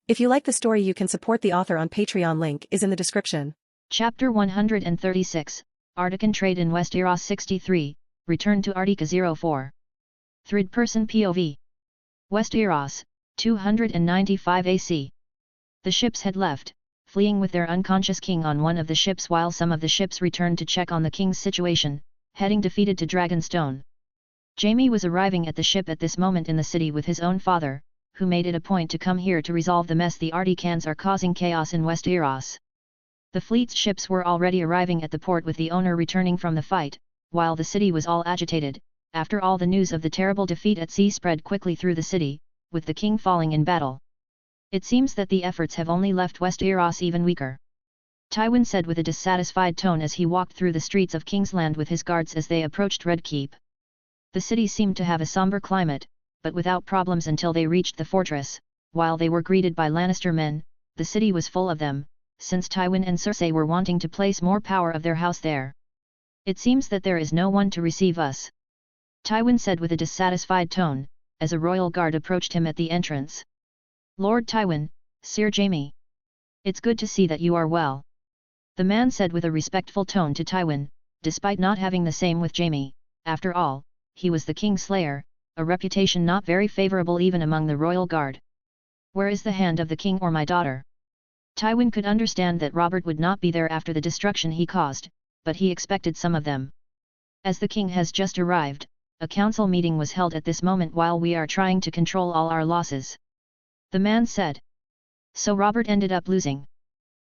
If you like the story, you can support the author on Patreon. Link is in the description. Chapter 136, Arctic Trade in Westeros 63, Return to Arctica 04. Third-person POV. Westeros, 295 AC. The ships had left, fleeing with their unconscious king on one of the ships, while some of the ships returned to check on the king's situation, heading defeated to Dragonstone. Jaime was arriving at the ship at this moment in the city with his own father, who made it a point to come here to resolve the mess the Articans are causing chaos in Westeros. The fleet's ships were already arriving at the port with the owner returning from the fight, while the city was all agitated. After all, the news of the terrible defeat at sea spread quickly through the city, with the king falling in battle. It seems that the efforts have only left Westeros even weaker. Tywin said with a dissatisfied tone as he walked through the streets of Kingsland with his guards as they approached Red Keep. The city seemed to have a somber climate, but without problems until they reached the fortress. While they were greeted by Lannister men, the city was full of them, since Tywin and Cersei were wanting to place more power of their house there. It seems that there is no one to receive us, Tywin said with a dissatisfied tone, as a royal guard approached him at the entrance. Lord Tywin, Sir Jaime. It's good to see that you are well, the man said with a respectful tone to Tywin, despite not having the same with Jaime. After all, he was the Kingslayer, a reputation not very favorable even among the royal guard. Where is the hand of the king or my daughter? Tywin could understand that Robert would not be there after the destruction he caused, but he expected some of them. As the king has just arrived, a council meeting was held at this moment while we are trying to control all our losses, the man said. So Robert ended up losing.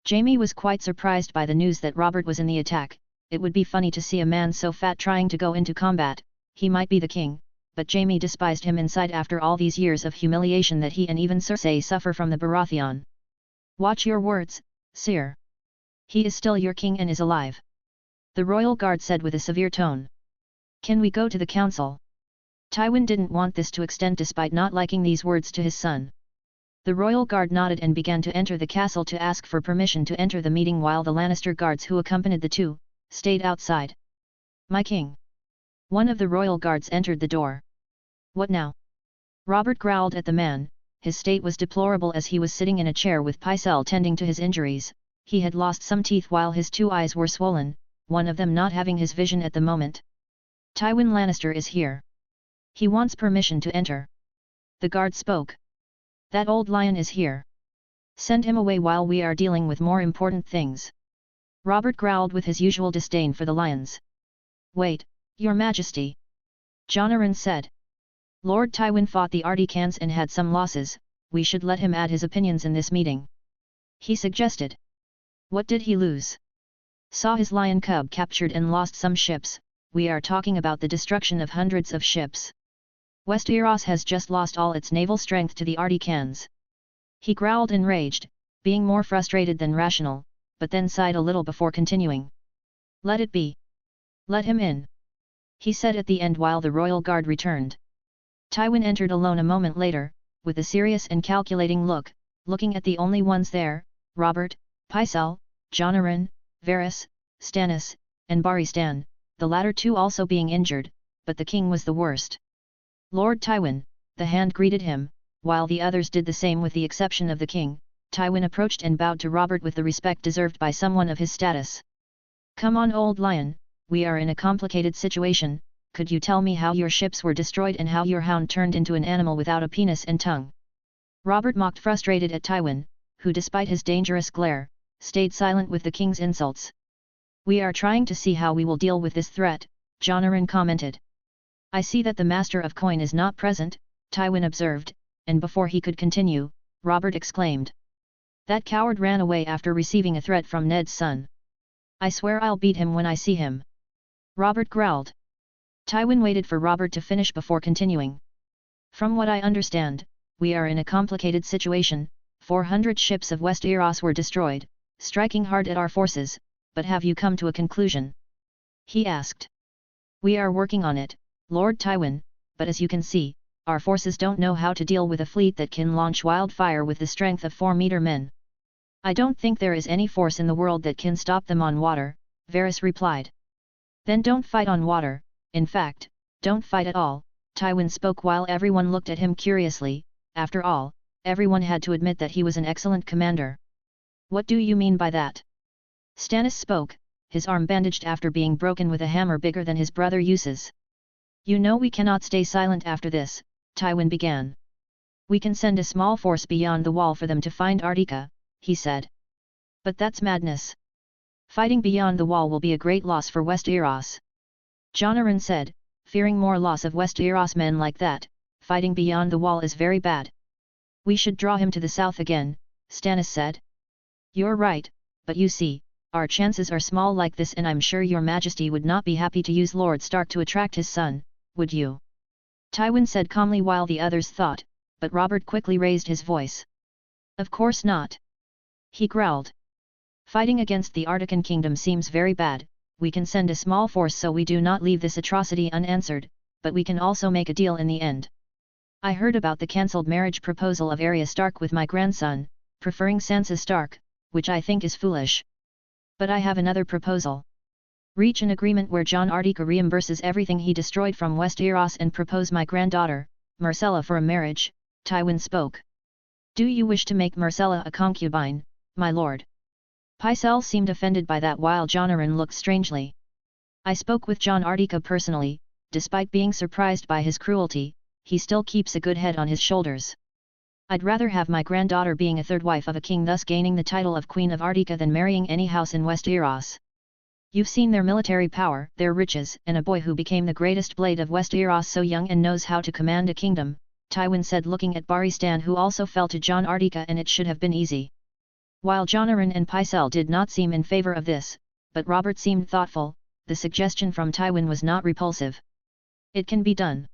Jaime was quite surprised by the news that Robert was in the attack. It would be funny to see a man so fat trying to go into combat. He might be the king, but Jaime despised him inside after all these years of humiliation that he and even Cersei suffer from the Baratheon. Watch your words, sire. He is still your king and is alive, the royal guard said with a severe tone. Can we go to the council? Tywin didn't want this to extend despite not liking these words to his son. The royal guard nodded and began to enter the castle to ask for permission to enter the meeting, while the Lannister guards who accompanied the two stayed outside. My king. One of the royal guards entered the door. What now? Robert growled at the man. His state was deplorable as he was sitting in a chair with Pycelle tending to his injuries. He had lost some teeth while his two eyes were swollen, one of them not having his vision at the moment. Tywin Lannister is here. He wants permission to enter. The guard spoke. That old lion is here. Send him away while we are dealing with more important things. Robert growled with his usual disdain for the lions. Wait, your majesty. Jon Arryn said. Lord Tywin fought the Articans and had some losses. We should let him add his opinions in this meeting, he suggested. What did he lose? Saw his lion cub captured and lost some ships. We are talking about the destruction of hundreds of ships. Westeros has just lost all its naval strength to the Articans. He growled enraged, being more frustrated than rational, but then sighed a little before continuing. Let it be. Let him in, he said at the end while the royal guard returned. Tywin entered alone a moment later, with a serious and calculating look, looking at the only ones there, Robert, Pycelle, Jon Arryn, Varys, Stannis, and Barristan, the latter two also being injured, but the king was the worst. Lord Tywin, the hand greeted him, while the others did the same with the exception of the king. Tywin approached and bowed to Robert with the respect deserved by someone of his status. Come on, old lion, we are in a complicated situation. Could you tell me how your ships were destroyed and how your hound turned into an animal without a penis and tongue? Robert mocked, frustrated at Tywin, who despite his dangerous glare, stayed silent with the king's insults. We are trying to see how we will deal with this threat, Jon Arryn commented. I see that the Master of Coin is not present, Tywin observed, and before he could continue, Robert exclaimed. That coward ran away after receiving a threat from Ned's son. I swear I'll beat him when I see him, Robert growled. Tywin waited for Robert to finish before continuing. From what I understand, we are in a complicated situation. 400 ships of Westeros were destroyed, striking hard at our forces, but have you come to a conclusion? He asked. We are working on it, Lord Tywin, but as you can see, our forces don't know how to deal with a fleet that can launch wildfire with the strength of 4-meter men. I don't think there is any force in the world that can stop them on water, Varys replied. Then don't fight on water, in fact, don't fight at all, Tywin spoke while everyone looked at him curiously. After all, everyone had to admit that he was an excellent commander. What do you mean by that? Stannis spoke, his arm bandaged after being broken with a hammer bigger than his brother uses. You know we cannot stay silent after this, Tywin began. We can send a small force beyond the wall for them to find Arctica, he said. But that's madness. Fighting beyond the wall will be a great loss for Westeros. Jon Arryn said, fearing more loss of Westeros men like that. Fighting beyond the wall is very bad. We should draw him to the south again, Stannis said. You're right, but you see, our chances are small like this, and I'm sure your majesty would not be happy to use Lord Stark to attract his son, would you? Tywin said calmly while the others thought, but Robert quickly raised his voice. Of course not. He growled. Fighting against the Arctican kingdom seems very bad. We can send a small force so we do not leave this atrocity unanswered, but we can also make a deal in the end. I heard about the cancelled marriage proposal of Arya Stark with my grandson, preferring Sansa Stark, which I think is foolish. But I have another proposal. Reach an agreement where Jon Arctica reimburses everything he destroyed from Westeros and propose my granddaughter, Myrcella, for a marriage, Tywin spoke. Do you wish to make Myrcella a concubine, my lord? Pycelle seemed offended by that while Jon Arryn looked strangely. I spoke with Jon Arctica personally, despite being surprised by his cruelty, he still keeps a good head on his shoulders. I'd rather have my granddaughter being a third wife of a king, thus gaining the title of Queen of Arctica, than marrying any house in Westeros. You've seen their military power, their riches, and a boy who became the greatest blade of Westeros so young and knows how to command a kingdom, Tywin said, looking at Barristan, who also fell to Jon Arctica, and it should have been easy. While Jon Arryn and Pycelle did not seem in favor of this, but Robert seemed thoughtful, the suggestion from Tywin was not repulsive. It can be done.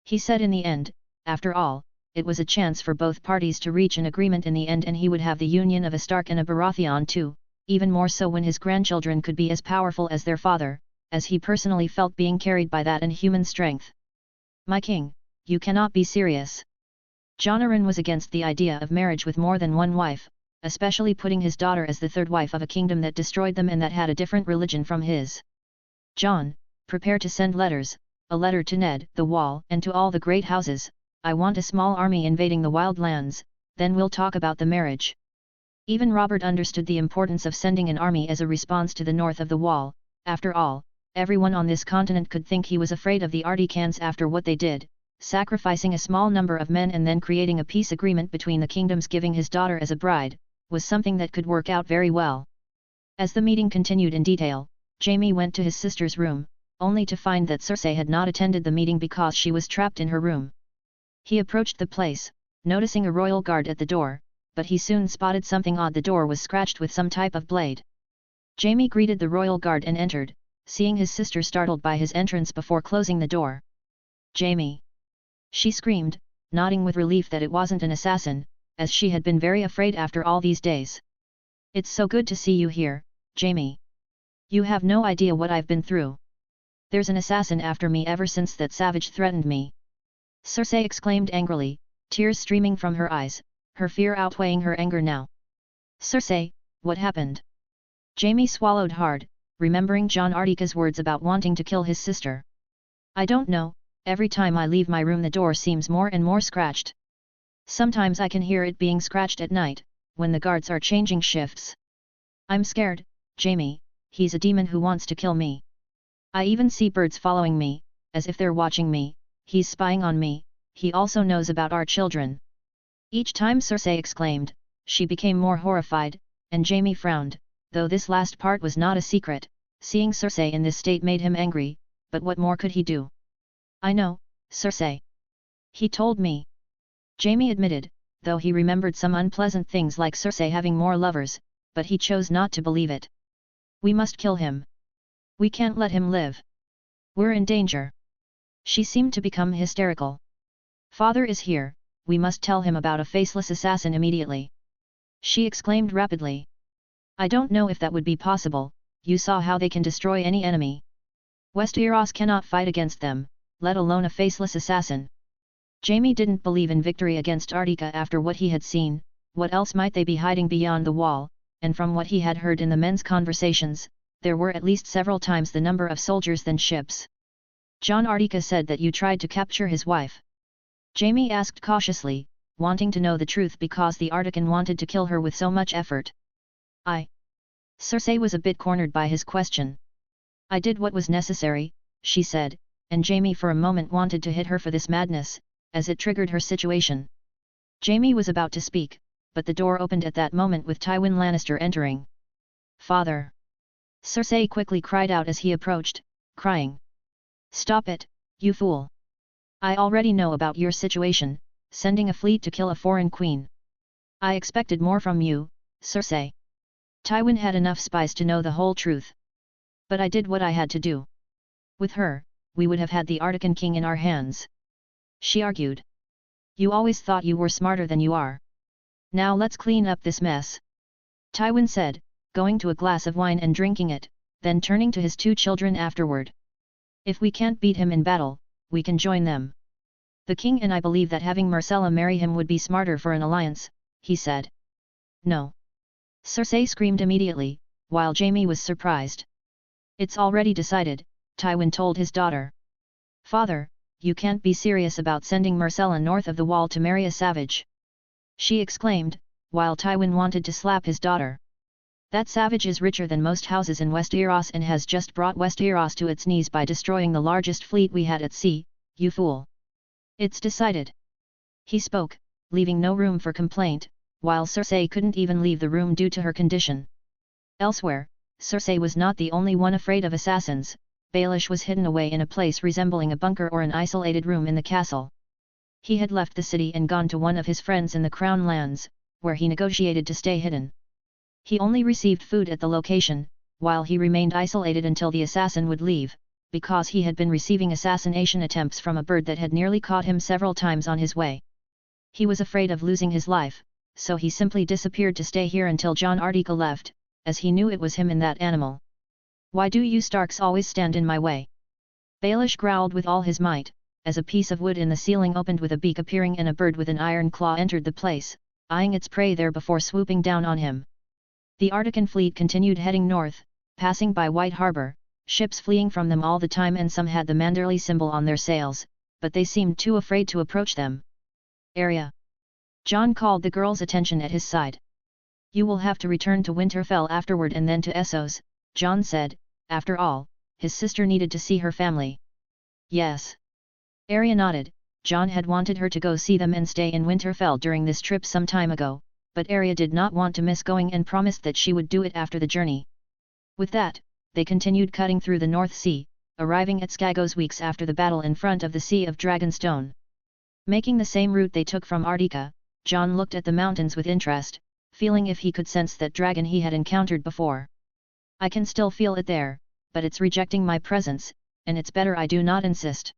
He said in the end, after all, it was a chance for both parties to reach an agreement in the end, and he would have the union of a Stark and a Baratheon too, even more so when his grandchildren could be as powerful as their father, as he personally felt being carried by that inhuman strength. My king, you cannot be serious. Jon Arryn was against the idea of marriage with more than one wife, especially putting his daughter as the third wife of a kingdom that destroyed them and that had a different religion from his. Jon, prepare to send letters, a letter to Ned, the Wall, and to all the great houses. I want a small army invading the wild lands, then we'll talk about the marriage. Even Robert understood the importance of sending an army as a response to the north of the Wall. After all, everyone on this continent could think he was afraid of the Articans after what they did, sacrificing a small number of men and then creating a peace agreement between the kingdoms. Giving his daughter as a bride was something that could work out very well. As the meeting continued in detail, Jaime went to his sister's room, only to find that Cersei had not attended the meeting because she was trapped in her room. He approached the place, noticing a royal guard at the door, but he soon spotted something odd. The door was scratched with some type of blade. Jaime greeted the royal guard and entered, seeing his sister startled by his entrance before closing the door. Jaime! She screamed, nodding with relief that it wasn't an assassin, as she had been very afraid after all these days. It's so good to see you here, Jaime. You have no idea what I've been through. There's an assassin after me ever since that savage threatened me. Cersei exclaimed angrily, tears streaming from her eyes, her fear outweighing her anger now. Cersei, what happened? Jaime swallowed hard, remembering Jon Arctica's words about wanting to kill his sister. I don't know, every time I leave my room the door seems more and more scratched. Sometimes I can hear it being scratched at night, when the guards are changing shifts. I'm scared, Jaime, he's a demon who wants to kill me. I even see birds following me, as if they're watching me. He's spying on me, he also knows about our children. Each time Cersei exclaimed, she became more horrified, and Jaime frowned, though this last part was not a secret. Seeing Cersei in this state made him angry, but what more could he do? I know, Cersei. He told me. Jaime admitted, though he remembered some unpleasant things like Cersei having more lovers, but he chose not to believe it. We must kill him. We can't let him live. We're in danger. She seemed to become hysterical. Father is here, we must tell him about a faceless assassin immediately. She exclaimed rapidly. I don't know if that would be possible, you saw how they can destroy any enemy. Westeros cannot fight against them, let alone a faceless assassin. Jaime didn't believe in victory against Arctica after what he had seen. What else might they be hiding beyond the wall? And from what he had heard in the men's conversations, there were at least several times the number of soldiers than ships. Jon Arctica said that you tried to capture his wife. Jaime asked cautiously, wanting to know the truth because the Arctican wanted to kill her with so much effort. Cersei was a bit cornered by his question. I did what was necessary, she said, and Jaime for a moment wanted to hit her for this madness, as it triggered her situation. Jaime was about to speak, but the door opened at that moment with Tywin Lannister entering. Father! Cersei quickly cried out as he approached, crying. Stop it, you fool! I already know about your situation, sending a fleet to kill a foreign queen. I expected more from you, Cersei. Tywin had enough spies to know the whole truth. But I did what I had to do. With her, we would have had the Arctican king in our hands. She argued. You always thought you were smarter than you are. Now let's clean up this mess. Tywin said, going to a glass of wine and drinking it, then turning to his 2 children afterward. If we can't beat him in battle, we can join them. The king and I believe that having Myrcella marry him would be smarter for an alliance, he said. No. Cersei screamed immediately, while Jaime was surprised. It's already decided, Tywin told his daughter. Father, you can't be serious about sending Myrcella north of the wall to marry a savage. She exclaimed, while Tywin wanted to slap his daughter. That savage is richer than most houses in Westeros and has just brought Westeros to its knees by destroying the largest fleet we had at sea, you fool. It's decided. He spoke, leaving no room for complaint, while Cersei couldn't even leave the room due to her condition. Elsewhere, Cersei was not the only one afraid of assassins. Baelish was hidden away in a place resembling a bunker or an isolated room in the castle. He had left the city and gone to one of his friends in the Crown Lands, where he negotiated to stay hidden. He only received food at the location, while he remained isolated until the assassin would leave, because he had been receiving assassination attempts from a bird that had nearly caught him several times on his way. He was afraid of losing his life, so he simply disappeared to stay here until Jon Arctica left, as he knew it was him in that animal. Why do you Starks always stand in my way? Baelish growled with all his might, as a piece of wood in the ceiling opened with a beak appearing and a bird with an iron claw entered the place, eyeing its prey there before swooping down on him. The Arctican fleet continued heading north, passing by White Harbor, ships fleeing from them all the time and some had the Manderley symbol on their sails, but they seemed too afraid to approach them. Arya. Jon called the girl's attention at his side. You will have to return to Winterfell afterward and then to Essos, Jon said. After all, his sister needed to see her family. Yes. Arya nodded. Jon had wanted her to go see them and stay in Winterfell during this trip some time ago, but Arya did not want to miss going and promised that she would do it after the journey. With that, they continued cutting through the North Sea, arriving at Skagos weeks after the battle in front of the Sea of Dragonstone. Making the same route they took from Arctica, Jon looked at the mountains with interest, feeling if he could sense that dragon he had encountered before. I can still feel it there, but it's rejecting my presence, and it's better I do not insist.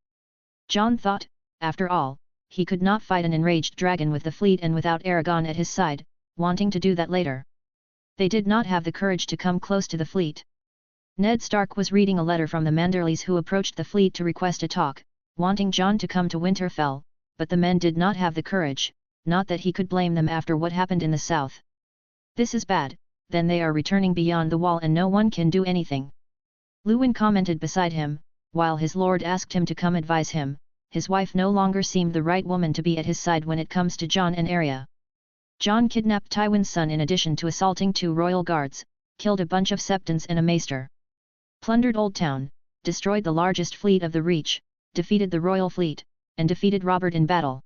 Jon thought, after all, he could not fight an enraged dragon with the fleet and without Aragon at his side, wanting to do that later. They did not have the courage to come close to the fleet. Ned Stark was reading a letter from the Manderleys who approached the fleet to request a talk, wanting Jon to come to Winterfell, but the men did not have the courage, not that he could blame them after what happened in the south. This is bad, then they are returning beyond the wall and no one can do anything. Luwin commented beside him, while his lord asked him to come advise him. His wife no longer seemed the right woman to be at his side when it comes to Jon and Arya. Jon kidnapped Tywin's son in addition to assaulting 2 royal guards, killed a bunch of septons and a maester. Plundered Old Town, destroyed the largest fleet of the Reach, defeated the royal fleet, and defeated Robert in battle.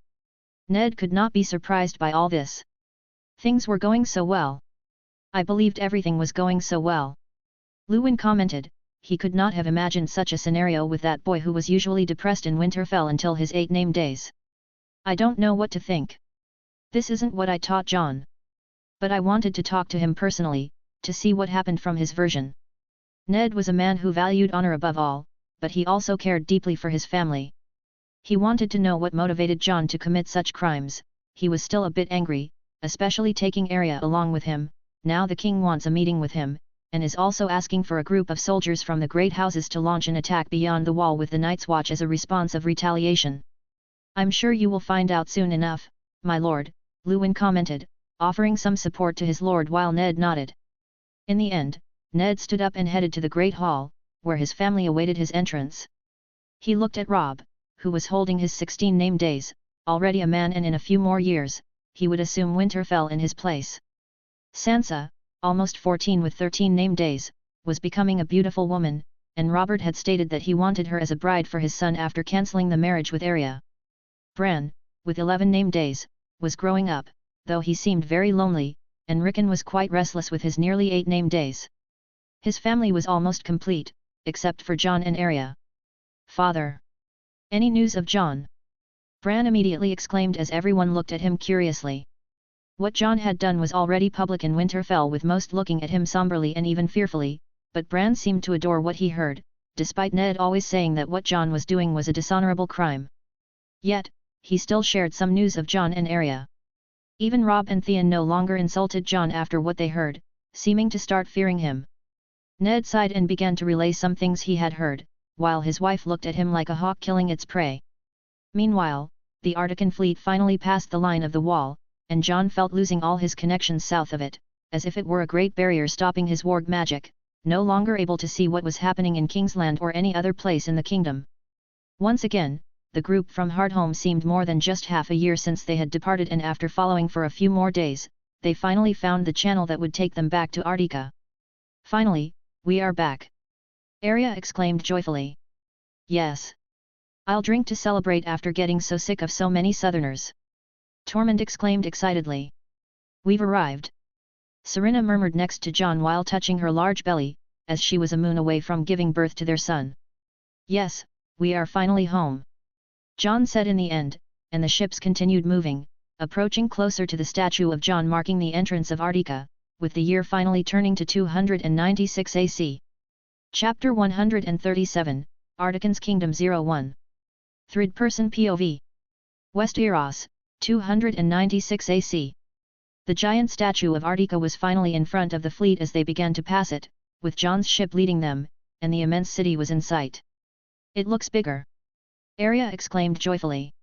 Ned could not be surprised by all this. Things were going so well. I believed everything was going so well. Luwin commented. He could not have imagined such a scenario with that boy who was usually depressed in Winterfell until his 8 name days. I don't know what to think. This isn't what I taught Jon. But I wanted to talk to him personally, to see what happened from his version. Ned was a man who valued honor above all, but he also cared deeply for his family. He wanted to know what motivated Jon to commit such crimes. He was still a bit angry, especially taking Arya along with him. Now the king wants a meeting with him, and is also asking for a group of soldiers from the great houses to launch an attack beyond the wall with the Night's Watch as a response of retaliation. I'm sure you will find out soon enough, my lord, Luwin commented, offering some support to his lord while Ned nodded. In the end, Ned stood up and headed to the Great Hall, where his family awaited his entrance. He looked at Robb, who was holding his 16 name days, already a man, and in a few more years, he would assume Winterfell in his place. Sansa, almost 14 with 13 name days, was becoming a beautiful woman, and Robert had stated that he wanted her as a bride for his son after cancelling the marriage with Arya. Bran, with 11 name days, was growing up, though he seemed very lonely, and Rickon was quite restless with his nearly 8 name days. His family was almost complete, except for Jon and Arya. "Father! Any news of Jon?" Bran immediately exclaimed as everyone looked at him curiously. What Jon had done was already public in Winterfell, with most looking at him somberly and even fearfully, but Bran seemed to adore what he heard, despite Ned always saying that what Jon was doing was a dishonorable crime. Yet, he still shared some news of Jon and Arya. Even Robb and Theon no longer insulted Jon after what they heard, seeming to start fearing him. Ned sighed and began to relay some things he had heard, while his wife looked at him like a hawk killing its prey. Meanwhile, the Arctican fleet finally passed the line of the wall, and Jon felt losing all his connections south of it, as if it were a great barrier stopping his warg magic, no longer able to see what was happening in Kingsland or any other place in the kingdom. Once again, the group from Hardhome seemed more than just half a year since they had departed, and after following for a few more days, they finally found the channel that would take them back to Arctica. "Finally, we are back!" Arya exclaimed joyfully. "Yes. I'll drink to celebrate after getting so sick of so many Southerners." Tormund exclaimed excitedly. "We've arrived!" Serena murmured next to Jon while touching her large belly, as she was a moon away from giving birth to their son. "Yes, we are finally home," Jon said in the end, and the ships continued moving, approaching closer to the statue of Jon marking the entrance of Arctica, with the year finally turning to 296 AC. Chapter 137, Artican's Kingdom 01. Third-person POV. Westeros, 296 AC. The giant statue of Arctica was finally in front of the fleet as they began to pass it, with Jon's ship leading them, and the immense city was in sight. "It looks bigger," Arya exclaimed joyfully.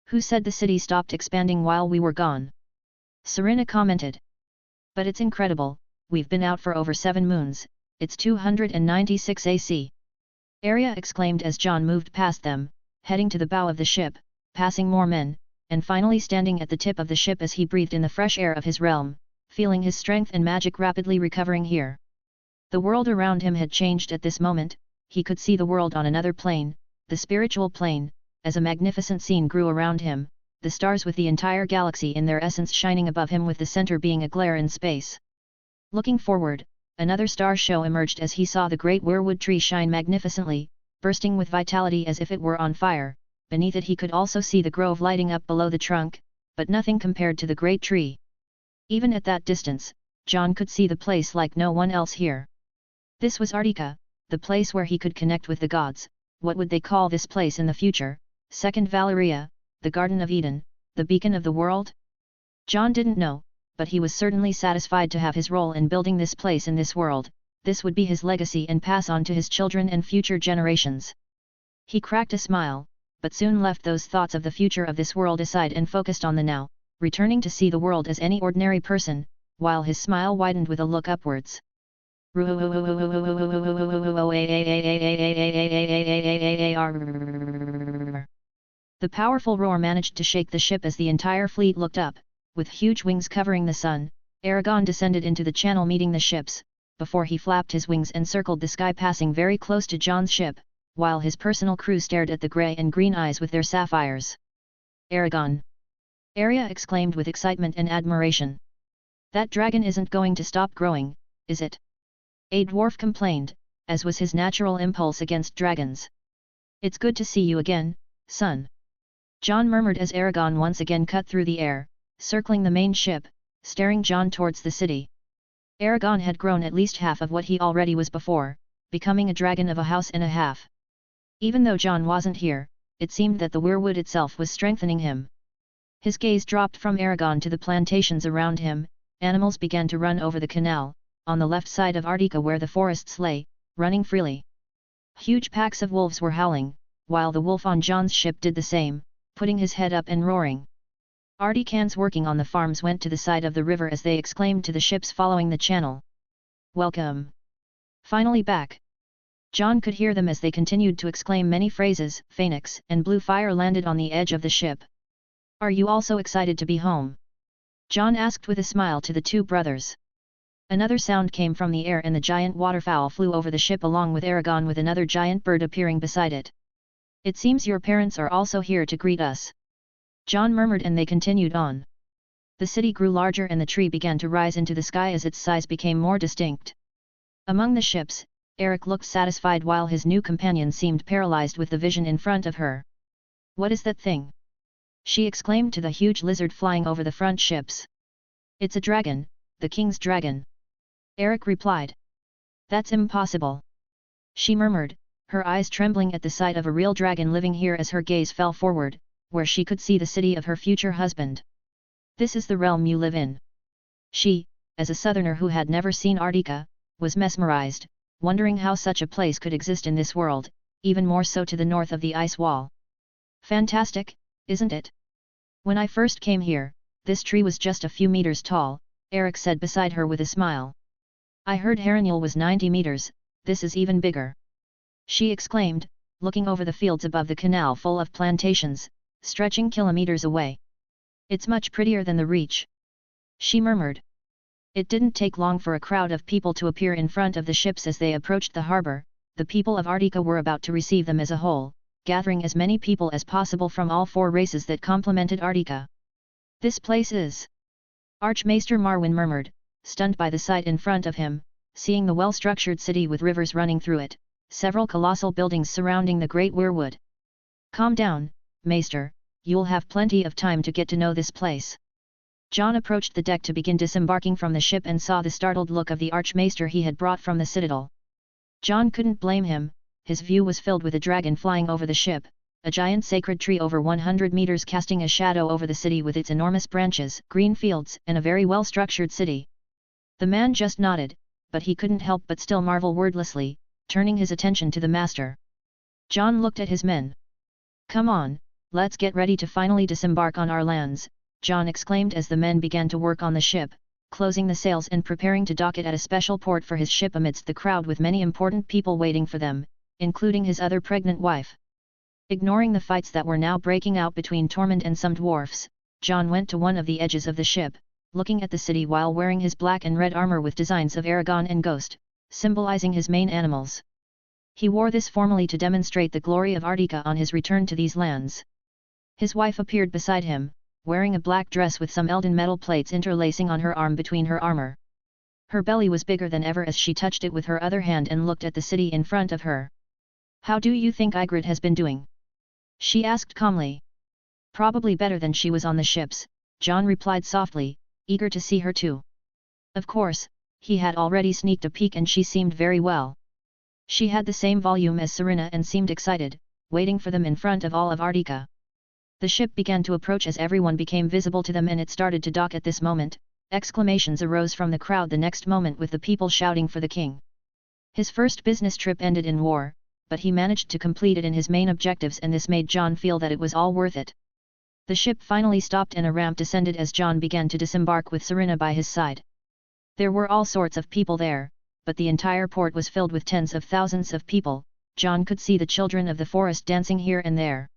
"Who said the city stopped expanding while we were gone?" Serena commented. "But it's incredible, we've been out for over 7 moons, it's 296 AC. Arya exclaimed as Jon moved past them, heading to the bow of the ship, passing more men, and finally standing at the tip of the ship as he breathed in the fresh air of his realm, feeling his strength and magic rapidly recovering here. The world around him had changed at this moment. He could see the world on another plane, the spiritual plane, as a magnificent scene grew around him, the stars with the entire galaxy in their essence shining above him, with the center being a glare in space. Looking forward, another star show emerged as he saw the great weirwood tree shine magnificently, bursting with vitality as if it were on fire. Beneath it he could also see the grove lighting up below the trunk, but nothing compared to the great tree. Even at that distance, Jon could see the place like no one else here. This was Arctica, the place where he could connect with the gods. What would they call this place in the future? Second Valyria, the Garden of Eden, the beacon of the world? Jon didn't know, but he was certainly satisfied to have his role in building this place in this world. This would be his legacy and pass on to his children and future generations. He cracked a smile, but soon left those thoughts of the future of this world aside and focused on the now, returning to see the world as any ordinary person, while his smile widened with a look upwards. The powerful roar managed to shake the ship as the entire fleet looked up. With huge wings covering the sun, Aragon descended into the channel meeting the ships, before he flapped his wings and circled the sky, passing very close to Jon's ship, while his personal crew stared at the grey and green eyes with their sapphires. "Aragon!" Arya exclaimed with excitement and admiration. "That dragon isn't going to stop growing, is it?" A dwarf complained, as was his natural impulse against dragons. "It's good to see you again, son," Jon murmured as Aragon once again cut through the air, circling the main ship, staring Jon towards the city. Aragon had grown at least half of what he already was before, becoming a dragon of a house and a half. Even though Jon wasn't here, it seemed that the weirwood itself was strengthening him. His gaze dropped from Aragon to the plantations around him. Animals began to run over the canal, on the left side of Arctica where the forests lay, running freely. Huge packs of wolves were howling, while the wolf on Jon's ship did the same, putting his head up and roaring. Articans working on the farms went to the side of the river as they exclaimed to the ships following the channel. "Welcome! Finally back!" Jon could hear them as they continued to exclaim many phrases. Phoenix and blue fire landed on the edge of the ship. Are you also excited to be home? Jon asked with a smile to the two brothers. Another sound came from the air and the giant waterfowl flew over the ship along with Aragon with another giant bird appearing beside it. It seems your parents are also here to greet us. Jon murmured and they continued on. The city grew larger and the tree began to rise into the sky as its size became more distinct. Among the ships, Eric looked satisfied while his new companion seemed paralyzed with the vision in front of her. What is that thing? She exclaimed to the huge lizard flying over the front ships. It's a dragon, the king's dragon. Eric replied. That's impossible. She murmured, her eyes trembling at the sight of a real dragon living here as her gaze fell forward, where she could see the city of her future husband. This is the realm you live in. She, as a southerner who had never seen Arctica, was mesmerized, wondering how such a place could exist in this world, even more so to the north of the ice wall. Fantastic, isn't it? When I first came here, this tree was just a few meters tall, Eric said beside her with a smile. I heard Harrenhal was 90 meters, this is even bigger. She exclaimed, looking over the fields above the canal full of plantations, stretching kilometers away. It's much prettier than the Reach. She murmured. It didn't take long for a crowd of people to appear in front of the ships as they approached the harbor. The people of Arctica were about to receive them as a whole, gathering as many people as possible from all four races that complemented Arctica. This place is... Archmaester Marwyn murmured, stunned by the sight in front of him, seeing the well-structured city with rivers running through it, several colossal buildings surrounding the great weirwood. Calm down, Maester, you'll have plenty of time to get to know this place. Jon approached the deck to begin disembarking from the ship and saw the startled look of the Archmaester he had brought from the citadel. Jon couldn't blame him, his view was filled with a dragon flying over the ship, a giant sacred tree over 100 meters casting a shadow over the city with its enormous branches, green fields, and a very well-structured city. The man just nodded, but he couldn't help but still marvel wordlessly, turning his attention to the master. Jon looked at his men. Come on, let's get ready to finally disembark on our lands, Jon exclaimed as the men began to work on the ship, closing the sails and preparing to dock it at a special port for his ship amidst the crowd with many important people waiting for them, including his other pregnant wife. Ignoring the fights that were now breaking out between Tormund and some dwarfs, Jon went to one of the edges of the ship, looking at the city while wearing his black and red armor with designs of Aragon and Ghost, symbolizing his main animals. He wore this formally to demonstrate the glory of Arctica on his return to these lands. His wife appeared beside him, wearing a black dress with some Elden metal plates interlacing on her arm between her armor. Her belly was bigger than ever as she touched it with her other hand and looked at the city in front of her. How do you think Ygritte has been doing? She asked calmly. Probably better than she was on the ships, Jon replied softly, eager to see her too. Of course, he had already sneaked a peek and she seemed very well. She had the same volume as Serena and seemed excited, waiting for them in front of all of Arctica. The ship began to approach as everyone became visible to them and it started to dock at this moment. Exclamations arose from the crowd the next moment with the people shouting for the king. His first business trip ended in war, but he managed to complete it in his main objectives and this made Jon feel that it was all worth it. The ship finally stopped and a ramp descended as Jon began to disembark with Serena by his side. There were all sorts of people there, but the entire port was filled with tens of thousands of people. Jon could see the children of the forest dancing here and there.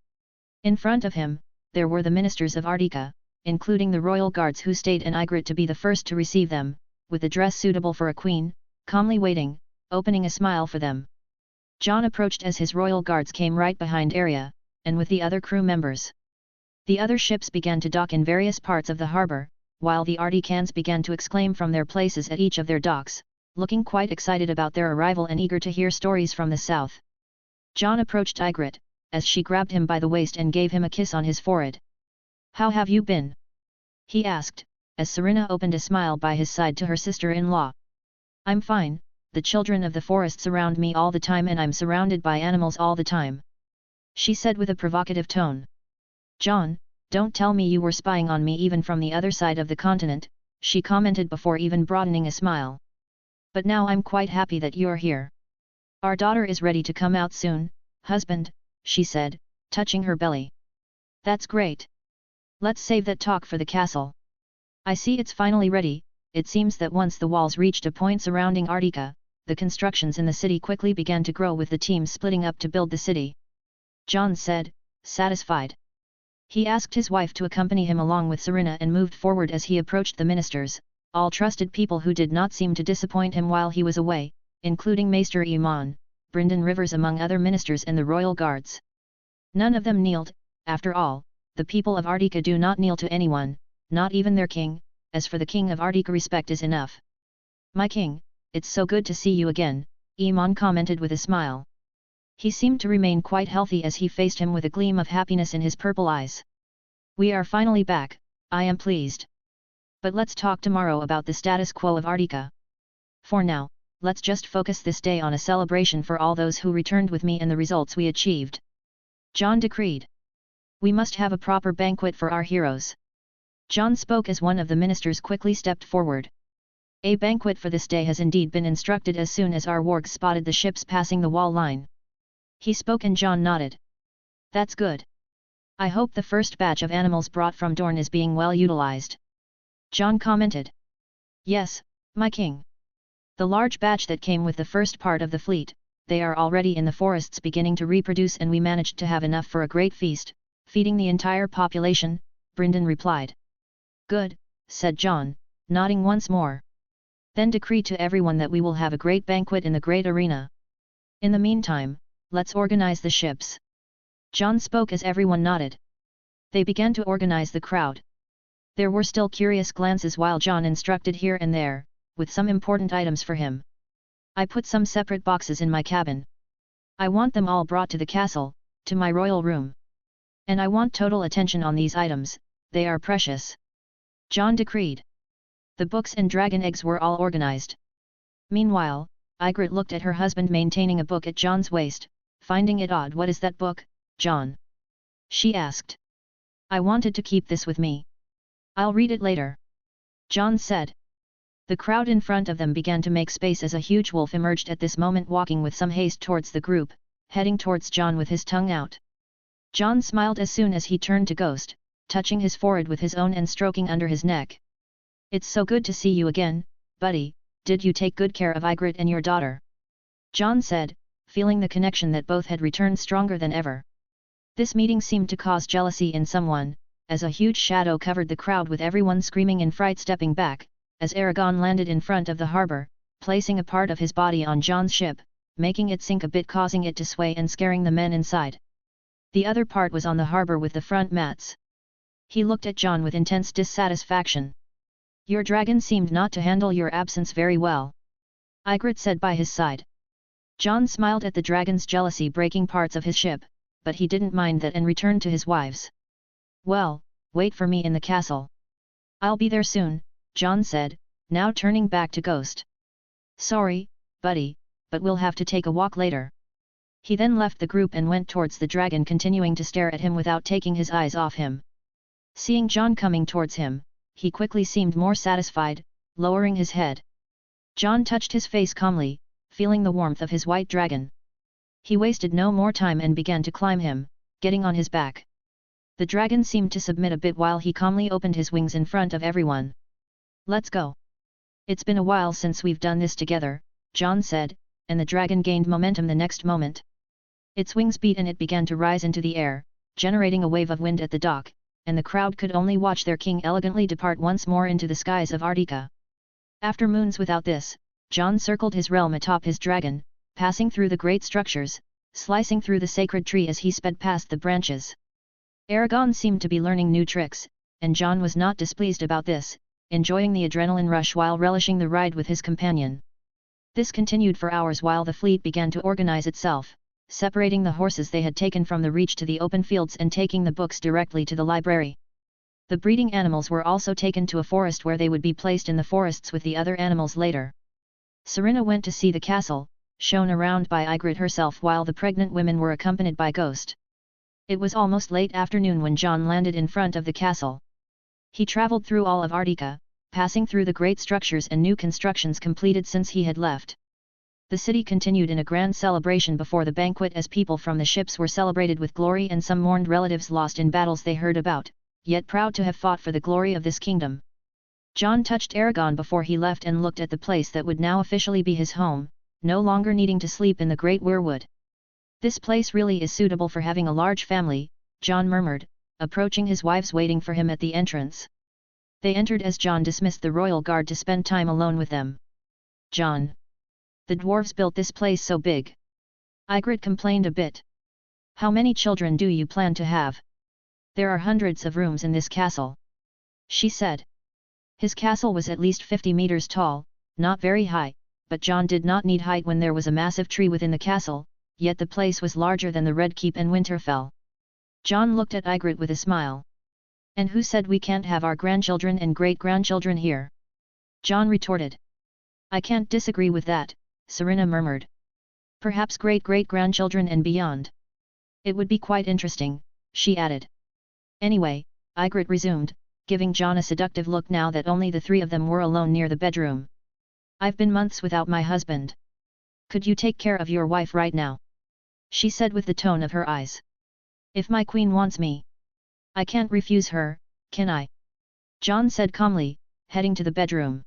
In front of him, there were the ministers of Arctica, including the royal guards who stayed in Ygritte to be the first to receive them, with a dress suitable for a queen, calmly waiting, opening a smile for them. Jon approached as his royal guards came right behind Arya, and with the other crew members. The other ships began to dock in various parts of the harbor, while the Arcticans began to exclaim from their places at each of their docks, looking quite excited about their arrival and eager to hear stories from the south. Jon approached Ygritte, as she grabbed him by the waist and gave him a kiss on his forehead. How have you been? He asked, as Serena opened a smile by his side to her sister-in-law. I'm fine, the children of the forest surround me all the time and I'm surrounded by animals all the time. She said with a provocative tone. Jon, don't tell me you were spying on me even from the other side of the continent, she commented before even broadening a smile. But now I'm quite happy that you're here. Our daughter is ready to come out soon, husband, she said, touching her belly. That's great. Let's save that talk for the castle. I see it's finally ready. It seems that once the walls reached a point surrounding Arctica, the constructions in the city quickly began to grow with the teams splitting up to build the city. Jon said, satisfied. He asked his wife to accompany him along with Serena and moved forward as he approached the ministers, all trusted people who did not seem to disappoint him while he was away, including Maester Aemon, Brynden Rivers among other ministers and the royal guards. None of them kneeled. After all, the people of Arctica do not kneel to anyone, not even their king. As for the king of Arctica, respect is enough. My king, it's so good to see you again, Aemon commented with a smile. He seemed to remain quite healthy as he faced him with a gleam of happiness in his purple eyes. We are finally back, I am pleased. But let's talk tomorrow about the status quo of Arctica. For now, let's just focus this day on a celebration for all those who returned with me and the results we achieved. Jon decreed. We must have a proper banquet for our heroes. Jon spoke as one of the ministers quickly stepped forward. A banquet for this day has indeed been instructed as soon as our wargs spotted the ships passing the wall line. He spoke and Jon nodded. That's good. I hope the first batch of animals brought from Dorne is being well utilized. Jon commented. Yes, my king. The large batch that came with the first part of the fleet, they are already in the forests beginning to reproduce and we managed to have enough for a great feast, feeding the entire population, Brynden replied. Good, said Jon, nodding once more. Then decree to everyone that we will have a great banquet in the great arena. In the meantime, let's organize the ships. Jon spoke as everyone nodded. They began to organize the crowd. There were still curious glances while Jon instructed here and there, with some important items for him. I put some separate boxes in my cabin. I want them all brought to the castle, to my royal room. And I want total attention on these items, they are precious. Jon decreed. The books and dragon eggs were all organized. Meanwhile, Ygritte looked at her husband maintaining a book at Jon's waist, finding it odd. What is that book, Jon? She asked. I wanted to keep this with me. I'll read it later. Jon said. The crowd in front of them began to make space as a huge wolf emerged at this moment, walking with some haste towards the group, heading towards Jon with his tongue out. Jon smiled as soon as he turned to Ghost, touching his forehead with his own and stroking under his neck. It's so good to see you again, buddy. Did you take good care of Ygritte and your daughter? Jon said, feeling the connection that both had returned stronger than ever. This meeting seemed to cause jealousy in someone, as a huge shadow covered the crowd with everyone screaming in fright, stepping back, as Aragon landed in front of the harbor, placing a part of his body on Jon's ship, making it sink a bit, causing it to sway and scaring the men inside. The other part was on the harbor with the front mats. He looked at Jon with intense dissatisfaction. Your dragon seemed not to handle your absence very well, Ygritte said by his side. Jon smiled at the dragon's jealousy breaking parts of his ship, but he didn't mind that and returned to his wives. Well, wait for me in the castle. I'll be there soon, Jon said, now turning back to Ghost. Sorry, buddy, but we'll have to take a walk later. He then left the group and went towards the dragon, continuing to stare at him without taking his eyes off him. Seeing Jon coming towards him, he quickly seemed more satisfied, lowering his head. Jon touched his face calmly, feeling the warmth of his white dragon. He wasted no more time and began to climb him, getting on his back. The dragon seemed to submit a bit while he calmly opened his wings in front of everyone. Let's go. It's been a while since we've done this together, Jon said, and the dragon gained momentum the next moment. Its wings beat and it began to rise into the air, generating a wave of wind at the dock, and the crowd could only watch their king elegantly depart once more into the skies of Arctica. After moons without this, Jon circled his realm atop his dragon, passing through the great structures, slicing through the sacred tree as he sped past the branches. Aragon seemed to be learning new tricks, and Jon was not displeased about this, enjoying the adrenaline rush while relishing the ride with his companion. This continued for hours while the fleet began to organize itself, separating the horses they had taken from the reach to the open fields and taking the books directly to the library. The breeding animals were also taken to a forest where they would be placed in the forests with the other animals later. Serena went to see the castle, shown around by Ygritte herself, while the pregnant women were accompanied by Ghost. It was almost late afternoon when Jon landed in front of the castle. He traveled through all of Arctica, passing through the great structures and new constructions completed since he had left. The city continued in a grand celebration before the banquet as people from the ships were celebrated with glory and some mourned relatives lost in battles they heard about, yet proud to have fought for the glory of this kingdom. Jon touched Aragon before he left and looked at the place that would now officially be his home, no longer needing to sleep in the great weirwood. This place really is suitable for having a large family, Jon murmured, approaching his wives waiting for him at the entrance. They entered as Jon dismissed the royal guard to spend time alone with them. "Jon, the dwarves built this place so big." Ygritte complained a bit. "How many children do you plan to have? There are hundreds of rooms in this castle," she said. His castle was at least 50 meters tall, not very high, but Jon did not need height when there was a massive tree within the castle, yet the place was larger than the Red Keep and Winterfell. Jon looked at Ygritte with a smile. "And who said we can't have our grandchildren and great-grandchildren here?" Jon retorted. "I can't disagree with that," Serena murmured. "Perhaps great-great-grandchildren and beyond. It would be quite interesting," she added. "Anyway," Ygritte resumed, giving Jon a seductive look now that only the three of them were alone near the bedroom. "I've been months without my husband. Could you take care of your wife right now?" she said with the tone of her eyes. "If my queen wants me, I can't refuse her, can I?" Jon said calmly, heading to the bedroom.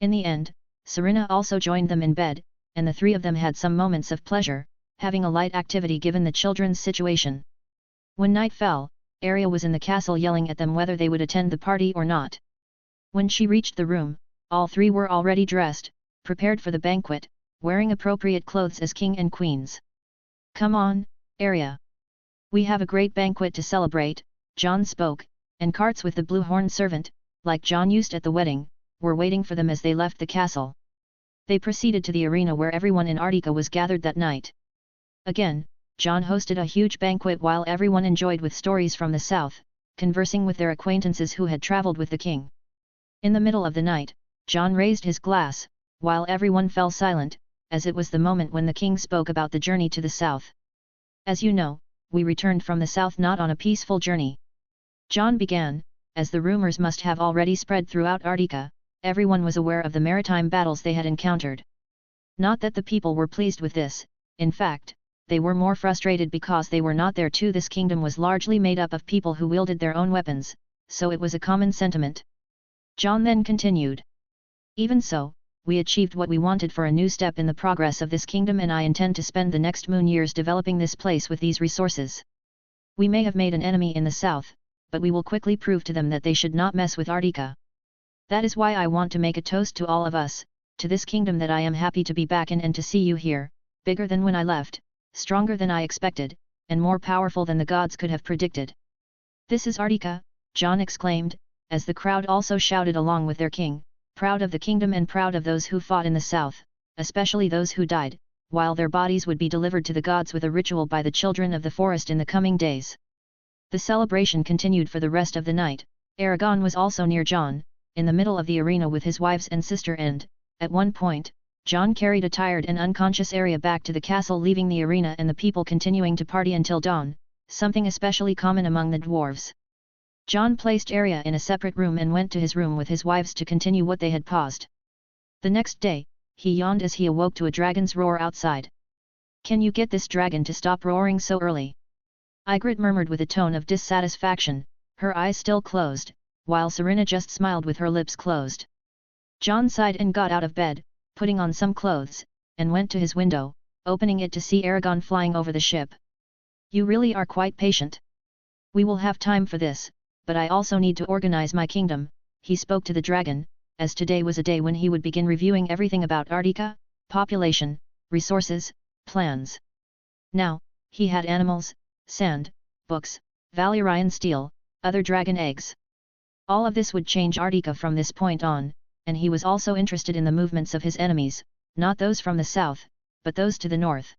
In the end, Serena also joined them in bed, and the three of them had some moments of pleasure, having a light activity given the children's situation. When night fell, Arya was in the castle yelling at them whether they would attend the party or not. When she reached the room, all three were already dressed, prepared for the banquet, wearing appropriate clothes as king and queens. "Come on, Arya. We have a great banquet to celebrate," Jon spoke, and carts with the blue-horned servant, like Jon used at the wedding, were waiting for them as they left the castle. They proceeded to the arena where everyone in Arctica was gathered that night. Again, Jon hosted a huge banquet while everyone enjoyed with stories from the south, conversing with their acquaintances who had travelled with the king. In the middle of the night, Jon raised his glass, while everyone fell silent, as it was the moment when the king spoke about the journey to the south. "As you know, we returned from the south not on a peaceful journey," Jon began, as the rumours must have already spread throughout Arctica. Everyone was aware of the maritime battles they had encountered. Not that the people were pleased with this, in fact, they were more frustrated because they were not there too. This kingdom was largely made up of people who wielded their own weapons, so it was a common sentiment. Jon then continued. "Even so, we achieved what we wanted for a new step in the progress of this kingdom, and I intend to spend the next moon years developing this place with these resources. We may have made an enemy in the south, but we will quickly prove to them that they should not mess with Arctica. That is why I want to make a toast to all of us, to this kingdom that I am happy to be back in and to see you here, bigger than when I left, stronger than I expected, and more powerful than the gods could have predicted." "This is Arctica," Jon exclaimed, as the crowd also shouted along with their king, proud of the kingdom and proud of those who fought in the south, especially those who died, while their bodies would be delivered to the gods with a ritual by the children of the forest in the coming days. The celebration continued for the rest of the night. Aragon was also near Jon, in the middle of the arena with his wives and sister, and, at one point, Jon carried a tired and unconscious Arya back to the castle, leaving the arena and the people continuing to party until dawn, something especially common among the dwarves. Jon placed Arya in a separate room and went to his room with his wives to continue what they had paused. The next day, he yawned as he awoke to a dragon's roar outside. "Can you get this dragon to stop roaring so early?" Ygritte murmured with a tone of dissatisfaction, her eyes still closed, while Serena just smiled with her lips closed. Jon sighed and got out of bed, putting on some clothes, and went to his window, opening it to see Aragon flying over the ship. "You really are quite patient. We will have time for this, but I also need to organize my kingdom," he spoke to the dragon, as today was a day when he would begin reviewing everything about Arctica, population, resources, plans. Now, he had animals, sand, books, Valyrian steel, other dragon eggs. All of this would change Arctica from this point on, and he was also interested in the movements of his enemies, not those from the south, but those to the north.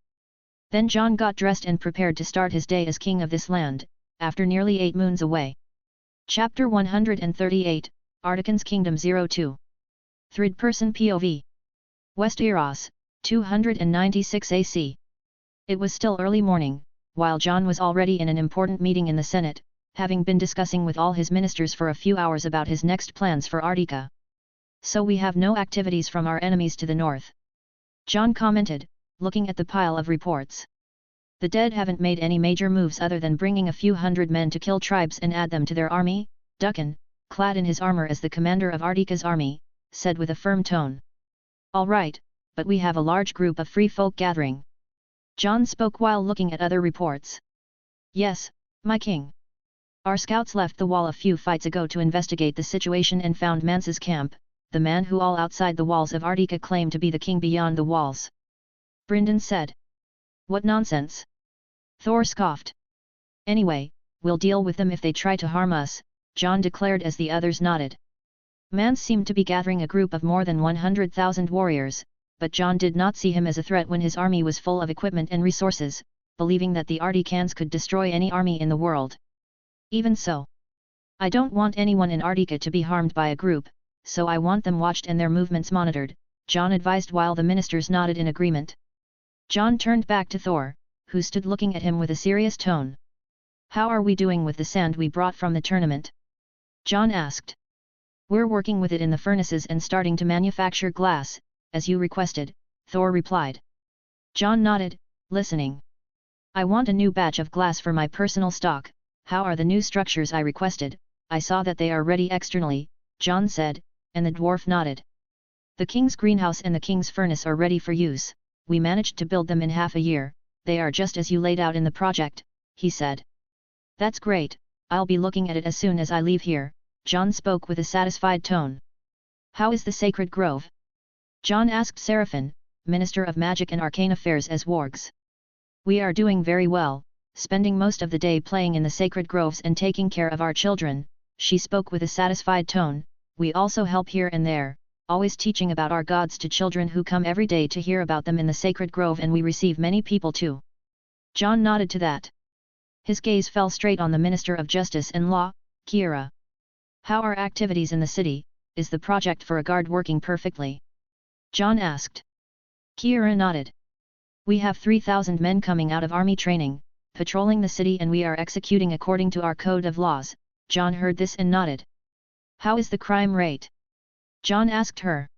Then Jon got dressed and prepared to start his day as king of this land, after nearly 8 moons away. Chapter 138, Artican's Kingdom 02. Third-person POV. Westeros, 296 AC. It was still early morning, while Jon was already in an important meeting in the Senate, having been discussing with all his ministers for a few hours about his next plans for Arctica. "So we have no activities from our enemies to the north," Jon commented, looking at the pile of reports. "The dead haven't made any major moves other than bringing a few hundred men to kill tribes and add them to their army," Duncan, clad in his armor as the commander of Arctica's army, said with a firm tone. "All right, but we have a large group of free folk gathering." Jon spoke while looking at other reports. "Yes, my king. Our scouts left the wall a few fights ago to investigate the situation and found Mance's camp, the man who all outside the walls of Arctica claimed to be the king beyond the walls. Brynden said. What nonsense! Thor scoffed. Anyway, we'll deal with them if they try to harm us, Jon declared as the others nodded. Mance seemed to be gathering a group of more than 100,000 warriors, but Jon did not see him as a threat when his army was full of equipment and resources, believing that the Articans could destroy any army in the world. Even so, I don't want anyone in Arctica to be harmed by a group, so I want them watched and their movements monitored, Jon advised while the ministers nodded in agreement. Jon turned back to Thor, who stood looking at him with a serious tone. How are we doing with the sand we brought from the tournament? Jon asked. We're working with it in the furnaces and starting to manufacture glass, as you requested, Thor replied. Jon nodded, listening. I want a new batch of glass for my personal stock. How are the new structures I requested? I saw that they are ready externally, Jon said, and the dwarf nodded. The king's greenhouse and the king's furnace are ready for use. We managed to build them in half a year. They are just as you laid out in the project, he said. That's great, I'll be looking at it as soon as I leave here, Jon spoke with a satisfied tone. How is the sacred grove? Jon asked Seraphin, Minister of Magic and Arcane Affairs as wargs. We are doing very well, spending most of the day playing in the sacred groves and taking care of our children, she spoke with a satisfied tone. We also help here and there, always teaching about our gods to children who come every day to hear about them in the sacred grove, and we receive many people too. Jon nodded to that. His gaze fell straight on the Minister of Justice and Law, Kiera. How are activities in the city? Is the project for a guard working perfectly? Jon asked. Kiera nodded. We have 3,000 men coming out of army training, patrolling the city, and we are executing according to our code of laws. Jon heard this and nodded. How is the crime rate? Jon asked her.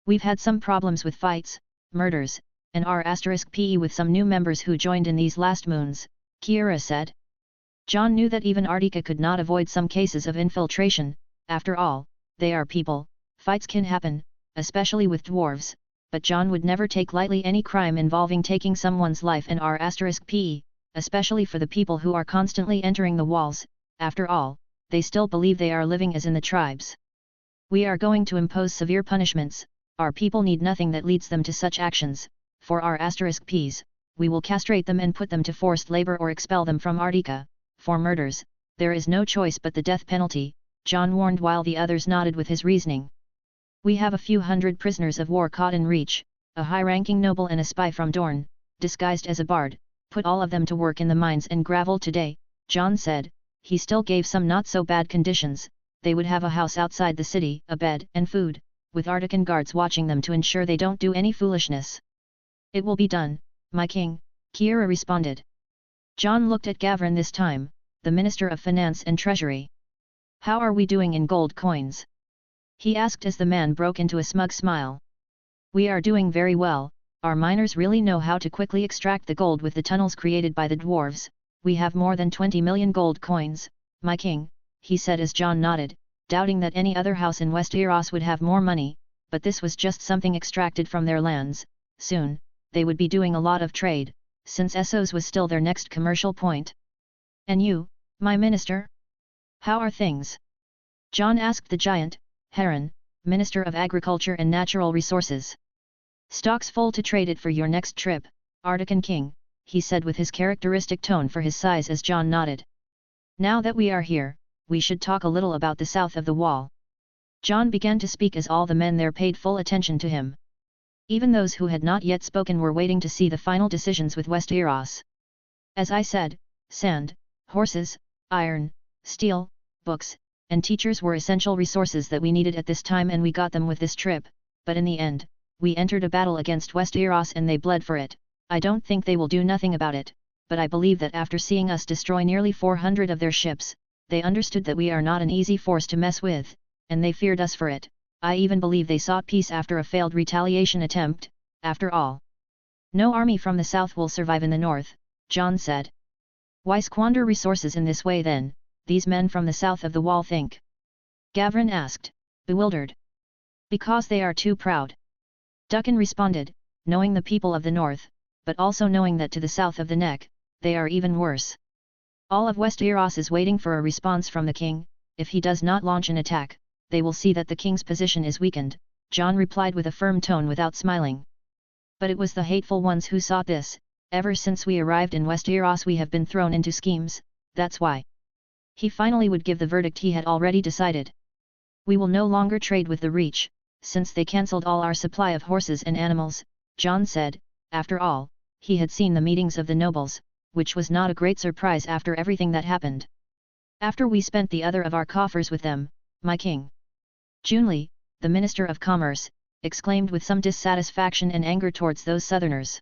We've had some problems with fights, murders, and *PE with some new members who joined in these last moons, Kiera said. Jon knew that even Arctica could not avoid some cases of infiltration. After all, they are people, fights can happen, especially with dwarves, but Jon would never take lightly any crime involving taking someone's life in *PE, especially for the people who are constantly entering the walls. After all, they still believe they are living as in the tribes. We are going to impose severe punishments. Our people need nothing that leads them to such actions. For *Ps, we will castrate them and put them to forced labor or expel them from Arctica. For murders, there is no choice but the death penalty, Jon warned while the others nodded with his reasoning. We have a few hundred prisoners of war caught in Reach, a high-ranking noble and a spy from Dorne, disguised as a bard. Put all of them to work in the mines and gravel today, Jon said. He still gave some not-so-bad conditions. They would have a house outside the city, a bed and food, with Arctican guards watching them to ensure they don't do any foolishness. It will be done, my king, Kiera responded. Jon looked at Gavrin this time, the Minister of Finance and Treasury. How are we doing in gold coins? He asked as the man broke into a smug smile. We are doing very well. Our miners really know how to quickly extract the gold with the tunnels created by the dwarves. We have more than 20 million gold coins, my king, he said as Jon nodded, doubting that any other house in Westeros would have more money, but this was just something extracted from their lands. Soon, they would be doing a lot of trade, since Essos was still their next commercial point. And you, my minister? How are things? Jon asked the giant, Heron, Minister of Agriculture and Natural Resources. Stocks full to trade it for your next trip, Arctican king, he said with his characteristic tone for his size as Jon nodded. Now that we are here, we should talk a little about the south of the wall. Jon began to speak as all the men there paid full attention to him. Even those who had not yet spoken were waiting to see the final decisions with Westeros. As I said, sand, horses, iron, steel, books, and teachers were essential resources that we needed at this time, and we got them with this trip, but in the end, we entered a battle against Westeros and they bled for it. I don't think they will do nothing about it, but I believe that after seeing us destroy nearly 400 of their ships, they understood that we are not an easy force to mess with, and they feared us for it. I even believe they sought peace after a failed retaliation attempt. After all, no army from the south will survive in the north, Jon said. Why squander resources in this way then, these men from the south of the wall think? Gavrin asked, bewildered. Because they are too proud. Duncan responded, knowing the people of the north, but also knowing that to the south of the neck, they are even worse. All of Westeros is waiting for a response from the king. If he does not launch an attack, they will see that the king's position is weakened, Jon replied with a firm tone without smiling. But it was the hateful ones who sought this. Ever since we arrived in Westeros we have been thrown into schemes, that's why. He finally would give the verdict he had already decided. We will no longer trade with the Reach, since they cancelled all our supply of horses and animals, Jon said. After all, he had seen the meetings of the nobles, which was not a great surprise after everything that happened. After we spent the other of our coffers with them, my king. Junley, the Minister of Commerce, exclaimed with some dissatisfaction and anger towards those southerners.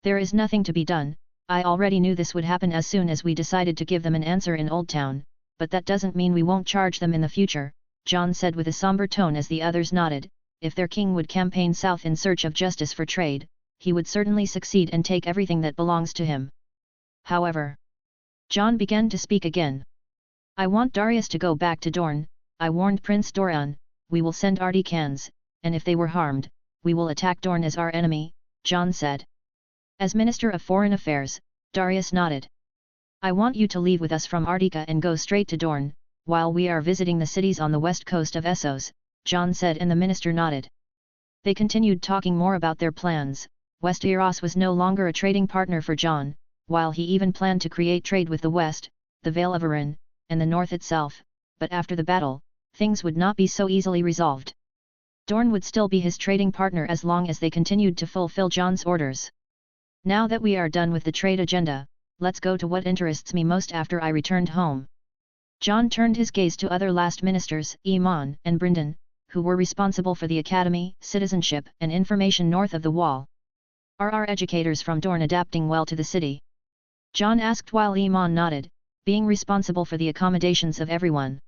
There is nothing to be done. I already knew this would happen as soon as we decided to give them an answer in Old Town, but that doesn't mean we won't charge them in the future, Jon said with a somber tone as the others nodded. If their king would campaign south in search of justice for trade, he would certainly succeed and take everything that belongs to him. However, Jon began to speak again. I want Darius to go back to Dorne. I warned Prince Doran, we will send Articans, and if they were harmed, we will attack Dorne as our enemy, Jon said. As Minister of Foreign Affairs, Darius nodded. I want you to leave with us from Arctica and go straight to Dorne, while we are visiting the cities on the west coast of Essos, Jon said, and the minister nodded. They continued talking more about their plans. Westeros was no longer a trading partner for Jon, while he even planned to create trade with the west, the Vale of Arryn, and the north itself, but after the battle, things would not be so easily resolved. Dorne would still be his trading partner as long as they continued to fulfill Jon's orders. Now that we are done with the trade agenda, let's go to what interests me most after I returned home. Jon turned his gaze to other last ministers, Aemon and Brynden, who were responsible for the academy, citizenship and information north of the wall. Are our educators from Dorne adapting well to the city? Jon asked while Aemon nodded, being responsible for the accommodations of everyone.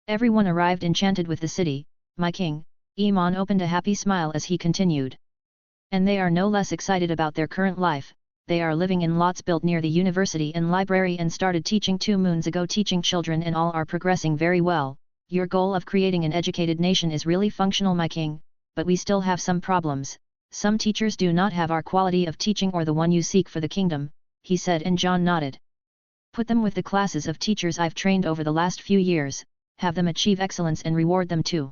Everyone arrived enchanted with the city, my king. Aemon opened a happy smile as he continued. And they are no less excited about their current life. They are living in lots built near the university and library and started teaching 2 moons ago. Teaching children and all are progressing very well. Your goal of creating an educated nation is really functional, my king, but we still have some problems. Some teachers do not have our quality of teaching or the one you seek for the kingdom, he said, and Jon nodded. Put them with the classes of teachers I've trained over the last few years, have them achieve excellence and reward them too.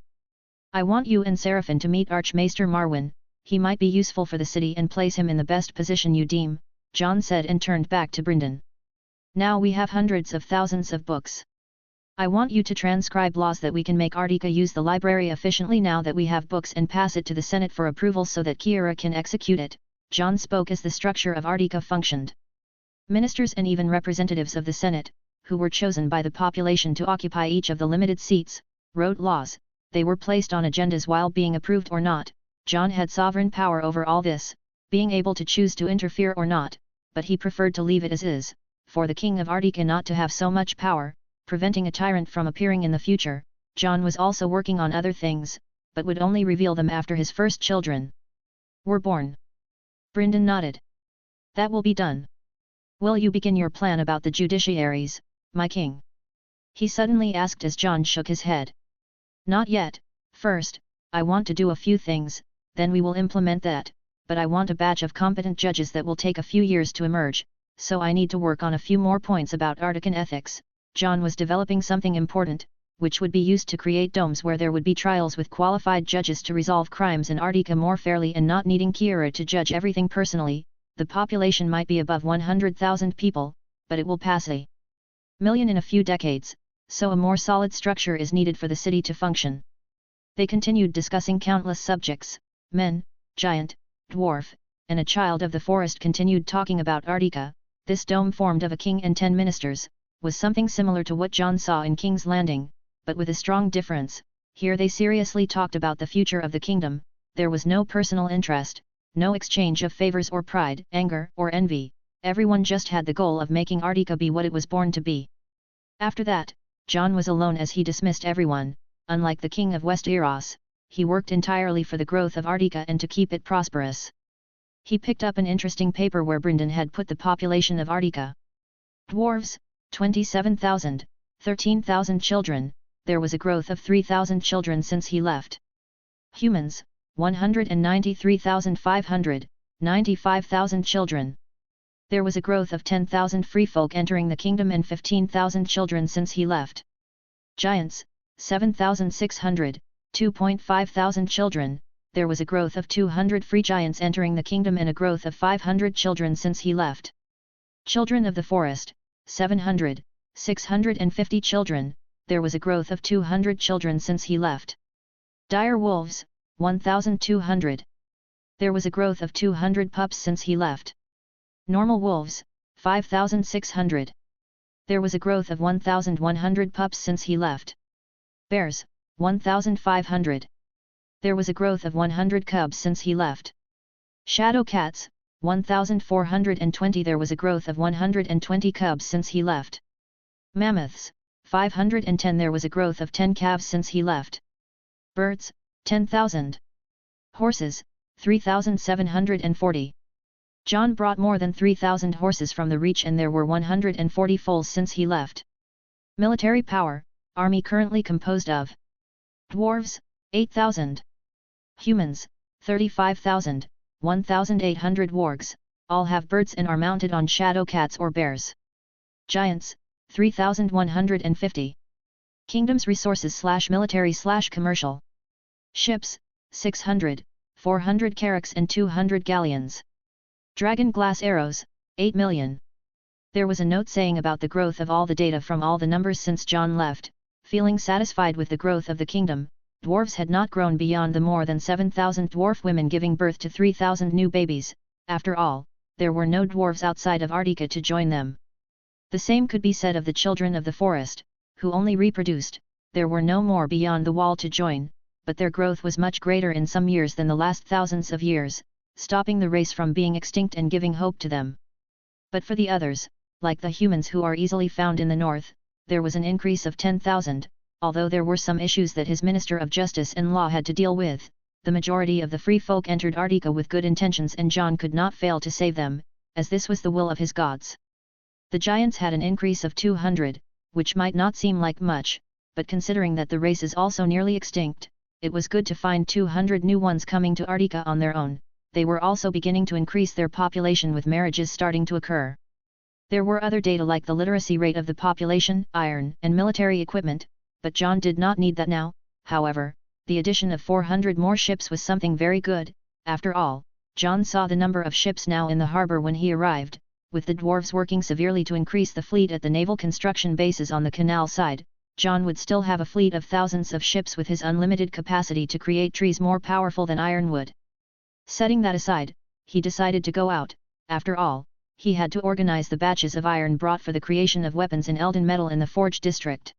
I want you and Seraphin to meet Archmaester Marwyn. He might be useful for the city and place him in the best position you deem, Jon said and turned back to Brynden. Now we have hundreds of thousands of books. I want you to transcribe laws that we can make Arctica use the library efficiently now that we have books and pass it to the Senate for approval so that Kiera can execute it. Jon spoke as the structure of Arctica functioned. Ministers and even representatives of the Senate, who were chosen by the population to occupy each of the limited seats, wrote laws. They were placed on agendas while being approved or not. Jon had sovereign power over all this, being able to choose to interfere or not, but he preferred to leave it as is, for the king of Arctica not to have so much power, preventing a tyrant from appearing in the future. Jon was also working on other things, but would only reveal them after his first children were born. Brynden nodded. That will be done. Will you begin your plan about the judiciaries, my king? He suddenly asked as Jon shook his head. Not yet. First, I want to do a few things, then we will implement that, but I want a batch of competent judges that will take a few years to emerge, so I need to work on a few more points about Arctican ethics. Jon was developing something important, which would be used to create domes where there would be trials with qualified judges to resolve crimes in Arctica more fairly and not needing Kiera to judge everything personally. The population might be above 100,000 people, but it will pass a million in a few decades, so a more solid structure is needed for the city to function. They continued discussing countless subjects. Men, giant, dwarf, and a child of the forest continued talking about Arctica. This dome formed of a king and 10 ministers, was something similar to what Jon saw in King's Landing, but with a strong difference. Here they seriously talked about the future of the kingdom. There was no personal interest, no exchange of favors or pride, anger or envy. Everyone just had the goal of making Arctica be what it was born to be. After that, Jon was alone as he dismissed everyone. Unlike the king of Westeros, he worked entirely for the growth of Arctica and to keep it prosperous. He picked up an interesting paper where Brynden had put the population of Arctica. Dwarves, 27,000, 13,000 children, there was a growth of 3,000 children since he left. Humans, 193,500, 95,000 children. There was a growth of 10,000 free folk entering the kingdom and 15,000 children since he left. Giants, 7,600, 2.5 thousand children. There was a growth of 200 free giants entering the kingdom and a growth of 500 children since he left. Children of the forest, 700, 650 children. There was a growth of 200 children since he left. Dire wolves, 1,200. There was a growth of 200 pups since he left. Normal wolves, 5,600. There was a growth of 1,100 pups since he left. Bears, 1,500. There was a growth of 100 cubs since he left. Shadow cats, 1,420. There was a growth of 120 cubs since he left. Mammoths, 510. There was a growth of 10 calves since he left. Birds, 10,000. Horses, 3,740. Jon brought more than 3,000 horses from the Reach and there were 140 foals since he left. Military power, army currently composed of dwarves, 8,000. Humans, 35,000, 1,800 wargs, all have birds and are mounted on shadow cats or bears. Giants, 3,150. Kingdoms resources /military /commercial. Ships, 600, 400 carracks and 200 galleons. Dragon glass arrows, 8 million. There was a note saying about the growth of all the data from all the numbers since Jon left. Feeling satisfied with the growth of the kingdom, dwarves had not grown beyond the more than 7,000 dwarf women giving birth to 3,000 new babies. After all, there were no dwarves outside of Arctica to join them. The same could be said of the children of the forest, who only reproduced. There were no more beyond the wall to join, but their growth was much greater in some years than the last thousands of years, stopping the race from being extinct and giving hope to them. But for the others, like the humans who are easily found in the north, there was an increase of 10,000, although there were some issues that his Minister of Justice and Law had to deal with. The majority of the free folk entered Arctica with good intentions and Jon could not fail to save them, as this was the will of his gods. The giants had an increase of 200, which might not seem like much, but considering that the race is also nearly extinct, it was good to find 200 new ones coming to Arctica on their own. They were also beginning to increase their population with marriages starting to occur. There were other data like the literacy rate of the population, iron and military equipment, but Jon did not need that now. However, the addition of 400 more ships was something very good. After all, Jon saw the number of ships now in the harbour when he arrived, with the dwarves working severely to increase the fleet at the naval construction bases on the canal side. Jon would still have a fleet of thousands of ships with his unlimited capacity to create trees more powerful than ironwood. Setting that aside, he decided to go out. After all, he had to organize the batches of iron brought for the creation of weapons in Elden Metal in the Forge district.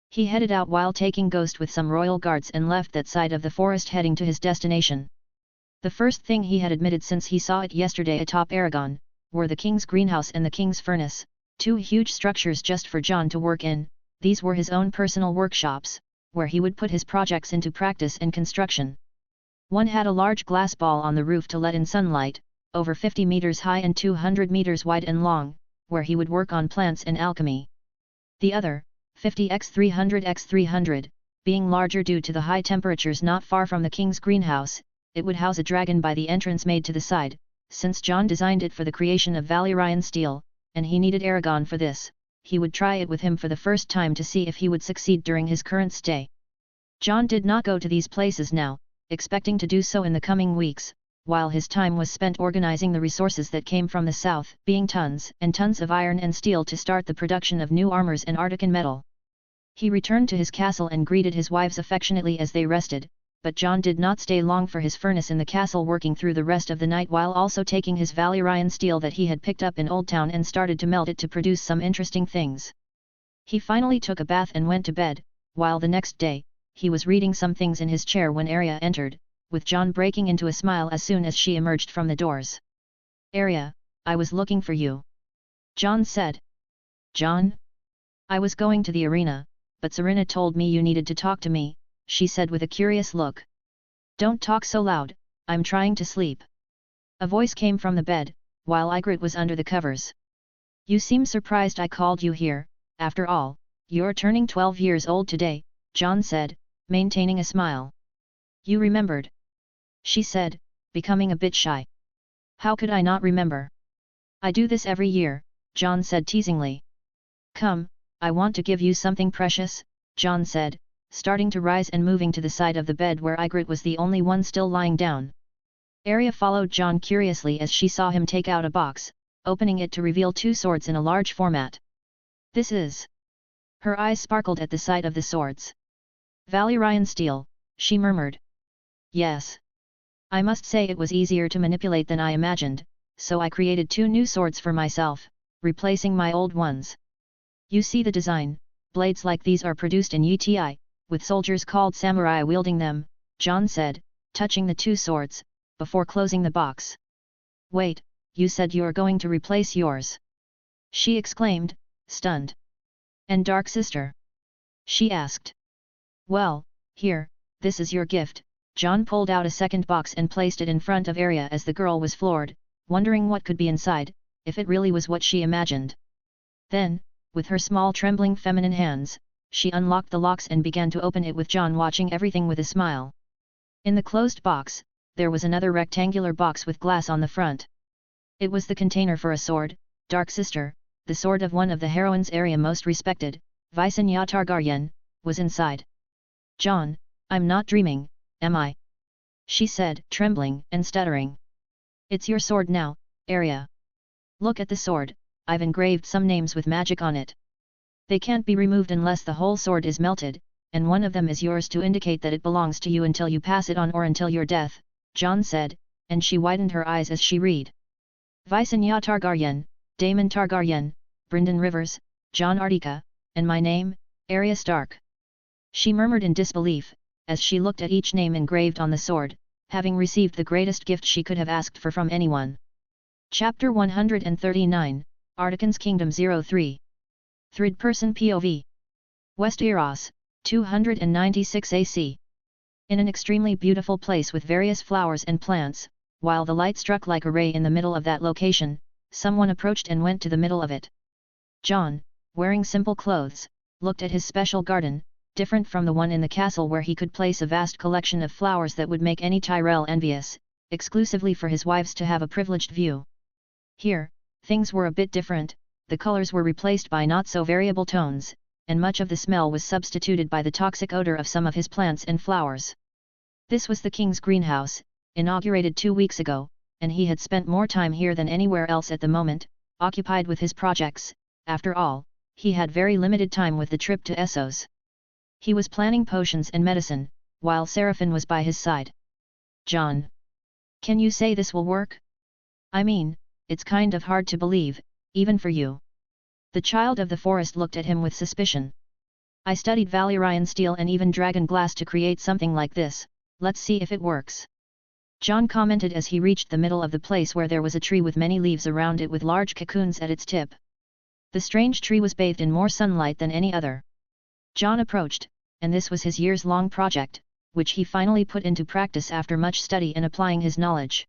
He headed out while taking Ghost with some royal guards and left that side of the forest heading to his destination. The first thing he had admitted since he saw it yesterday atop Aragon, were the King's Greenhouse and the King's Furnace, two huge structures just for Jon to work in. These were his own personal workshops, where he would put his projects into practice and construction. One had a large glass ball on the roof to let in sunlight, over 50 meters high and 200 meters wide and long, where he would work on plants and alchemy. The other, 50x300x300, being larger due to the high temperatures not far from the King's Greenhouse, it would house a dragon by the entrance made to the side. Since Jon designed it for the creation of Valyrian steel, and he needed Aragon for this, he would try it with him for the first time to see if he would succeed during his current stay. Jon did not go to these places now, expecting to do so in the coming weeks, while his time was spent organizing the resources that came from the south, being tons and tons of iron and steel to start the production of new armors and Arctican metal. He returned to his castle and greeted his wives affectionately as they rested, but Jon did not stay long for his furnace in the castle, working through the rest of the night while also taking his Valyrian steel that he had picked up in Old Town and started to melt it to produce some interesting things. He finally took a bath and went to bed, while the next day, he was reading some things in his chair when Arya entered, with Jon breaking into a smile as soon as she emerged from the doors. "Arya, I was looking for you," Jon said. "Jon? I was going to the arena, but Serena told me you needed to talk to me," she said with a curious look. "Don't talk so loud, I'm trying to sleep." A voice came from the bed, while Ygritte was under the covers. "You seem surprised I called you here. After all, you're turning 12 years old today," Jon said, maintaining a smile. "You remembered?" she said, becoming a bit shy. "How could I not remember? I do this every year, Jon said teasingly. Come, I want to give you something precious, Jon said, starting to rise and moving to the side of the bed where Ygritte was the only one still lying down. Arya followed Jon curiously as she saw him take out a box, opening it to reveal 2 swords in a large format. This is... Her eyes sparkled at the sight of the swords. Valyrian steel, she murmured. Yes. I must say it was easier to manipulate than I imagined, so I created 2 new swords for myself, replacing my old ones. You see the design, blades like these are produced in Uti, with soldiers called samurai wielding them, Jon said, touching the 2 swords, before closing the box. Wait, you said you're going to replace yours? She exclaimed, stunned. And Dark Sister? She asked. Well, here, this is your gift. Jon pulled out a second box and placed it in front of Arya as the girl was floored, wondering what could be inside, if it really was what she imagined. Then, with her small trembling feminine hands, she unlocked the locks and began to open it with Jon watching everything with a smile. In the closed box, there was another rectangular box with glass on the front. It was the container for a sword, Dark Sister, the sword of one of the heroines Arya most respected, Visenya Targaryen, was inside. Jon, I'm not dreaming, am I? She said, trembling and stuttering. It's your sword now, Arya. Look at the sword, I've engraved some names with magic on it. They can't be removed unless the whole sword is melted, and one of them is yours to indicate that it belongs to you until you pass it on or until your death, Jon said, and she widened her eyes as she read. Visenya Targaryen, Daemon Targaryen, Brynden Rivers, Jon Arctica, and my name, Arya Stark. She murmured in disbelief, as she looked at each name engraved on the sword, having received the greatest gift she could have asked for from anyone. Chapter 139, Artican's Kingdom 03. Third-person POV. Westeros, 296 AC. In an extremely beautiful place with various flowers and plants, while the light struck like a ray in the middle of that location, someone approached and went to the middle of it. Jon, wearing simple clothes, looked at his special garden, different from the one in the castle where he could place a vast collection of flowers that would make any Tyrell envious, exclusively for his wives to have a privileged view. Here, things were a bit different, the colors were replaced by not-so-variable tones, and much of the smell was substituted by the toxic odor of some of his plants and flowers. This was the king's greenhouse, inaugurated 2 weeks ago, and he had spent more time here than anywhere else at the moment, occupied with his projects. After all, he had very limited time with the trip to Essos. He was planning potions and medicine, while Seraphine was by his side. Jon. Can you say this will work? I mean, it's kind of hard to believe, even for you. The child of the forest looked at him with suspicion. I studied Valyrian steel and even dragon glass to create something like this, let's see if it works. Jon commented as he reached the middle of the place where there was a tree with many leaves around it with large cocoons at its tip. The strange tree was bathed in more sunlight than any other. Jon approached, and this was his years-long project, which he finally put into practice after much study and applying his knowledge.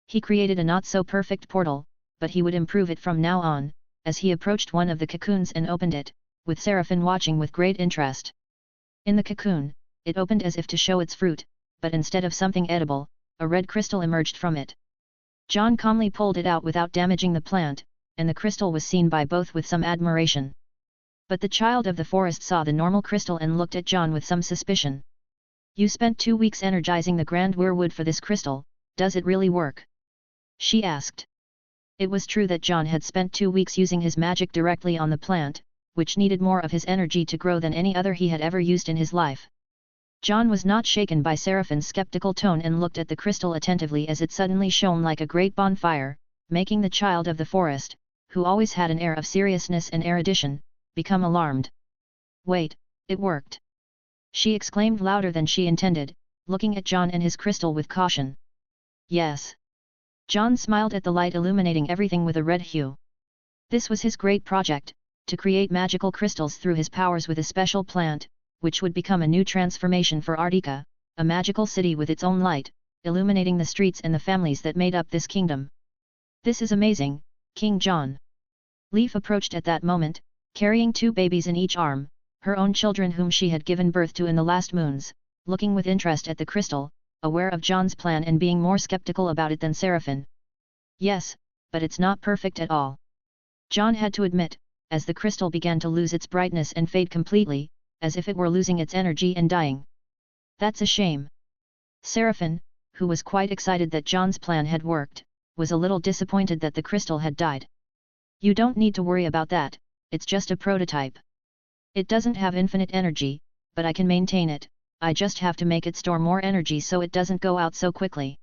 He created a not-so-perfect portal, but he would improve it from now on, as he approached one of the cocoons and opened it, with Seraphine watching with great interest. In the cocoon, it opened as if to show its fruit, but instead of something edible, a red crystal emerged from it. Jon calmly pulled it out without damaging the plant, and the crystal was seen by both with some admiration. But the child of the forest saw the normal crystal and looked at Jon with some suspicion. You spent 2 weeks energizing the Grand Weirwood for this crystal, does it really work? She asked. It was true that Jon had spent 2 weeks using his magic directly on the plant, which needed more of his energy to grow than any other he had ever used in his life. Jon was not shaken by Seraphine's skeptical tone and looked at the crystal attentively as it suddenly shone like a great bonfire, making the child of the forest, who always had an air of seriousness and erudition, become alarmed. Wait, it worked! She exclaimed louder than she intended, looking at Jon and his crystal with caution. Yes. Jon smiled at the light illuminating everything with a red hue. This was his great project, to create magical crystals through his powers with a special plant, which would become a new transformation for Arctica, a magical city with its own light, illuminating the streets and the families that made up this kingdom. This is amazing, King Jon. Leaf approached at that moment, carrying 2 babies in each arm, her own children whom she had given birth to in the last moons, looking with interest at the crystal, aware of Jon's plan and being more skeptical about it than Seraphine. Yes, but it's not perfect at all. Jon had to admit, as the crystal began to lose its brightness and fade completely, as if it were losing its energy and dying. That's a shame. Seraphine, who was quite excited that Jon's plan had worked, was a little disappointed that the crystal had died. You don't need to worry about that, it's just a prototype. It doesn't have infinite energy, but I can maintain it, I just have to make it store more energy so it doesn't go out so quickly.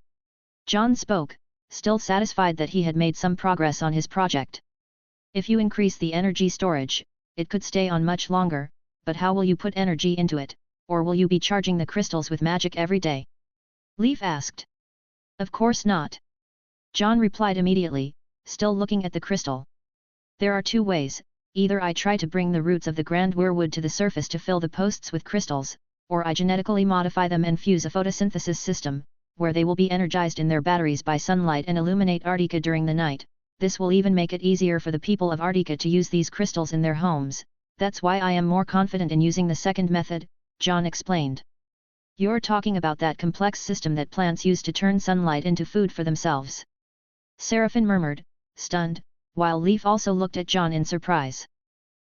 Jon spoke, still satisfied that he had made some progress on his project. If you increase the energy storage, it could stay on much longer, but how will you put energy into it, or will you be charging the crystals with magic every day? Leaf asked. Of course not. Jon replied immediately, still looking at the crystal. There are two ways, either I try to bring the roots of the grand weirwood to the surface to fill the posts with crystals, or I genetically modify them and fuse a photosynthesis system, where they will be energized in their batteries by sunlight and illuminate Arctica during the night. This will even make it easier for the people of Arctica to use these crystals in their homes, that's why I am more confident in using the second method, Jon explained. You're talking about that complex system that plants use to turn sunlight into food for themselves. Seraphine murmured, stunned, while Leaf also looked at Jon in surprise.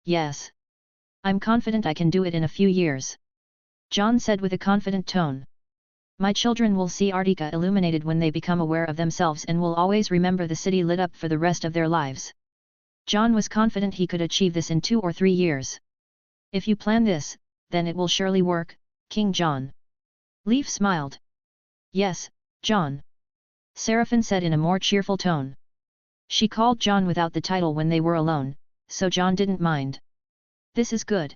Yes. I'm confident I can do it in a few years. Jon said with a confident tone. My children will see Arctica illuminated when they become aware of themselves and will always remember the city lit up for the rest of their lives. Jon was confident he could achieve this in 2 or 3 years. If you plan this, then it will surely work, King Jon. Leaf smiled. Yes, Jon. Seraphine said in a more cheerful tone. She called Jon without the title when they were alone, so Jon didn't mind. This is good.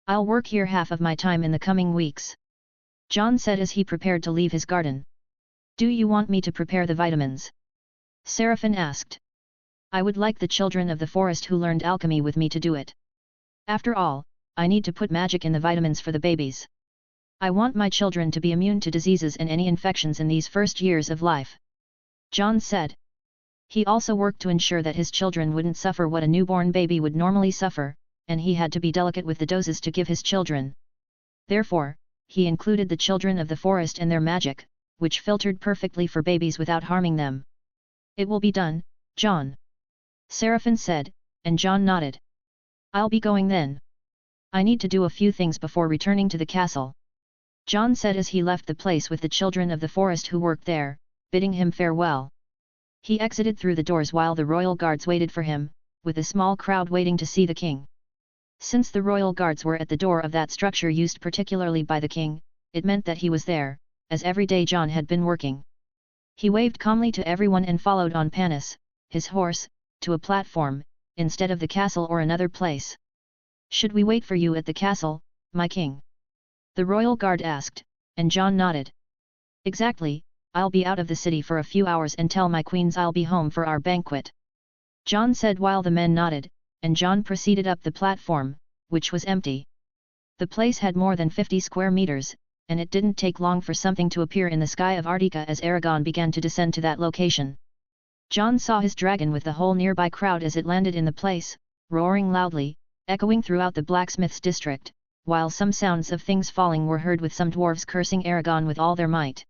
I'll work here half of my time in the coming weeks. Jon said as he prepared to leave his garden. Do you want me to prepare the vitamins? Seraphine asked. I would like the children of the forest who learned alchemy with me to do it. After all, I need to put magic in the vitamins for the babies. I want my children to be immune to diseases and any infections in these first years of life. Jon said. He also worked to ensure that his children wouldn't suffer what a newborn baby would normally suffer, and he had to be delicate with the doses to give his children. Therefore, he included the children of the forest and their magic, which filtered perfectly for babies without harming them. It will be done, Jon. Seraphine said, and Jon nodded. I'll be going then. I need to do a few things before returning to the castle. Jon said as he left the place with the children of the forest who worked there, bidding him farewell. He exited through the doors while the royal guards waited for him, with a small crowd waiting to see the king. Since the royal guards were at the door of that structure used particularly by the king, it meant that he was there, as every day Jon had been working. He waved calmly to everyone and followed on Pentos, his horse, to a platform, instead of the castle or another place. Should we wait for you at the castle, my king? The royal guard asked, and Jon nodded. Exactly, I'll be out of the city for a few hours and tell my queens I'll be home for our banquet. Jon said while the men nodded, and Jon proceeded up the platform, which was empty. The place had more than 50 square meters, and it didn't take long for something to appear in the sky of Arctica as Aragon began to descend to that location. Jon saw his dragon with the whole nearby crowd as it landed in the place, roaring loudly, echoing throughout the blacksmith's district, while some sounds of things falling were heard with some dwarves cursing Aragon with all their might.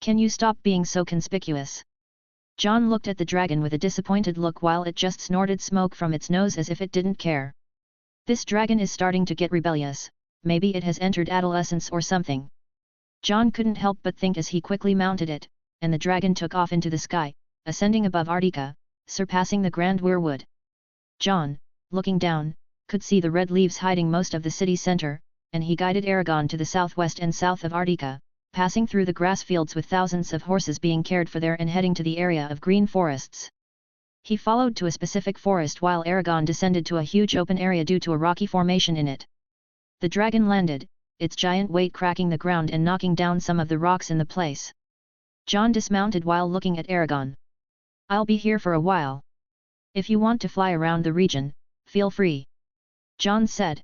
Can you stop being so conspicuous? Jon looked at the dragon with a disappointed look while it just snorted smoke from its nose as if it didn't care. This dragon is starting to get rebellious, maybe it has entered adolescence or something. Jon couldn't help but think as he quickly mounted it, and the dragon took off into the sky, ascending above Arctica, surpassing the grand weirwood. Jon, looking down, could see the red leaves hiding most of the city center, and he guided Aragon to the southwest and south of Arctica, passing through the grass fields with thousands of horses being cared for there and heading to the area of green forests. He followed to a specific forest while Aragon descended to a huge open area due to a rocky formation in it. The dragon landed, its giant weight cracking the ground and knocking down some of the rocks in the place. Jon dismounted while looking at Aragon. I'll be here for a while. If you want to fly around the region, feel free. Jon said.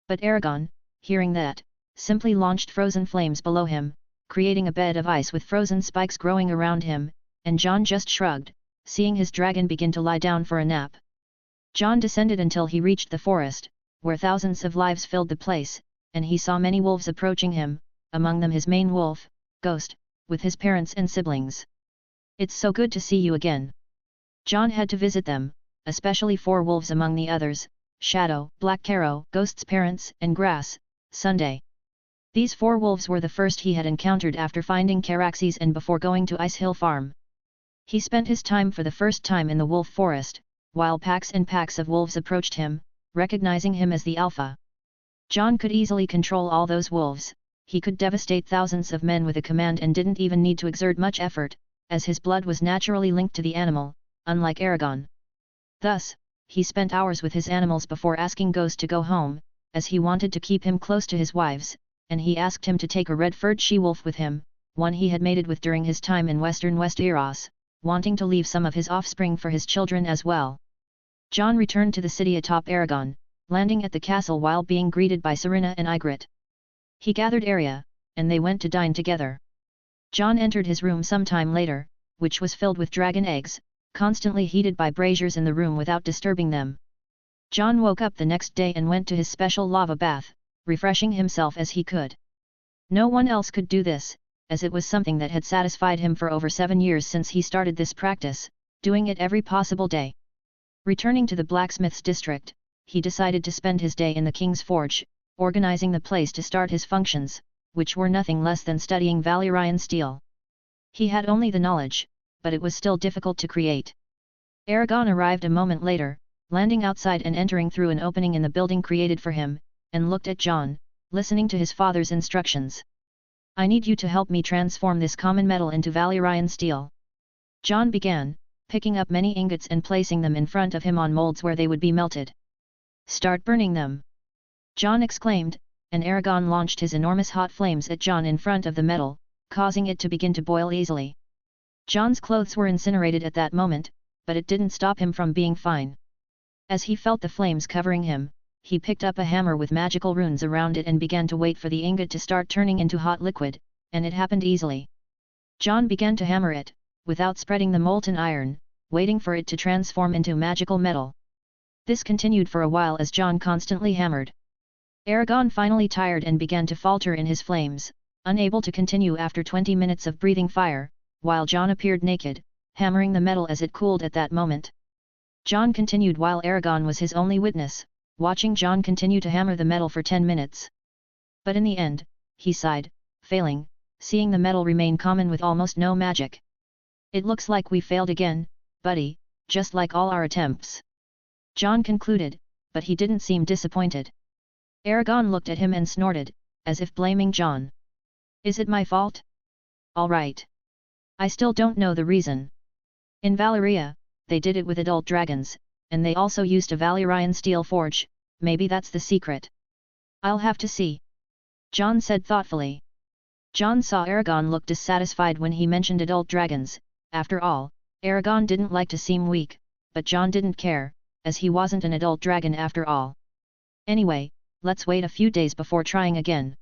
But Aragon, hearing that, simply launched frozen flames below him, creating a bed of ice with frozen spikes growing around him, and Jon just shrugged, seeing his dragon begin to lie down for a nap. Jon descended until he reached the forest, where thousands of lives filled the place, and he saw many wolves approaching him, among them his main wolf, Ghost, with his parents and siblings. It's so good to see you again. Jon had to visit them, especially 4 wolves among the others, Shadow, Black Carrow, Ghost's parents, and Grass, Sunday. These 4 wolves were the first he had encountered after finding Caraxes and before going to Ice Hill Farm. He spent his time for the first time in the wolf forest, while packs and packs of wolves approached him, recognizing him as the alpha. Jon could easily control all those wolves. He could devastate thousands of men with a command and didn't even need to exert much effort, as his blood was naturally linked to the animal, unlike Aragon. Thus, he spent hours with his animals before asking Ghost to go home, as he wanted to keep him close to his wives, and he asked him to take a red-furred she-wolf with him, one he had mated with during his time in western Westeros, wanting to leave some of his offspring for his children as well. Jon returned to the city atop Aragon, landing at the castle while being greeted by Serena and Ygritte. He gathered Arya, and they went to dine together. Jon entered his room sometime later, which was filled with dragon eggs, constantly heated by braziers in the room without disturbing them. Jon woke up the next day and went to his special lava bath, refreshing himself as he could. No one else could do this, as it was something that had satisfied him for over 7 years since he started this practice, doing it every possible day. Returning to the blacksmith's district, he decided to spend his day in the King's Forge, organizing the place to start his functions, which were nothing less than studying Valyrian steel. He had only the knowledge, but it was still difficult to create. Aragon arrived a moment later, landing outside and entering through an opening in the building created for him, and looked at Jon, listening to his father's instructions. "I need you to help me transform this common metal into Valyrian steel." Jon began, picking up many ingots and placing them in front of him on molds where they would be melted. "Start burning them!" Jon exclaimed, and Aragon launched his enormous hot flames at Jon in front of the metal, causing it to begin to boil easily. Jon's clothes were incinerated at that moment, but it didn't stop him from being fine. As he felt the flames covering him, he picked up a hammer with magical runes around it and began to wait for the ingot to start turning into hot liquid, and it happened easily. Jon began to hammer it, without spreading the molten iron, waiting for it to transform into magical metal. This continued for a while as Jon constantly hammered. Aragon finally tired and began to falter in his flames, unable to continue after 20 minutes of breathing fire, while Jon appeared naked, hammering the metal as it cooled at that moment. Jon continued while Aragon was his only witness, watching Jon continue to hammer the metal for 10 minutes. But in the end, he sighed, failing, seeing the metal remain common with almost no magic. "It looks like we failed again, buddy, just like all our attempts," Jon concluded, but he didn't seem disappointed. Aragon looked at him and snorted, as if blaming Jon. "Is it my fault? All right. I still don't know the reason. In Valyria, they did it with adult dragons, and they also used a Valyrian steel forge, maybe that's the secret. I'll have to see," Jon said thoughtfully. Jon saw Aragon look dissatisfied when he mentioned adult dragons. After all, Aragon didn't like to seem weak, but Jon didn't care, as he wasn't an adult dragon after all. "Anyway, let's wait a few days before trying again,"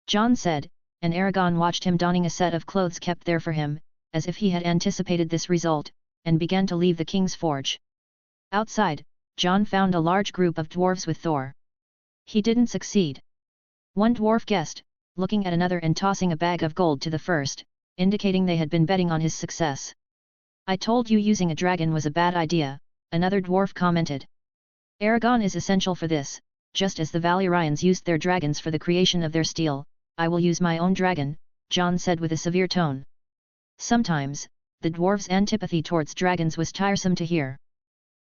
Jon said, and Aragon watched him donning a set of clothes kept there for him, as if he had anticipated this result, and began to leave the King's Forge. Outside, Jon found a large group of dwarves with Thor. He didn't succeed. One dwarf guessed, looking at another and tossing a bag of gold to the first, indicating they had been betting on his success. "I told you using a dragon was a bad idea," another dwarf commented. "Aragon is essential for this, just as the Valyrians used their dragons for the creation of their steel. I will use my own dragon," Jon said with a severe tone. Sometimes, the dwarf's antipathy towards dragons was tiresome to hear.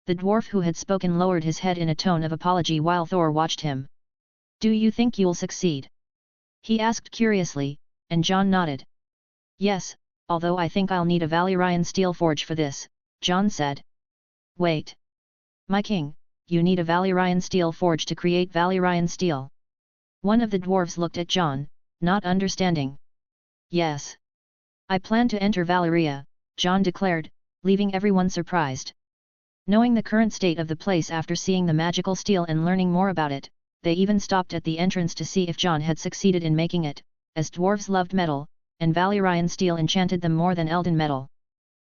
The dwarf who had spoken lowered his head in a tone of apology while Thor watched him. "Do you think you'll succeed?" he asked curiously, and Jon nodded. "Yes, although I think I'll need a Valyrian steel forge for this," Jon said. "Wait. My king, you need a Valyrian steel forge to create Valyrian steel." One of the dwarves looked at Jon, not understanding. "Yes. I plan to enter Valyria," Jon declared, leaving everyone surprised. Knowing the current state of the place after seeing the magical steel and learning more about it, they even stopped at the entrance to see if Jon had succeeded in making it, as dwarves loved metal, and Valyrian steel enchanted them more than Elden metal.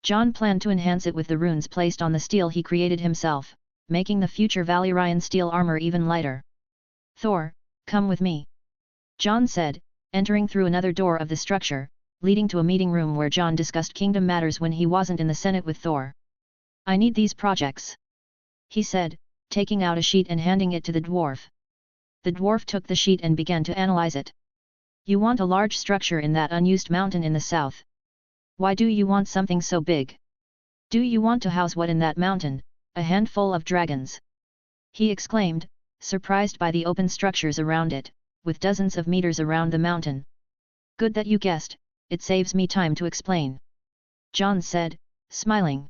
Jon planned to enhance it with the runes placed on the steel he created himself, making the future Valyrian steel armor even lighter. "Thor, come with me," Jon said, entering through another door of the structure, leading to a meeting room where Jon discussed kingdom matters when he wasn't in the Senate with Thor. I need these projects, he said, taking out a sheet and handing it to the dwarf. The dwarf took the sheet and began to analyze it. You want a large structure in that unused mountain in the south. Why do you want something so big? Do you want to house what in that mountain, a handful of dragons? He exclaimed, surprised by the open structures around it, with dozens of meters around the mountain. Good that you guessed, it saves me time to explain. Jon said, smiling.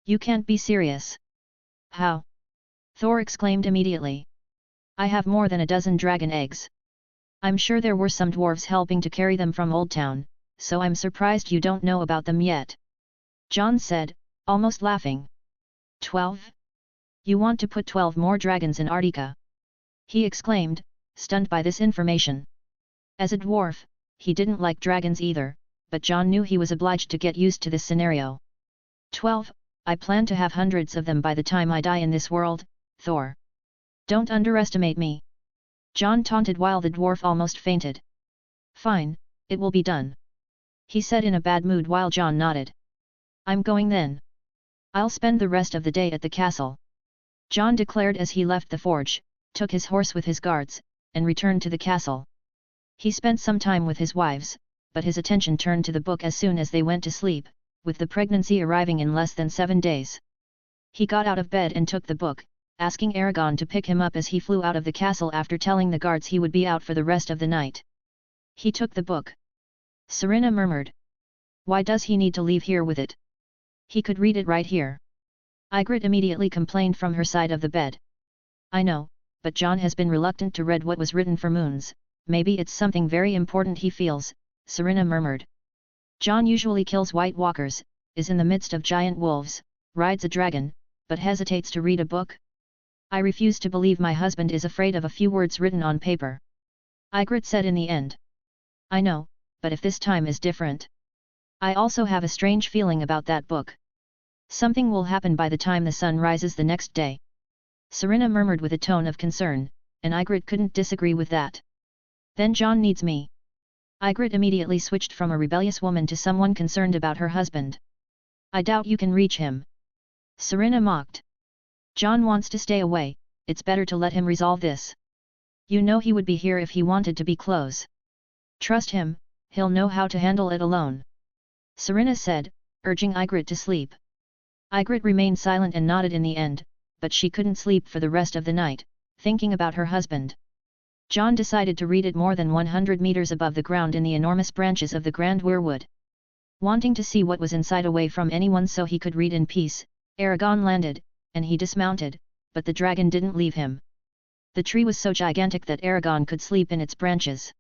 You can't be serious. How? Thor exclaimed immediately. I have more than a dozen dragon eggs. I'm sure there were some dwarves helping to carry them from Old Town, so I'm surprised you don't know about them yet. Jon said, almost laughing. 12? You want to put 12 more dragons in Arctica? He exclaimed, stunned by this information. As a dwarf, he didn't like dragons either, but Jon knew he was obliged to get used to this scenario. 12, I plan to have hundreds of them by the time I die in this world, Thor. Don't underestimate me. Jon taunted while the dwarf almost fainted. Fine, it will be done. He said in a bad mood while Jon nodded. I'm going then. I'll spend the rest of the day at the castle. Jon declared as he left the forge, took his horse with his guards, and returned to the castle. He spent some time with his wives, but his attention turned to the book as soon as they went to sleep, with the pregnancy arriving in less than 7 days. He got out of bed and took the book, asking Aragon to pick him up as he flew out of the castle after telling the guards he would be out for the rest of the night. He took the book. Serena murmured. Why does he need to leave here with it? He could read it right here. Ygritte immediately complained from her side of the bed. I know, but Jon has been reluctant to read what was written for moons, maybe it's something very important he feels, Serena murmured. Jon usually kills White Walkers, is in the midst of giant wolves, rides a dragon, but hesitates to read a book? I refuse to believe my husband is afraid of a few words written on paper. Ygritte said in the end. I know, but if this time is different. I also have a strange feeling about that book. Something will happen by the time the sun rises the next day. Serena murmured with a tone of concern, and Ygritte couldn't disagree with that. Then Jon needs me. Ygritte immediately switched from a rebellious woman to someone concerned about her husband. I doubt you can reach him. Serena mocked. Jon wants to stay away, it's better to let him resolve this. You know he would be here if he wanted to be close. Trust him, he'll know how to handle it alone. Serena said, urging Ygritte to sleep. Ygritte remained silent and nodded in the end, but she couldn't sleep for the rest of the night, thinking about her husband. Jon decided to read it more than 100 meters above the ground in the enormous branches of the Grand Weirwood. Wanting to see what was inside away from anyone so he could read in peace, Aragon landed, and he dismounted, but the dragon didn't leave him. The tree was so gigantic that Aragon could sleep in its branches.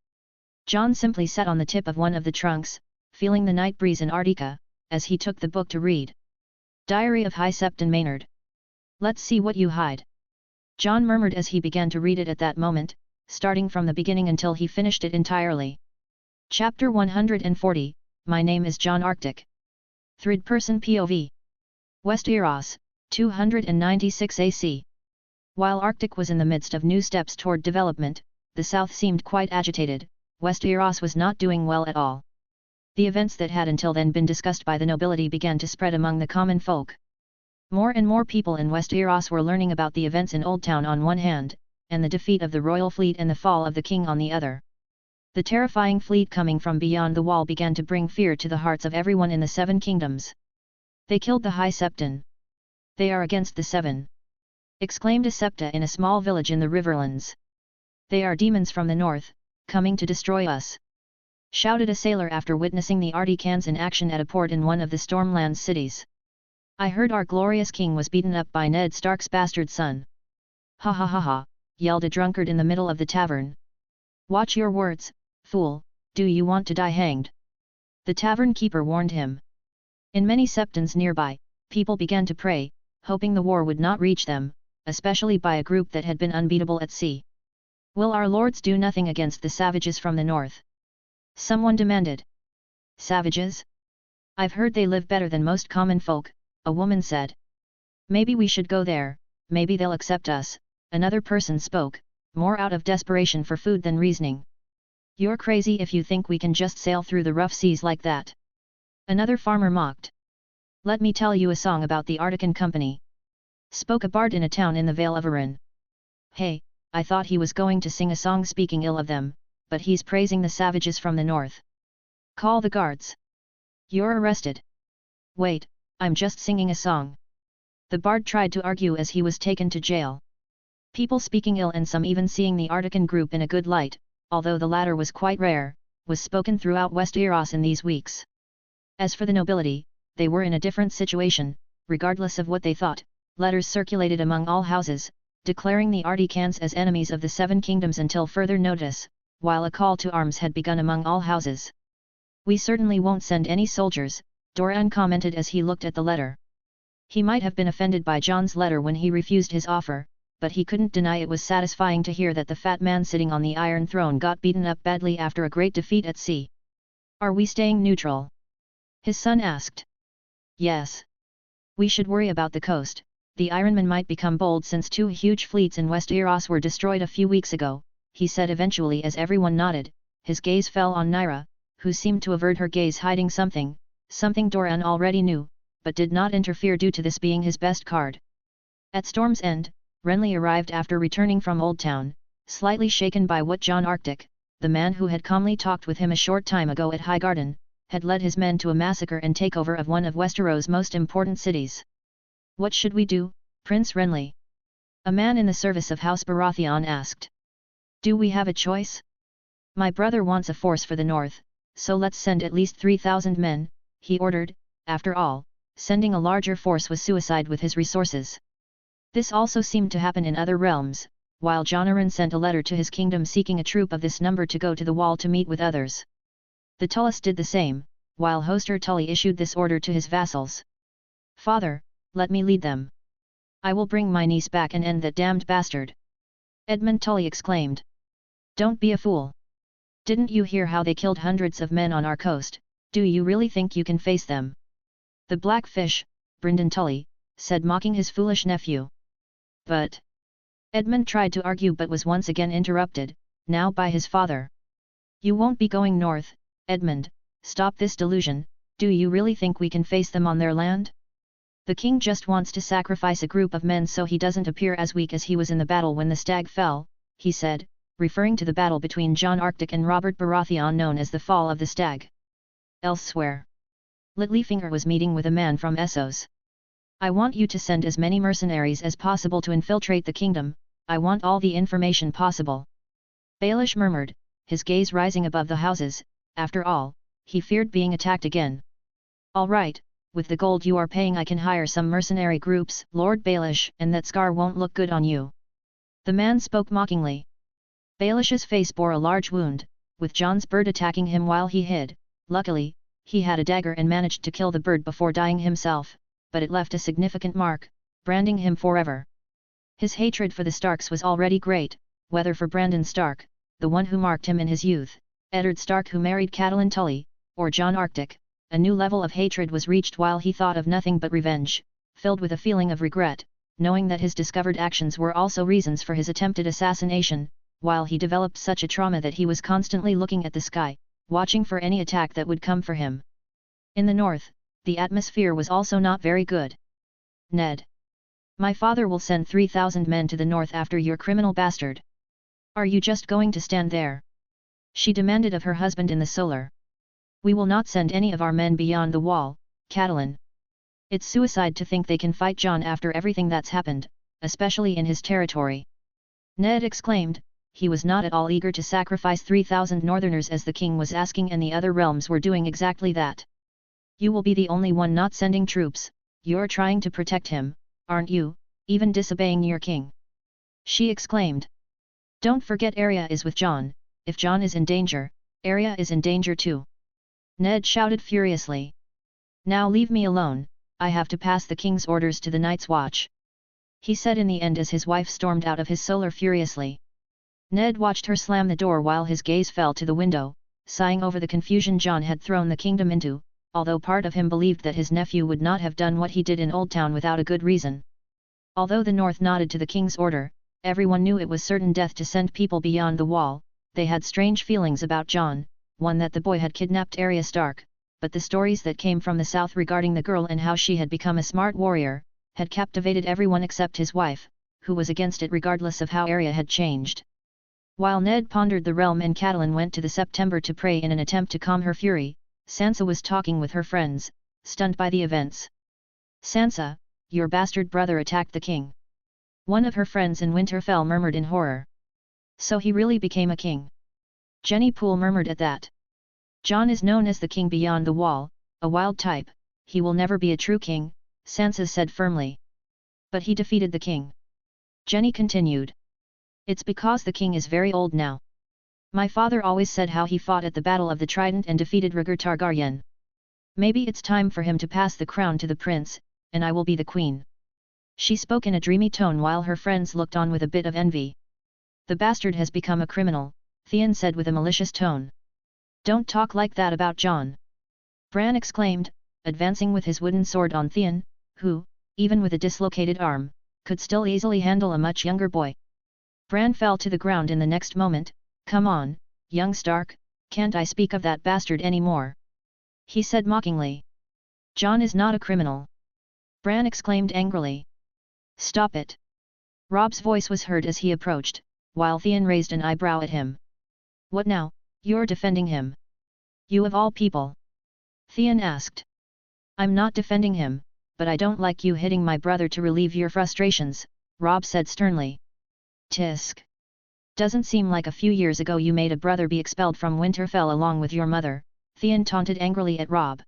Jon simply sat on the tip of one of the trunks, feeling the night breeze in Arctica, as he took the book to read. Diary of High Septon Maynard. Let's see what you hide. Jon murmured as he began to read it at that moment, starting from the beginning until he finished it entirely. Chapter 140, My name is Jon Arctic. Third person POV. Westeros, 296 AC. While Arctic was in the midst of new steps toward development, the south seemed quite agitated. Westeros was not doing well at all. The events that had until then been discussed by the nobility began to spread among the common folk. More and more people in Westeros were learning about the events in Old Town on one hand, and the defeat of the royal fleet and the fall of the king on the other. The terrifying fleet coming from beyond the wall began to bring fear to the hearts of everyone in the Seven Kingdoms. They killed the High Septon. They are against the Seven. Exclaimed a Septa in a small village in the Riverlands. They are demons from the north, coming to destroy us. Shouted a sailor after witnessing the Articans in action at a port in one of the Stormlands cities. I heard our glorious king was beaten up by Ned Stark's bastard son. Ha ha ha ha, yelled a drunkard in the middle of the tavern. Watch your words, fool, do you want to die hanged? The tavern keeper warned him. In many septons nearby, people began to pray, hoping the war would not reach them, especially by a group that had been unbeatable at sea. Will our lords do nothing against the savages from the north? Someone demanded. Savages? I've heard they live better than most common folk, a woman said. Maybe we should go there, maybe they'll accept us, another person spoke, more out of desperation for food than reasoning. You're crazy if you think we can just sail through the rough seas like that. Another farmer mocked. Let me tell you a song about the Arctican company. Spoke a bard in a town in the Vale of Arryn. Hey, I thought he was going to sing a song speaking ill of them, but he's praising the savages from the north. Call the guards. You're arrested. Wait, I'm just singing a song. The bard tried to argue as he was taken to jail. People speaking ill and some even seeing the Arctican group in a good light, although the latter was quite rare, was spoken throughout Westeros in these weeks. As for the nobility, they were in a different situation, regardless of what they thought. Letters circulated among all houses, declaring the Articans as enemies of the Seven Kingdoms until further notice, while a call to arms had begun among all houses. We certainly won't send any soldiers, Doran commented as he looked at the letter. He might have been offended by Jon's letter when he refused his offer, but he couldn't deny it was satisfying to hear that the fat man sitting on the Iron Throne got beaten up badly after a great defeat at sea. Are we staying neutral? His son asked. Yes. We should worry about the coast. The Ironmen might become bold since 2 huge fleets in Westeros were destroyed a few weeks ago, he said eventually as everyone nodded. His gaze fell on Nyra, who seemed to avert her gaze, hiding something Doran already knew, but did not interfere due to this being his best card. At Storm's End, Renley arrived after returning from Old Town, slightly shaken by what Jon Arctic, the man who had calmly talked with him a short time ago at Highgarden, had led his men to a massacre and takeover of one of Westeros' most important cities. What should we do, Prince Renley? A man in the service of House Baratheon asked. Do we have a choice? My brother wants a force for the north, so let's send at least 3,000 men, he ordered. After all, sending a larger force was suicide with his resources. This also seemed to happen in other realms, while Jon Arryn sent a letter to his kingdom seeking a troop of this number to go to the wall to meet with others. The Tullus did the same, while Hoster Tully issued this order to his vassals. Father, let me lead them. I will bring my niece back and end that damned bastard. Edmund Tully exclaimed. Don't be a fool. Didn't you hear how they killed hundreds of men on our coast? Do you really think you can face them? The Blackfish, Brynden Tully, said, mocking his foolish nephew. But Edmund tried to argue but was once again interrupted, now by his father. You won't be going north, Edmund. Stop this delusion. Do you really think we can face them on their land? The king just wants to sacrifice a group of men so he doesn't appear as weak as he was in the battle when the stag fell, he said, referring to the battle between Jon Arctic and Robert Baratheon known as the Fall of the Stag. Elsewhere, Littlefinger was meeting with a man from Essos. I want you to send as many mercenaries as possible to infiltrate the kingdom. I want all the information possible. Baelish murmured, his gaze rising above the houses. After all, he feared being attacked again. All right, with the gold you are paying I can hire some mercenary groups, Lord Baelish, and that scar won't look good on you. The man spoke mockingly. Baelish's face bore a large wound, with Jon's bird attacking him while he hid. Luckily, he had a dagger and managed to kill the bird before dying himself, but it left a significant mark, branding him forever. His hatred for the Starks was already great, whether for Brandon Stark, the one who marked him in his youth, Eddard Stark who married Catelyn Tully, or Jon Arctic. A new level of hatred was reached while he thought of nothing but revenge, filled with a feeling of regret, knowing that his discovered actions were also reasons for his attempted assassination, while he developed such a trauma that he was constantly looking at the sky, watching for any attack that would come for him. In the north, the atmosphere was also not very good. Ned. My father will send 3,000 men to the north after your criminal bastard. Are you just going to stand there? She demanded of her husband in the solar. We will not send any of our men beyond the wall, Catelyn. It's suicide to think they can fight Jon after everything that's happened, especially in his territory. Ned exclaimed. He was not at all eager to sacrifice 3,000 northerners as the king was asking, and the other realms were doing exactly that. You will be the only one not sending troops. You're trying to protect him, aren't you, even disobeying your king? She exclaimed. Don't forget Arya is with Jon. If Jon is in danger, Arya is in danger too. Ned shouted furiously. Now leave me alone, I have to pass the king's orders to the Night's Watch. He said in the end as his wife stormed out of his solar furiously. Ned watched her slam the door while his gaze fell to the window, sighing over the confusion Jon had thrown the kingdom into, although part of him believed that his nephew would not have done what he did in Old Town without a good reason. Although the North nodded to the king's order, everyone knew it was certain death to send people beyond the wall. They had strange feelings about Jon, one that the boy had kidnapped Arya Stark, but the stories that came from the south regarding the girl and how she had become a smart warrior, had captivated everyone except his wife, who was against it regardless of how Arya had changed. While Ned pondered the realm and Catelyn went to the September to pray in an attempt to calm her fury, Sansa was talking with her friends, stunned by the events. "Sansa, your bastard brother attacked the king." One of her friends in Winterfell murmured in horror. "So he really became a king?" Jenny Poole murmured at that. "Jon is known as the king beyond the wall, a wild type, he will never be a true king," Sansa said firmly. "But he defeated the king." Jenny continued. "It's because the king is very old now. My father always said how he fought at the Battle of the Trident and defeated Rhaegar Targaryen. Maybe it's time for him to pass the crown to the prince, and I will be the queen." She spoke in a dreamy tone while her friends looked on with a bit of envy. "The bastard has become a criminal," Theon said with a malicious tone. "Don't talk like that about Jon," Bran exclaimed, advancing with his wooden sword on Theon, who, even with a dislocated arm, could still easily handle a much younger boy. Bran fell to the ground in the next moment. "Come on, young Stark, can't I speak of that bastard anymore?" he said mockingly. "Jon is not a criminal," Bran exclaimed angrily. "Stop it." Robb's voice was heard as he approached, while Theon raised an eyebrow at him. "What now, you're defending him? You of all people?" Theon asked. "I'm not defending him, but I don't like you hitting my brother to relieve your frustrations," Robb said sternly. "Tisk. Doesn't seem like a few years ago you made a brother be expelled from Winterfell along with your mother," Theon taunted angrily at Robb.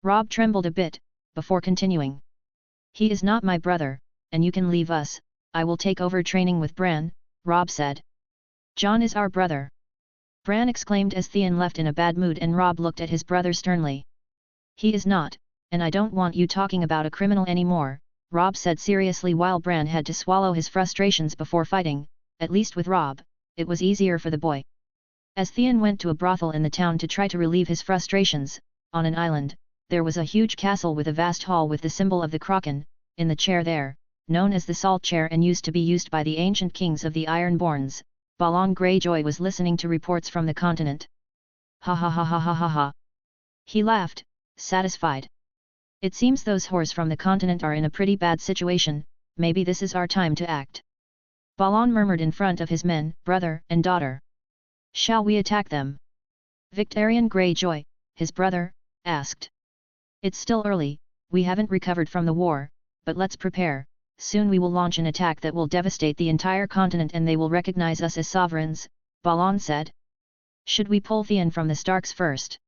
Robb trembled a bit, before continuing. "He is not my brother, and you can leave us, I will take over training with Bran," Robb said. "Jon is our brother," Bran exclaimed as Theon left in a bad mood and Robb looked at his brother sternly. "He is not, and I don't want you talking about a criminal anymore," Robb said seriously while Bran had to swallow his frustrations before fighting. At least with Robb, it was easier for the boy. As Theon went to a brothel in the town to try to relieve his frustrations, on an island, there was a huge castle with a vast hall with the symbol of the Kraken, in the chair there, known as the Salt Chair and used to be used by the ancient kings of the Ironborns. Balon Greyjoy was listening to reports from the continent. "Ha ha ha ha ha ha ha." He laughed, satisfied. "It seems those whores from the continent are in a pretty bad situation, maybe this is our time to act." Balon murmured in front of his men, brother and daughter. "Shall we attack them?" Victarion Greyjoy, his brother, asked. "It's still early, we haven't recovered from the war, but let's prepare. Soon we will launch an attack that will devastate the entire continent and they will recognize us as sovereigns," Balon said. "Should we pull Theon from the Starks first?"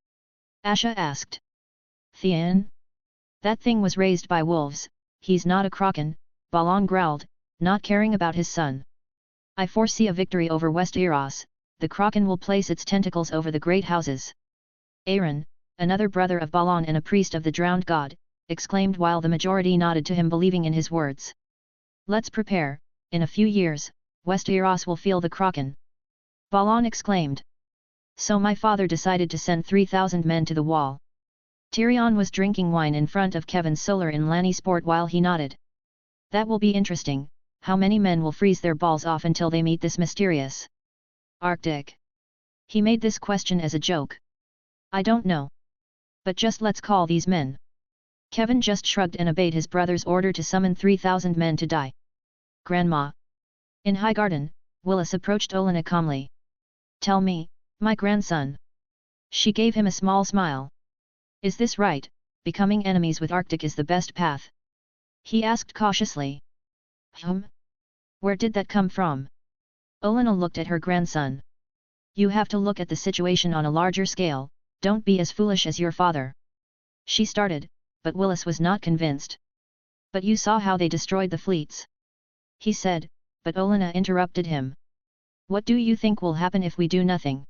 Asha asked. "Theon? That thing was raised by wolves, he's not a kraken," Balon growled, not caring about his son. "I foresee a victory over Westeros, the kraken will place its tentacles over the great houses." Aaron, another brother of Balon and a priest of the drowned god, exclaimed while the majority nodded to him believing in his words. "Let's prepare, in a few years, Westeros will feel the kraken," Balon exclaimed. "So my father decided to send 3,000 men to the wall." Tyrion was drinking wine in front of Kevin Solar in Lannisport while he nodded. "That will be interesting, how many men will freeze their balls off until they meet this mysterious Arctic?" He made this question as a joke. "I don't know. But just let's call these men." Kevin just shrugged and obeyed his brother's order to summon 3,000 men to die. "Grandma." In Highgarden, Willis approached Olenna calmly. "Tell me, my grandson." She gave him a small smile. "Is this right, becoming enemies with Arctic is the best path?" he asked cautiously. Where did that come from?" Olenna looked at her grandson. "You have to look at the situation on a larger scale, don't be as foolish as your father." She started, but Willis was not convinced. "But you saw how they destroyed the fleets," he said, but Olenna interrupted him. "What do you think will happen if we do nothing?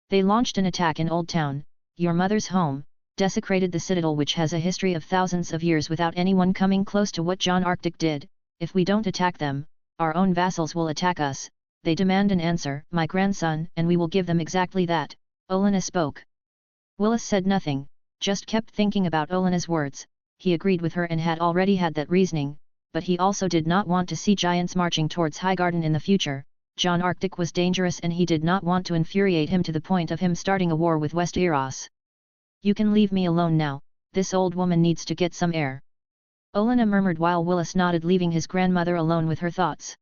They launched an attack in Old Town, your mother's home, desecrated the citadel which has a history of thousands of years without anyone coming close to what Jon Arctic did. If we don't attack them, our own vassals will attack us. They demand an answer, my grandson, and we will give them exactly that." Olenna spoke. Willis said nothing, just kept thinking about Olenna's words. He agreed with her and had already had that reasoning, but he also did not want to see giants marching towards Highgarden in the future. Jon Arctic was dangerous and he did not want to infuriate him to the point of him starting a war with Westeros. You can leave me alone now, this old woman needs to get some air. Olenna murmured while Willis nodded, leaving his grandmother alone with her thoughts.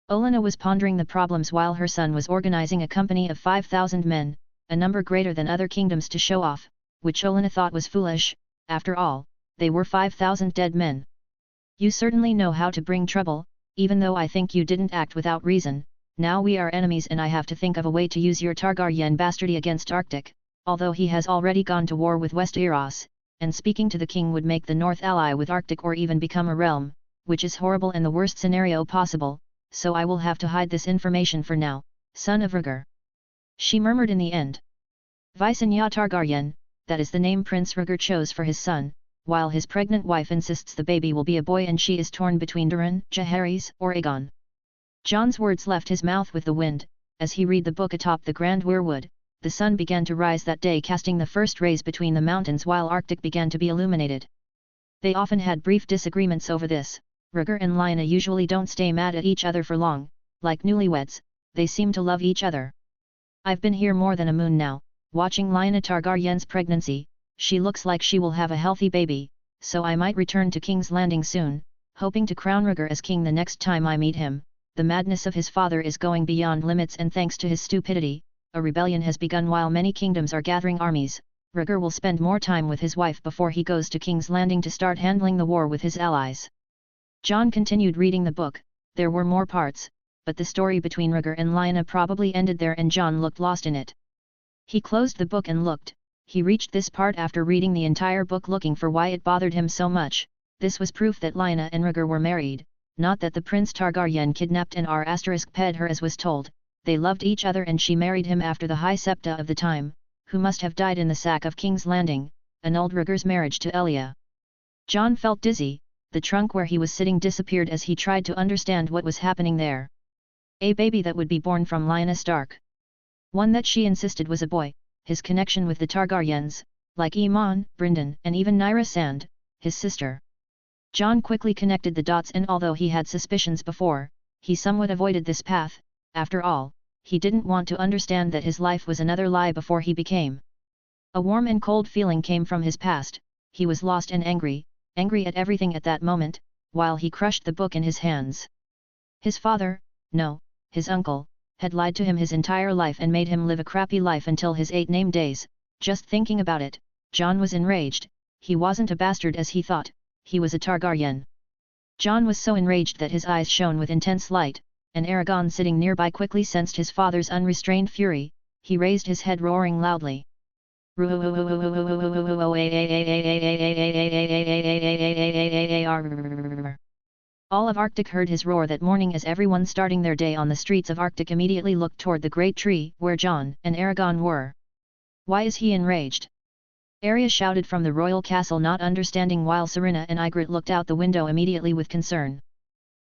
Olenna was pondering the problems while her son was organizing a company of 5,000 men, a number greater than other kingdoms, to show off, which Olenna thought was foolish. After all, they were 5,000 dead men. You certainly know how to bring trouble, even though I think you didn't act without reason. Now we are enemies and I have to think of a way to use your Targaryen bastardy against Arctic, although he has already gone to war with Westeros, and speaking to the king would make the North ally with Arctic or even become a realm, which is horrible and the worst scenario possible, so I will have to hide this information for now, son of Rhaegar. She murmured in the end. Visenya Targaryen, that is the name Prince Rhaegar chose for his son, while his pregnant wife insists the baby will be a boy and she is torn between Dorne, Jaehaerys, or Aegon. Jon's words left his mouth with the wind. As he read the book atop the Grand Weirwood, the sun began to rise that day, casting the first rays between the mountains while Arctic began to be illuminated. They often had brief disagreements over this. Rhaegar and Lyanna usually don't stay mad at each other for long, like newlyweds, they seem to love each other. I've been here more than a moon now, watching Lyanna Targaryen's pregnancy. She looks like she will have a healthy baby, so I might return to King's Landing soon, hoping to crown Rhaegar as king the next time I meet him. The madness of his father is going beyond limits, and thanks to his stupidity, a rebellion has begun while many kingdoms are gathering armies. Rhaegar will spend more time with his wife before he goes to King's Landing to start handling the war with his allies. Jon continued reading the book. There were more parts, but the story between Rhaegar and Lyanna probably ended there and Jon looked lost in it. He closed the book and looked. He reached this part after reading the entire book, looking for why it bothered him so much. This was proof that Lyanna and Rhaegar were married, not that the Prince Targaryen kidnapped and *ped her as was told. They loved each other and she married him after the High Septa of the time, who must have died in the sack of King's Landing, annulled Rhaegar's marriage to Arya. Jon felt dizzy. The trunk where he was sitting disappeared as he tried to understand what was happening there. A baby that would be born from Lyanna Stark. One that she insisted was a boy. His connection with the Targaryens, like Aemon, Brynden, and even Nyra Sand, his sister. Jon quickly connected the dots, and although he had suspicions before, he somewhat avoided this path. After all, he didn't want to understand that his life was another lie before he became. A warm and cold feeling came from his past. He was lost and angry at everything at that moment, while he crushed the book in his hands. His father, no, his uncle, had lied to him his entire life and made him live a crappy life until his 8 named days. Just thinking about it, Jon was enraged. He wasn't a bastard as he thought, he was a Targaryen. Jon was so enraged that his eyes shone with intense light, and Aragon sitting nearby quickly sensed his father's unrestrained fury. He raised his head, roaring loudly. All of Arctic heard his roar that morning as everyone starting their day on the streets of Arctic immediately looked toward the great tree where Jon and Aragon were. Why is he enraged? Arya shouted from the royal castle, not understanding, while Serena and Ygritte looked out the window immediately with concern.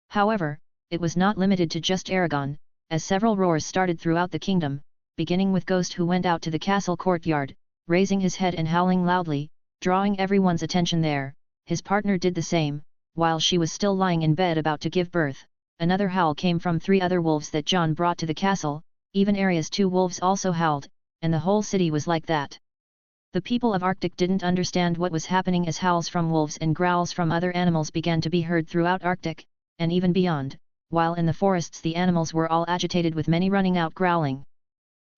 However, it was not limited to just Aragon, as several roars started throughout the kingdom, beginning with Ghost, who went out to the castle courtyard, raising his head and howling loudly, drawing everyone's attention there. His partner did the same, while she was still lying in bed about to give birth. Another howl came from 3 other wolves that Jon brought to the castle. Even Arya's 2 wolves also howled, and the whole city was like that. The people of Arctic didn't understand what was happening as howls from wolves and growls from other animals began to be heard throughout Arctic, and even beyond, while in the forests the animals were all agitated, with many running out growling.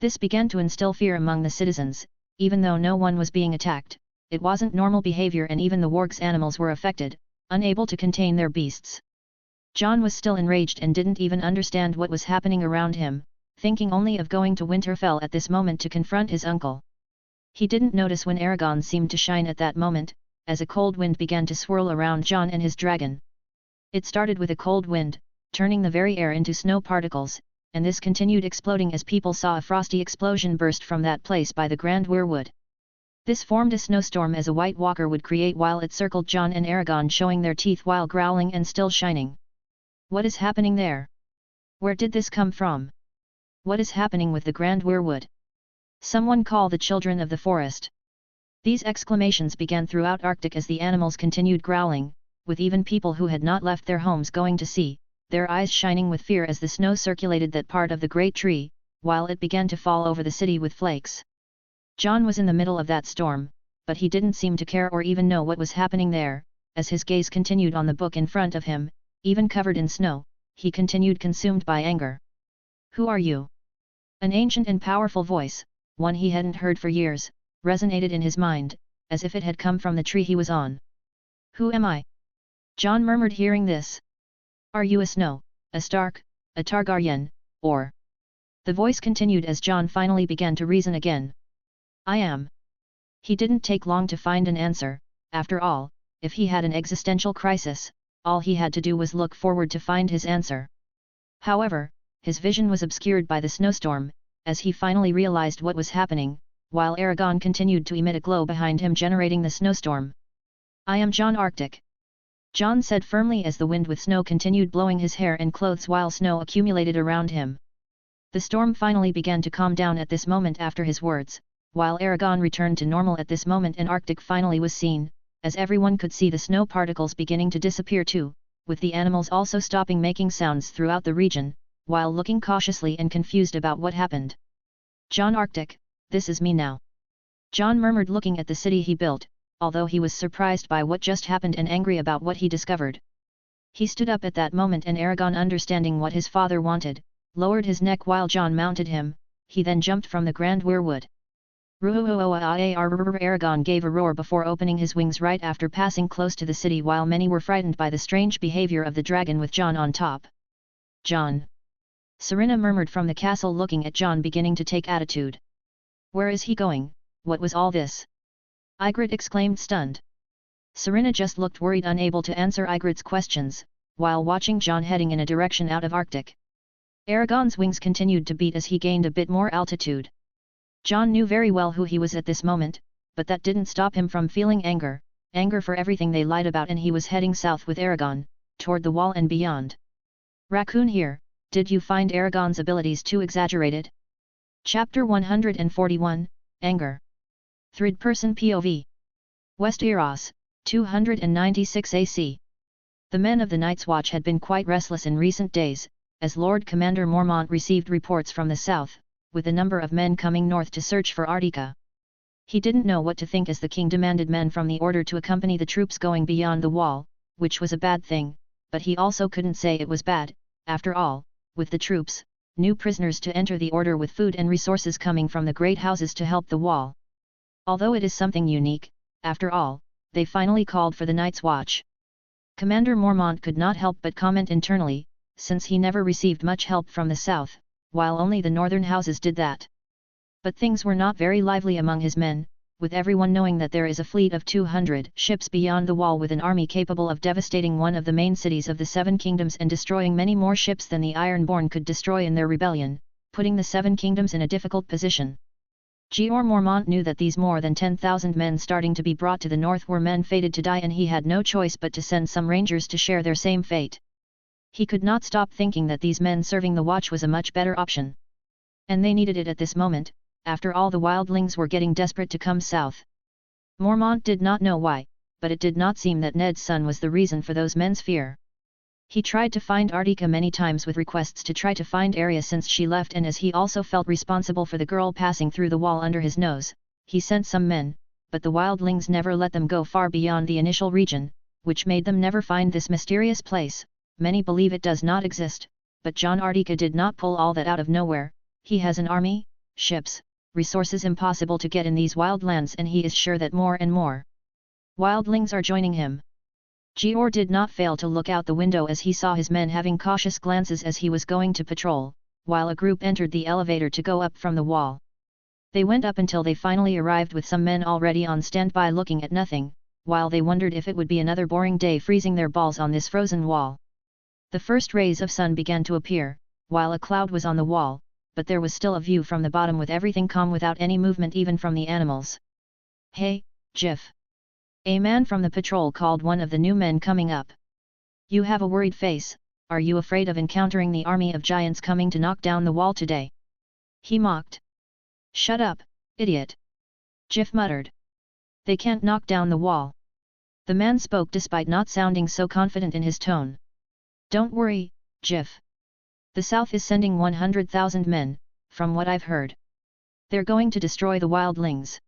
This began to instill fear among the citizens. Even though no one was being attacked, it wasn't normal behavior, and even the warg's animals were affected, unable to contain their beasts. Jon was still enraged and didn't even understand what was happening around him, thinking only of going to Winterfell at this moment to confront his uncle. He didn't notice when Aragon seemed to shine at that moment, as a cold wind began to swirl around Jon and his dragon. It started with a cold wind, turning the very air into snow particles, and this continued exploding as people saw a frosty explosion burst from that place by the Grand Weirwood. This formed a snowstorm as a White Walker would create while it circled Jon and Aragon, showing their teeth while growling and still shining. What is happening there? Where did this come from? What is happening with the Grand Weirwood? Someone call the children of the forest. These exclamations began throughout Arctic as the animals continued growling, with even people who had not left their homes going to see, their eyes shining with fear as the snow circulated that part of the great tree, while it began to fall over the city with flakes. Jon was in the middle of that storm, but he didn't seem to care or even know what was happening there, as his gaze continued on the book in front of him, even covered in snow, he continued consumed by anger. "Who are you?" An ancient and powerful voice, one he hadn't heard for years, resonated in his mind, as if it had come from the tree he was on. "Who am I?" Jon murmured hearing this. "Are you a Snow, a Stark, a Targaryen, or?" The voice continued as Jon finally began to reason again. "I am." He didn't take long to find an answer. After all, if he had an existential crisis, all he had to do was look forward to find his answer. However, his vision was obscured by the snowstorm, as he finally realized what was happening, while Aragon continued to emit a glow behind him generating the snowstorm. "I am Jon Arctic," Jon said firmly as the wind with snow continued blowing his hair and clothes while snow accumulated around him. The storm finally began to calm down at this moment after his words, while Aragon returned to normal at this moment and Arctic finally was seen, as everyone could see the snow particles beginning to disappear too, with the animals also stopping making sounds throughout the region, while looking cautiously and confused about what happened. "Jon Arctic, this is me now," Jon murmured looking at the city he built, although he was surprised by what just happened and angry about what he discovered. He stood up at that moment and Aragon, understanding what his father wanted, lowered his neck while Jon mounted him. He then jumped from the grand weirwood. Aragon gave a roar before opening his wings right after passing close to the city, while many were frightened by the strange behavior of the dragon with Jon on top. "Jon!" Serena murmured from the castle looking at Jon beginning to take attitude. "Where is he going? What was all this?" Ygritte exclaimed stunned. Serena just looked worried, unable to answer Ygritte's questions, while watching Jon heading in a direction out of Arctic. Aragon's wings continued to beat as he gained a bit more altitude. Jon knew very well who he was at this moment, but that didn't stop him from feeling anger for everything they lied about, and he was heading south with Aragon, toward the wall and beyond. "Raccoon here, did you find Aragon's abilities too exaggerated?" Chapter 141, Anger. Third-person POV. Westeros, 296 AC. The men of the Night's Watch had been quite restless in recent days, as Lord Commander Mormont received reports from the south, with a number of men coming north to search for Arctica. He didn't know what to think as the king demanded men from the order to accompany the troops going beyond the wall, which was a bad thing, but he also couldn't say it was bad. After all, with the troops, new prisoners to enter the order with food and resources coming from the great houses to help the wall. Although it is something unique, after all, they finally called for the Night's Watch. Commander Mormont could not help but comment internally, since he never received much help from the south, while only the northern houses did that. But things were not very lively among his men, with everyone knowing that there is a fleet of 200 ships beyond the wall with an army capable of devastating one of the main cities of the Seven Kingdoms and destroying many more ships than the Ironborn could destroy in their rebellion, putting the Seven Kingdoms in a difficult position. Jeor Mormont knew that these more than 10,000 men starting to be brought to the north were men fated to die, and he had no choice but to send some rangers to share their same fate. He could not stop thinking that these men serving the watch was a much better option. And they needed it at this moment. After all, the wildlings were getting desperate to come south. Mormont did not know why, but it did not seem that Ned's son was the reason for those men's fear. He tried to find Arctica many times with requests to try to find Arya since she left, and as he also felt responsible for the girl passing through the wall under his nose, he sent some men, but the wildlings never let them go far beyond the initial region, which made them never find this mysterious place. Many believe it does not exist, but Jon Arctica did not pull all that out of nowhere. He has an army, ships, resources impossible to get in these wildlands, and he is sure that more and more wildlings are joining him. Jeor did not fail to look out the window as he saw his men having cautious glances as he was going to patrol, while a group entered the elevator to go up from the wall. They went up until they finally arrived with some men already on standby looking at nothing, while they wondered if it would be another boring day freezing their balls on this frozen wall. The first rays of sun began to appear, while a cloud was on the wall, but there was still a view from the bottom with everything calm without any movement even from the animals. "Hey, Jif!" A man from the patrol called one of the new men coming up. "You have a worried face, are you afraid of encountering the army of giants coming to knock down the wall today?" he mocked. "Shut up, idiot!" Jif muttered. "They can't knock down the wall." The man spoke despite not sounding so confident in his tone. "Don't worry, Jif. The South is sending 100,000 men, from what I've heard. They're going to destroy the wildlings.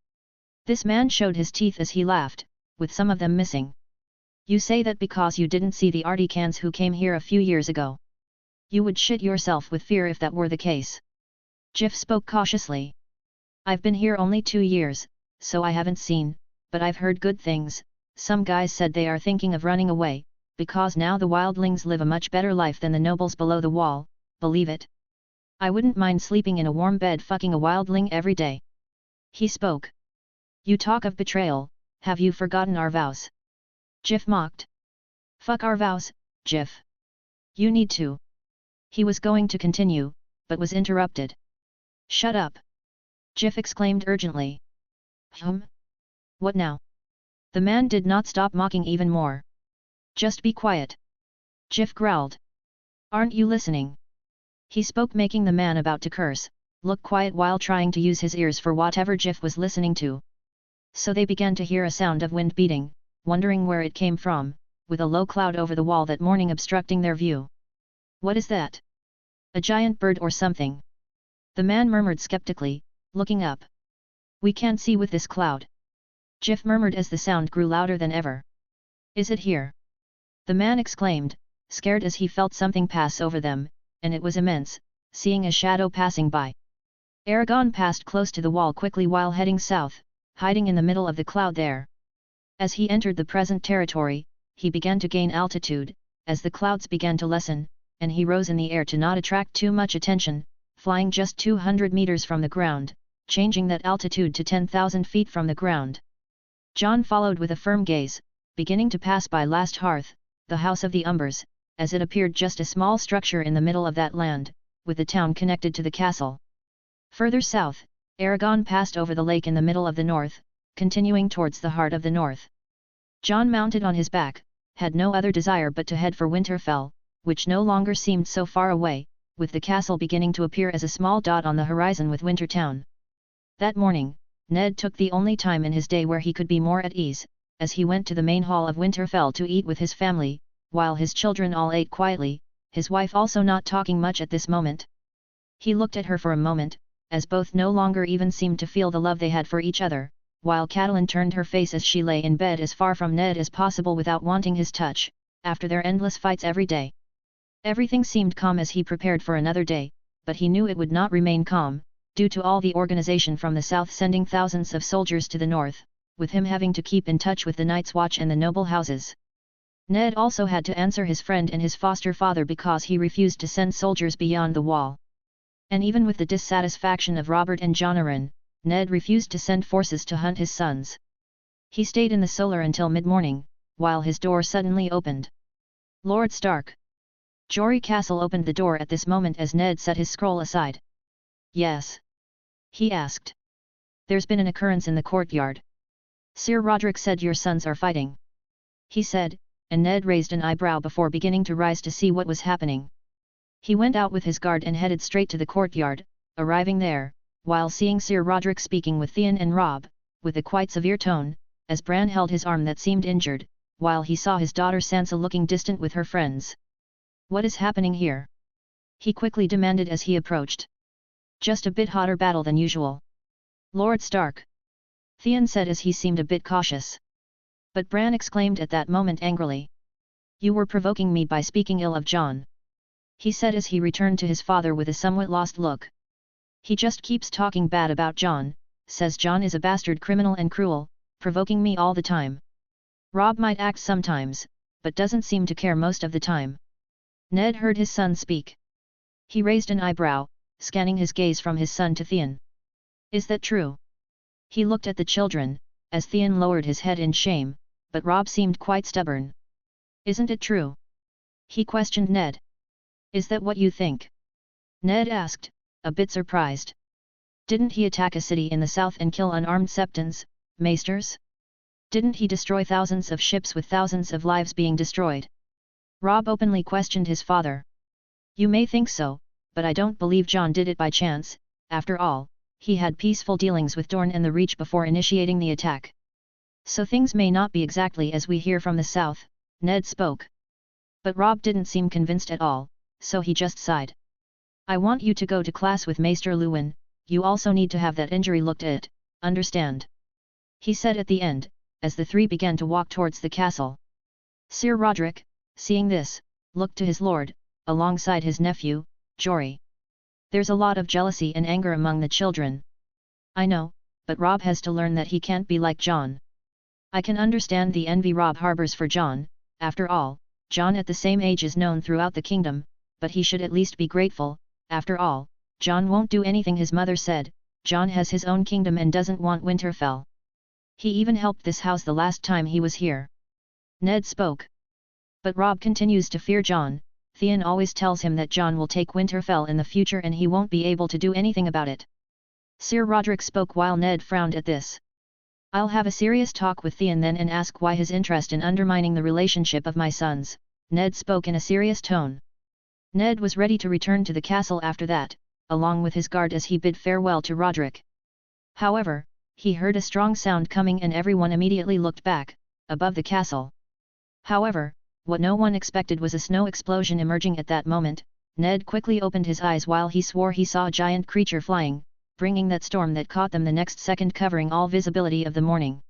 This man showed his teeth as he laughed, with some of them missing. You say that because you didn't see the Articans who came here a few years ago. You would shit yourself with fear if that were the case. Jif spoke cautiously. I've been here only 2 years, so I haven't seen, but I've heard good things. Some guys said they are thinking of running away, because now the wildlings live a much better life than the nobles below the wall, believe it? I wouldn't mind sleeping in a warm bed fucking a wildling every day. He spoke. You talk of betrayal, have you forgotten our vows? Jif mocked. Fuck our vows, Jif. You need to. He was going to continue, but was interrupted. Shut up! Jif exclaimed urgently. What now? The man did not stop mocking even more. Just be quiet. Jif growled. Aren't you listening? He spoke, making the man about to curse look quiet while trying to use his ears for whatever Jif was listening to. So they began to hear a sound of wind beating, wondering where it came from, with a low cloud over the wall that morning obstructing their view. What is that? A giant bird or something? The man murmured skeptically, looking up. We can't see with this cloud. Jif murmured as the sound grew louder than ever. Is it here? The man exclaimed, scared as he felt something pass over them, and it was immense, seeing a shadow passing by. Aragon passed close to the wall quickly while heading south, hiding in the middle of the cloud there. As he entered the present territory, he began to gain altitude, as the clouds began to lessen, and he rose in the air to not attract too much attention, flying just 200 meters from the ground, changing that altitude to 10,000 feet from the ground. Jon followed with a firm gaze, beginning to pass by Last Hearth, the House of the Umbers, as it appeared just a small structure in the middle of that land, with the town connected to the castle. Further south, Aragon passed over the lake in the middle of the north, continuing towards the heart of the north. Jon, mounted on his back, had no other desire but to head for Winterfell, which no longer seemed so far away, with the castle beginning to appear as a small dot on the horizon with Wintertown. That morning, Ned took the only time in his day where he could be more at ease, as he went to the main hall of Winterfell to eat with his family, while his children all ate quietly, his wife also not talking much at this moment. He looked at her for a moment, as both no longer even seemed to feel the love they had for each other, while Catelyn turned her face as she lay in bed as far from Ned as possible without wanting his touch, after their endless fights every day. Everything seemed calm as he prepared for another day, but he knew it would not remain calm, due to all the organization from the south sending thousands of soldiers to the north, with him having to keep in touch with the Night's Watch and the noble houses. Ned also had to answer his friend and his foster father because he refused to send soldiers beyond the wall. And even with the dissatisfaction of Robert and Jonathan, Ned refused to send forces to hunt his sons. He stayed in the solar until mid-morning, while his door suddenly opened. Lord Stark. Jory Castle opened the door at this moment as Ned set his scroll aside. Yes? He asked. There's been an occurrence in the courtyard. Sir Roderick said your sons are fighting. He said, and Ned raised an eyebrow before beginning to rise to see what was happening. He went out with his guard and headed straight to the courtyard, arriving there, while seeing Sir Roderick speaking with Theon and Robb, with a quite severe tone, as Bran held his arm that seemed injured, while he saw his daughter Sansa looking distant with her friends. What is happening here? He quickly demanded as he approached. Just a bit hotter battle than usual. Lord Stark. Theon said as he seemed a bit cautious. But Bran exclaimed at that moment angrily. You were provoking me by speaking ill of Jon. He said as he returned to his father with a somewhat lost look. He just keeps talking bad about Jon, says Jon is a bastard criminal and cruel, provoking me all the time. Robb might act sometimes, but doesn't seem to care most of the time. Ned heard his son speak. He raised an eyebrow, scanning his gaze from his son to Theon. Is that true? He looked at the children, as Theon lowered his head in shame, but Robb seemed quite stubborn. Isn't it true? He questioned Ned. Is that what you think? Ned asked, a bit surprised. Didn't he attack a city in the south and kill unarmed septons, maesters? Didn't he destroy thousands of ships with thousands of lives being destroyed? Robb openly questioned his father. You may think so, but I don't believe Jon did it by chance. After all, he had peaceful dealings with Dorne and the Reach before initiating the attack. So things may not be exactly as we hear from the south, Ned spoke. But Robb didn't seem convinced at all, so he just sighed. I want you to go to class with Maester Luwin, you also need to have that injury looked at, understand? he said at the end, as the three began to walk towards the castle. Sir Roderick, seeing this, looked to his lord, alongside his nephew, Jory. There's a lot of jealousy and anger among the children. I know, but Robb has to learn that he can't be like Jon. I can understand the envy Robb harbors for Jon. After all, Jon at the same age is known throughout the kingdom, but he should at least be grateful. After all, Jon won't do anything his mother said. Jon has his own kingdom and doesn't want Winterfell. He even helped this house the last time he was here. Ned spoke. But Robb continues to fear Jon. Theon always tells him that Jon will take Winterfell in the future and he won't be able to do anything about it. Sir Roderick spoke while Ned frowned at this. I'll have a serious talk with Theon then and ask why his interest in undermining the relationship of my sons. Ned spoke in a serious tone. Ned was ready to return to the castle after that, along with his guard as he bid farewell to Roderick. However, he heard a strong sound coming and everyone immediately looked back, above the castle. However, what no one expected was a snow explosion emerging at that moment. Ned quickly opened his eyes while he swore he saw a giant creature flying, bringing that storm that caught them the next second, covering all visibility of the morning.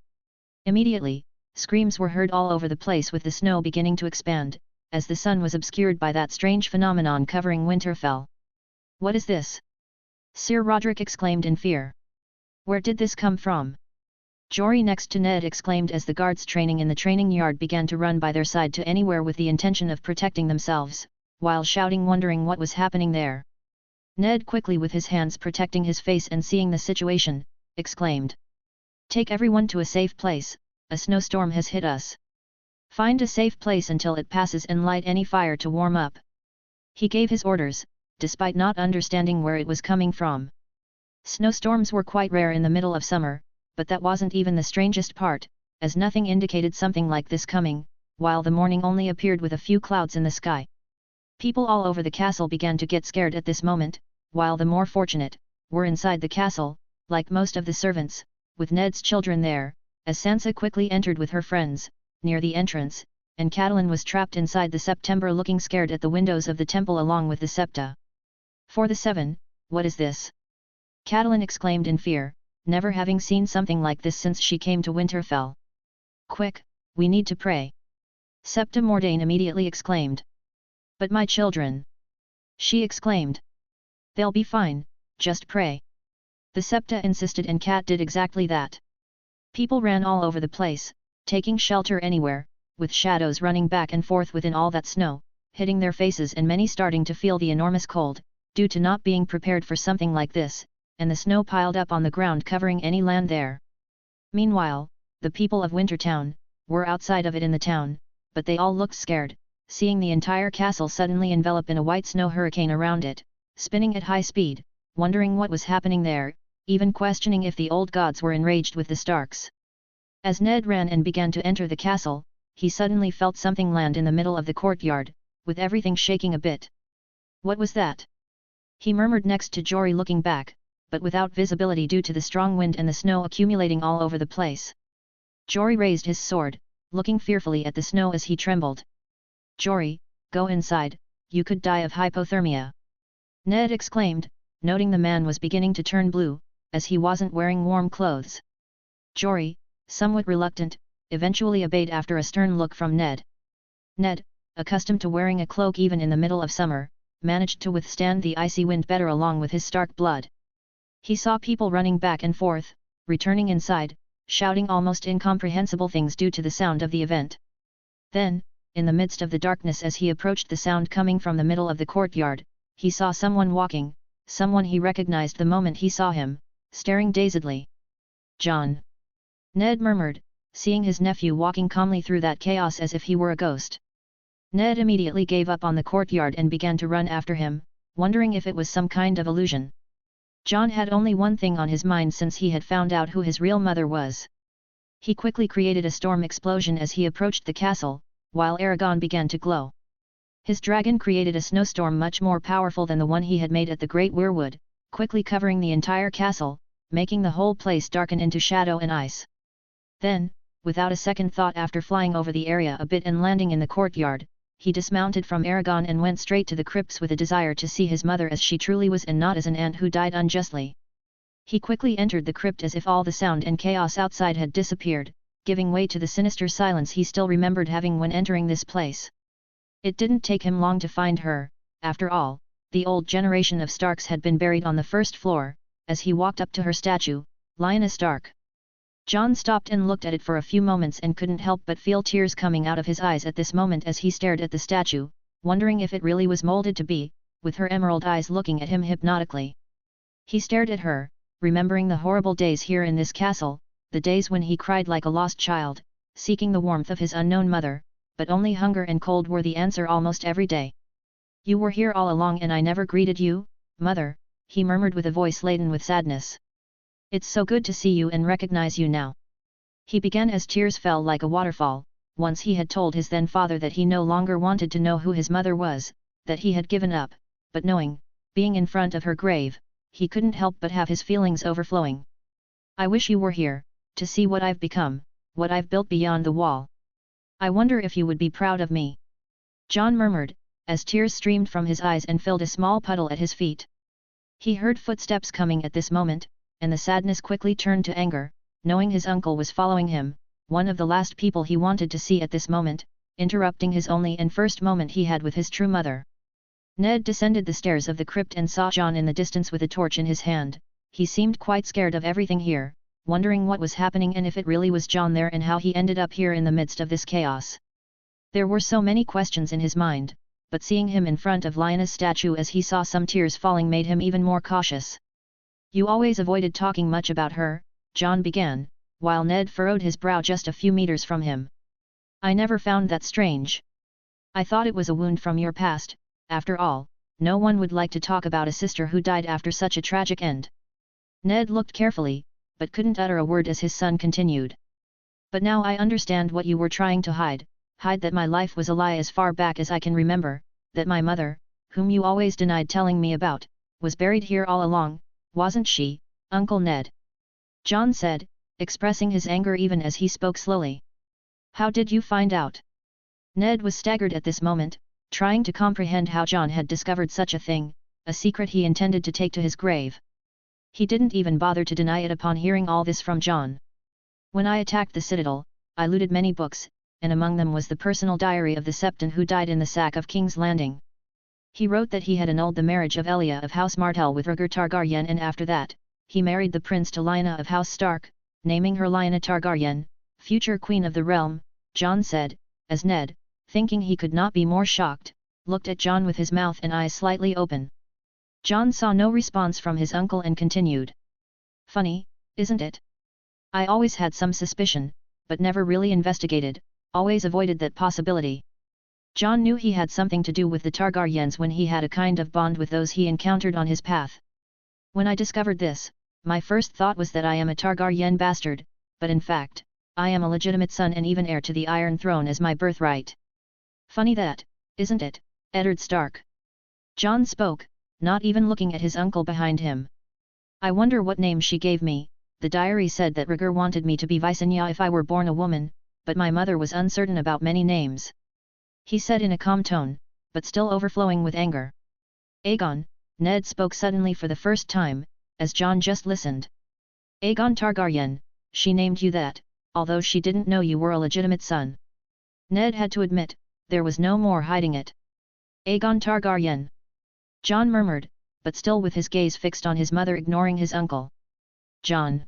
Immediately, screams were heard all over the place with the snow beginning to expand, as the sun was obscured by that strange phenomenon covering Winterfell. What is this? Sir Roderick exclaimed in fear. Where did this come from? Jory next to Ned exclaimed as the guards training in the training yard began to run by their side to anywhere with the intention of protecting themselves, while shouting, wondering what was happening there. Ned, quickly with his hands protecting his face and seeing the situation, exclaimed. Take everyone to a safe place, a snowstorm has hit us. Find a safe place until it passes and light any fire to warm up. He gave his orders, despite not understanding where it was coming from. Snowstorms were quite rare in the middle of summer, but that wasn't even the strangest part, as nothing indicated something like this coming, while the morning only appeared with a few clouds in the sky. People all over the castle began to get scared at this moment, while the more fortunate were inside the castle, like most of the servants, with Ned's children there, as Sansa quickly entered with her friends, near the entrance, and Catelyn was trapped inside the September looking scared at the windows of the temple along with the septa. For the seven, what is this? Catelyn exclaimed in fear, never having seen something like this since she came to Winterfell. Quick, we need to pray. Septa Mordain immediately exclaimed. But my children! She exclaimed. They'll be fine, just pray. The septa insisted and Cat did exactly that. People ran all over the place, taking shelter anywhere, with shadows running back and forth within all that snow, hitting their faces and many starting to feel the enormous cold, due to not being prepared for something like this, and the snow piled up on the ground covering any land there. Meanwhile, the people of Wintertown were outside of it in the town, but they all looked scared, seeing the entire castle suddenly envelop in a white snow hurricane around it, spinning at high speed, wondering what was happening there, even questioning if the old gods were enraged with the Starks. As Ned ran and began to enter the castle, he suddenly felt something land in the middle of the courtyard, with everything shaking a bit. What was that? He murmured next to Jory, looking back, but without visibility due to the strong wind and the snow accumulating all over the place. Jory raised his sword, looking fearfully at the snow as he trembled. Jory, go inside, you could die of hypothermia. Ned exclaimed, noting the man was beginning to turn blue, as he wasn't wearing warm clothes. Jory, somewhat reluctant, eventually obeyed after a stern look from Ned. Ned, accustomed to wearing a cloak even in the middle of summer, managed to withstand the icy wind better along with his Stark blood. He saw people running back and forth, returning inside, shouting almost incomprehensible things due to the sound of the event. Then, in the midst of the darkness as he approached the sound coming from the middle of the courtyard, he saw someone walking, someone he recognized the moment he saw him, staring dazedly. Jon! Ned murmured, seeing his nephew walking calmly through that chaos as if he were a ghost. Ned immediately gave up on the courtyard and began to run after him, wondering if it was some kind of illusion. Jon had only one thing on his mind since he had found out who his real mother was. He quickly created a storm explosion as he approached the castle, while Aragon began to glow. His dragon created a snowstorm much more powerful than the one he had made at the Great Weirwood, quickly covering the entire castle, making the whole place darken into shadow and ice. Then, without a second thought, after flying over the area a bit and landing in the courtyard, he dismounted from Aragon and went straight to the crypts with a desire to see his mother as she truly was and not as an ant who died unjustly. He quickly entered the crypt as if all the sound and chaos outside had disappeared, giving way to the sinister silence he still remembered having when entering this place. It didn't take him long to find her. After all, the old generation of Starks had been buried on the first floor. As he walked up to her statue, Lyanna Stark. Jon stopped and looked at it for a few moments and couldn't help but feel tears coming out of his eyes at this moment as he stared at the statue, wondering if it really was molded to be, with her emerald eyes looking at him hypnotically. He stared at her, remembering the horrible days here in this castle, the days when he cried like a lost child, seeking the warmth of his unknown mother, but only hunger and cold were the answer almost every day. "You were here all along and I never greeted you, mother," he murmured with a voice laden with sadness. "It's so good to see you and recognize you now." He began as tears fell like a waterfall. Once he had told his then father that he no longer wanted to know who his mother was, that he had given up, but knowing, being in front of her grave, he couldn't help but have his feelings overflowing. "I wish you were here, to see what I've become, what I've built beyond the wall. I wonder if you would be proud of me," Jon murmured, as tears streamed from his eyes and filled a small puddle at his feet. He heard footsteps coming at this moment, and the sadness quickly turned to anger, knowing his uncle was following him, one of the last people he wanted to see at this moment, interrupting his only and first moment he had with his true mother. Ned descended the stairs of the crypt and saw Jon in the distance with a torch in his hand. He seemed quite scared of everything here, wondering what was happening and if it really was Jon there and how he ended up here in the midst of this chaos. There were so many questions in his mind, but seeing him in front of Lyanna's statue as he saw some tears falling made him even more cautious. "You always avoided talking much about her," Jon began, while Ned furrowed his brow just a few meters from him. "I never found that strange. I thought it was a wound from your past. After all, no one would like to talk about a sister who died after such a tragic end." Ned looked carefully, but couldn't utter a word as his son continued. "But now I understand what you were trying to hide that my life was a lie as far back as I can remember, that my mother, whom you always denied telling me about, was buried here all along, wasn't she, Uncle Ned?" Jon said, expressing his anger even as he spoke slowly. "How did you find out?" Ned was staggered at this moment, trying to comprehend how Jon had discovered such a thing, a secret he intended to take to his grave. He didn't even bother to deny it upon hearing all this from Jon. "When I attacked the citadel, I looted many books, and among them was the personal diary of the Septon who died in the sack of King's Landing. He wrote that he had annulled the marriage of Elia of House Martell with Rhaegar Targaryen and after that, he married the prince to Lyanna of House Stark, naming her Lyanna Targaryen, future queen of the realm," Jon said, as Ned, thinking he could not be more shocked, looked at Jon with his mouth and eyes slightly open. Jon saw no response from his uncle and continued. "Funny, isn't it? I always had some suspicion, but never really investigated, always avoided that possibility." Jon knew he had something to do with the Targaryens when he had a kind of bond with those he encountered on his path. "When I discovered this, my first thought was that I am a Targaryen bastard, but in fact, I am a legitimate son and even heir to the Iron Throne as my birthright. Funny that, isn't it, Eddard Stark?" Jon spoke, not even looking at his uncle behind him. "I wonder what name she gave me. The diary said that Rhaegar wanted me to be Visenya if I were born a woman, but my mother was uncertain about many names," he said in a calm tone, but still overflowing with anger. "Aegon," Ned spoke suddenly for the first time, as Jon just listened. "Aegon Targaryen, she named you that, although she didn't know you were a legitimate son." Ned had to admit, there was no more hiding it. "Aegon Targaryen," Jon murmured, but still with his gaze fixed on his mother, ignoring his uncle. "Jon."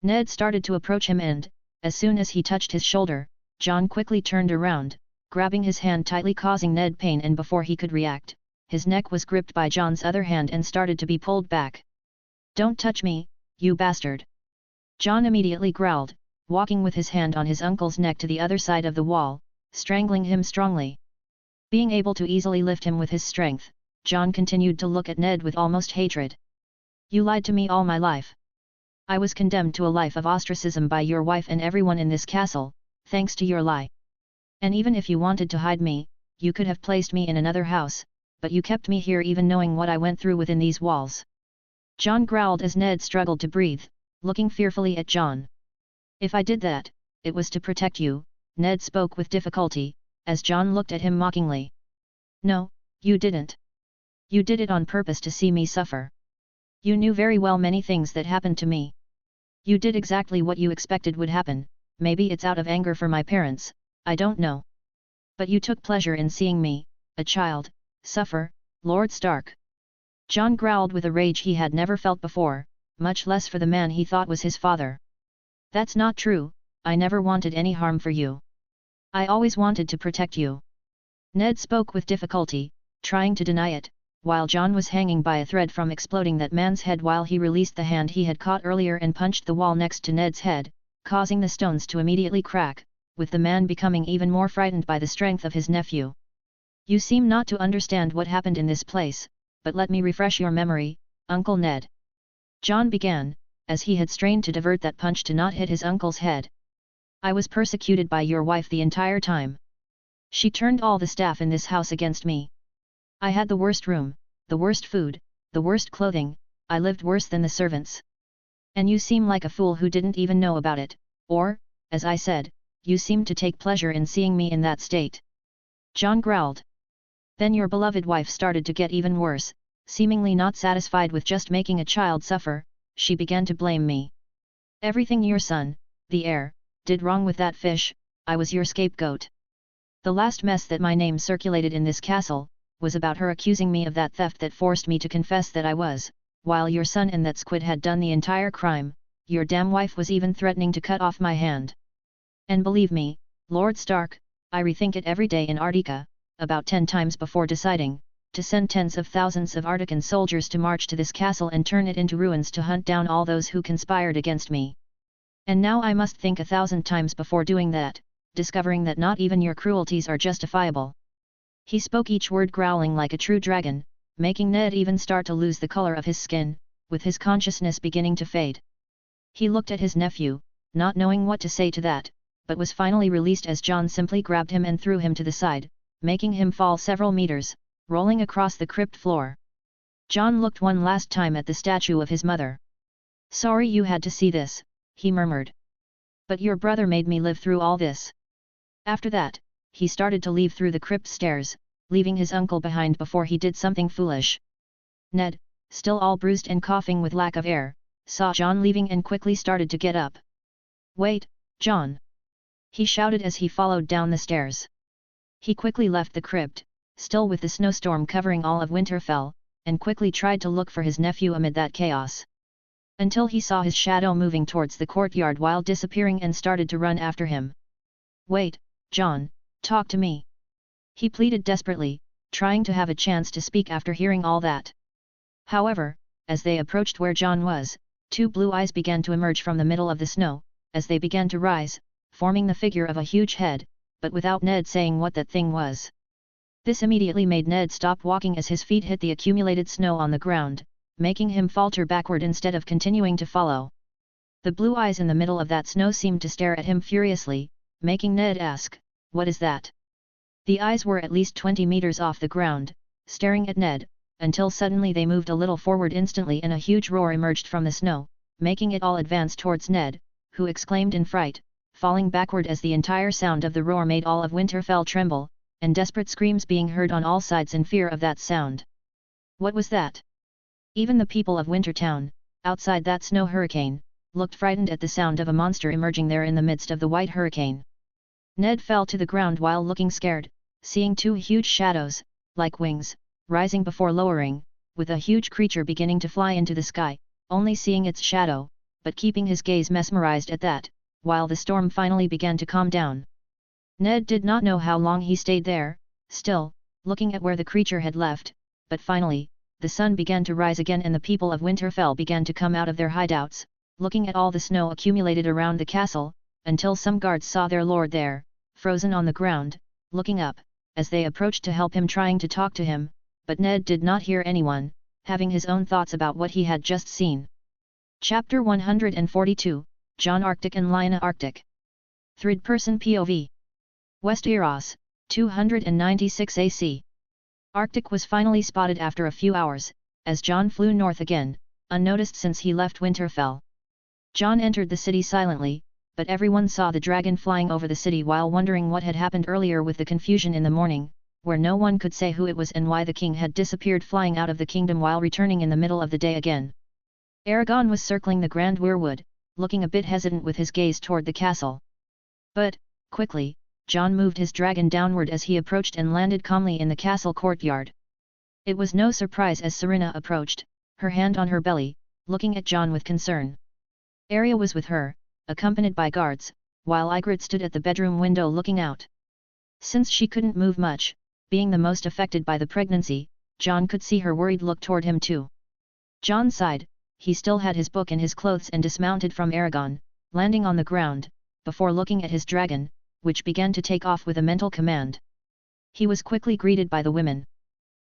Ned started to approach him and, as soon as he touched his shoulder, Jon quickly turned around, grabbing his hand tightly, causing Ned pain, and before he could react, his neck was gripped by Jon's other hand and started to be pulled back. "Don't touch me, you bastard!" Jon immediately growled, walking with his hand on his uncle's neck to the other side of the wall, strangling him strongly. Being able to easily lift him with his strength, Jon continued to look at Ned with almost hatred. "You lied to me all my life. I was condemned to a life of ostracism by your wife and everyone in this castle, thanks to your lie. And even if you wanted to hide me, you could have placed me in another house, but you kept me here even knowing what I went through within these walls." Jon growled as Ned struggled to breathe, looking fearfully at Jon. "If I did that, it was to protect you," Ned spoke with difficulty, as Jon looked at him mockingly. "No, you didn't. You did it on purpose to see me suffer. You knew very well many things that happened to me. You did exactly what you expected would happen, maybe it's out of anger for my parents, I don't know. But you took pleasure in seeing me, a child, suffer, Lord Stark. Jon growled with a rage he had never felt before, much less for the man he thought was his father. That's not true, I never wanted any harm for you. I always wanted to protect you. Ned spoke with difficulty, trying to deny it, while Jon was hanging by a thread from exploding that man's head while he released the hand he had caught earlier and punched the wall next to Ned's head, causing the stones to immediately crack, with the man becoming even more frightened by the strength of his nephew. You seem not to understand what happened in this place, but let me refresh your memory, Uncle Ned. Jon began, as he had strained to divert that punch to not hit his uncle's head. I was persecuted by your wife the entire time. She turned all the staff in this house against me. I had the worst room, the worst food, the worst clothing, I lived worse than the servants. And you seem like a fool who didn't even know about it, or, as I said, you seemed to take pleasure in seeing me in that state. Jon growled. Then your beloved wife started to get even worse, seemingly not satisfied with just making a child suffer, she began to blame me. Everything your son, the heir, did wrong with that fish, I was your scapegoat. The last mess that my name circulated in this castle, was about her accusing me of that theft that forced me to confess that I was, while your son and that squid had done the entire crime, your damn wife was even threatening to cut off my hand. And believe me, Lord Stark, I rethink it every day in Arctica, about 10 times before deciding, to send tens of thousands of Arctican soldiers to march to this castle and turn it into ruins to hunt down all those who conspired against me. And now I must think 1,000 times before doing that, discovering that not even your cruelties are justifiable. He spoke each word growling like a true dragon, making Ned even start to lose the color of his skin, with his consciousness beginning to fade. He looked at his nephew, not knowing what to say to that, but was finally released as Jon simply grabbed him and threw him to the side, making him fall several meters, rolling across the crypt floor. Jon looked one last time at the statue of his mother. Sorry you had to see this, he murmured. But your brother made me live through all this. After that, he started to leave through the crypt stairs, leaving his uncle behind before he did something foolish. Ned, still all bruised and coughing with lack of air, saw Jon leaving and quickly started to get up. Wait, Jon! He shouted as he followed down the stairs. He quickly left the crypt, still with the snowstorm covering all of Winterfell, and quickly tried to look for his nephew amid that chaos. Until he saw his shadow moving towards the courtyard while disappearing and started to run after him. Wait, Jon, talk to me. He pleaded desperately, trying to have a chance to speak after hearing all that. However, as they approached where Jon was, 2 blue eyes began to emerge from the middle of the snow, as they began to rise, forming the figure of a huge head, but without Ned saying what that thing was. This immediately made Ned stop walking as his feet hit the accumulated snow on the ground, making him falter backward instead of continuing to follow. The blue eyes in the middle of that snow seemed to stare at him furiously, making Ned ask, "What is that?" The eyes were at least 20 meters off the ground, staring at Ned, until suddenly they moved a little forward instantly and a huge roar emerged from the snow, making it all advance towards Ned, who exclaimed in fright, falling backward as the entire sound of the roar made all of Winterfell tremble, and desperate screams being heard on all sides in fear of that sound. What was that? Even the people of Wintertown, outside that snow hurricane, looked frightened at the sound of a monster emerging there in the midst of the white hurricane. Ned fell to the ground while looking scared, seeing 2 huge shadows, like wings, rising before lowering, with a huge creature beginning to fly into the sky, only seeing its shadow, but keeping his gaze mesmerized at that, while the storm finally began to calm down. Ned did not know how long he stayed there, still, looking at where the creature had left, but finally, the sun began to rise again and the people of Winterfell began to come out of their hideouts, looking at all the snow accumulated around the castle, until some guards saw their lord there, frozen on the ground, looking up, as they approached to help him trying to talk to him, but Ned did not hear anyone, having his own thoughts about what he had just seen. Chapter 142, Jon Arctic and Lyanna Arctic. Third-person POV. Westeros, 296 AC. Arctic was finally spotted after a few hours, as Jon flew north again, unnoticed since he left Winterfell. Jon entered the city silently, but everyone saw the dragon flying over the city while wondering what had happened earlier with the confusion in the morning, where no one could say who it was and why the king had disappeared flying out of the kingdom while returning in the middle of the day again. Aragon was circling the grand weirwood, looking a bit hesitant with his gaze toward the castle. But, quickly, Jon moved his dragon downward as he approached and landed calmly in the castle courtyard. It was no surprise as Serena approached, her hand on her belly, looking at Jon with concern. Arya was with her, accompanied by guards, while Ygritte stood at the bedroom window looking out. Since she couldn't move much, being the most affected by the pregnancy, Jon could see her worried look toward him too. Jon sighed. He still had his book and his clothes and dismounted from Aragon, landing on the ground, before looking at his dragon, which began to take off with a mental command. He was quickly greeted by the women.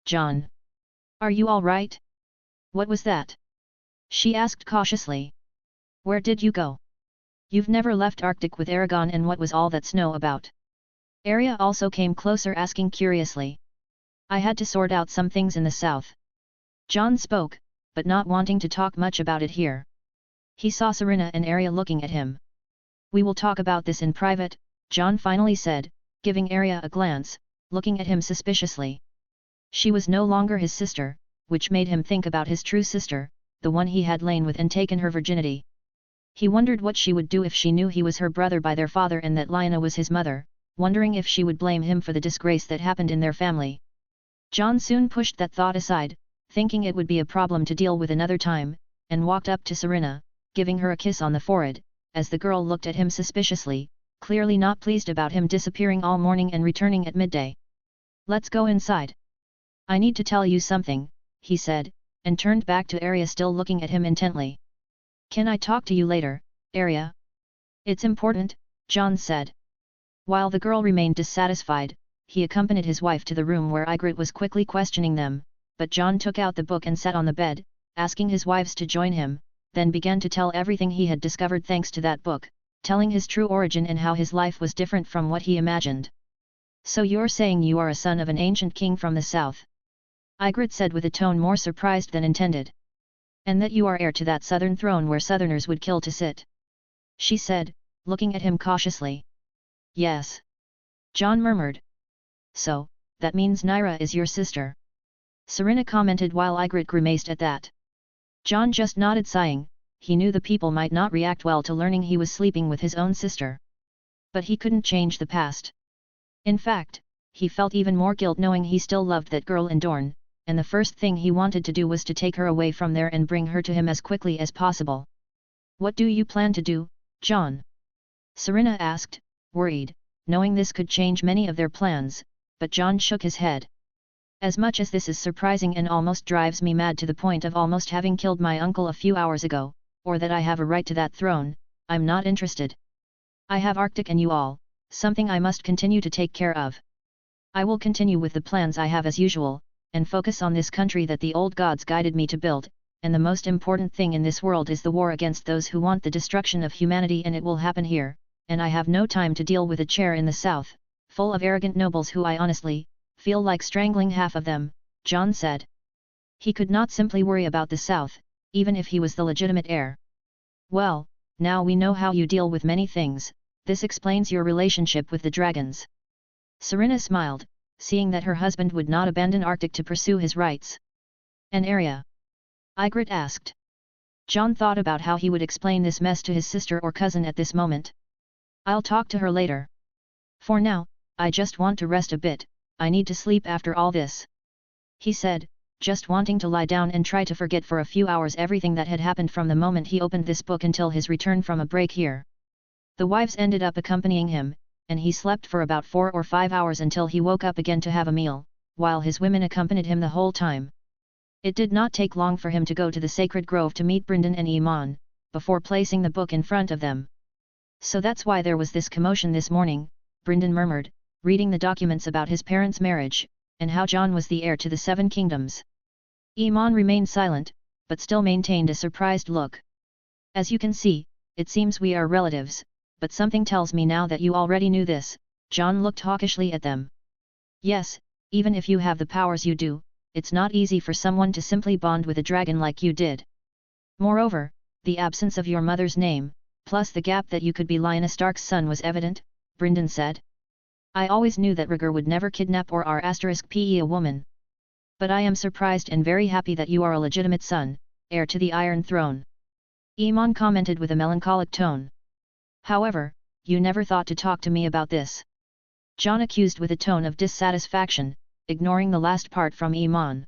"Jon! Are you all right? What was that?" she asked cautiously. "Where did you go? You've never left Arctic with Aragon, and what was all that snow about?" Arya also came closer, asking curiously. "I had to sort out some things in the south." Jon spoke, but not wanting to talk much about it here. He saw Serena and Arya looking at him. "We will talk about this in private," Jon finally said, giving Arya a glance, looking at him suspiciously. She was no longer his sister, which made him think about his true sister, the one he had lain with and taken her virginity. He wondered what she would do if she knew he was her brother by their father and that Lyanna was his mother, wondering if she would blame him for the disgrace that happened in their family. Jon soon pushed that thought aside, thinking it would be a problem to deal with another time, and walked up to Serena, giving her a kiss on the forehead, as the girl looked at him suspiciously, clearly not pleased about him disappearing all morning and returning at midday. "Let's go inside. I need to tell you something," he said, and turned back to Arya, still looking at him intently. "Can I talk to you later, Arya?" "It's important," Jon said. While the girl remained dissatisfied, he accompanied his wife to the room where Ygritte was quickly questioning them, but Jon took out the book and sat on the bed, asking his wives to join him, then began to tell everything he had discovered thanks to that book, telling his true origin and how his life was different from what he imagined. "So you're saying you are a son of an ancient king from the south?" Ygritte said with a tone more surprised than intended. "And that you are heir to that southern throne where southerners would kill to sit?" she said, looking at him cautiously. "Yes," Jon murmured. "So, that means Nyra is your sister?" Serena commented while Ygritte grimaced at that. Jon just nodded, sighing. He knew the people might not react well to learning he was sleeping with his own sister. But he couldn't change the past. In fact, he felt even more guilt knowing he still loved that girl in Dorne, and the first thing he wanted to do was to take her away from there and bring her to him as quickly as possible. "What do you plan to do, Jon?" Serena asked, worried, knowing this could change many of their plans, but Jon shook his head. "As much as this is surprising and almost drives me mad to the point of almost having killed my uncle a few hours ago, or that I have a right to that throne, I'm not interested. I have Arctic and you all, something I must continue to take care of. I will continue with the plans I have as usual, and focus on this country that the old gods guided me to build, and the most important thing in this world is the war against those who want the destruction of humanity, and it will happen here, and I have no time to deal with a chair in the south, full of arrogant nobles who I honestly feel like strangling half of them," Jon said. He could not simply worry about the south, even if he was the legitimate heir. "Well, now we know how you deal with many things, this explains your relationship with the dragons." Serena smiled, seeing that her husband would not abandon Arctic to pursue his rights. "And Arya?" Ygritte asked. Jon thought about how he would explain this mess to his sister or cousin at this moment. "I'll talk to her later. For now, I just want to rest a bit, I need to sleep after all this," he said, just wanting to lie down and try to forget for a few hours everything that had happened from the moment he opened this book until his return from a break here. The wives ended up accompanying him, and he slept for about 4 or 5 hours until he woke up again to have a meal, while his women accompanied him the whole time. It did not take long for him to go to the sacred grove to meet Brynden and Aemon, before placing the book in front of them. "So that's why there was this commotion this morning," Brynden murmured, reading the documents about his parents' marriage, and how Jon was the heir to the 7 kingdoms. Aemon remained silent, but still maintained a surprised look. "As you can see, it seems we are relatives, but something tells me now that you already knew this," Jon looked hawkishly at them. "Yes, even if you have the powers you do, it's not easy for someone to simply bond with a dragon like you did. Moreover, the absence of your mother's name, plus the gap that you could be Lyanna Stark's son was evident," Brynden said. "I always knew that Rhaegar would never kidnap or R*pe a woman. But I am surprised and very happy that you are a legitimate son, heir to the Iron Throne. Aemon commented with a melancholic tone. However, you never thought to talk to me about this. Jon accused with a tone of dissatisfaction, ignoring the last part from Aemon.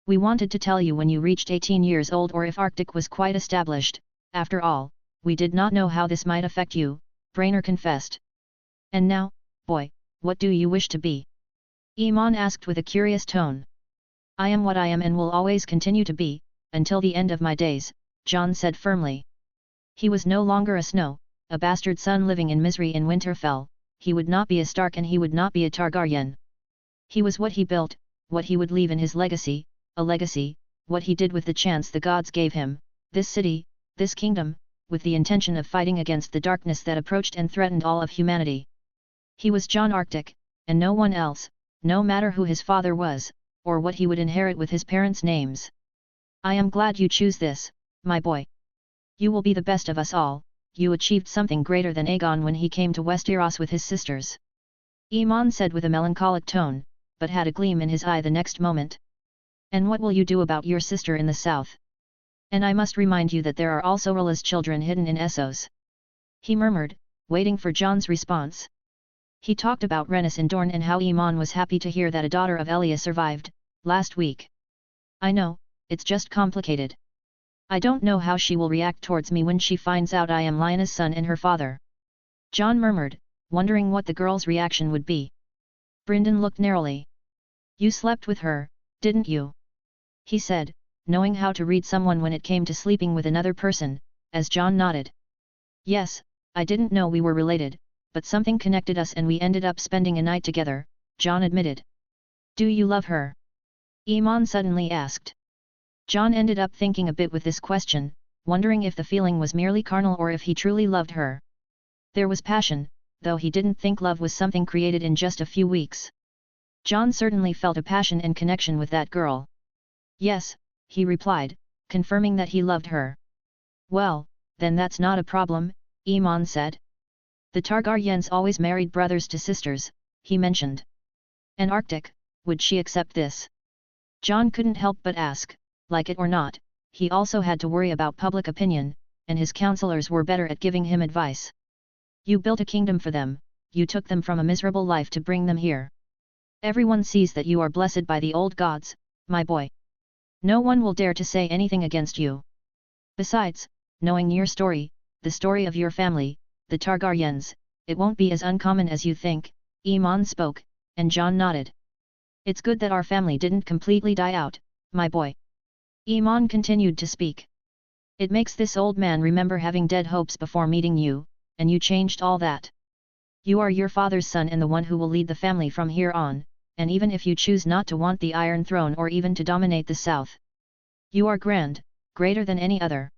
We wanted to tell you when you reached 18 years old or if Arctic was quite established. After all, we did not know how this might affect you, Brainer confessed. And now, boy, what do you wish to be? Aemon asked with a curious tone. I am what I am and will always continue to be, until the end of my days, Jon said firmly. He was no longer a Snow, a bastard son living in misery in Winterfell. He would not be a Stark and he would not be a Targaryen. He was what he built, what he would leave in his legacy, a legacy, what he did with the chance the gods gave him, this city, this kingdom, with the intention of fighting against the darkness that approached and threatened all of humanity. He was Jon Arctic, and no one else, no matter who his father was, or what he would inherit with his parents' names. I am glad you choose this, my boy. You will be the best of us all. You achieved something greater than Aegon when he came to Westeros with his sisters. Aemon said with a melancholic tone, but had a gleam in his eye the next moment. And what will you do about your sister in the south? And I must remind you that there are also Rhalla's children hidden in Essos. He murmured, waiting for Jon's response. He talked about Rhaenys and Dorne and how Aemon was happy to hear that a daughter of Elia survived, last week. I know, it's just complicated. I don't know how she will react towards me when she finds out I am Lyanna's son and her father. Jon murmured, wondering what the girl's reaction would be. Brynden looked narrowly. You slept with her, didn't you? He said, knowing how to read someone when it came to sleeping with another person, as Jon nodded. Yes, I didn't know we were related, but something connected us and we ended up spending a night together, Jon admitted. Do you love her? Aemon suddenly asked. Jon ended up thinking a bit with this question, wondering if the feeling was merely carnal or if he truly loved her. There was passion, though he didn't think love was something created in just a few weeks. Jon certainly felt a passion and connection with that girl. Yes, he replied, confirming that he loved her. Well, then that's not a problem, Aemon said. The Targaryens always married brothers to sisters, he mentioned. And Arctic, would she accept this? Jon couldn't help but ask. Like it or not, he also had to worry about public opinion, and his counselors were better at giving him advice. You built a kingdom for them, you took them from a miserable life to bring them here. Everyone sees that you are blessed by the old gods, my boy. No one will dare to say anything against you. Besides, knowing your story, the story of your family, the Targaryens, it won't be as uncommon as you think, Aemon spoke, and Jon nodded. It's good that our family didn't completely die out, my boy. Aemon continued to speak. It makes this old man remember having dead hopes before meeting you, and you changed all that. You are your father's son and the one who will lead the family from here on, and even if you choose not to want the Iron Throne or even to dominate the South. You are grand, greater than any other.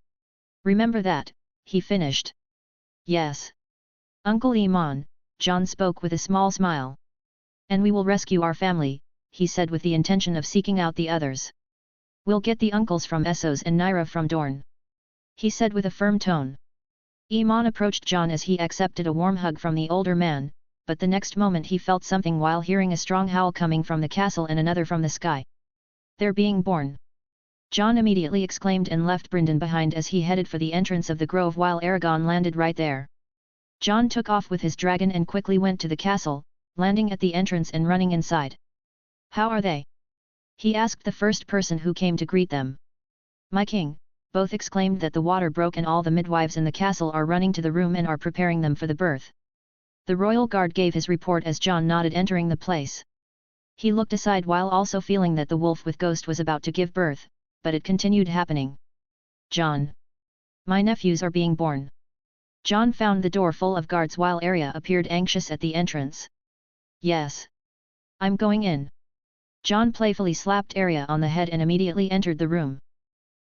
Remember that, he finished. Yes. Uncle Aemon, Jon spoke with a small smile. And we will rescue our family, he said with the intention of seeking out the others. We'll get the uncles from Essos and Nyra from Dorne. He said with a firm tone. Aemon approached Jon as he accepted a warm hug from the older man, but the next moment he felt something while hearing a strong howl coming from the castle and another from the sky. They're being born. Jon immediately exclaimed and left Brynden behind as he headed for the entrance of the grove while Aragon landed right there. Jon took off with his dragon and quickly went to the castle, landing at the entrance and running inside. How are they? He asked the first person who came to greet them. My king, both exclaimed that the water broke and all the midwives in the castle are running to the room and are preparing them for the birth. The royal guard gave his report as Jon nodded entering the place. He looked aside while also feeling that the wolf with ghost was about to give birth, but it continued happening. Jon. My nephews are being born. Jon found the door full of guards while Arya appeared anxious at the entrance. Yes. I'm going in. Jon playfully slapped Arya on the head and immediately entered the room.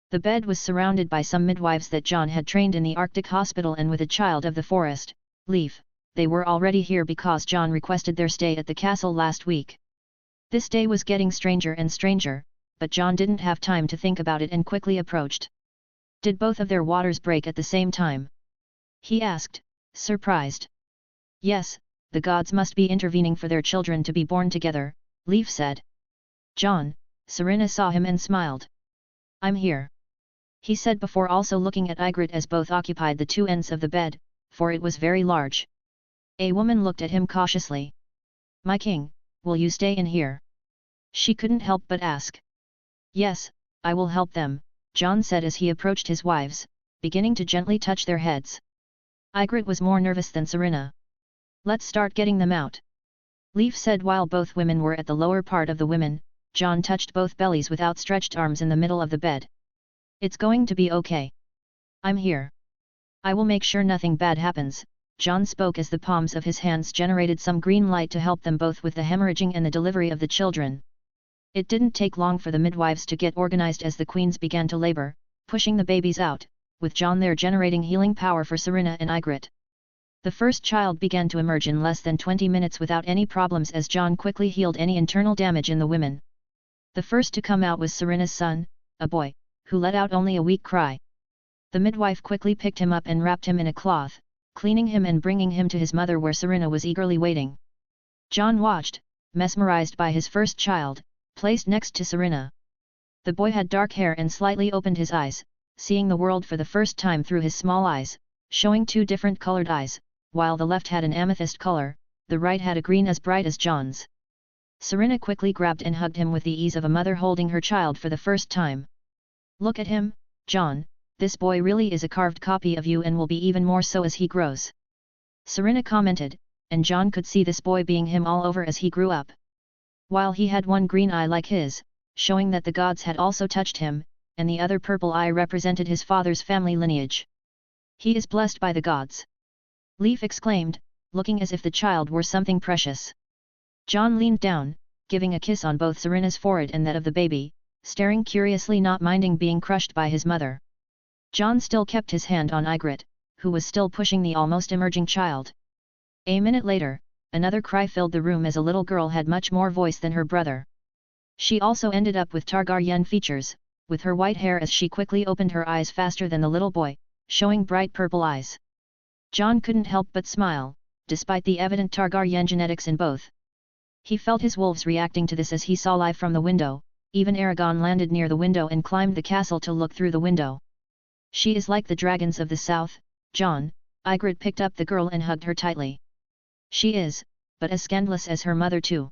The bed was surrounded by some midwives that Jon had trained in the Arctic hospital and with a child of the forest, Leaf. They were already here because Jon requested their stay at the castle last week. This day was getting stranger and stranger, but Jon didn't have time to think about it and quickly approached. Did both of their waters break at the same time? He asked, surprised. Yes, the gods must be intervening for their children to be born together, Leaf said. Jon, Serena saw him and smiled. I'm here. he said before also looking at Ygritte as both occupied the two ends of the bed, for it was very large. A woman looked at him cautiously. "My king, will you stay in here?" She couldn't help but ask. "Yes, I will help them," Jon said as he approached his wives, beginning to gently touch their heads. Ygritte was more nervous than Serena. "Let's start getting them out," Leif said while both women were at the lower part of the women. Jon touched both bellies with outstretched arms in the middle of the bed. "It's going to be okay. I'm here. I will make sure nothing bad happens," Jon spoke as the palms of his hands generated some green light to help them both with the hemorrhaging and the delivery of the children. It didn't take long for the midwives to get organized as the queens began to labor, pushing the babies out, with Jon there generating healing power for Serena and Ygritte. The first child began to emerge in less than 20 minutes without any problems as Jon quickly healed any internal damage in the women. The first to come out was Serena's son, a boy, who let out only a weak cry. The midwife quickly picked him up and wrapped him in a cloth, cleaning him and bringing him to his mother where Serena was eagerly waiting. Jon watched, mesmerized by his first child, placed next to Serena. The boy had dark hair and slightly opened his eyes, seeing the world for the first time through his small eyes, showing two different colored eyes, while the left had an amethyst color, the right had a green as bright as Jon's. Serena quickly grabbed and hugged him with the ease of a mother holding her child for the first time. "Look at him, Jon, this boy really is a carved copy of you and will be even more so as he grows," Serena commented, and Jon could see this boy being him all over as he grew up. While he had one green eye like his, showing that the gods had also touched him, and the other purple eye represented his father's family lineage. "He is blessed by the gods," Leif exclaimed, looking as if the child were something precious. Jon leaned down, giving a kiss on both Serena's forehead and that of the baby, staring curiously not minding being crushed by his mother. Jon still kept his hand on Ygritte, who was still pushing the almost emerging child. A minute later, another cry filled the room as a little girl had much more voice than her brother. She also ended up with Targaryen features, with her white hair as she quickly opened her eyes faster than the little boy, showing bright purple eyes. Jon couldn't help but smile, despite the evident Targaryen genetics in both. He felt his wolves reacting to this as he saw live from the window. Even Aragon landed near the window and climbed the castle to look through the window. "She is like the dragons of the south, Jon," Ygritte picked up the girl and hugged her tightly. "She is, but as scandalous as her mother too,"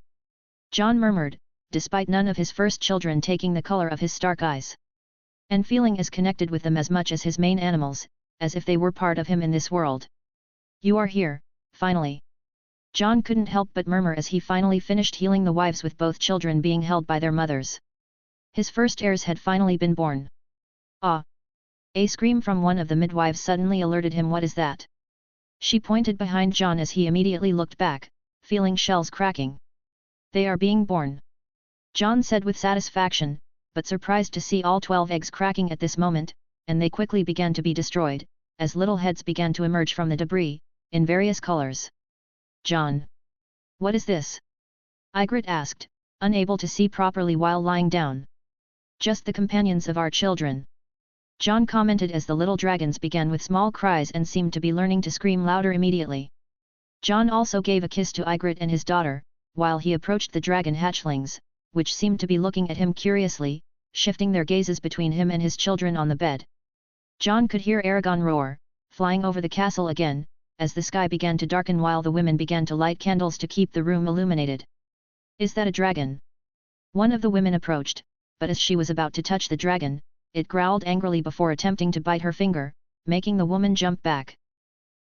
Jon murmured, despite none of his first children taking the color of his Stark eyes. And feeling as connected with them as much as his main animals, as if they were part of him in this world. "You are here, finally," Jon couldn't help but murmur as he finally finished healing the wives with both children being held by their mothers. His first heirs had finally been born. "Ah!" A scream from one of the midwives suddenly alerted him. "What is that?" She pointed behind Jon as he immediately looked back, feeling shells cracking. "They are being born," Jon said with satisfaction, but surprised to see all 12 eggs cracking at this moment, and they quickly began to be destroyed, as little heads began to emerge from the debris, in various colors. "Jon! What is this?" Ygritte asked, unable to see properly while lying down. "Just the companions of our children," Jon commented as the little dragons began with small cries and seemed to be learning to scream louder immediately. Jon also gave a kiss to Ygritte and his daughter, while he approached the dragon hatchlings, which seemed to be looking at him curiously, shifting their gazes between him and his children on the bed. Jon could hear Aragon roar, flying over the castle again, as the sky began to darken while the women began to light candles to keep the room illuminated. "Is that a dragon?" One of the women approached, but as she was about to touch the dragon, it growled angrily before attempting to bite her finger, making the woman jump back.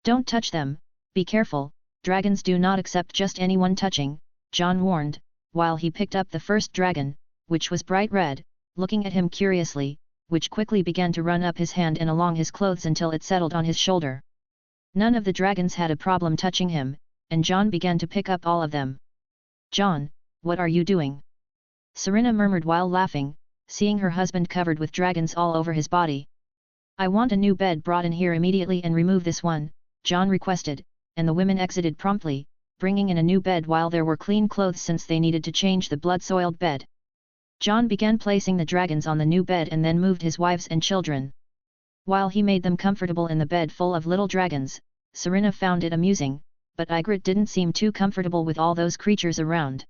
"Don't touch them, be careful, dragons do not accept just anyone touching," Jon warned, while he picked up the first dragon, which was bright red, looking at him curiously, which quickly began to run up his hand and along his clothes until it settled on his shoulder. None of the dragons had a problem touching him, and Jon began to pick up all of them. "Jon, what are you doing?" Serena murmured while laughing, seeing her husband covered with dragons all over his body. "I want a new bed brought in here immediately and remove this one," Jon requested, and the women exited promptly, bringing in a new bed while there were clean clothes since they needed to change the blood-soiled bed. Jon began placing the dragons on the new bed and then moved his wives and children. While he made them comfortable in the bed full of little dragons, Serena found it amusing, but Ygritte didn't seem too comfortable with all those creatures around.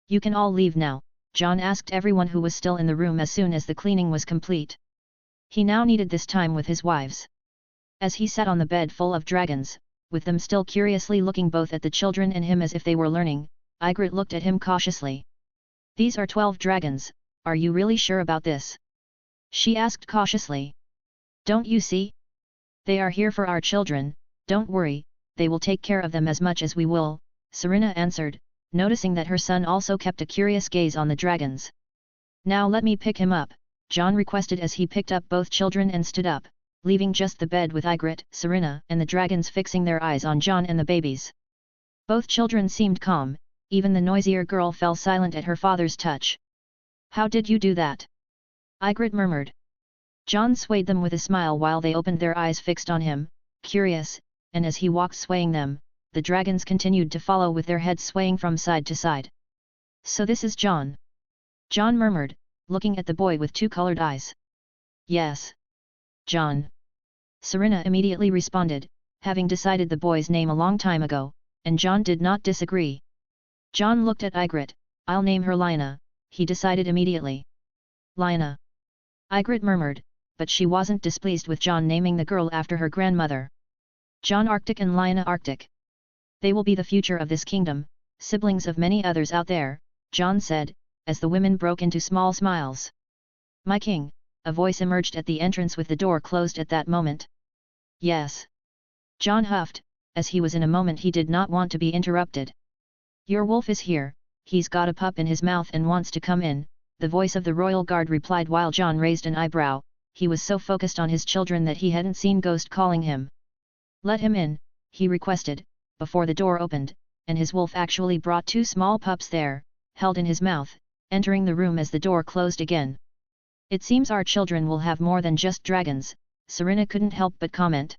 "You can all leave now," Jon asked everyone who was still in the room as soon as the cleaning was complete. He now needed this time with his wives. As he sat on the bed full of dragons, with them still curiously looking both at the children and him as if they were learning, Ygritte looked at him cautiously. "These are 12 dragons, are you really sure about this?" she asked cautiously. "Don't you see? They are here for our children, don't worry, they will take care of them as much as we will," Serena answered, noticing that her son also kept a curious gaze on the dragons. "Now let me pick him up," Jon requested as he picked up both children and stood up, leaving just the bed with Ygritte, Serena and the dragons fixing their eyes on Jon and the babies. Both children seemed calm, even the noisier girl fell silent at her father's touch. "How did you do that?" Ygritte murmured. Jon swayed them with a smile while they opened their eyes fixed on him, curious, and as he walked swaying them, the dragons continued to follow with their heads swaying from side to side. "So this is Jon?" Jon murmured, looking at the boy with two colored eyes. "Yes. Jon." Serena immediately responded, having decided the boy's name a long time ago, and Jon did not disagree. Jon looked at Ygritte. "I'll name her Lyanna," he decided immediately. "Lyanna." Ygritte murmured, but she wasn't displeased with Jon naming the girl after her grandmother. "Jon Arctic and Lyanna Arctic. They will be the future of this kingdom, siblings of many others out there," Jon said, as the women broke into small smiles. "My king," a voice emerged at the entrance with the door closed at that moment. "Yes." Jon huffed, as he was in a moment he did not want to be interrupted. "Your wolf is here, he's got a pup in his mouth and wants to come in," the voice of the royal guard replied while Jon raised an eyebrow. He was so focused on his children that he hadn't seen Ghost calling him. "Let him in," he requested, before the door opened, and his wolf actually brought two small pups there, held in his mouth, entering the room as the door closed again. "It seems our children will have more than just dragons," Serena couldn't help but comment.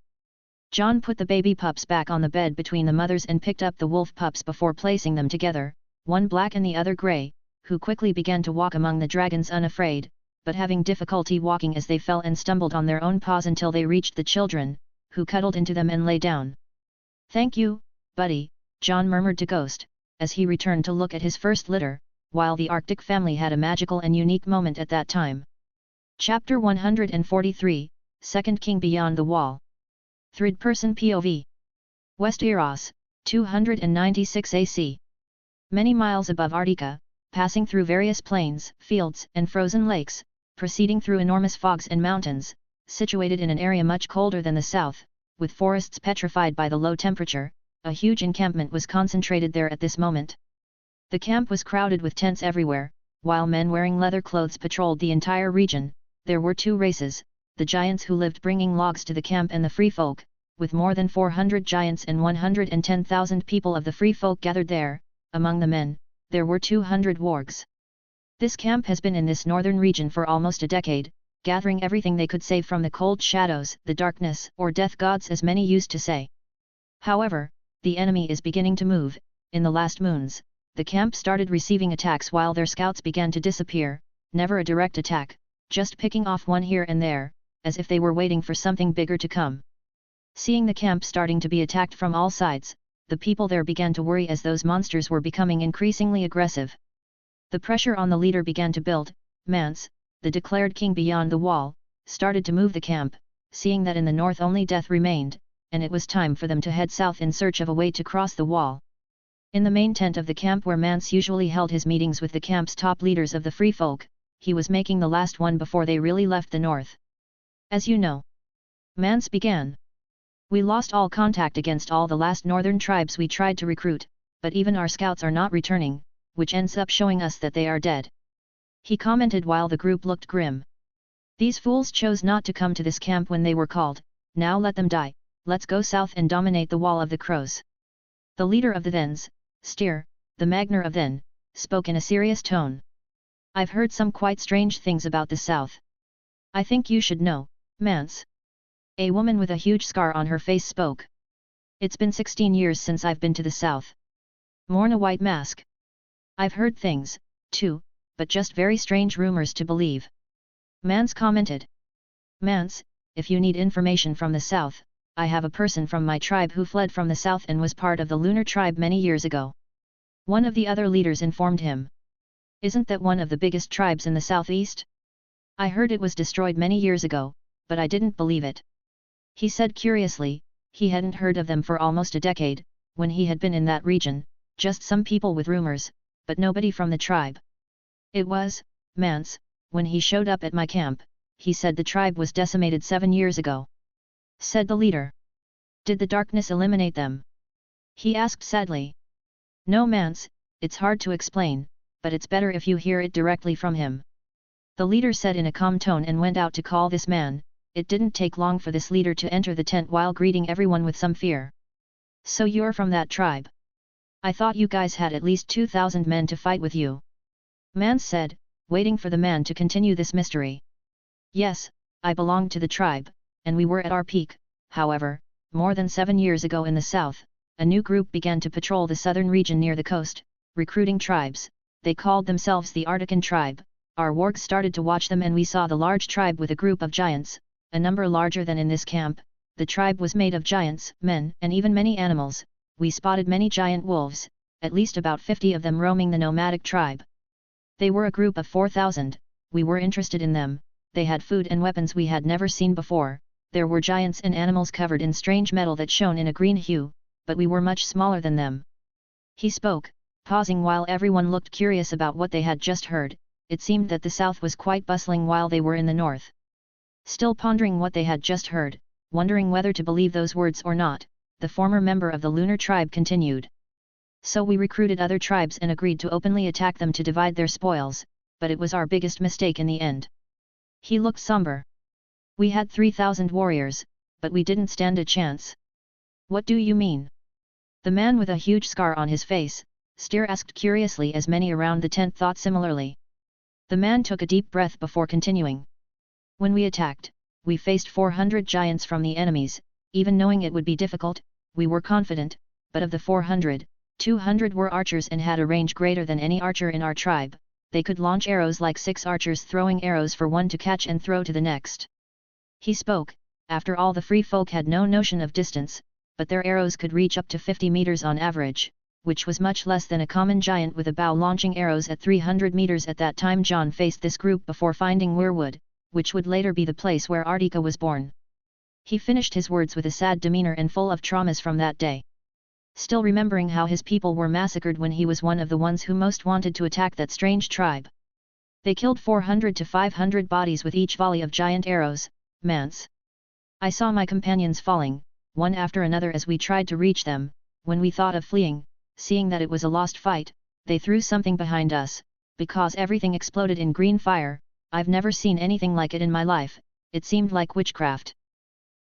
Jon put the baby pups back on the bed between the mothers and picked up the wolf pups before placing them together, one black and the other grey, who quickly began to walk among the dragons unafraid, but having difficulty walking as they fell and stumbled on their own paws until they reached the children, who cuddled into them and lay down. "Thank you, buddy," Jon murmured to Ghost, as he returned to look at his first litter, while the Arctic family had a magical and unique moment at that time. Chapter 143, Second King Beyond the Wall. Third-person POV. Westeros, 296 AC. Many miles above Arctica, passing through various plains, fields, and frozen lakes, proceeding through enormous fogs and mountains, situated in an area much colder than the south, with forests petrified by the low temperature, a huge encampment was concentrated there at this moment. The camp was crowded with tents everywhere, while men wearing leather clothes patrolled the entire region. There were two races, the giants who lived bringing logs to the camp and the free folk, with more than 400 giants and 110,000 people of the free folk gathered there. Among the men, there were 200 wargs. This camp has been in this northern region for almost a decade, gathering everything they could save from the cold shadows, the darkness, or death gods as many used to say. However, the enemy is beginning to move. In the last moons, the camp started receiving attacks while their scouts began to disappear, never a direct attack, just picking off one here and there, as if they were waiting for something bigger to come. Seeing the camp starting to be attacked from all sides, the people there began to worry as those monsters were becoming increasingly aggressive. The pressure on the leader began to build. Mance, the declared king beyond the wall, started to move the camp, seeing that in the north only death remained, and it was time for them to head south in search of a way to cross the wall. In the main tent of the camp where Mance usually held his meetings with the camp's top leaders of the free folk, he was making the last one before they really left the north. "As you know," Mance began, "we lost all contact against all the last northern tribes we tried to recruit, but even our scouts are not returning, which ends up showing us that they are dead." He commented while the group looked grim. "These fools chose not to come to this camp when they were called, now let them die, let's go south and dominate the Wall of the Crows." The leader of the Thens, Styr, the Magnar of Then, spoke in a serious tone. "I've heard some quite strange things about the south. I think you should know, Mance." A woman with a huge scar on her face spoke. "It's been 16 years since I've been to the south." Mourn a white mask. "I've heard things, too, but just very strange rumors to believe." Mance commented. "Mance, if you need information from the south, I have a person from my tribe who fled from the south and was part of the lunar tribe many years ago." One of the other leaders informed him. "Isn't that one of the biggest tribes in the southeast? I heard it was destroyed many years ago," but I didn't believe it. He said curiously, he hadn't heard of them for almost a decade, when he had been in that region, just some people with rumors, but nobody from the tribe. It was, Mance, when he showed up at my camp, he said the tribe was decimated 7 years ago. Said the leader. Did the darkness eliminate them? He asked sadly. No Mance, it's hard to explain, but it's better if you hear it directly from him. The leader said in a calm tone and went out to call this man. It didn't take long for this leader to enter the tent while greeting everyone with some fear. So you're from that tribe? I thought you guys had at least 2,000 men to fight with you. Mance said, waiting for the man to continue this mystery. Yes, I belonged to the tribe, and we were at our peak. However, more than 7 years ago in the south, a new group began to patrol the southern region near the coast, recruiting tribes. They called themselves the Arctican tribe. Our wargs started to watch them and we saw the large tribe with a group of giants, a number larger than in this camp. The tribe was made of giants, men, and even many animals. We spotted many giant wolves, at least about 50 of them roaming the nomadic tribe. They were a group of 4,000, we were interested in them, they had food and weapons we had never seen before. There were giants and animals covered in strange metal that shone in a green hue, but we were much smaller than them. He spoke, pausing while everyone looked curious about what they had just heard. It seemed that the south was quite bustling while they were in the north. Still pondering what they had just heard, wondering whether to believe those words or not, the former member of the lunar tribe continued. So we recruited other tribes and agreed to openly attack them to divide their spoils, but it was our biggest mistake in the end. He looked somber. We had 3,000 warriors, but we didn't stand a chance. What do you mean? The man with a huge scar on his face, Steer asked curiously as many around the tent thought similarly. The man took a deep breath before continuing. When we attacked, we faced 400 giants from the enemies. Even knowing it would be difficult, we were confident, but of the 400, 200 were archers and had a range greater than any archer in our tribe. They could launch arrows like 6 archers throwing arrows for one to catch and throw to the next. He spoke. After all, the free folk had no notion of distance, but their arrows could reach up to 50 meters on average, which was much less than a common giant with a bow launching arrows at 300 meters at that time. Jon faced this group before finding Weirwood, which would later be the place where Arctica was born. He finished his words with a sad demeanor and full of traumas from that day. Still remembering how his people were massacred when he was one of the ones who most wanted to attack that strange tribe. They killed 400 to 500 bodies with each volley of giant arrows. Mance. I saw my companions falling, one after another as we tried to reach them. When we thought of fleeing, seeing that it was a lost fight, they threw something behind us, because everything exploded in green fire. I've never seen anything like it in my life. It seemed like witchcraft.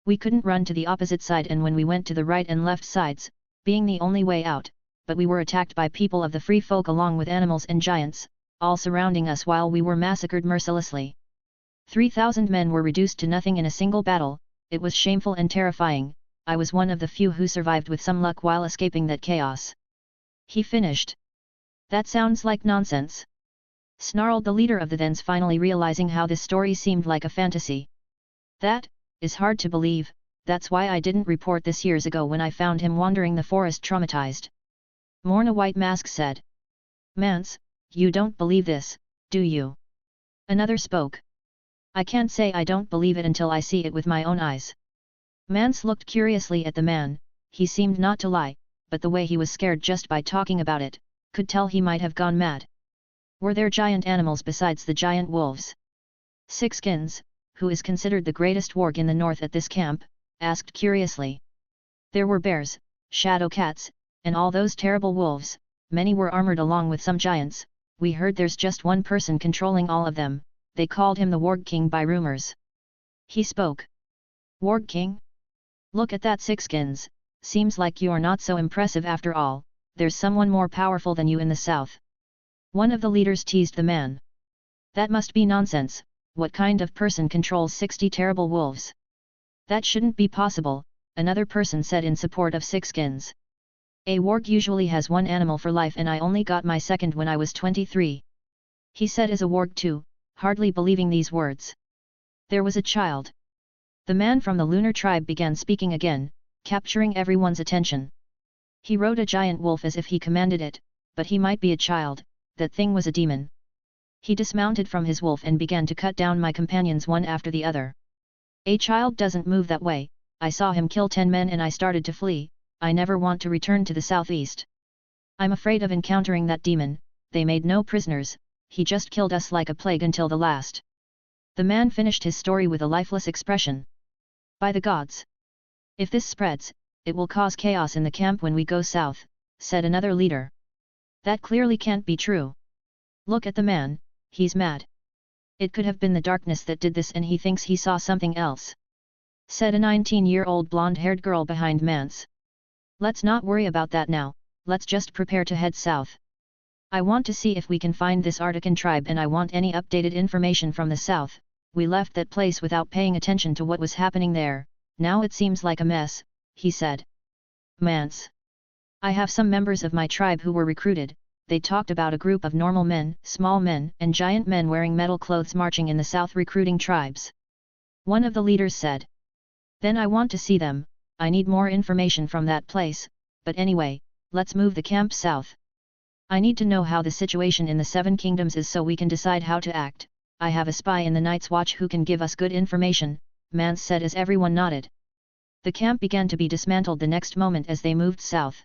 We couldn't run to the opposite side, and when we went to the right and left sides, being the only way out, but we were attacked by people of the free folk along with animals and giants, all surrounding us while we were massacred mercilessly. 3,000 men were reduced to nothing in a single battle. It was shameful and terrifying. I was one of the few who survived with some luck while escaping that chaos. He finished. That sounds like nonsense. Snarled the leader of the Thens, finally realizing how this story seemed like a fantasy. That is hard to believe. That's why I didn't report this years ago when I found him wandering the forest traumatized. Morna White Mask said. Mance, you don't believe this, do you? Another spoke. I can't say I don't believe it until I see it with my own eyes. Mance looked curiously at the man. He seemed not to lie, but the way he was scared just by talking about it, could tell he might have gone mad. Were there giant animals besides the giant wolves? Sixskins, who is considered the greatest warg in the north at this camp, asked curiously. There were bears, shadow cats, and all those terrible wolves. Many were armored along with some giants. We heard there's just one person controlling all of them. They called him the Warg King by rumors. He spoke. Warg King? Look at that, Sixskins. Seems like you're not so impressive after all. There's someone more powerful than you in the south. One of the leaders teased the man. That must be nonsense. What kind of person controls 60 terrible wolves? That shouldn't be possible, another person said in support of Sixskins. A warg usually has one animal for life, and I only got my second when I was 23. He said as a warg too, hardly believing these words. There was a child. The man from the lunar tribe began speaking again, capturing everyone's attention. He rode a giant wolf as if he commanded it, but he might be a child. That thing was a demon. He dismounted from his wolf and began to cut down my companions one after the other. A child doesn't move that way. I saw him kill 10 men and I started to flee. I never want to return to the southeast. I'm afraid of encountering that demon. They made no prisoners, he just killed us like a plague until the last. The man finished his story with a lifeless expression. By the gods! If this spreads, it will cause chaos in the camp when we go south, said another leader. That clearly can't be true. Look at the man, he's mad. It could have been the darkness that did this and he thinks he saw something else, said a 19-year-old blonde-haired girl behind Mance. Let's not worry about that now, let's just prepare to head south. I want to see if we can find this Arctican tribe and I want any updated information from the south. We left that place without paying attention to what was happening there, now it seems like a mess, he said. Mance. I have some members of my tribe who were recruited. They talked about a group of normal men, small men, and giant men wearing metal clothes marching in the south recruiting tribes. One of the leaders said. Then I want to see them, I need more information from that place, but anyway, let's move the camp south. I need to know how the situation in the Seven Kingdoms is so we can decide how to act. I have a spy in the Night's Watch who can give us good information, Mance said as everyone nodded. The camp began to be dismantled the next moment as they moved south.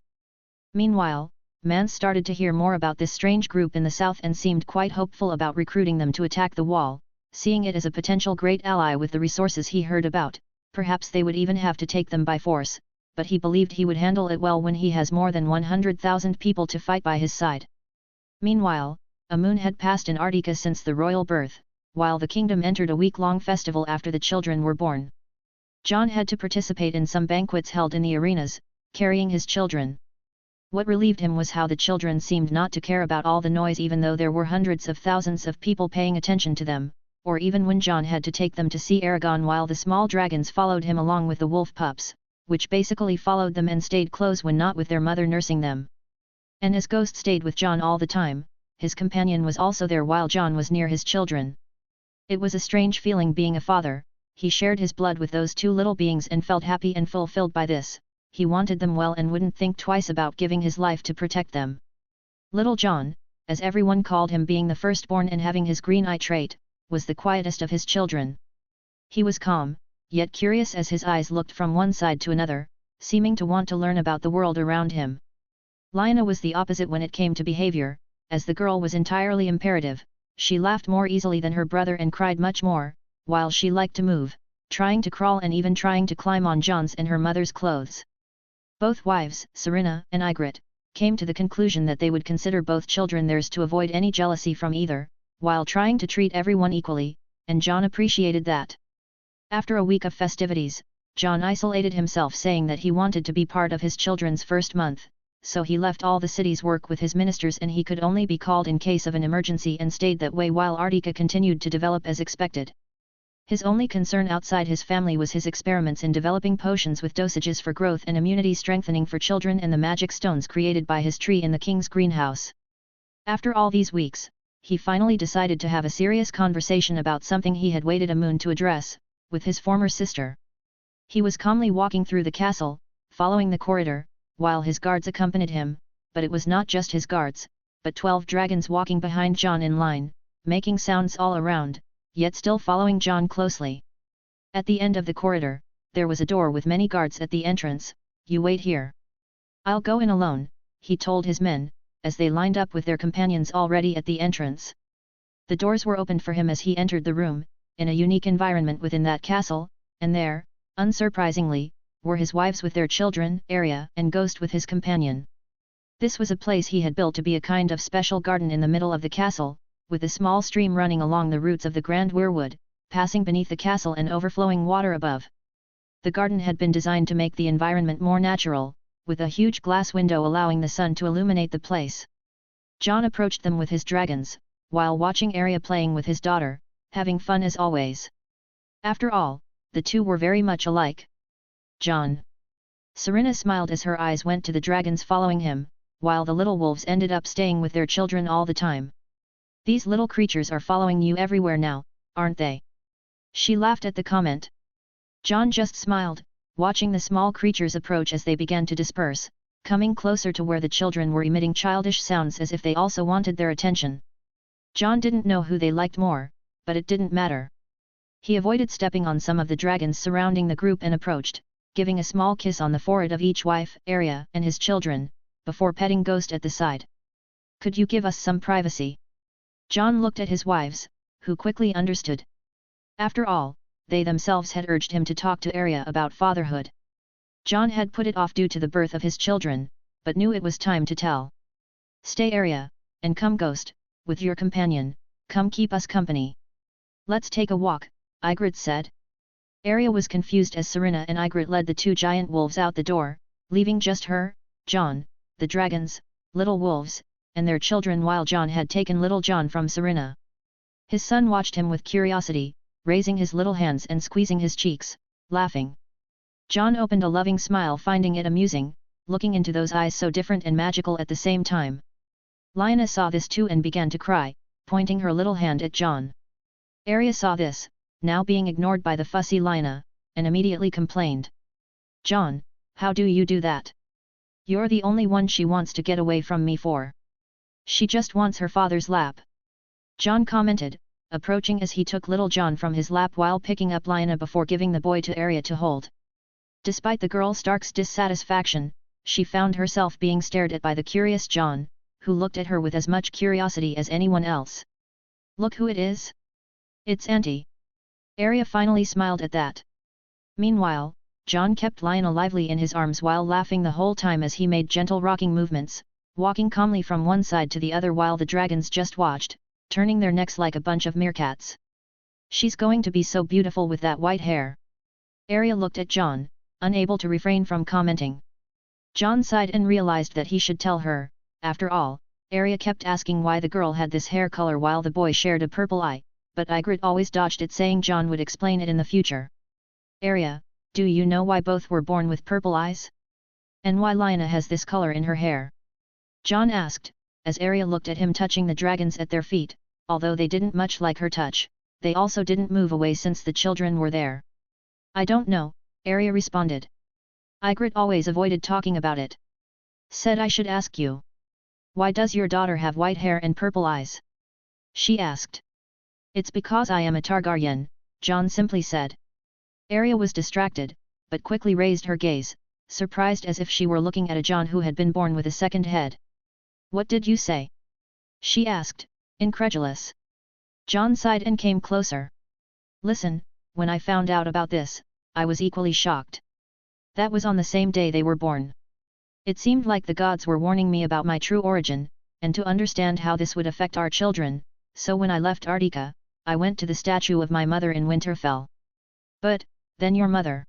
Meanwhile, Mance started to hear more about this strange group in the south and seemed quite hopeful about recruiting them to attack the wall, seeing it as a potential great ally with the resources he heard about. Perhaps they would even have to take them by force, but he believed he would handle it well when he has more than 100,000 people to fight by his side. Meanwhile, a moon had passed in Arctica since the royal birth, while the kingdom entered a week-long festival after the children were born. Jon had to participate in some banquets held in the arenas, carrying his children. What relieved him was how the children seemed not to care about all the noise even though there were hundreds of thousands of people paying attention to them, or even when Jon had to take them to see Aragon while the small dragons followed him along with the wolf pups, which basically followed them and stayed close when not with their mother nursing them. And as Ghost stayed with Jon all the time, his companion was also there while Jon was near his children. It was a strange feeling being a father. He shared his blood with those two little beings and felt happy and fulfilled by this. He wanted them well and wouldn't think twice about giving his life to protect them. Little Jon, as everyone called him being the firstborn and having his green eye trait, was the quietest of his children. He was calm, yet curious as his eyes looked from one side to another, seeming to want to learn about the world around him. Lyanna was the opposite when it came to behavior, as the girl was entirely imperative. She laughed more easily than her brother and cried much more, while she liked to move, trying to crawl and even trying to climb on Jon's and her mother's clothes. Both wives, Serena and Ygritte, came to the conclusion that they would consider both children theirs to avoid any jealousy from either, while trying to treat everyone equally, and Jon appreciated that. After a week of festivities, Jon isolated himself saying that he wanted to be part of his children's first month, so he left all the city's work with his ministers and he could only be called in case of an emergency and stayed that way while Arctica continued to develop as expected. His only concern outside his family was his experiments in developing potions with dosages for growth and immunity strengthening for children and the magic stones created by his tree in the king's greenhouse. After all these weeks, he finally decided to have a serious conversation about something he had waited a moon to address, with his former sister. He was calmly walking through the castle, following the corridor, while his guards accompanied him, but it was not just his guards, but 12 dragons walking behind Jon in line, making sounds all around, yet still following Jon closely. At the end of the corridor, there was a door with many guards at the entrance. You wait here. I'll go in alone, he told his men, as they lined up with their companions already at the entrance. The doors were opened for him as he entered the room, in a unique environment within that castle, and there, unsurprisingly, were his wives with their children, Arya and Ghost with his companion. This was a place he had built to be a kind of special garden in the middle of the castle, with a small stream running along the roots of the grand weirwood, passing beneath the castle and overflowing water above. The garden had been designed to make the environment more natural, with a huge glass window allowing the sun to illuminate the place. Jon approached them with his dragons, while watching Arya playing with his daughter, having fun as always. After all, the two were very much alike. Jon. Serena smiled as her eyes went to the dragons following him, while the little wolves ended up staying with their children all the time. These little creatures are following you everywhere now, aren't they? She laughed at the comment. Jon just smiled, watching the small creatures approach as they began to disperse, coming closer to where the children were emitting childish sounds as if they also wanted their attention. Jon didn't know who they liked more, but it didn't matter. He avoided stepping on some of the dragons surrounding the group and approached, giving a small kiss on the forehead of each wife, Arya and his children, before petting Ghost at the side. Could you give us some privacy? Jon looked at his wives, who quickly understood. After all, they themselves had urged him to talk to Arya about fatherhood. Jon had put it off due to the birth of his children, but knew it was time to tell. Stay Arya, and come Ghost, with your companion, come keep us company. Let's take a walk, Ygritte said. Arya was confused as Serena and Ygritte led the two giant wolves out the door, leaving just her, Jon, the dragons, little wolves, and their children while Jon had taken little Jon from Serena. His son watched him with curiosity, raising his little hands and squeezing his cheeks, laughing. Jon opened a loving smile, finding it amusing, looking into those eyes so different and magical at the same time. Lyanna saw this too and began to cry, pointing her little hand at Jon. Arya saw this, now being ignored by the fussy Lyanna, and immediately complained. Jon, how do you do that? You're the only one she wants to get away from me for. She just wants her father's lap. Jon commented, approaching as he took little Jon from his lap while picking up Lyanna before giving the boy to Arya to hold. Despite the girl Stark's dissatisfaction, she found herself being stared at by the curious Jon, who looked at her with as much curiosity as anyone else. Look who it is. It's Auntie. Arya finally smiled at that. Meanwhile, Jon kept Lyanna lively in his arms while laughing the whole time as he made gentle rocking movements, walking calmly from one side to the other while the dragons just watched, turning their necks like a bunch of meerkats. She's going to be so beautiful with that white hair. Arya looked at Jon, unable to refrain from commenting. Jon sighed and realized that he should tell her. After all, Arya kept asking why the girl had this hair color while the boy shared a purple eye, but Ygritte always dodged it, saying Jon would explain it in the future. Arya, do you know why both were born with purple eyes? And why Lyanna has this color in her hair? Jon asked, as Arya looked at him touching the dragons at their feet. Although they didn't much like her touch, they also didn't move away since the children were there. I don't know, Arya responded. Ygritte always avoided talking about it. Said I should ask you. Why does your daughter have white hair and purple eyes? She asked. It's because I am a Targaryen, Jon simply said. Arya was distracted, but quickly raised her gaze, surprised as if she were looking at a Jon who had been born with a second head. What did you say? She asked, incredulous. Jon sighed and came closer. Listen, when I found out about this, I was equally shocked. That was on the same day they were born. It seemed like the gods were warning me about my true origin, and to understand how this would affect our children, so when I left Arctica, I went to the statue of my mother in Winterfell. But, then your mother?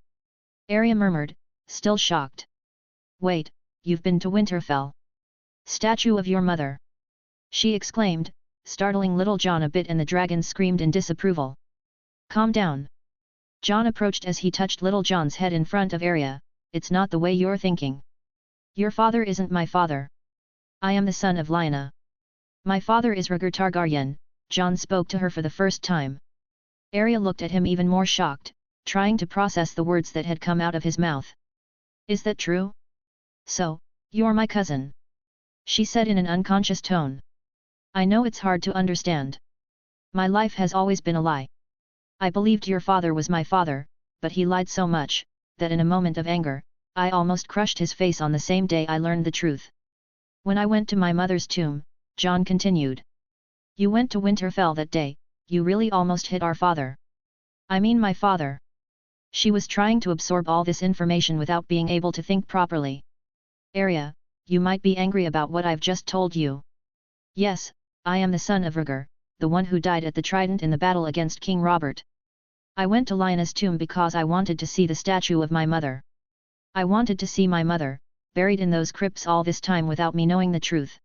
Arya murmured, still shocked. Wait, you've been to Winterfell? Statue of your mother? She exclaimed, startling little Jon a bit, and the dragons screamed in disapproval. Calm down. Jon approached as he touched little Jon's head in front of Arya. It's not the way you're thinking. Your father isn't my father. I am the son of Lyanna. My father is Rhaegar Targaryen, Jon spoke to her for the first time. Arya looked at him even more shocked, trying to process the words that had come out of his mouth. Is that true? So, you're my cousin? She said in an unconscious tone. I know it's hard to understand. My life has always been a lie. I believed your father was my father, but he lied so much, that in a moment of anger, I almost crushed his face on the same day I learned the truth. When I went to my mother's tomb, Jon continued. You went to Winterfell that day, you really almost hit our father. I mean my father. She was trying to absorb all this information without being able to think properly. Arya, you might be angry about what I've just told you. Yes, I am the son of Rhaegar, the one who died at the Trident in the battle against King Robert. I went to Lyanna's tomb because I wanted to see the statue of my mother. I wanted to see my mother, buried in those crypts all this time without me knowing the truth.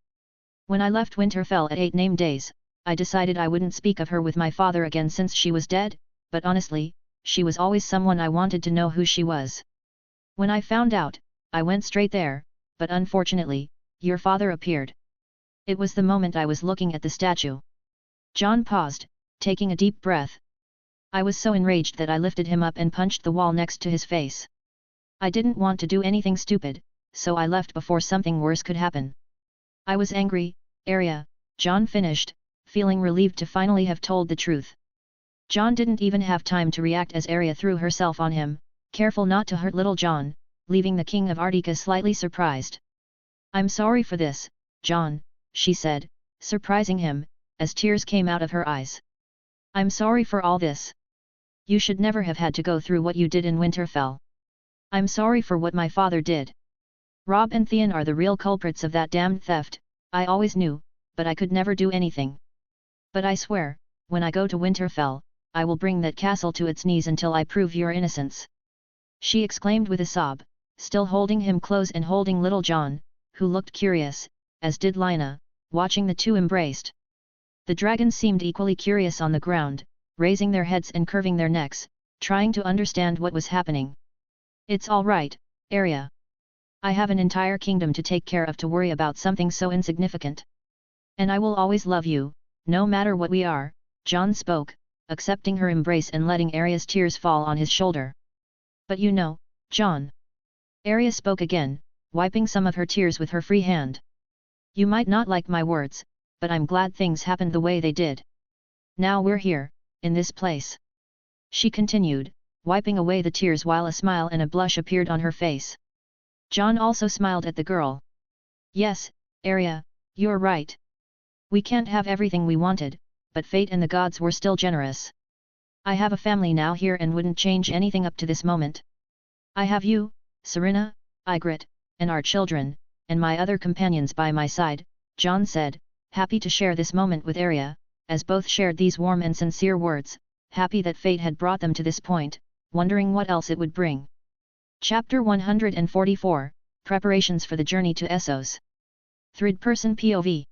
When I left Winterfell at 8 name days, I decided I wouldn't speak of her with my father again since she was dead, but honestly, she was always someone I wanted to know who she was. When I found out, I went straight there, but unfortunately, your father appeared. It was the moment I was looking at the statue. Jon paused, taking a deep breath. I was so enraged that I lifted him up and punched the wall next to his face. I didn't want to do anything stupid, so I left before something worse could happen. I was angry, Arya, Jon finished, feeling relieved to finally have told the truth. Jon didn't even have time to react as Arya threw herself on him, careful not to hurt little Jon, leaving the king of Arctica slightly surprised. "I'm sorry for this, Jon," she said, surprising him, as tears came out of her eyes. "I'm sorry for all this. You should never have had to go through what you did in Winterfell. I'm sorry for what my father did. Robb and Theon are the real culprits of that damned theft, I always knew, but I could never do anything. But I swear, when I go to Winterfell, I will bring that castle to its knees until I prove your innocence," she exclaimed with a sob, still holding him close and holding little Jon, who looked curious, as did Lynna, watching the two embraced. The dragons seemed equally curious on the ground, raising their heads and curving their necks, trying to understand what was happening. "It's all right, Arya. I have an entire kingdom to take care of to worry about something so insignificant. And I will always love you, no matter what we are," Jon spoke, accepting her embrace and letting Arya's tears fall on his shoulder. "But you know, Jon," Arya spoke again, wiping some of her tears with her free hand. "You might not like my words, but I'm glad things happened the way they did. Now we're here, in this place," she continued, wiping away the tears while a smile and a blush appeared on her face. Jon also smiled at the girl. "Yes, Arya, you're right. We can't have everything we wanted, but fate and the gods were still generous. I have a family now here and wouldn't change anything up to this moment. I have you, Serena, Ygritte, and our children, and my other companions by my side," Jon said, happy to share this moment with Arya, as both shared these warm and sincere words, happy that fate had brought them to this point, wondering what else it would bring. Chapter 144, Preparations for the Journey to Essos. Third-person POV.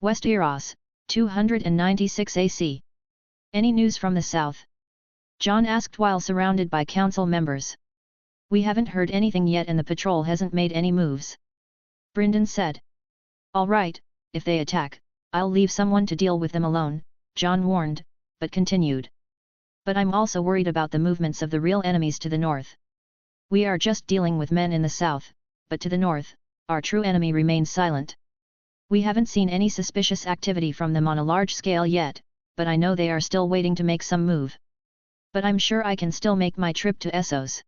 Westeros, 296 AC. "Any news from the south?" Jon asked while surrounded by council members. "We haven't heard anything yet and the patrol hasn't made any moves," Brynden said. "All right, if they attack, I'll leave someone to deal with them alone," Jon warned, but continued. "But I'm also worried about the movements of the real enemies to the north. We are just dealing with men in the south, but to the north, our true enemy remains silent. We haven't seen any suspicious activity from them on a large scale yet, but I know they are still waiting to make some move. But I'm sure I can still make my trip to Essos.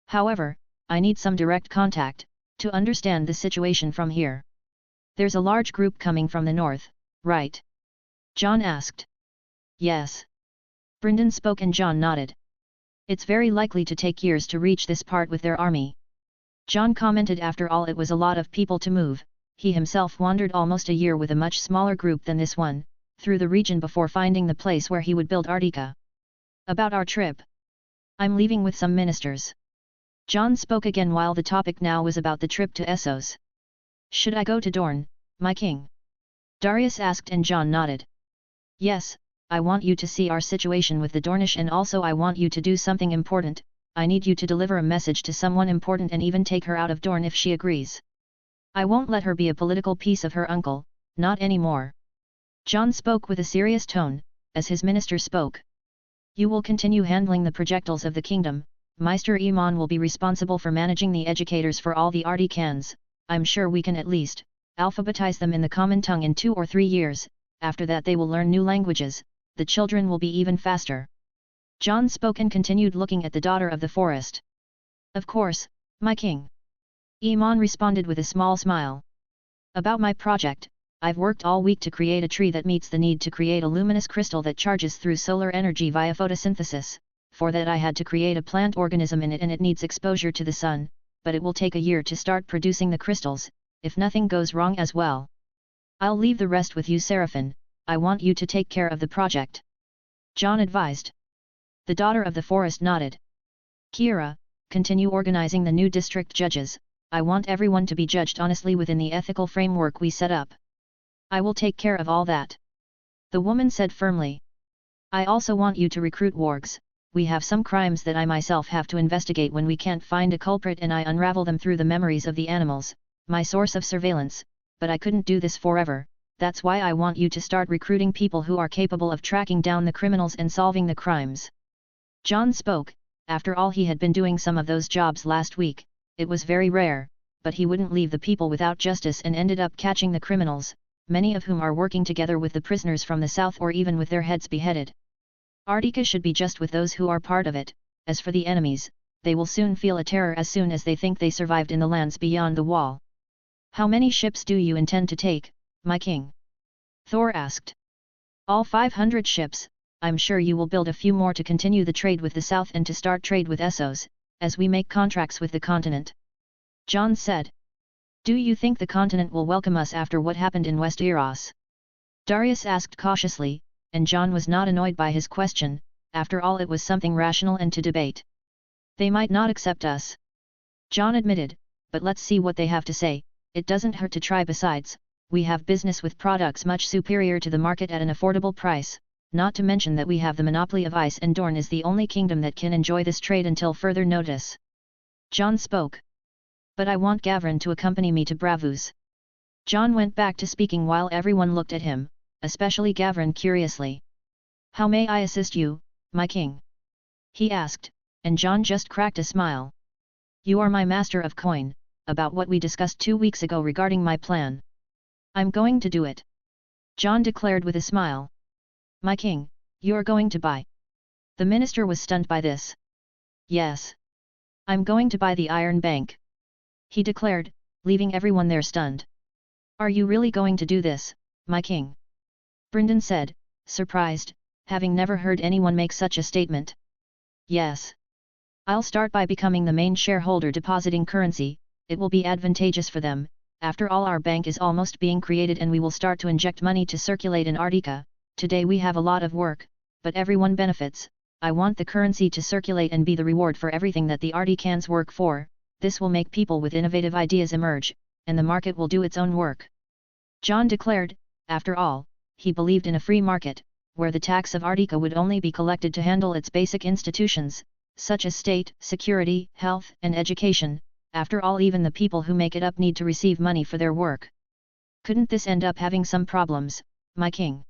However, I need some direct contact, to understand the situation from here." "There's a large group coming from the north, right?" Jon asked. "Yes." Brynden spoke and Jon nodded. "It's very likely to take years to reach this part with their army." Jon commented after all it was a lot of people to move, he himself wandered almost a year with a much smaller group than this one, through the region before finding the place where he would build Arctica. "About our trip. I'm leaving with some ministers." Jon spoke again while the topic now was about the trip to Essos. "Should I go to Dorne, my king?" Darius asked and Jon nodded. "Yes, I want you to see our situation with the Dornish and also I want you to do something important. I need you to deliver a message to someone important and even take her out of Dorne if she agrees. I won't let her be a political piece of her uncle, not anymore." Jon spoke with a serious tone, as his minister spoke. "You will continue handling the projectiles of the kingdom. Maester Aemon will be responsible for managing the educators for all the Articans. I'm sure we can at least alphabetize them in the common tongue in 2 or 3 years, after that they will learn new languages, the children will be even faster." Jon spoke and continued looking at the daughter of the forest. "Of course, my king." Aemon responded with a small smile. "About my project, I've worked all week to create a tree that meets the need to create a luminous crystal that charges through solar energy via photosynthesis. For that I had to create a plant organism in it and it needs exposure to the sun, but it will take a year to start producing the crystals, if nothing goes wrong as well. I'll leave the rest with you Seraphin, I want you to take care of the project," Jon advised. The daughter of the forest nodded. "Kiera, continue organizing the new district judges, I want everyone to be judged honestly within the ethical framework we set up." "I will take care of all that," the woman said firmly. "I also want you to recruit wargs. We have some crimes that I myself have to investigate when we can't find a culprit and I unravel them through the memories of the animals, my source of surveillance, but I couldn't do this forever, that's why I want you to start recruiting people who are capable of tracking down the criminals and solving the crimes." Jon spoke, after all he had been doing some of those jobs last week, it was very rare, but he wouldn't leave the people without justice and ended up catching the criminals, many of whom are working together with the prisoners from the south or even with their heads beheaded. Arctica should be just with those who are part of it, as for the enemies, they will soon feel a terror as soon as they think they survived in the lands beyond the wall. How many ships do you intend to take, my king? Thor asked. All 500 ships. I'm sure you will build a few more to continue the trade with the south and to start trade with Essos, as we make contracts with the continent. Jon said. Do you think the continent will welcome us after what happened in Westeros? Darius asked cautiously, and Jon was not annoyed by his question, after all it was something rational and to debate. They might not accept us. Jon admitted, but let's see what they have to say, it doesn't hurt to try. Besides, we have business with products much superior to the market at an affordable price, not to mention that we have the monopoly of ice and Dorne is the only kingdom that can enjoy this trade until further notice. Jon spoke. But I want Gavrin to accompany me to Braavos. Jon went back to speaking while everyone looked at him, especially Gavrin curiously. How may I assist you, my king? He asked, and Jon just cracked a smile. You are my master of coin, about what we discussed 2 weeks ago regarding my plan. I'm going to do it. Jon declared with a smile. My king, you're going to buy. The minister was stunned by this. Yes. I'm going to buy the Iron Bank. He declared, leaving everyone there stunned. Are you really going to do this, my king? Brynden said, surprised, having never heard anyone make such a statement. Yes. I'll start by becoming the main shareholder depositing currency, it will be advantageous for them, after all our bank is almost being created and we will start to inject money to circulate in Arctica. Today we have a lot of work, but everyone benefits. I want the currency to circulate and be the reward for everything that the Arcticans work for. This will make people with innovative ideas emerge, and the market will do its own work. Jon declared, after all, he believed in a free market, where the tax of Arctica would only be collected to handle its basic institutions, such as state, security, health, and education. After all, even the people who make it up need to receive money for their work. Couldn't this end up having some problems, my king?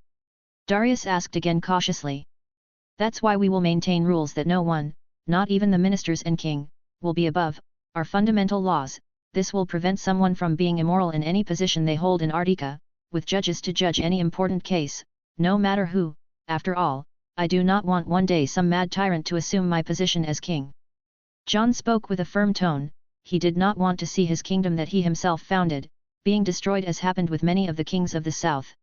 Darius asked again cautiously. That's why we will maintain rules that no one, not even the ministers and king, will be above our fundamental laws. This will prevent someone from being immoral in any position they hold in Arctica, with judges to judge any important case, no matter who. After all, I do not want one day some mad tyrant to assume my position as king. Jon spoke with a firm tone. He did not want to see his kingdom that he himself founded, being destroyed as happened with many of the kings of the south.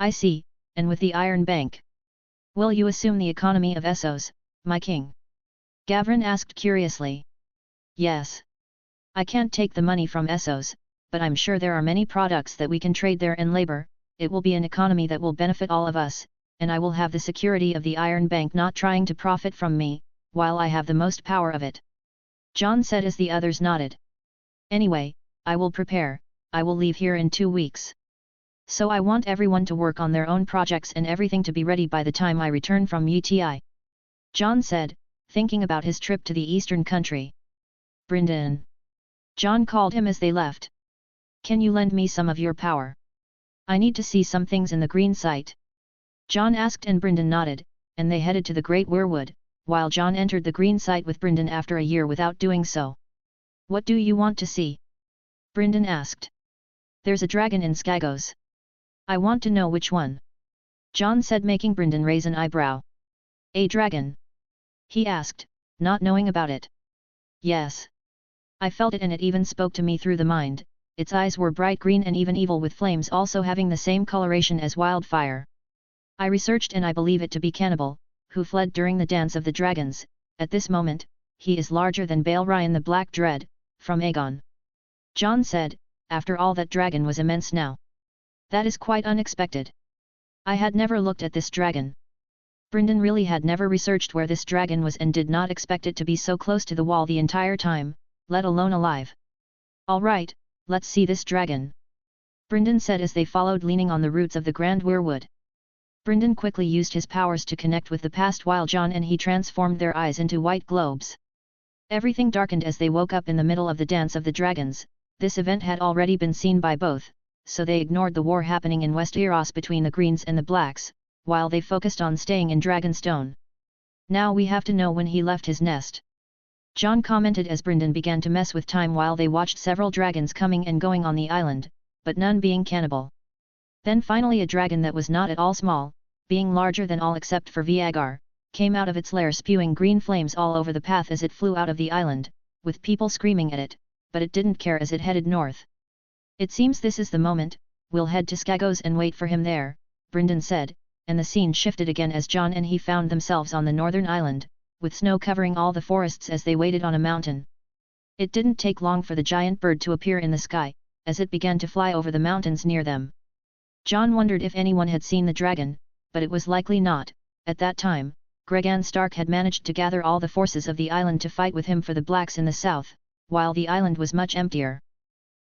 I see, and with the Iron Bank. Will you assume the economy of Essos, my king? Gavrin asked curiously. Yes. I can't take the money from Essos, but I'm sure there are many products that we can trade there and labor. It will be an economy that will benefit all of us, and I will have the security of the Iron Bank not trying to profit from me, while I have the most power of it. Jon said as the others nodded. Anyway, I will prepare. I will leave here in 2 weeks. So I want everyone to work on their own projects and everything to be ready by the time I return from UTI. Jon said, thinking about his trip to the eastern country. Brynden. Jon called him as they left. Can you lend me some of your power? I need to see some things in the green site. Jon asked and Brynden nodded, and they headed to the Great Weirwood, while Jon entered the green site with Brynden after a year without doing so. What do you want to see? Brynden asked. There's a dragon in Skagos. I want to know which one. Jon said, making Brynden raise an eyebrow. A dragon? He asked, not knowing about it. Yes. I felt it and it even spoke to me through the mind. Its eyes were bright green and even evil, with flames also having the same coloration as wildfire. I researched and I believe it to be cannibal, who fled during the Dance of the Dragons. At this moment, he is larger than Balryan the Black Dread, from Aegon. Jon said, after all that dragon was immense now. That is quite unexpected. I had never looked at this dragon. Brynden really had never researched where this dragon was and did not expect it to be so close to the wall the entire time, let alone alive. All right, let's see this dragon. Brynden said as they followed, leaning on the roots of the Grand Weirwood. Brynden quickly used his powers to connect with the past while Jon and he transformed their eyes into white globes. Everything darkened as they woke up in the middle of the Dance of the Dragons. This event had already been seen by both, so they ignored the war happening in Westeros between the Greens and the Blacks, while they focused on staying in Dragonstone. Now we have to know when he left his nest. Jon commented as Brynden began to mess with time while they watched several dragons coming and going on the island, but none being cannibal. Then finally a dragon that was not at all small, being larger than all except for Viagar, came out of its lair spewing green flames all over the path as it flew out of the island, with people screaming at it, but it didn't care as it headed north. "It seems this is the moment, we'll head to Skagos and wait for him there," Brynden said, and the scene shifted again as Jon and he found themselves on the northern island, with snow covering all the forests as they waited on a mountain. It didn't take long for the giant bird to appear in the sky, as it began to fly over the mountains near them. Jon wondered if anyone had seen the dragon, but it was likely not. At that time, Gregan Stark had managed to gather all the forces of the island to fight with him for the Blacks in the south, while the island was much emptier.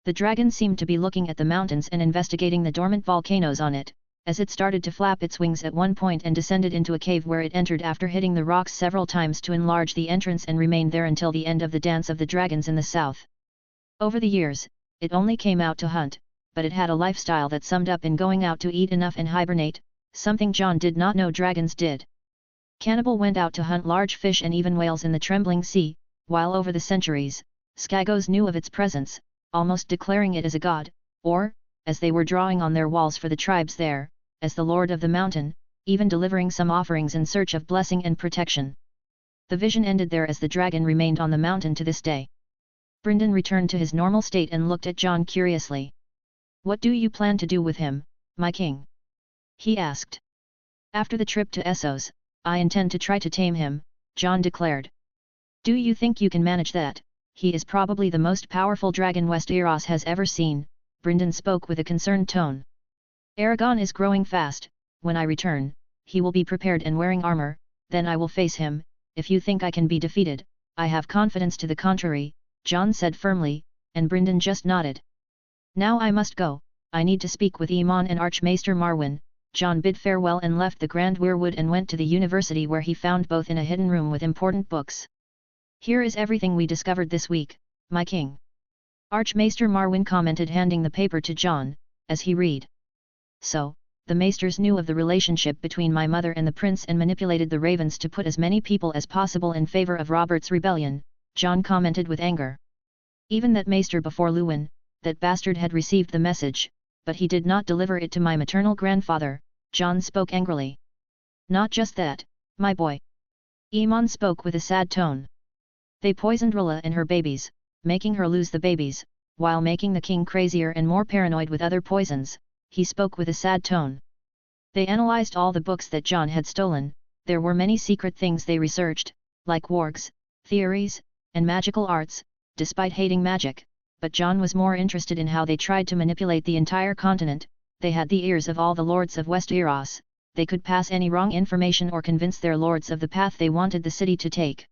The dragon seemed to be looking at the mountains and investigating the dormant volcanoes on it, as it started to flap its wings at one point and descended into a cave where it entered after hitting the rocks several times to enlarge the entrance and remained there until the end of the Dance of the Dragons in the south. Over the years, it only came out to hunt, but it had a lifestyle that summed up in going out to eat enough and hibernate, something Jon did not know dragons did. Cannibal went out to hunt large fish and even whales in the trembling sea, while over the centuries, Skagos knew of its presence, almost declaring it as a god, or, as they were drawing on their walls for the tribes there, as the Lord of the Mountain, even delivering some offerings in search of blessing and protection. The vision ended there as the dragon remained on the mountain to this day. Brynden returned to his normal state and looked at Jon curiously. "What do you plan to do with him, my king?" he asked. "After the trip to Essos, I intend to try to tame him," Jon declared. "Do you think you can manage that? He is probably the most powerful dragon Westeros has ever seen," Brynden spoke with a concerned tone. "Aragon is growing fast. When I return, he will be prepared and wearing armor, then I will face him. If you think I can be defeated, I have confidence to the contrary," Jon said firmly, and Brynden just nodded. "Now I must go, I need to speak with Aemon and Archmaester Marwyn." Jon bid farewell and left the Grand Weirwood and went to the university where he found both in a hidden room with important books. "Here is everything we discovered this week, my king," Archmaester Marwyn commented, handing the paper to Jon, as he read. "So, the maesters knew of the relationship between my mother and the prince and manipulated the ravens to put as many people as possible in favor of Robert's rebellion," Jon commented with anger. "Even that maester before Luwin, that bastard had received the message, but he did not deliver it to my maternal grandfather," Jon spoke angrily. "Not just that, my boy." Aemon spoke with a sad tone. "They poisoned Rilla and her babies, making her lose the babies, while making the king crazier and more paranoid with other poisons," he spoke with a sad tone. "They analyzed all the books that Jon had stolen. There were many secret things they researched, like wargs, theories, and magical arts, despite hating magic. But Jon was more interested in how they tried to manipulate the entire continent. They had the ears of all the lords of Westeros, they could pass any wrong information or convince their lords of the path they wanted the city to take.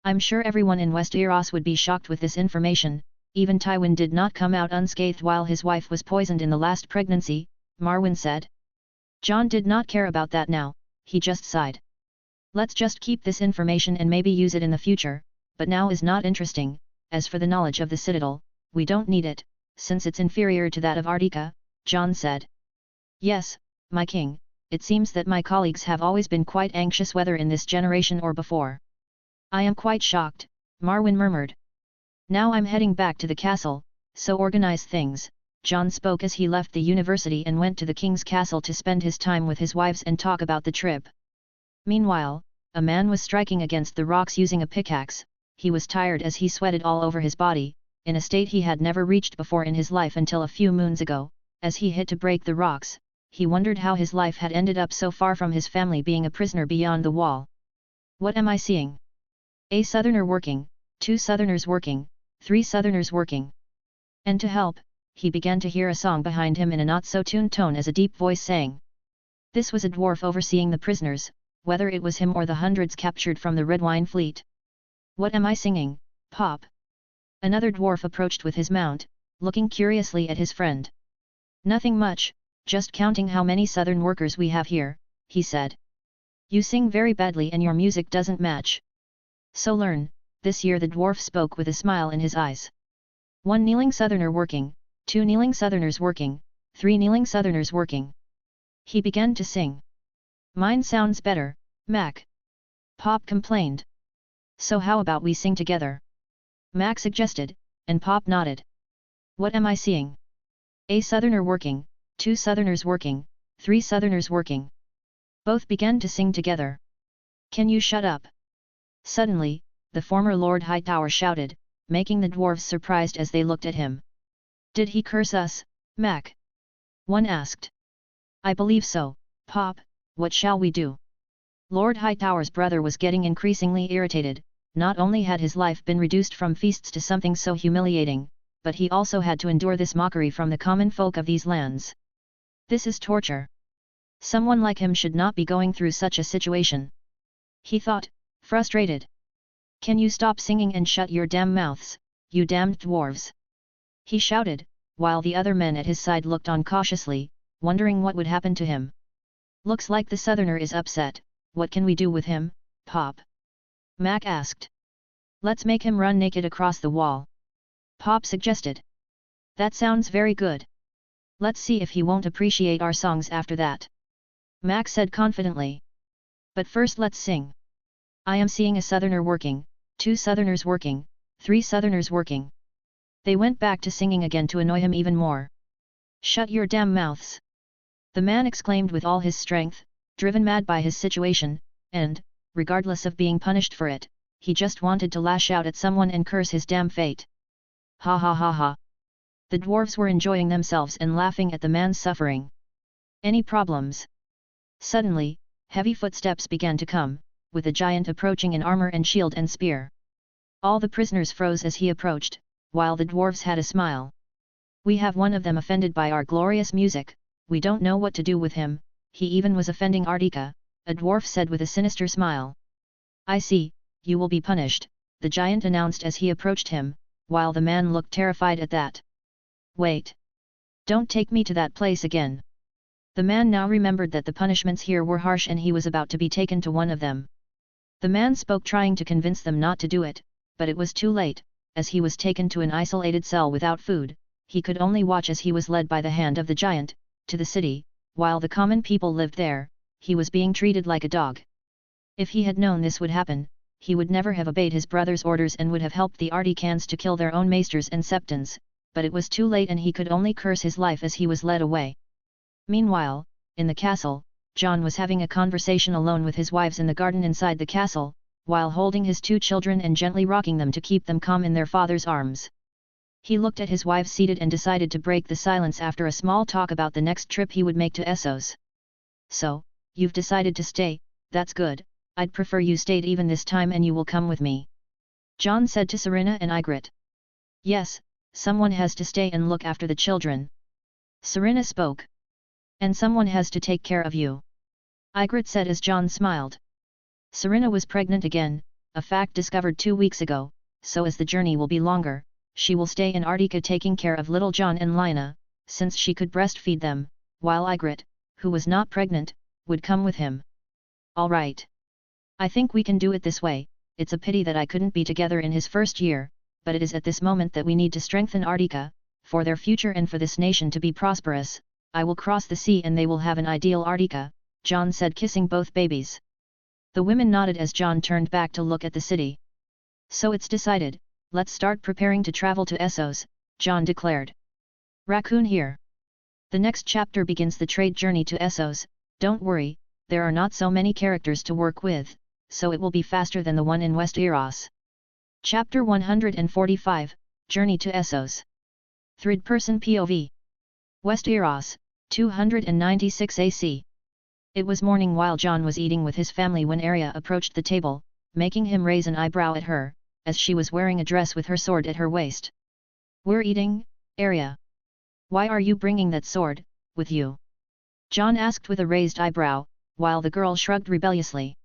I'm sure everyone in Westeros would be shocked with this information. Even Tywin did not come out unscathed while his wife was poisoned in the last pregnancy," Marwyn said. Jon did not care about that now, he just sighed. "Let's just keep this information and maybe use it in the future, but now is not interesting. As for the knowledge of the Citadel, we don't need it, since it's inferior to that of Arctica," Jon said. "Yes, my king, it seems that my colleagues have always been quite anxious whether in this generation or before." "I am quite shocked," Marwyn murmured. "Now I'm heading back to the castle, so organize things," Jon spoke as he left the university and went to the king's castle to spend his time with his wives and talk about the trip. Meanwhile, a man was striking against the rocks using a pickaxe. He was tired as he sweated all over his body, in a state he had never reached before in his life until a few moons ago. As he hit to break the rocks, he wondered how his life had ended up so far from his family, being a prisoner beyond the wall. "What am I seeing? A southerner working, 2 southerners working, 3 southerners working." And to help, he began to hear a song behind him in a not-so-tuned tone as a deep voice sang. This was a dwarf overseeing the prisoners, whether it was him or the hundreds captured from the Red Wine Fleet. "What am I singing, Pop?" Another dwarf approached with his mount, looking curiously at his friend. "Nothing much, just counting how many southern workers we have here," he said. "You sing very badly and your music doesn't match. So learn." This year the dwarf spoke with a smile in his eyes. "1 kneeling southerner working, 2 kneeling southerners working, 3 kneeling southerners working." He began to sing. "Mine sounds better, Mac," Pop complained. "So how about we sing together?" Mac suggested, and Pop nodded. "What am I seeing? A southerner working, 2 southerners working, 3 southerners working." Both began to sing together. Can you shut up? Suddenly, the former Lord Hightower shouted, making the dwarves surprised as they looked at him. Did he curse us, Mac? One asked. I believe so, Pop, what shall we do? Lord Hightower's brother was getting increasingly irritated. Not only had his life been reduced from feasts to something so humiliating, but he also had to endure this mockery from the common folk of these lands. This is torture. Someone like him should not be going through such a situation. He thought, frustrated. Can you stop singing and shut your damn mouths, you damned dwarves? He shouted, while the other men at his side looked on cautiously, wondering what would happen to him. Looks like the southerner is upset. What can we do with him, Pop? Mac asked. Let's make him run naked across the wall. Pop suggested. That sounds very good. Let's see if he won't appreciate our songs after that. Mac said confidently. But first let's sing. I am seeing a southerner working, 2 southerners working, 3 southerners working. They went back to singing again to annoy him even more. Shut your damn mouths! The man exclaimed with all his strength, driven mad by his situation, and, regardless of being punished for it, he just wanted to lash out at someone and curse his damn fate. Ha ha ha ha! The dwarves were enjoying themselves and laughing at the man's suffering. Any problems? Suddenly, heavy footsteps began to come, with a giant approaching in armor and shield and spear. All the prisoners froze as he approached, while the dwarves had a smile. We have one of them offended by our glorious music, we don't know what to do with him, he even was offending Arctica, a dwarf said with a sinister smile. I see, you will be punished, the giant announced as he approached him, while the man looked terrified at that. Wait! Don't take me to that place again! The man now remembered that the punishments here were harsh and he was about to be taken to one of them. The man spoke trying to convince them not to do it, but it was too late, as he was taken to an isolated cell without food. He could only watch as he was led by the hand of the giant, to the city, while the common people lived there. He was being treated like a dog. If he had known this would happen, he would never have obeyed his brother's orders and would have helped the Articans to kill their own maesters and septons, but it was too late and he could only curse his life as he was led away. Meanwhile, in the castle, Jon was having a conversation alone with his wives in the garden inside the castle, while holding his 2 children and gently rocking them to keep them calm in their father's arms. He looked at his wives seated and decided to break the silence after a small talk about the next trip he would make to Essos. So, you've decided to stay, that's good, I'd prefer you stayed even this time and you will come with me. Jon said to Serena and Ygritte. Yes, someone has to stay and look after the children. Serena spoke. And someone has to take care of you. Ygritte said as Jon smiled. Serena was pregnant again, a fact discovered 2 weeks ago, so as the journey will be longer, she will stay in Arctica taking care of little Jon and Lina, since she could breastfeed them, while Ygritte, who was not pregnant, would come with him. All right. I think we can do it this way. It's a pity that I couldn't be together in his first year, but it is at this moment that we need to strengthen Arctica, for their future and for this nation to be prosperous. I will cross the sea and they will have an ideal Arctica, Jon said, kissing both babies. The women nodded as Jon turned back to look at the city. So it's decided, let's start preparing to travel to Essos, Jon declared. Raccoon here. The next chapter begins the trade journey to Essos. Don't worry, there are not so many characters to work with, so it will be faster than the one in Westeros. Chapter 145, Journey to Essos. Third-person POV. Westeros, 296 AC. It was morning while Jon was eating with his family when Arya approached the table, making him raise an eyebrow at her, as she was wearing a dress with her sword at her waist. We're eating, Arya. Why are you bringing that sword, with you? Jon asked with a raised eyebrow, while the girl shrugged rebelliously.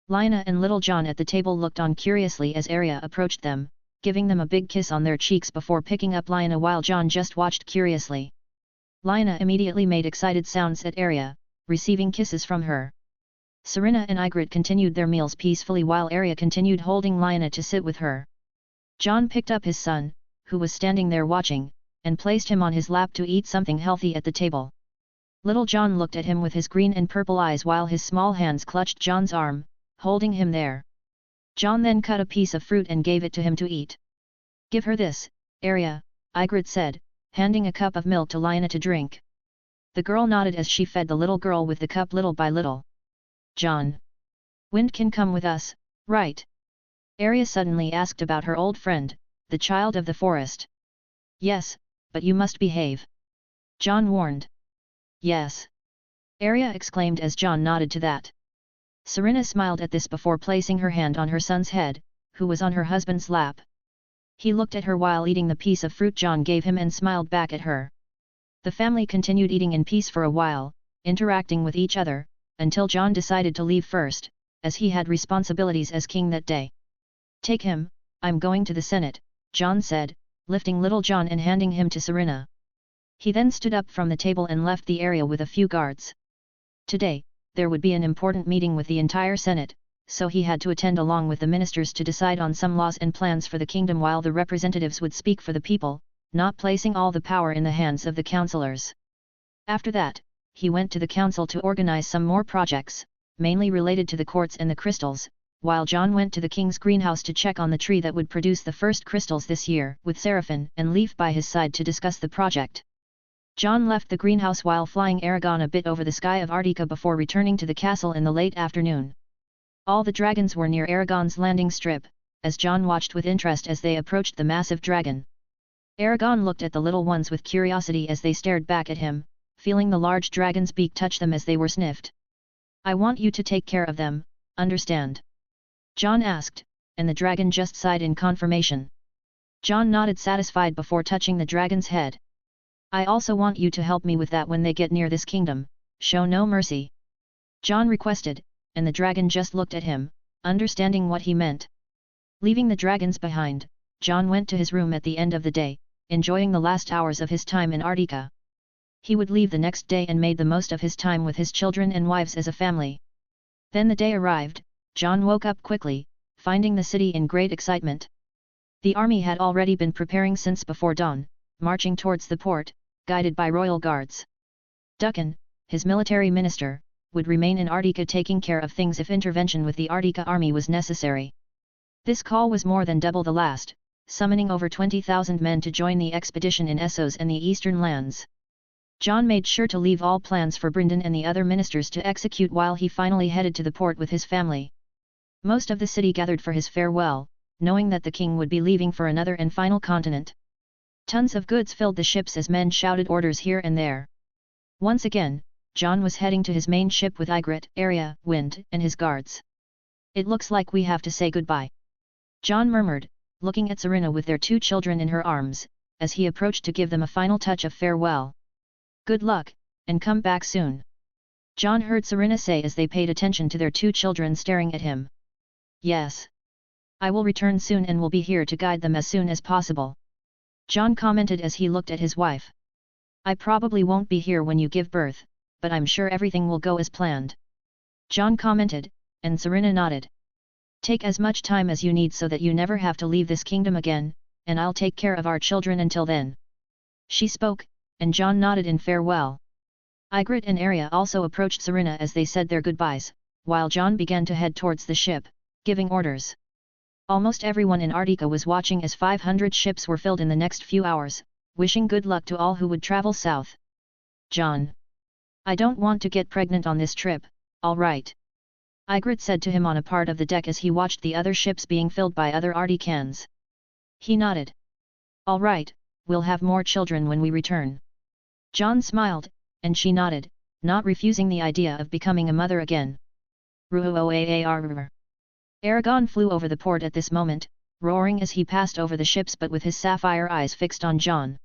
Lina and Little Jon at the table looked on curiously as Arya approached them, giving them a big kiss on their cheeks before picking up Lina while Jon just watched curiously. Lina immediately made excited sounds at Arya, receiving kisses from her. Serena and Ygritte continued their meals peacefully while Arya continued holding Lina to sit with her. Jon picked up his son, who was standing there watching, and placed him on his lap to eat something healthy at the table. Little Jon looked at him with his green and purple eyes while his small hands clutched Jon's arm, holding him there. Jon then cut a piece of fruit and gave it to him to eat. Give her this, Arya, Ygritte said, handing a cup of milk to Lina to drink. The girl nodded as she fed the little girl with the cup little by little. Jon. Wind can come with us, right? Arya suddenly asked about her old friend, the child of the forest. Yes, but you must behave. Jon warned. Yes. Arya exclaimed as Jon nodded to that. Serena smiled at this before placing her hand on her son's head, who was on her husband's lap. He looked at her while eating the piece of fruit Jon gave him and smiled back at her. The family continued eating in peace for a while, interacting with each other, until Jon decided to leave first, as he had responsibilities as king that day. Take him, I'm going to the Senate, Jon said, lifting little Jon and handing him to Serena. He then stood up from the table and left the area with a few guards. Today, there would be an important meeting with the entire Senate, so he had to attend along with the ministers to decide on some laws and plans for the kingdom while the representatives would speak for the people, not placing all the power in the hands of the councillors. After that, he went to the council to organize some more projects, mainly related to the quartz and the crystals, while Jon went to the king's greenhouse to check on the tree that would produce the first crystals this year, with Seraphine and Leaf by his side to discuss the project. Jon left the greenhouse while flying Aragon a bit over the sky of Arctica before returning to the castle in the late afternoon. All the dragons were near Aragon's landing strip, as Jon watched with interest as they approached the massive dragon. Aragon looked at the little ones with curiosity as they stared back at him, feeling the large dragon's beak touch them as they were sniffed. I want you to take care of them, understand? Jon asked, and the dragon just sighed in confirmation. Jon nodded satisfied before touching the dragon's head. I also want you to help me with that when they get near this kingdom, show no mercy. Jon requested, and the dragon just looked at him, understanding what he meant. Leaving the dragons behind, Jon went to his room at the end of the day, enjoying the last hours of his time in Arctica. He would leave the next day and made the most of his time with his children and wives as a family. Then the day arrived. Jon woke up quickly, finding the city in great excitement. The army had already been preparing since before dawn, marching towards the port, guided by royal guards. Duncan, his military minister, would remain in Arctica taking care of things if intervention with the Arctica army was necessary. This call was more than double the last, summoning over 20,000 men to join the expedition in Essos and the eastern lands. Jon made sure to leave all plans for Brynden and the other ministers to execute while he finally headed to the port with his family. Most of the city gathered for his farewell, knowing that the king would be leaving for another and final continent. Tons of goods filled the ships as men shouted orders here and there. Once again, Jon was heading to his main ship with Ygritte, Arya, Wind, and his guards. It looks like we have to say goodbye. Jon murmured, looking at Serena with their 2 children in her arms, as he approached to give them a final touch of farewell. Good luck, and come back soon. Jon heard Serena say as they paid attention to their 2 children staring at him. Yes. I will return soon and will be here to guide them as soon as possible. Jon commented as he looked at his wife. I probably won't be here when you give birth, but I'm sure everything will go as planned. Jon commented, and Serena nodded. Take as much time as you need so that you never have to leave this kingdom again, and I'll take care of our children until then. She spoke, and Jon nodded in farewell. Ygritte and Arya also approached Serena as they said their goodbyes, while Jon began to head towards the ship, giving orders. Almost everyone in Arctica was watching as 500 ships were filled in the next few hours, wishing good luck to all who would travel south. Jon. I don't want to get pregnant on this trip, all right. Ygritte said to him on a part of the deck as he watched the other ships being filled by other Arcticans. He nodded. All right, we'll have more children when we return. Jon smiled, and she nodded, not refusing the idea of becoming a mother again. Ruoaar. Aragon flew over the port at this moment, roaring as he passed over the ships but with his sapphire eyes fixed on Jon.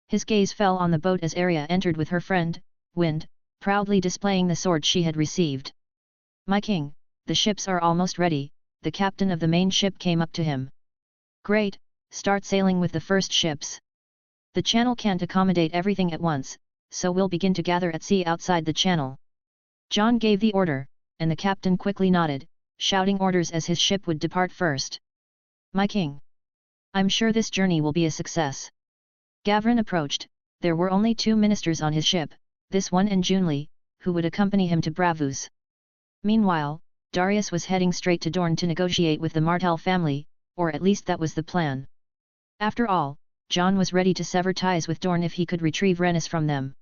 His gaze fell on the boat as Arya entered with her friend, Wind, proudly displaying the sword she had received. My king, the ships are almost ready, the captain of the main ship came up to him. Great, start sailing with the first ships. The channel can't accommodate everything at once, so we'll begin to gather at sea outside the channel. Jon gave the order, and the captain quickly nodded, shouting orders as his ship would depart first. My king. I'm sure this journey will be a success. Gavrin approached. There were only 2 ministers on his ship, this one and Junli, who would accompany him to Braavos. Meanwhile, Darius was heading straight to Dorne to negotiate with the Martell family, or at least that was the plan. After all, Jon was ready to sever ties with Dorne if he could retrieve Rhaenys from them.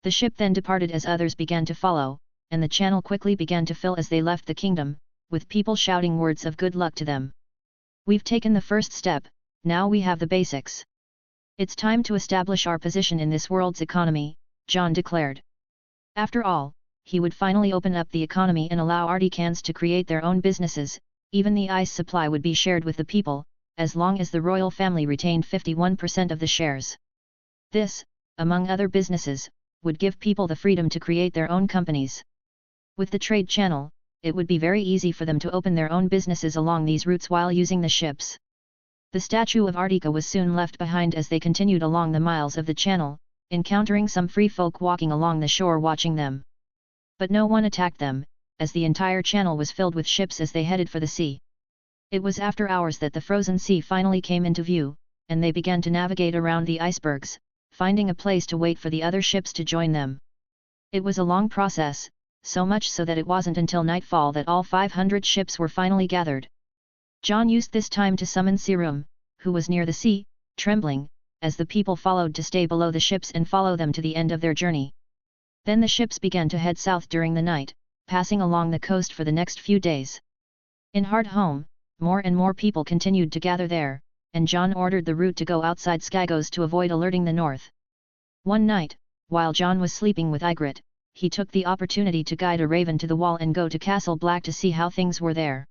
The ship then departed as others began to follow, and the channel quickly began to fill as they left the kingdom, with people shouting words of good luck to them. "We've taken the first step, now we have the basics. It's time to establish our position in this world's economy," Jon declared. After all, he would finally open up the economy and allow Articans to create their own businesses. Even the ice supply would be shared with the people, as long as the royal family retained 51% of the shares. This, among other businesses, would give people the freedom to create their own companies. With the trade channel, it would be very easy for them to open their own businesses along these routes while using the ships. The statue of Arctica was soon left behind as they continued along the miles of the channel, encountering some free folk walking along the shore watching them. But no one attacked them, as the entire channel was filled with ships as they headed for the sea. It was after hours that the frozen sea finally came into view, and they began to navigate around the icebergs, finding a place to wait for the other ships to join them. It was a long process, so much so that it wasn't until nightfall that all 500 ships were finally gathered. Jon used this time to summon Sirum, who was near the sea, trembling, as the people followed to stay below the ships and follow them to the end of their journey. Then the ships began to head south during the night, passing along the coast for the next few days. In Hardhome, more and more people continued to gather there, and Jon ordered the route to go outside Skagos to avoid alerting the north. One night, while Jon was sleeping with Ygritte, he took the opportunity to guide a raven to the wall and go to Castle Black to see how things were there.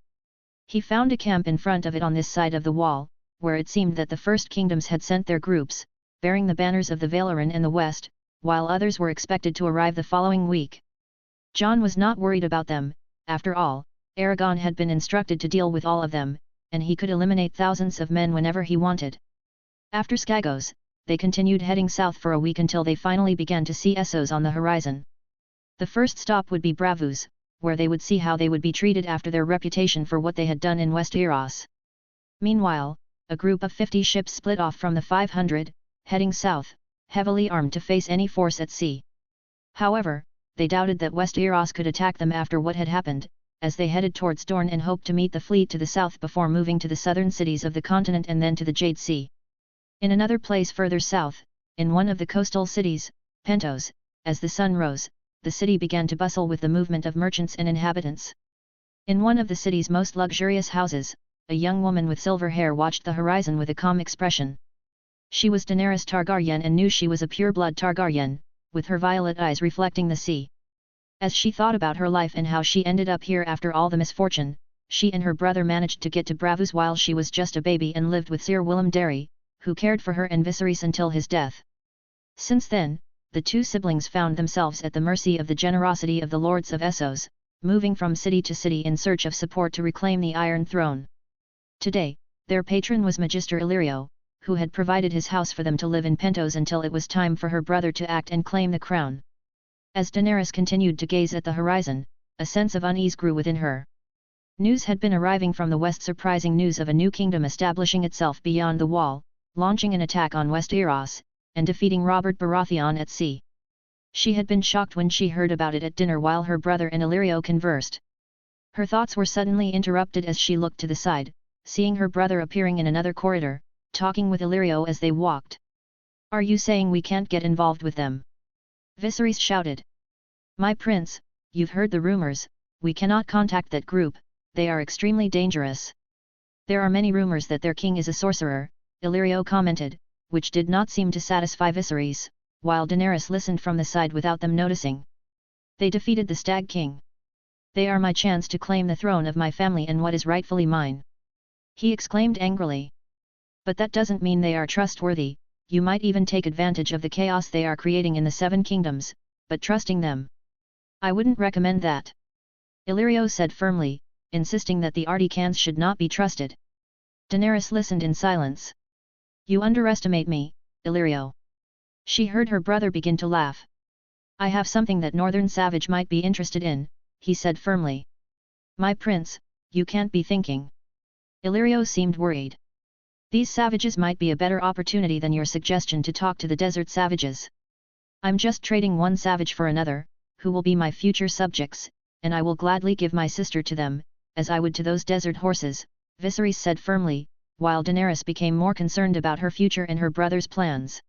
He found a camp in front of it on this side of the wall, where it seemed that the First Kingdoms had sent their groups, bearing the banners of the Valyrian and the West, while others were expected to arrive the following week. Jon was not worried about them. After all, Aragon had been instructed to deal with all of them, and he could eliminate thousands of men whenever he wanted. After Skagos, they continued heading south for a week until they finally began to see Essos on the horizon. The first stop would be Braavos, where they would see how they would be treated after their reputation for what they had done in Westeros. Meanwhile, a group of 50 ships split off from the 500, heading south, heavily armed to face any force at sea. However, they doubted that Westeros could attack them after what had happened, as they headed towards Dorne and hoped to meet the fleet to the south before moving to the southern cities of the continent and then to the Jade Sea. In another place further south, in one of the coastal cities, Pentos, as the sun rose, the city began to bustle with the movement of merchants and inhabitants. In one of the city's most luxurious houses, a young woman with silver hair watched the horizon with a calm expression. She was Daenerys Targaryen and knew she was a pure-blood Targaryen, with her violet eyes reflecting the sea. As she thought about her life and how she ended up here after all the misfortune, she and her brother managed to get to Braavos while she was just a baby and lived with Sir Willem Darry, who cared for her and Viserys until his death. Since then, the two siblings found themselves at the mercy of the generosity of the lords of Essos, moving from city to city in search of support to reclaim the Iron Throne. Today, their patron was Magister Illyrio, who had provided his house for them to live in Pentos until it was time for her brother to act and claim the crown. As Daenerys continued to gaze at the horizon, a sense of unease grew within her. News had been arriving from the west, surprising news of a new kingdom establishing itself beyond the wall, launching an attack on Westeros, and defeating Robert Baratheon at sea. She had been shocked when she heard about it at dinner while her brother and Illyrio conversed. Her thoughts were suddenly interrupted as she looked to the side, seeing her brother appearing in another corridor, talking with Illyrio as they walked. "Are you saying we can't get involved with them?" Viserys shouted. "My prince, you've heard the rumors, we cannot contact that group, they are extremely dangerous." "There are many rumors that their king is a sorcerer," Illyrio commented, which did not seem to satisfy Viserys, while Daenerys listened from the side without them noticing. "They defeated the Stag King. They are my chance to claim the throne of my family and what is rightfully mine," he exclaimed angrily. "But that doesn't mean they are trustworthy. You might even take advantage of the chaos they are creating in the Seven Kingdoms, but trusting them, I wouldn't recommend that," Illyrio said firmly, insisting that the Articans should not be trusted. Daenerys listened in silence. "You underestimate me, Illyrio." She heard her brother begin to laugh. "I have something that Northern Savage might be interested in," he said firmly. "My prince, you can't be thinking." Illyrio seemed worried. "These savages might be a better opportunity than your suggestion to talk to the desert savages. I'm just trading one savage for another, who will be my future subjects, and I will gladly give my sister to them, as I would to those desert horses," Viserys said firmly, while Daenerys became more concerned about her future and her brother's plans.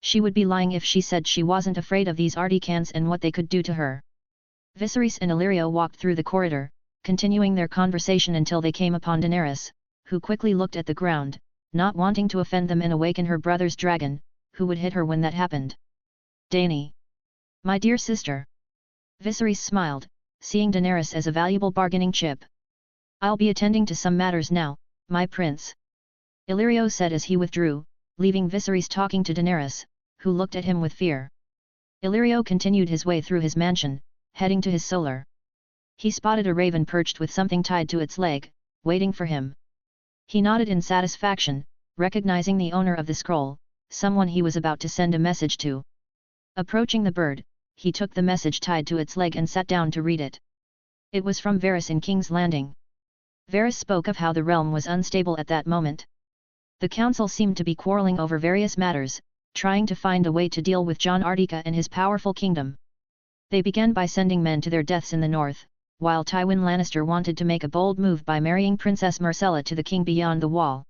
She would be lying if she said she wasn't afraid of these Articans and what they could do to her. Viserys and Illyrio walked through the corridor, continuing their conversation until they came upon Daenerys, who quickly looked at the ground, not wanting to offend them and awaken her brother's dragon, who would hit her when that happened. Dany. My dear sister. Viserys smiled, seeing Daenerys as a valuable bargaining chip. I'll be attending to some matters now, my prince. Illyrio said as he withdrew, leaving Viserys talking to Daenerys, who looked at him with fear. Illyrio continued his way through his mansion, heading to his solar. He spotted a raven perched with something tied to its leg, waiting for him. He nodded in satisfaction, recognizing the owner of the scroll, someone he was about to send a message to. Approaching the bird, he took the message tied to its leg and sat down to read it. It was from Varys in King's Landing. Varys spoke of how the realm was unstable at that moment. The council seemed to be quarreling over various matters, trying to find a way to deal with Jon Arctica and his powerful kingdom. They began by sending men to their deaths in the north, while Tywin Lannister wanted to make a bold move by marrying Princess Myrcella to the king beyond the wall.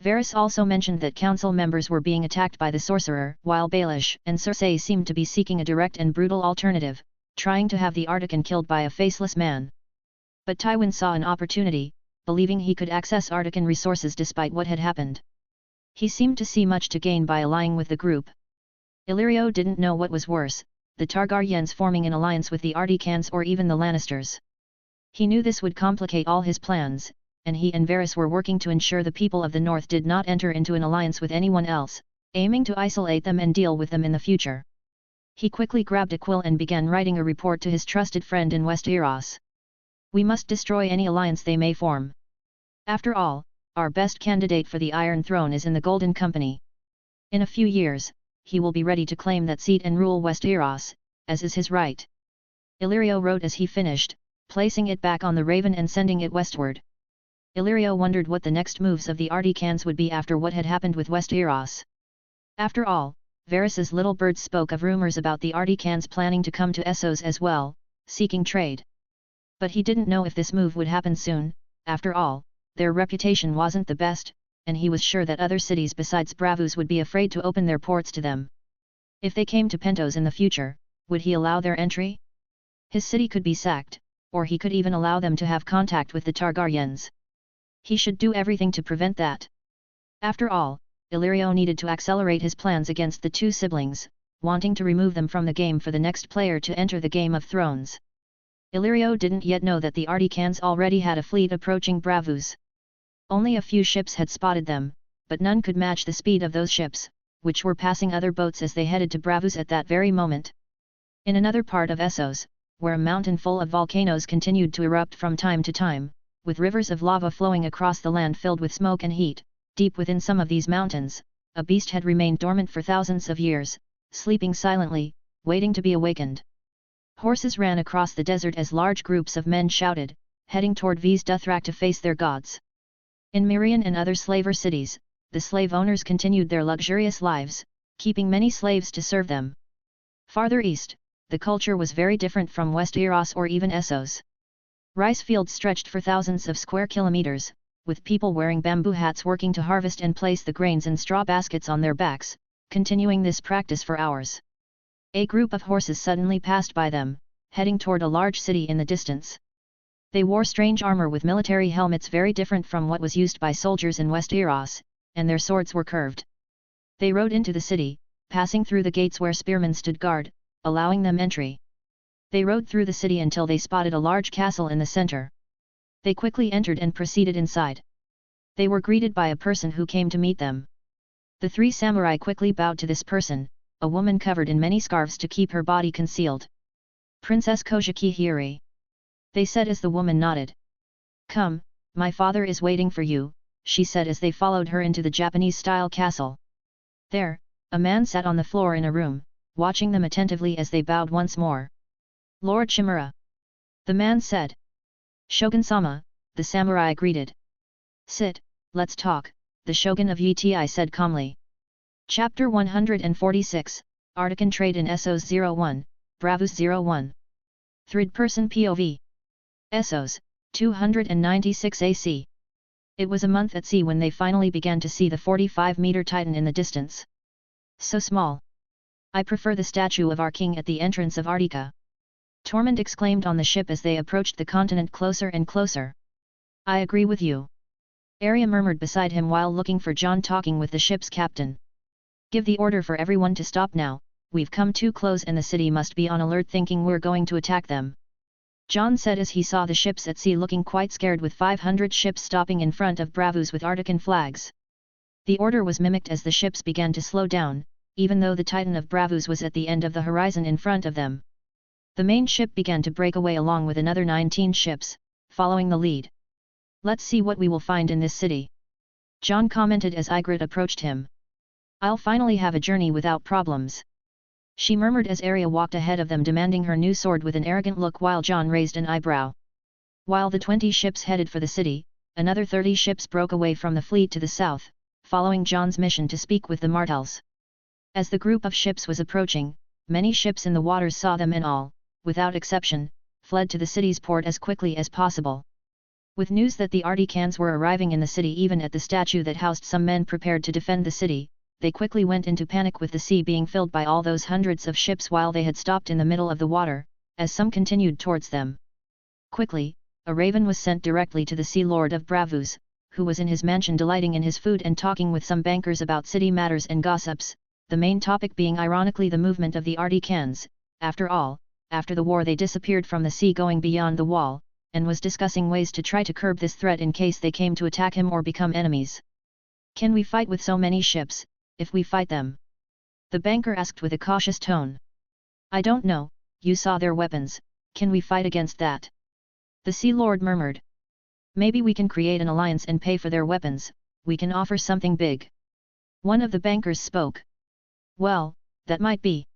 Varys also mentioned that council members were being attacked by the sorcerer, while Baelish and Cersei seemed to be seeking a direct and brutal alternative, trying to have the Arctican killed by a faceless man. But Tywin saw an opportunity, believing he could access Arctican resources despite what had happened. He seemed to see much to gain by allying with the group. Illyrio didn't know what was worse, the Targaryens forming an alliance with the Arcticans or even the Lannisters. He knew this would complicate all his plans, and he and Varys were working to ensure the people of the north did not enter into an alliance with anyone else, aiming to isolate them and deal with them in the future. He quickly grabbed a quill and began writing a report to his trusted friend in Westeros. We must destroy any alliance they may form. After all, our best candidate for the Iron Throne is in the Golden Company. In a few years, he will be ready to claim that seat and rule Westeros, as is his right. Illyrio wrote as he finished, placing it back on the raven and sending it westward. Illyrio wondered what the next moves of the Arcticans would be after what had happened with Westeros. After all, Varys's little bird spoke of rumors about the Arcticans planning to come to Essos as well, seeking trade. But he didn't know if this move would happen soon. After all, their reputation wasn't the best, and he was sure that other cities besides Braavos would be afraid to open their ports to them. If they came to Pentos in the future, would he allow their entry? His city could be sacked, or he could even allow them to have contact with the Targaryens. He should do everything to prevent that. After all, Illyrio needed to accelerate his plans against the two siblings, wanting to remove them from the game for the next player to enter the Game of Thrones. Illyrio didn't yet know that the Arcticans already had a fleet approaching Braavos. Only a few ships had spotted them, but none could match the speed of those ships, which were passing other boats as they headed to Braavos at that very moment. In another part of Essos, where a mountain full of volcanoes continued to erupt from time to time, with rivers of lava flowing across the land filled with smoke and heat, deep within some of these mountains, a beast had remained dormant for thousands of years, sleeping silently, waiting to be awakened. Horses ran across the desert as large groups of men shouted, heading toward V's Dothrak to face their gods. In Mirian and other slaver cities, the slave owners continued their luxurious lives, keeping many slaves to serve them. Farther east, the culture was very different from Westeros or even Essos. Rice fields stretched for thousands of square kilometers, with people wearing bamboo hats working to harvest and place the grains in straw baskets on their backs, continuing this practice for hours. A group of horses suddenly passed by them, heading toward a large city in the distance. They wore strange armor with military helmets very different from what was used by soldiers in Westeros, and their swords were curved. They rode into the city, passing through the gates where spearmen stood guard, allowing them entry. They rode through the city until they spotted a large castle in the center. They quickly entered and proceeded inside. They were greeted by a person who came to meet them. The three samurai quickly bowed to this person, a woman covered in many scarves to keep her body concealed. Princess Kojiki Hiri. They said as the woman nodded. Come, my father is waiting for you, she said as they followed her into the Japanese-style castle. There, a man sat on the floor in a room, watching them attentively as they bowed once more. Lord Shimura. The man said. Shogun-sama, the samurai greeted. Sit, let's talk, the shogun of Yiti said calmly. Chapter 146, Arctican Trade in Essos 01, Braavos 01. Third-person POV. Essos, 296 AC. It was a month at sea when they finally began to see the 45-meter Titan in the distance. So small. I prefer the statue of our king at the entrance of Arctica. Tormund exclaimed on the ship as they approached the continent closer and closer. I agree with you. Arya murmured beside him while looking for Jon talking with the ship's captain. Give the order for everyone to stop now, we've come too close and the city must be on alert thinking we're going to attack them. Jon said as he saw the ships at sea looking quite scared with 500 ships stopping in front of Braavos with Arctican flags. The order was mimicked as the ships began to slow down, even though the Titan of Braavos was at the end of the horizon in front of them. The main ship began to break away along with another 19 ships, following the lead. Let's see what we will find in this city. Jon commented as Ygritte approached him. I'll finally have a journey without problems. She murmured as Arya walked ahead of them demanding her new sword with an arrogant look while Jon raised an eyebrow. While the 20 ships headed for the city, another 30 ships broke away from the fleet to the south, following Jon's mission to speak with the Martells. As the group of ships was approaching, many ships in the waters saw them and all, without exception, fled to the city's port as quickly as possible. With news that the Articans were arriving in the city even at the statue that housed some men prepared to defend the city, they quickly went into panic with the sea being filled by all those hundreds of ships while they had stopped in the middle of the water, as some continued towards them. Quickly, a raven was sent directly to the Sea Lord of Braavos, who was in his mansion delighting in his food and talking with some bankers about city matters and gossips, the main topic being ironically the movement of the Articans. After all, after the war they disappeared from the sea going beyond the wall, and was discussing ways to try to curb this threat in case they came to attack him or become enemies. Can we fight with so many ships, if we fight them? The banker asked with a cautious tone. I don't know, you saw their weapons, can we fight against that? The Sea Lord murmured. Maybe we can create an alliance and pay for their weapons, we can offer something big. One of the bankers spoke. Well, that might be.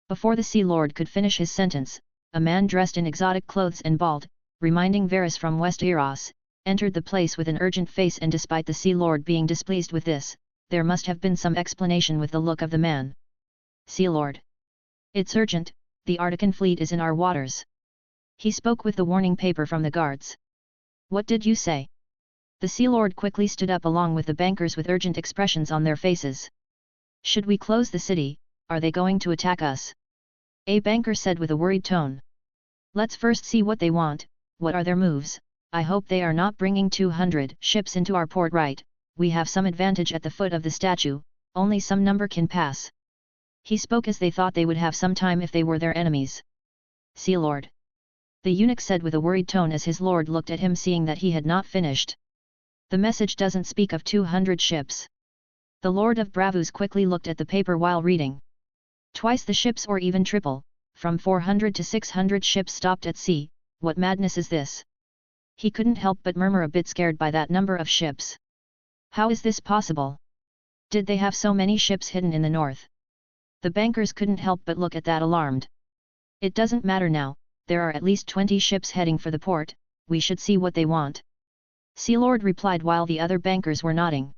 Before the Sea Lord could finish his sentence, a man dressed in exotic clothes and bald, reminding Varys from Westeros, entered the place with an urgent face and despite the Sea Lord being displeased with this, there must have been some explanation with the look of the man. Sea Lord. It's urgent, the Arctican fleet is in our waters. He spoke with the warning paper from the guards. What did you say? The Sea Lord quickly stood up along with the bankers with urgent expressions on their faces. Should we close the city, are they going to attack us? A banker said with a worried tone. Let's first see what they want, what are their moves. I hope they are not bringing 200 ships into our port right, we have some advantage at the foot of the statue, only some number can pass. He spoke as they thought they would have some time if they were their enemies. Sea Lord. The eunuch said with a worried tone as his lord looked at him seeing that he had not finished. The message doesn't speak of 200 ships. The Lord of Braavos quickly looked at the paper while reading. Twice the ships or even triple, from 400 to 600 ships stopped at sea, what madness is this? He couldn't help but murmur a bit scared by that number of ships. How is this possible? Did they have so many ships hidden in the north? The bankers couldn't help but look at that alarmed. It doesn't matter now, there are at least 20 ships heading for the port, we should see what they want. Sea Lord replied while the other bankers were nodding.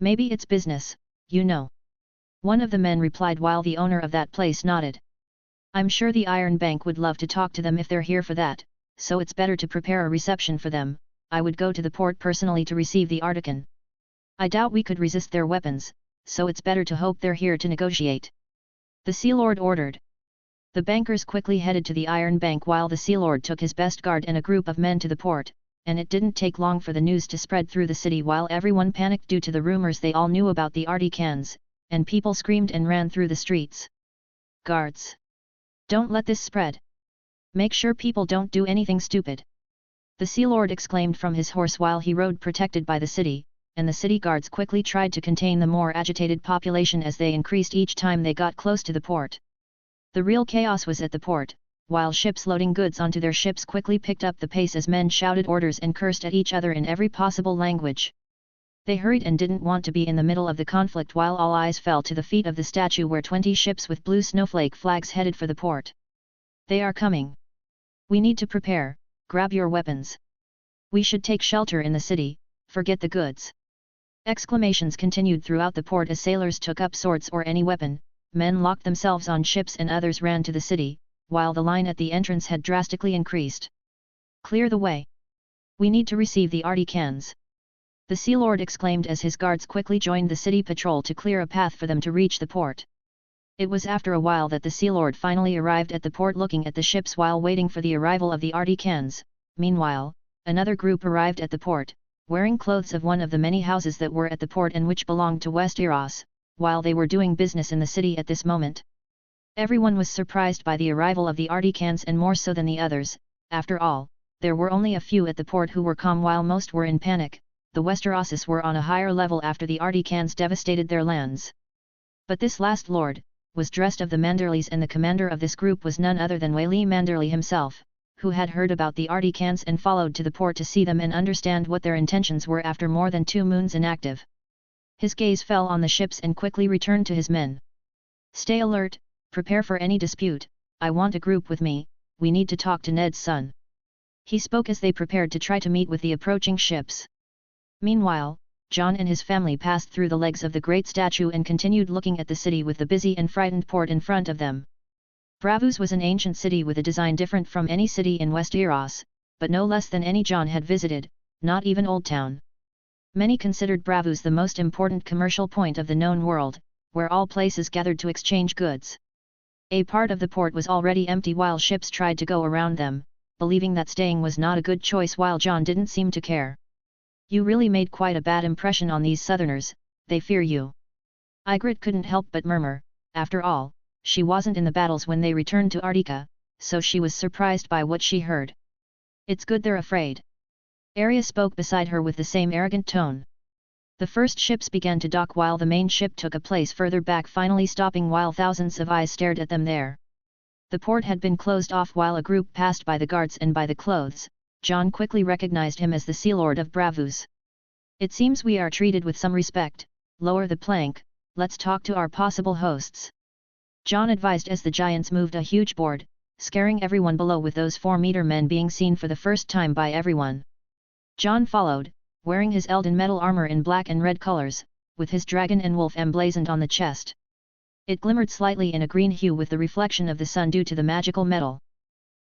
Maybe it's business, you know. One of the men replied while the owner of that place nodded. I'm sure the Iron Bank would love to talk to them if they're here for that, so it's better to prepare a reception for them. I would go to the port personally to receive the Artican. I doubt we could resist their weapons, so it's better to hope they're here to negotiate. The Sea Lord ordered. The bankers quickly headed to the Iron Bank while the Sea Lord took his best guard and a group of men to the port, and it didn't take long for the news to spread through the city while everyone panicked due to the rumors they all knew about the Articans, and people screamed and ran through the streets. Guards! Don't let this spread. Make sure people don't do anything stupid. The Sea Lord exclaimed from his horse while he rode protected by the city, and the city guards quickly tried to contain the more agitated population as they increased each time they got close to the port. The real chaos was at the port, while ships loading goods onto their ships quickly picked up the pace as men shouted orders and cursed at each other in every possible language. They hurried and didn't want to be in the middle of the conflict while all eyes fell to the feet of the statue where 20 ships with blue snowflake flags headed for the port. They are coming. We need to prepare, grab your weapons. We should take shelter in the city, forget the goods. Exclamations continued throughout the port as sailors took up swords or any weapon, men locked themselves on ships and others ran to the city, while the line at the entrance had drastically increased. Clear the way. We need to receive the Articans. The Sea Lord exclaimed as his guards quickly joined the city patrol to clear a path for them to reach the port. It was after a while that the Sea Lord finally arrived at the port, looking at the ships while waiting for the arrival of the Arcticans. Meanwhile, another group arrived at the port, wearing clothes of one of the many houses that were at the port and which belonged to Westeros, while they were doing business in the city at this moment. Everyone was surprised by the arrival of the Arcticans, and more so than the others. After all, there were only a few at the port who were calm while most were in panic. The Westeroses were on a higher level after the Arcticans devastated their lands. But this last lord was dressed of the Manderleys, and the commander of this group was none other than Wayley Manderley himself, who had heard about the Arcticans and followed to the port to see them and understand what their intentions were after more than 2 moons inactive. His gaze fell on the ships and quickly returned to his men. "Stay alert, prepare for any dispute. I want a group with me, we need to talk to Ned's son." He spoke as they prepared to try to meet with the approaching ships. Meanwhile, Jon and his family passed through the legs of the great statue and continued looking at the city with the busy and frightened port in front of them. Braavos was an ancient city with a design different from any city in Westeros, but no less than any Jon had visited, not even Old Town. Many considered Braavos the most important commercial point of the known world, where all places gathered to exchange goods. A part of the port was already empty while ships tried to go around them, believing that staying was not a good choice, while Jon didn't seem to care. "You really made quite a bad impression on these southerners, they fear you." Ygritte couldn't help but murmur. After all, she wasn't in the battles when they returned to Arctica, so she was surprised by what she heard. "It's good they're afraid." Arya spoke beside her with the same arrogant tone. The first ships began to dock while the main ship took a place further back, finally stopping while thousands of eyes stared at them there. The port had been closed off while a group passed by the guards and by the clothes. Jon quickly recognized him as the Sea Lord of Braavos. "It seems we are treated with some respect. Lower the plank, let's talk to our possible hosts," Jon advised as the giants moved a huge board, scaring everyone below with those 4-meter men being seen for the first time by everyone. Jon followed, wearing his Elden metal armor in black and red colors, with his dragon and wolf emblazoned on the chest. It glimmered slightly in a green hue with the reflection of the sun due to the magical metal.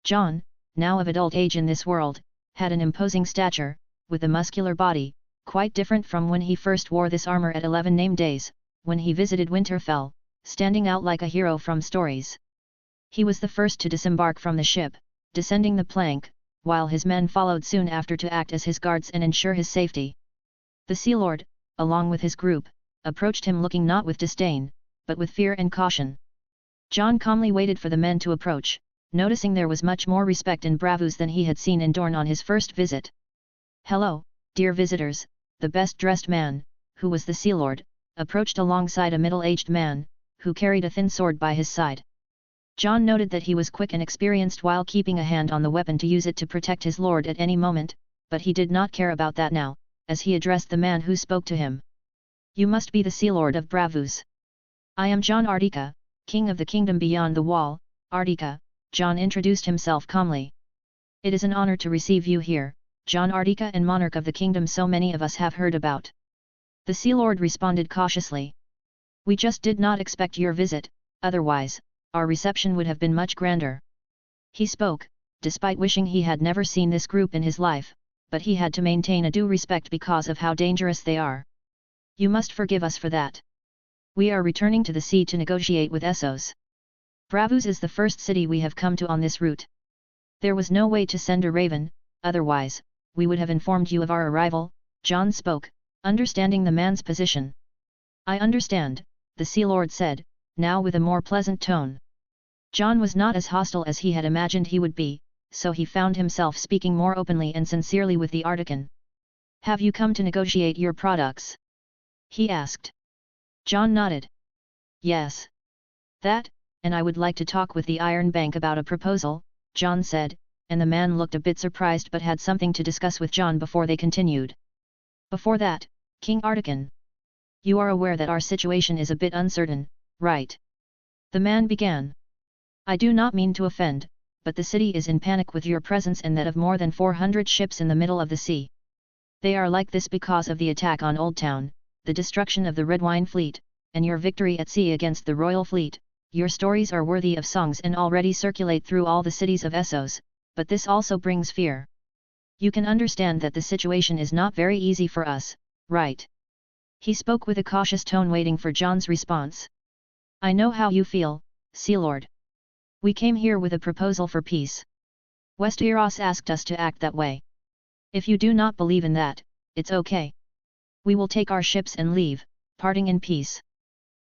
Jon, now of adult age in this world, had an imposing stature, with a muscular body, quite different from when he first wore this armor at 11 name days, when he visited Winterfell, standing out like a hero from stories. He was the first to disembark from the ship, descending the plank, while his men followed soon after to act as his guards and ensure his safety. The Sea Lord, along with his group, approached him looking not with disdain, but with fear and caution. Jon calmly waited for the men to approach, noticing there was much more respect in Braavos than he had seen in Dorne on his first visit. "Hello, dear visitors," the best-dressed man, who was the Sea Lord, approached alongside a middle-aged man, who carried a thin sword by his side. Jon noted that he was quick and experienced while keeping a hand on the weapon to use it to protect his lord at any moment, but he did not care about that now, as he addressed the man who spoke to him. "You must be the Sea Lord of Braavos." "I am Jon Arctica, King of the Kingdom Beyond the Wall, Arctica," Jon introduced himself calmly. "It is an honor to receive you here, Jon Arctica, and monarch of the kingdom so many of us have heard about." The Sea Lord responded cautiously. "We just did not expect your visit, otherwise, our reception would have been much grander." He spoke, despite wishing he had never seen this group in his life, but he had to maintain a due respect because of how dangerous they are. "You must forgive us for that. We are returning to the sea to negotiate with Essos. Braavos is the first city we have come to on this route. There was no way to send a raven, otherwise, we would have informed you of our arrival," Jon spoke, understanding the man's position. "I understand," the Sea Lord said, now with a more pleasant tone. Jon was not as hostile as he had imagined he would be, so he found himself speaking more openly and sincerely with the Arctican. "Have you come to negotiate your products?" he asked. Jon nodded. "Yes. That, and I would like to talk with the Iron Bank about a proposal," Jon said, and the man looked a bit surprised but had something to discuss with Jon before they continued. "Before that, King Arctican. You are aware that our situation is a bit uncertain, right?" the man began. "I do not mean to offend, but the city is in panic with your presence and that of more than 400 ships in the middle of the sea. They are like this because of the attack on Old Town, the destruction of the Red Wine Fleet, and your victory at sea against the Royal Fleet. Your stories are worthy of songs and already circulate through all the cities of Essos, but this also brings fear. You can understand that the situation is not very easy for us, right?" He spoke with a cautious tone, waiting for Jon's response. I know how you feel, Sea Lord. We came here with a proposal for peace. Westeros asked us to act that way. If you do not believe in that, it's okay. We will take our ships and leave, parting in peace.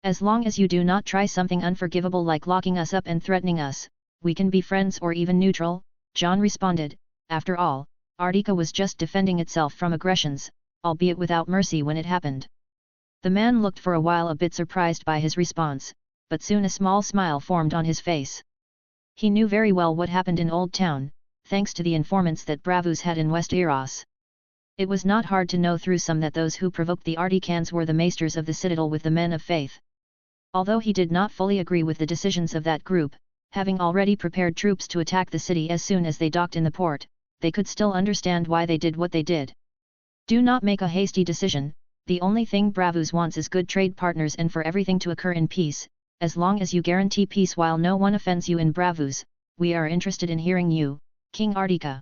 As long as you do not try something unforgivable like locking us up and threatening us, we can be friends or even neutral, Jon responded. After all, Arctica was just defending itself from aggressions, albeit without mercy when it happened. The man looked for a while a bit surprised by his response, but soon a small smile formed on his face. He knew very well what happened in Old Town, thanks to the informants that Braavos had in Westeros. It was not hard to know through some that those who provoked the Articans were the maesters of the citadel with the men of faith. Although he did not fully agree with the decisions of that group, having already prepared troops to attack the city as soon as they docked in the port, they could still understand why they did what they did. Do not make a hasty decision. The only thing Braavos wants is good trade partners and for everything to occur in peace. As long as you guarantee peace while no one offends you in Braavos, we are interested in hearing you, King Arctica.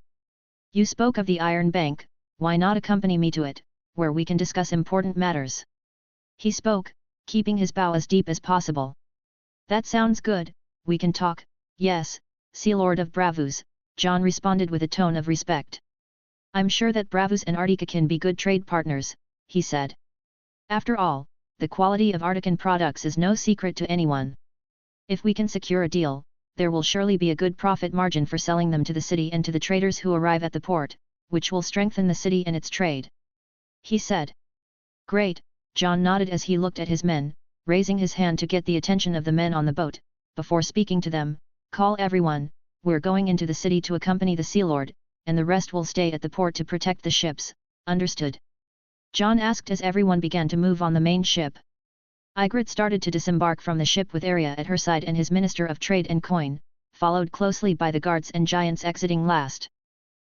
You spoke of the Iron Bank, why not accompany me to it, where we can discuss important matters? He spoke, keeping his bow as deep as possible. That sounds good, we can talk, yes, Sea Lord of Braavos, Jon responded with a tone of respect. I'm sure that Braavos and Arctica can be good trade partners, he said. After all, the quality of Arctican products is no secret to anyone. If we can secure a deal, there will surely be a good profit margin for selling them to the city and to the traders who arrive at the port, which will strengthen the city and its trade. He said. Great, Jon nodded as he looked at his men, raising his hand to get the attention of the men on the boat. Before speaking to them, call everyone, we're going into the city to accompany the Sea Lord, and the rest will stay at the port to protect the ships, understood? Jon asked as everyone began to move on the main ship. Ygritte started to disembark from the ship with Arya at her side and his Minister of Trade and Coin, followed closely by the guards and giants exiting last.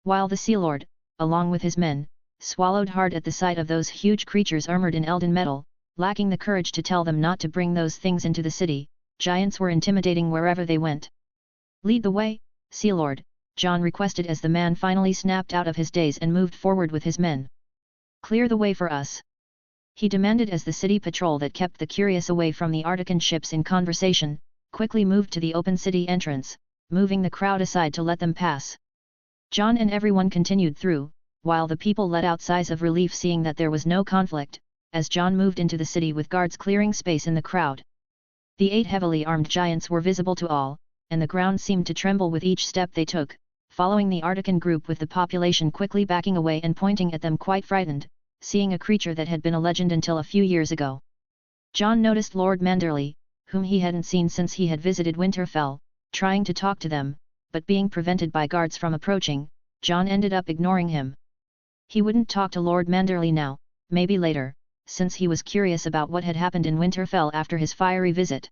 While the Sea Lord, along with his men, swallowed hard at the sight of those huge creatures armored in Elden metal, lacking the courage to tell them not to bring those things into the city. Giants were intimidating wherever they went. Lead the way, Sea Lord, Jon requested as the man finally snapped out of his daze and moved forward with his men. Clear the way for us, he demanded as the city patrol that kept the curious away from the Arctican ships in conversation, quickly moved to the open city entrance, moving the crowd aside to let them pass. Jon and everyone continued through, while the people let out sighs of relief seeing that there was no conflict, as Jon moved into the city with guards clearing space in the crowd. The 8 heavily armed giants were visible to all, and the ground seemed to tremble with each step they took, following the Arctican group with the population quickly backing away and pointing at them quite frightened, seeing a creature that had been a legend until a few years ago. Jon noticed Lord Manderley, whom he hadn't seen since he had visited Winterfell, trying to talk to them, but being prevented by guards from approaching, Jon ended up ignoring him. He wouldn't talk to Lord Manderley now, maybe later, since he was curious about what had happened in Winterfell after his fiery visit.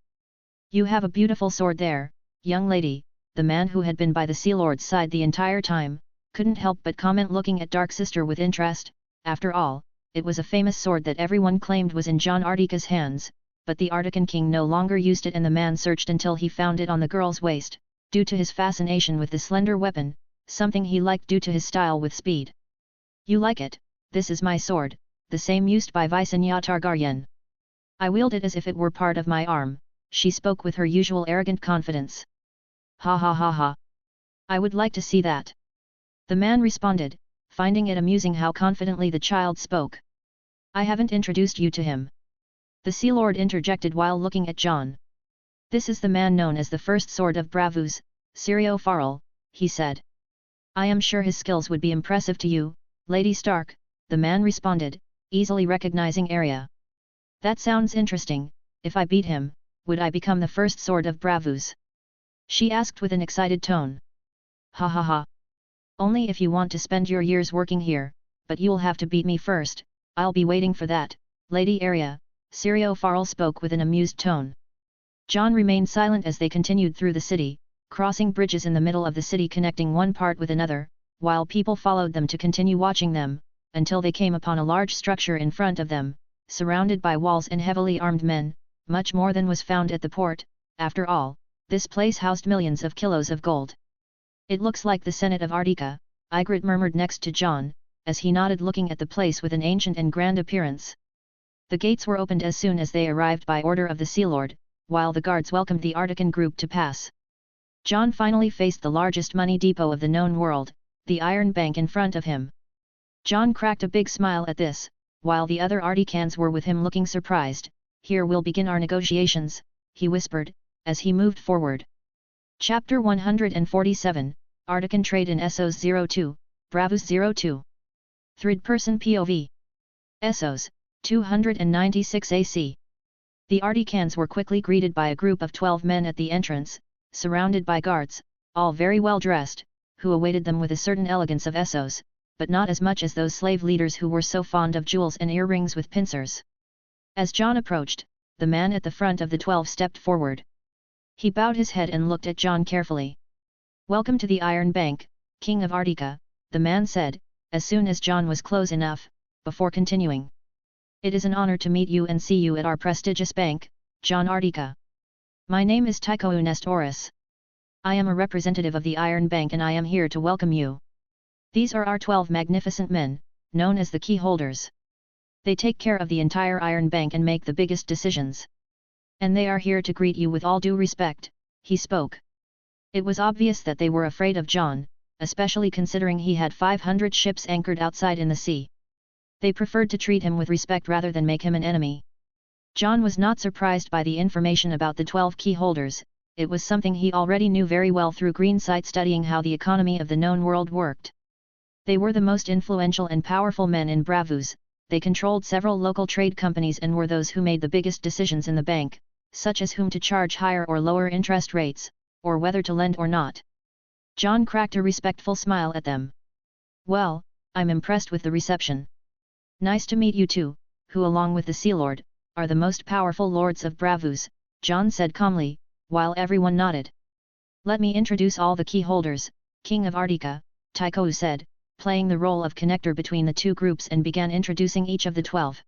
You have a beautiful sword there, young lady, the man who had been by the Sea Lord's side the entire time, couldn't help but comment looking at Dark Sister with interest. After all, it was a famous sword that everyone claimed was in Jon Arctica's hands, but the Arctican king no longer used it and the man searched until he found it on the girl's waist, due to his fascination with the slender weapon, something he liked due to his style with speed. You like it? This is my sword, the same used by Visenya Targaryen. I wield it as if it were part of my arm, she spoke with her usual arrogant confidence. Ha ha ha ha. I would like to see that. The man responded, finding it amusing how confidently the child spoke. I haven't introduced you to him. The Sea Lord interjected while looking at Jon. This is the man known as the First Sword of Braavos, Syrio Farrell, he said. I am sure his skills would be impressive to you, Lady Stark, the man responded, easily recognizing Arya. That sounds interesting. If I beat him, would I become the First Sword of Braavos? She asked with an excited tone. Ha ha ha. Only if you want to spend your years working here, but you'll have to beat me first, I'll be waiting for that, Lady Arya, Syrio Farrell spoke with an amused tone. Jon remained silent as they continued through the city, crossing bridges in the middle of the city connecting one part with another, while people followed them to continue watching them, until they came upon a large structure in front of them, surrounded by walls and heavily armed men, much more than was found at the port. After all, this place housed millions of kilos of gold. It looks like the Senate of Arctica, Ygritte murmured next to Jon, as he nodded looking at the place with an ancient and grand appearance. The gates were opened as soon as they arrived by order of the Sea Lord, while the guards welcomed the Arctican group to pass. Jon finally faced the largest money depot of the known world, the Iron Bank, in front of him. Jon cracked a big smile at this, while the other Articans were with him looking surprised. "Here we'll begin our negotiations," he whispered, as he moved forward. Chapter 147, Arctican Trade in Essos 02, Braavos 02. Third-person POV. Essos, 296 AC. The Articans were quickly greeted by a group of 12 men at the entrance, surrounded by guards, all very well dressed, who awaited them with a certain elegance of Essos, but not as much as those slave leaders who were so fond of jewels and earrings with pincers. As Jon approached, the man at the front of the 12 stepped forward. He bowed his head and looked at Jon carefully. "Welcome to the Iron Bank, King of Arctica," the man said, as soon as Jon was close enough, before continuing. "It is an honor to meet you and see you at our prestigious bank, Jon Arctica. My name is Tyrosh Nestoris. I am a representative of the Iron Bank and I am here to welcome you. These are our 12 magnificent men, known as the key holders. They take care of the entire Iron Bank and make the biggest decisions. And they are here to greet you with all due respect," he spoke. It was obvious that they were afraid of Jon, especially considering he had 500 ships anchored outside in the sea. They preferred to treat him with respect rather than make him an enemy. Jon was not surprised by the information about the 12 key holders. It was something he already knew very well through Greensight, studying how the economy of the known world worked. They were the most influential and powerful men in Braavos. They controlled several local trade companies and were those who made the biggest decisions in the bank, such as whom to charge higher or lower interest rates, or whether to lend or not. Jon cracked a respectful smile at them. "Well, I'm impressed with the reception. Nice to meet you too, who along with the Sea Lord, are the most powerful lords of Braavos," Jon said calmly, while everyone nodded. "Let me introduce all the key holders, King of Arctica," Tyrosh said, playing the role of connector between the two groups and began introducing each of the 12.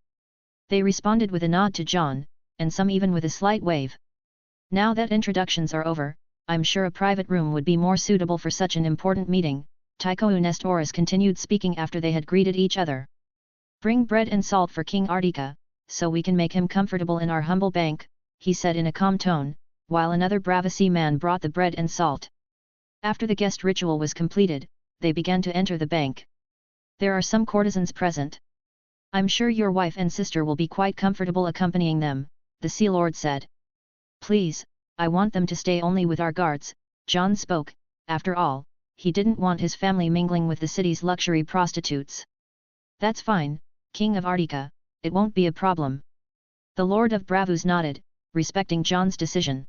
They responded with a nod to Jon, and some even with a slight wave. "Now that introductions are over, I'm sure a private room would be more suitable for such an important meeting," Tyrosh Nestoris continued speaking after they had greeted each other. "Bring bread and salt for King Arctica, so we can make him comfortable in our humble bank," he said in a calm tone, while another Braavosi man brought the bread and salt. After the guest ritual was completed, they began to enter the bank. "There are some courtesans present. I'm sure your wife and sister will be quite comfortable accompanying them," the Sea Lord said. "Please, I want them to stay only with our guards," Jon spoke. After all, he didn't want his family mingling with the city's luxury prostitutes. "That's fine, King of Arctica, it won't be a problem." The Lord of Braavos nodded, respecting Jon's decision.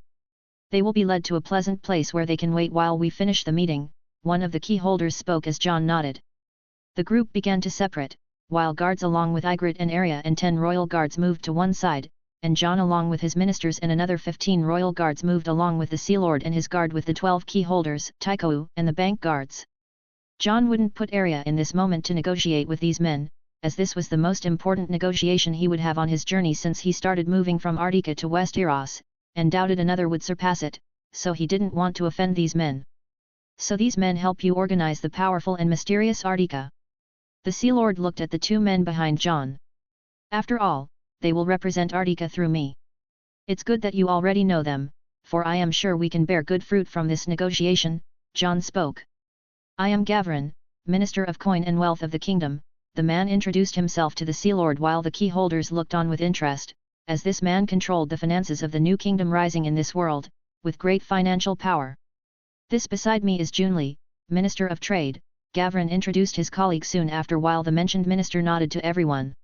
"They will be led to a pleasant place where they can wait while we finish the meeting," one of the key holders spoke as Jon nodded. The group began to separate, while guards along with Ygritte and Arya and 10 royal guards moved to one side, and Jon along with his ministers and another 15 royal guards moved along with the Sea Lord and his guard with the 12 key holders, Tyrosh, and the bank guards. Jon wouldn't put Arya in this moment to negotiate with these men, as this was the most important negotiation he would have on his journey since he started moving from Arctica to Westeros, and doubted another would surpass it, so he didn't want to offend these men. "So these men help you organize the powerful and mysterious Arctica?" The Sea Lord looked at the 2 men behind Jon. "After all, they will represent Arctica through me. It's good that you already know them, for I am sure we can bear good fruit from this negotiation," Jon spoke. "I am Gavrin, Minister of Coin and Wealth of the Kingdom," the man introduced himself to the Sea Lord while the key holders looked on with interest, as this man controlled the finances of the new kingdom rising in this world, with great financial power. "This beside me is Junli, Minister of Trade," Gavrin introduced his colleague soon after while the mentioned minister nodded to everyone.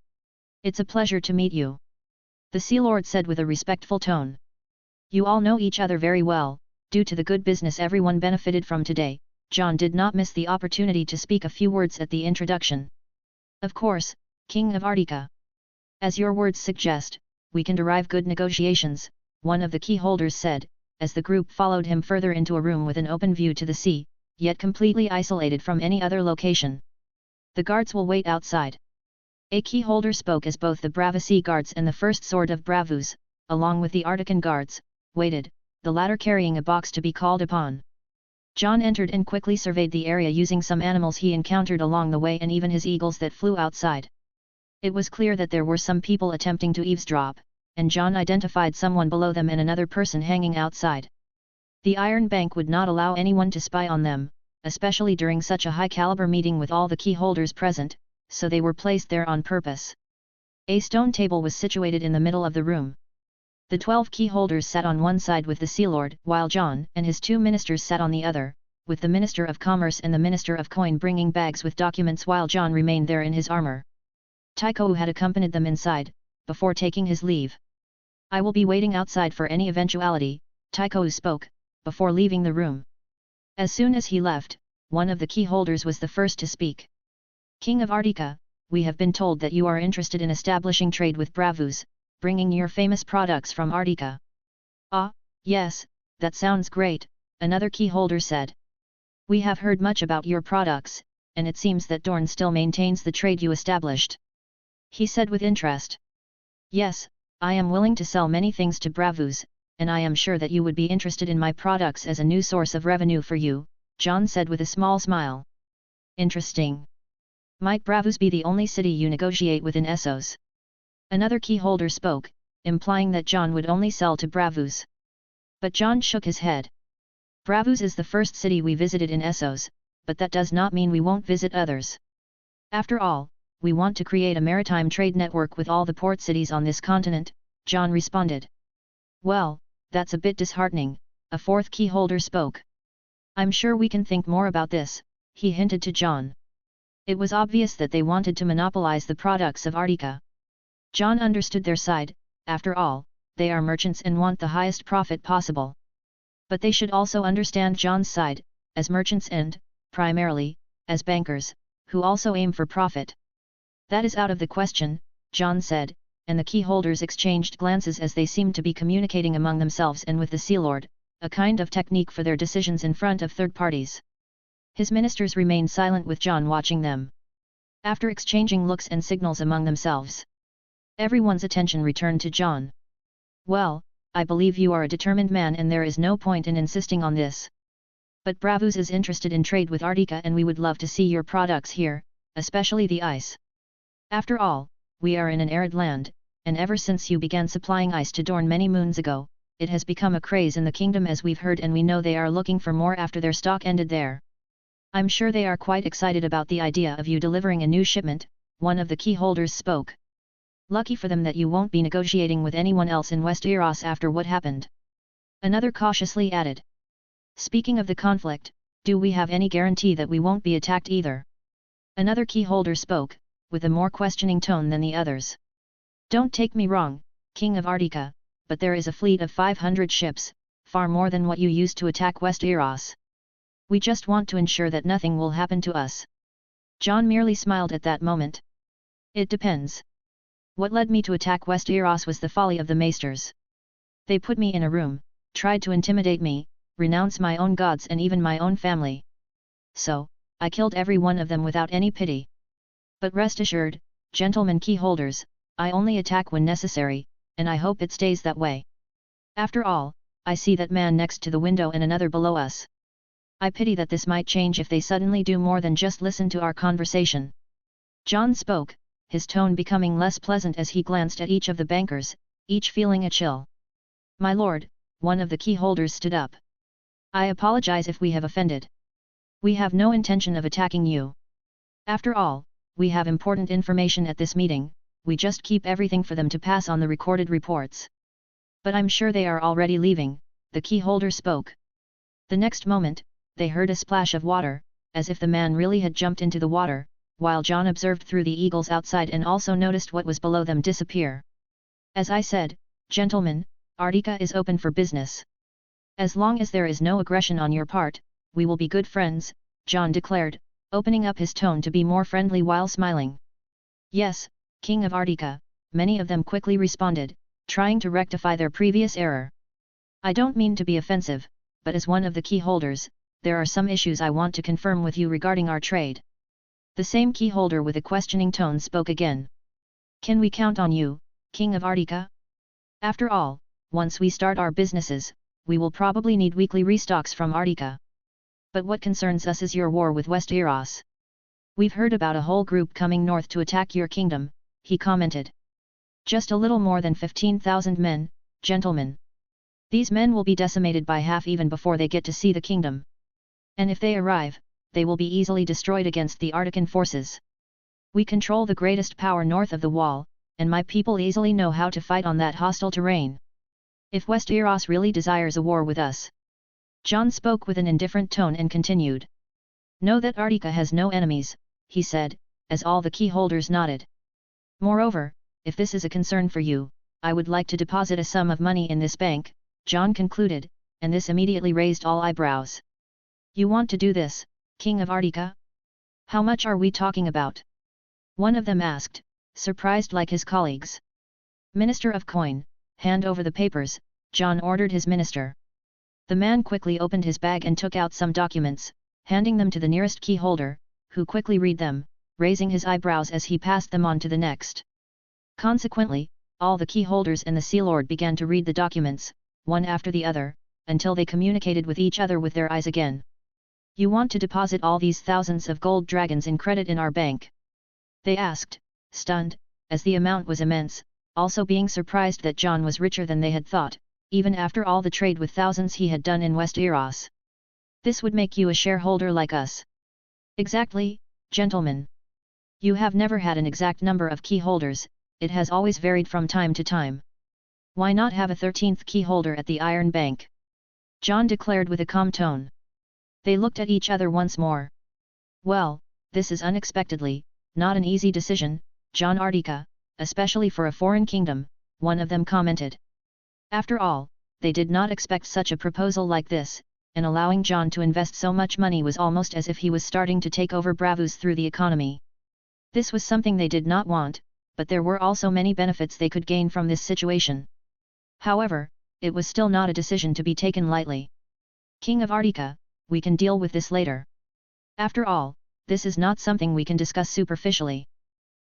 "It's a pleasure to meet you," the Sea Lord said with a respectful tone. "You all know each other very well, due to the good business everyone benefited from today." Jon did not miss the opportunity to speak a few words at the introduction. "Of course, King of Arctica. As your words suggest, we can derive good negotiations," one of the key holders said, as the group followed him further into a room with an open view to the sea, yet completely isolated from any other location. "The guards will wait outside." A key holder spoke as both the Braavosi guards and the First Sword of Braavos, along with the Arctican guards, waited, the latter carrying a box to be called upon. Jon entered and quickly surveyed the area using some animals he encountered along the way and even his eagles that flew outside. It was clear that there were some people attempting to eavesdrop, and Jon identified someone below them and another person hanging outside. The Iron Bank would not allow anyone to spy on them, especially during such a high-caliber meeting with all the key holders present, so they were placed there on purpose. A stone table was situated in the middle of the room. The 12 key holders sat on one side with the Sea Lord, while Jon and his 2 ministers sat on the other, with the Minister of Commerce and the Minister of Coin bringing bags with documents while Jon remained there in his armor. Tycho had accompanied them inside, before taking his leave. "I will be waiting outside for any eventuality," Tycho spoke, before leaving the room. As soon as he left, one of the key holders was the first to speak. "King of Arctica, we have been told that you are interested in establishing trade with Braavos, bringing your famous products from Arctica." "Ah, yes, that sounds great," another key holder said. "We have heard much about your products, and it seems that Dorne still maintains the trade you established," he said with interest. "Yes, I am willing to sell many things to Braavos, and I am sure that you would be interested in my products as a new source of revenue for you," Jon said with a small smile. "Interesting. Might Braavos be the only city you negotiate with in Essos?" Another key holder spoke, implying that Jon would only sell to Braavos. But Jon shook his head. "Braavos is the first city we visited in Essos, but that does not mean we won't visit others. After all, we want to create a maritime trade network with all the port cities on this continent," Jon responded. "Well, that's a bit disheartening," a fourth key holder spoke. "I'm sure we can think more about this," he hinted to Jon. It was obvious that they wanted to monopolize the products of Arctica. Jon understood their side, after all, they are merchants and want the highest profit possible. But they should also understand Jon's side, as merchants and, primarily, as bankers, who also aim for profit. "That is out of the question," Jon said, and the key holders exchanged glances as they seemed to be communicating among themselves and with the Sea Lord, a kind of technique for their decisions in front of third parties. His ministers remained silent with Jon watching them. After exchanging looks and signals among themselves, everyone's attention returned to Jon. "Well, I believe you are a determined man and there is no point in insisting on this. But Braavos is interested in trade with Arctica and we would love to see your products here, especially the ice. After all, we are in an arid land, and ever since you began supplying ice to Dorne many moons ago, it has become a craze in the kingdom as we've heard, and we know they are looking for more after their stock ended there. I'm sure they are quite excited about the idea of you delivering a new shipment," one of the key holders spoke. "Lucky for them that you won't be negotiating with anyone else in Westeros after what happened," another cautiously added. "Speaking of the conflict, do we have any guarantee that we won't be attacked either?" Another key holder spoke, with a more questioning tone than the others. "Don't take me wrong, King of Arctica, but there is a fleet of 500 ships, far more than what you used to attack Westeros. We just want to ensure that nothing will happen to us." Jon merely smiled at that moment. "It depends. What led me to attack Westeros was the folly of the Maesters. They put me in a room, tried to intimidate me, renounce my own gods and even my own family. So, I killed every one of them without any pity. But rest assured, gentlemen key holders, I only attack when necessary, and I hope it stays that way. After all, I see that man next to the window and another below us. I pity that this might change if they suddenly do more than just listen to our conversation." Jon spoke, his tone becoming less pleasant as he glanced at each of the bankers, each feeling a chill. "My lord," one of the key holders stood up. "I apologize if we have offended. We have no intention of attacking you. After all, we have important information at this meeting, we just keep everything for them to pass on the recorded reports." "But I'm sure they are already leaving," the key holder spoke. The next moment, they heard a splash of water, as if the man really had jumped into the water, while Jon observed through the eagles outside and also noticed what was below them disappear. "As I said, gentlemen, Arctica is open for business. As long as there is no aggression on your part, we will be good friends," Jon declared, opening up his tone to be more friendly while smiling. "Yes, King of Arctica," many of them quickly responded, trying to rectify their previous error. "I don't mean to be offensive, but as one of the key holders, there are some issues I want to confirm with you regarding our trade." The same key holder with a questioning tone spoke again. "Can we count on you, King of Arctica? After all, once we start our businesses, we will probably need weekly restocks from Arctica. But what concerns us is your war with Westeros. We've heard about a whole group coming north to attack your kingdom," he commented. Just a little more than 15,000 men, gentlemen. These men will be decimated by half even before they get to see the kingdom. And if they arrive, they will be easily destroyed against the Arctican forces. We control the greatest power north of the wall, and my people easily know how to fight on that hostile terrain. If Westeros really desires a war with us. Jon spoke with an indifferent tone and continued. Know that Arctica has no enemies, he said, as all the keyholders nodded. Moreover, if this is a concern for you, I would like to deposit a sum of money in this bank, Jon concluded, and this immediately raised all eyebrows. You want to do this, King of Arctica? How much are we talking about? One of them asked, surprised like his colleagues. Minister of Coin, hand over the papers, Jon ordered his minister. The man quickly opened his bag and took out some documents, handing them to the nearest keyholder, who quickly read them, raising his eyebrows as he passed them on to the next. Consequently, all the keyholders and the Sea Lord began to read the documents, one after the other, until they communicated with each other with their eyes again. You want to deposit all these thousands of gold dragons in credit in our bank? They asked, stunned, as the amount was immense, also being surprised that Jon was richer than they had thought, even after all the trade with thousands he had done in Westeros. This would make you a shareholder like us. Exactly, gentlemen. You have never had an exact number of keyholders, it has always varied from time to time. Why not have a 13th keyholder at the Iron Bank? Jon declared with a calm tone. They looked at each other once more. Well, this is unexpectedly, not an easy decision, Jon Arctica, especially for a foreign kingdom, one of them commented. After all, they did not expect such a proposal like this, and allowing Jon to invest so much money was almost as if he was starting to take over Braavos through the economy. This was something they did not want, but there were also many benefits they could gain from this situation. However, it was still not a decision to be taken lightly. King of Arctica, we can deal with this later. After all, this is not something we can discuss superficially.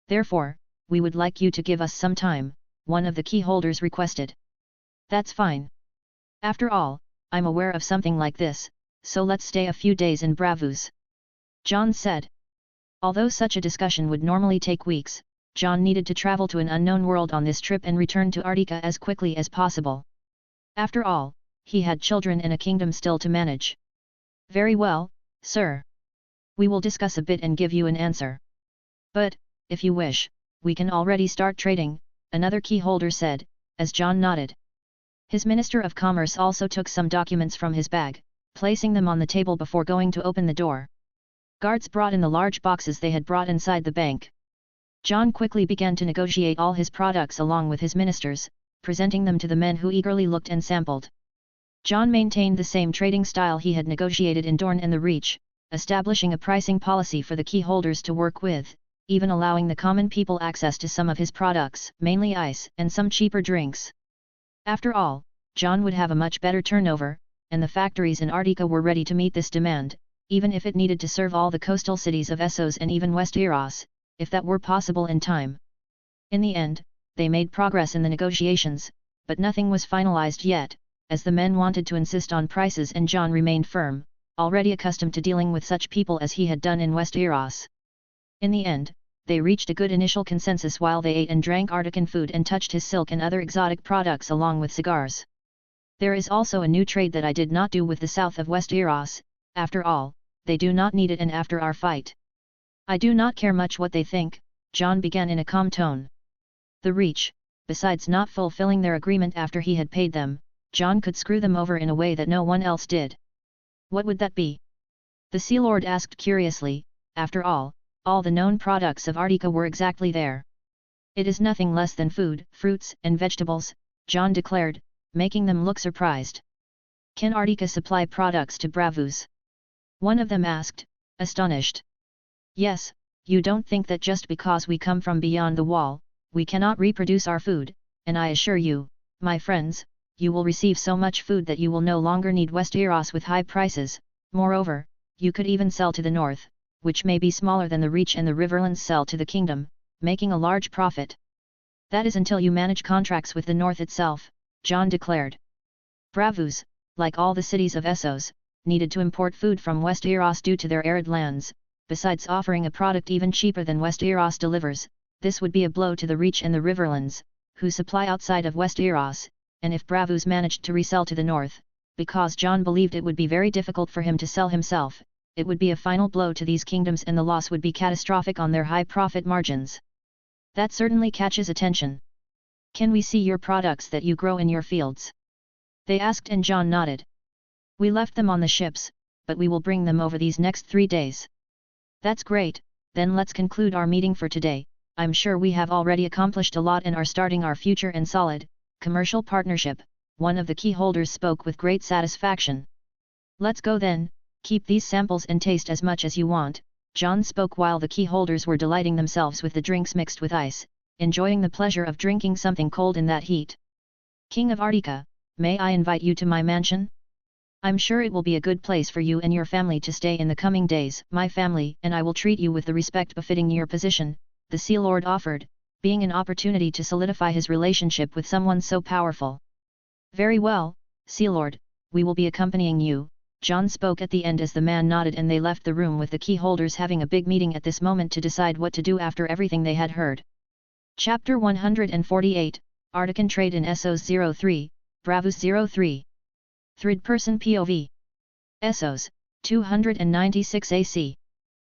Therefore, we would like you to give us some time, one of the keyholders requested. That's fine. After all, I'm aware of something like this, so let's stay a few days in Braavos. Jon said. Although such a discussion would normally take weeks, Jon needed to travel to an unknown world on this trip and return to Arctica as quickly as possible. After all, he had children and a kingdom still to manage. Very well, sir. We will discuss a bit and give you an answer. But, if you wish, we can already start trading, another keyholder said, as Jon nodded. His Minister of Commerce also took some documents from his bag, placing them on the table before going to open the door. Guards brought in the large boxes they had brought inside the bank. Jon quickly began to negotiate all his products along with his ministers, presenting them to the men who eagerly looked and sampled. Jon maintained the same trading style he had negotiated in Dorne and the Reach, establishing a pricing policy for the keyholders to work with, even allowing the common people access to some of his products, mainly ice and some cheaper drinks. After all, Jon would have a much better turnover, and the factories in Arctica were ready to meet this demand, even if it needed to serve all the coastal cities of Essos and even Westeros, if that were possible in time. In the end, they made progress in the negotiations, but nothing was finalized yet, as the men wanted to insist on prices and Jon remained firm, already accustomed to dealing with such people as he had done in Westeros. In the end, they reached a good initial consensus while they ate and drank Arctican food and touched his silk and other exotic products along with cigars. There is also a new trade that I did not do with the south of Westeros, after all, they do not need it and after our fight. I do not care much what they think, Jon began in a calm tone. The Reach, besides not fulfilling their agreement after he had paid them, Jon could screw them over in a way that no one else did. What would that be? The Sea Lord asked curiously, after all the known products of Arctica were exactly there. It is nothing less than food, fruits and vegetables, Jon declared, making them look surprised. Can Arctica supply products to Braavos? One of them asked, astonished. Yes, you don't think that just because we come from beyond the wall, we cannot reproduce our food, and I assure you, my friends, you will receive so much food that you will no longer need Westeros with high prices. Moreover, you could even sell to the north, which may be smaller than the Reach, and the Riverlands sell to the kingdom, making a large profit. That is until you manage contracts with the north itself, Jon declared. Braavos, like all the cities of Essos, needed to import food from Westeros due to their arid lands. Besides offering a product even cheaper than Westeros delivers, this would be a blow to the Reach and the Riverlands, who supply outside of Westeros, and if Braavos managed to resell to the north, because Jon believed it would be very difficult for him to sell himself, it would be a final blow to these kingdoms and the loss would be catastrophic on their high profit margins. That certainly catches attention. Can we see your products that you grow in your fields? They asked and Jon nodded. We left them on the ships, but we will bring them over these next 3 days. That's great, then let's conclude our meeting for today. I'm sure we have already accomplished a lot and are starting our future and solid, commercial partnership, one of the key holders spoke with great satisfaction. Let's go then, keep these samples and taste as much as you want, Jon spoke while the key holders were delighting themselves with the drinks mixed with ice, enjoying the pleasure of drinking something cold in that heat. King of Arctica, may I invite you to my mansion? I'm sure it will be a good place for you and your family to stay in the coming days. My family and I will treat you with the respect befitting your position, the Sea Lord offered, being an opportunity to solidify his relationship with someone so powerful. Very well, Sea Lord, we will be accompanying you, Jon spoke at the end as the man nodded and they left the room with the key holders having a big meeting at this moment to decide what to do after everything they had heard. Chapter 148, Arctic Trade in Essos 03, Braavos 03. Third Person POV. Essos, 296 AC.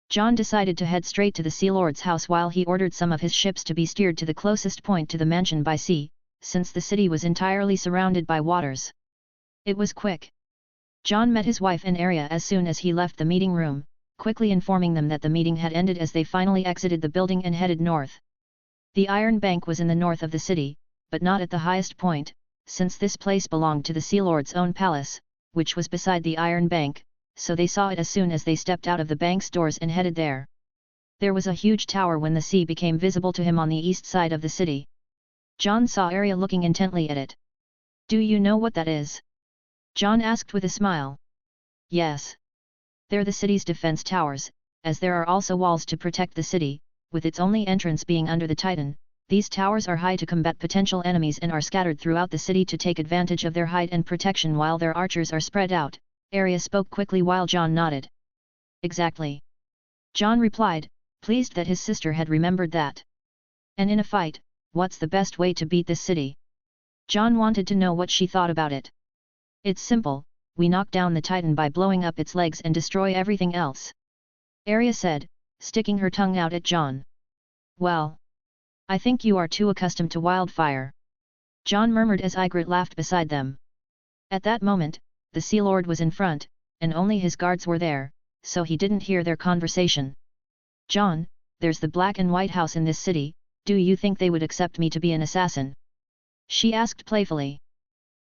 Jon decided to head straight to the Sea Lord's house while he ordered some of his ships to be steered to the closest point to the mansion by sea, since the city was entirely surrounded by waters. It was quick. Jon met his wife and Arya as soon as he left the meeting room, quickly informing them that the meeting had ended as they finally exited the building and headed north. The Iron Bank was in the north of the city, but not at the highest point, since this place belonged to the Sea Lord's own palace, which was beside the Iron Bank, so they saw it as soon as they stepped out of the bank's doors and headed there. There was a huge tower when the sea became visible to him on the east side of the city. Jon saw Arya looking intently at it. Do you know what that is? Jon asked with a smile. Yes. They're the city's defense towers, as there are also walls to protect the city, with its only entrance being under the Titan. These towers are high to combat potential enemies and are scattered throughout the city to take advantage of their height and protection while their archers are spread out, Arya spoke quickly while Jon nodded. Exactly. Jon replied, pleased that his sister had remembered that. And in a fight, what's the best way to beat this city? Jon wanted to know what she thought about it. It's simple, we knock down the Titan by blowing up its legs and destroy everything else. Arya said, sticking her tongue out at Jon. Well, I think you are too accustomed to wildfire. Jon murmured as Ygritte laughed beside them. At that moment, the Sea Lord was in front, and only his guards were there, so he didn't hear their conversation. Jon, there's the Black and White House in this city, do you think they would accept me to be an assassin? She asked playfully.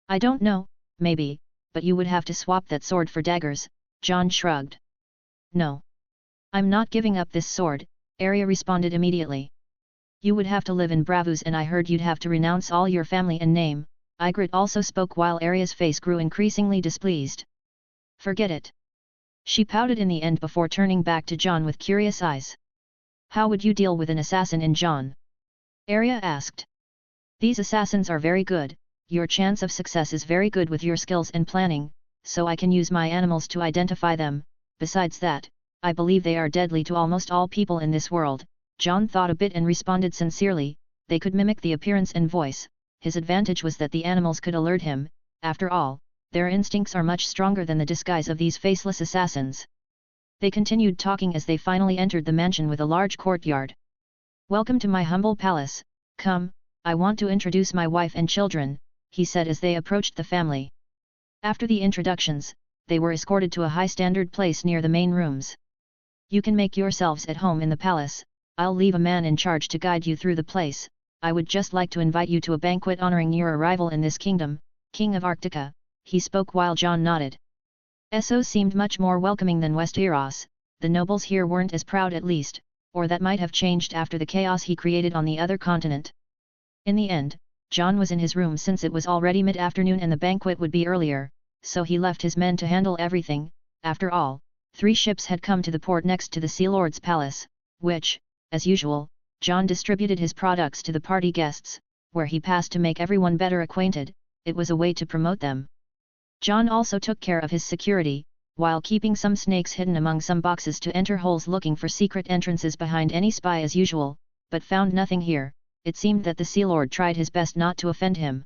I don't know, maybe, but you would have to swap that sword for daggers, Jon shrugged. No. I'm not giving up this sword, Arya responded immediately. You would have to live in Braavos and I heard you'd have to renounce all your family and name, Ygritte also spoke while Arya's face grew increasingly displeased. Forget it. She pouted in the end before turning back to Jon with curious eyes. How would you deal with an assassin in Jon? Arya asked. These assassins are very good, your chance of success is very good with your skills and planning, so I can use my animals to identify them, besides that, I believe they are deadly to almost all people in this world. Jon thought a bit and responded sincerely, they could mimic the appearance and voice, his advantage was that the animals could alert him, after all, their instincts are much stronger than the disguise of these faceless assassins. They continued talking as they finally entered the mansion with a large courtyard. Welcome to my humble palace, come, I want to introduce my wife and children, he said as they approached the family. After the introductions, they were escorted to a high-standard place near the main rooms. You can make yourselves at home in the palace, I'll leave a man in charge to guide you through the place. I would just like to invite you to a banquet honoring your arrival in this kingdom, King of Arctica, he spoke while Jon nodded. Essos seemed much more welcoming than Westeros, the nobles here weren't as proud at least, or that might have changed after the chaos he created on the other continent. In the end, Jon was in his room since it was already mid-afternoon and the banquet would be earlier, so he left his men to handle everything. After all, 3 ships had come to the port next to the Sea Lord's palace, which, as usual, Jon distributed his products to the party guests, where he passed to make everyone better acquainted, it was a way to promote them. Jon also took care of his security, while keeping some snakes hidden among some boxes to enter holes looking for secret entrances behind any spy as usual, but found nothing here. it seemed that the Sea Lord tried his best not to offend him.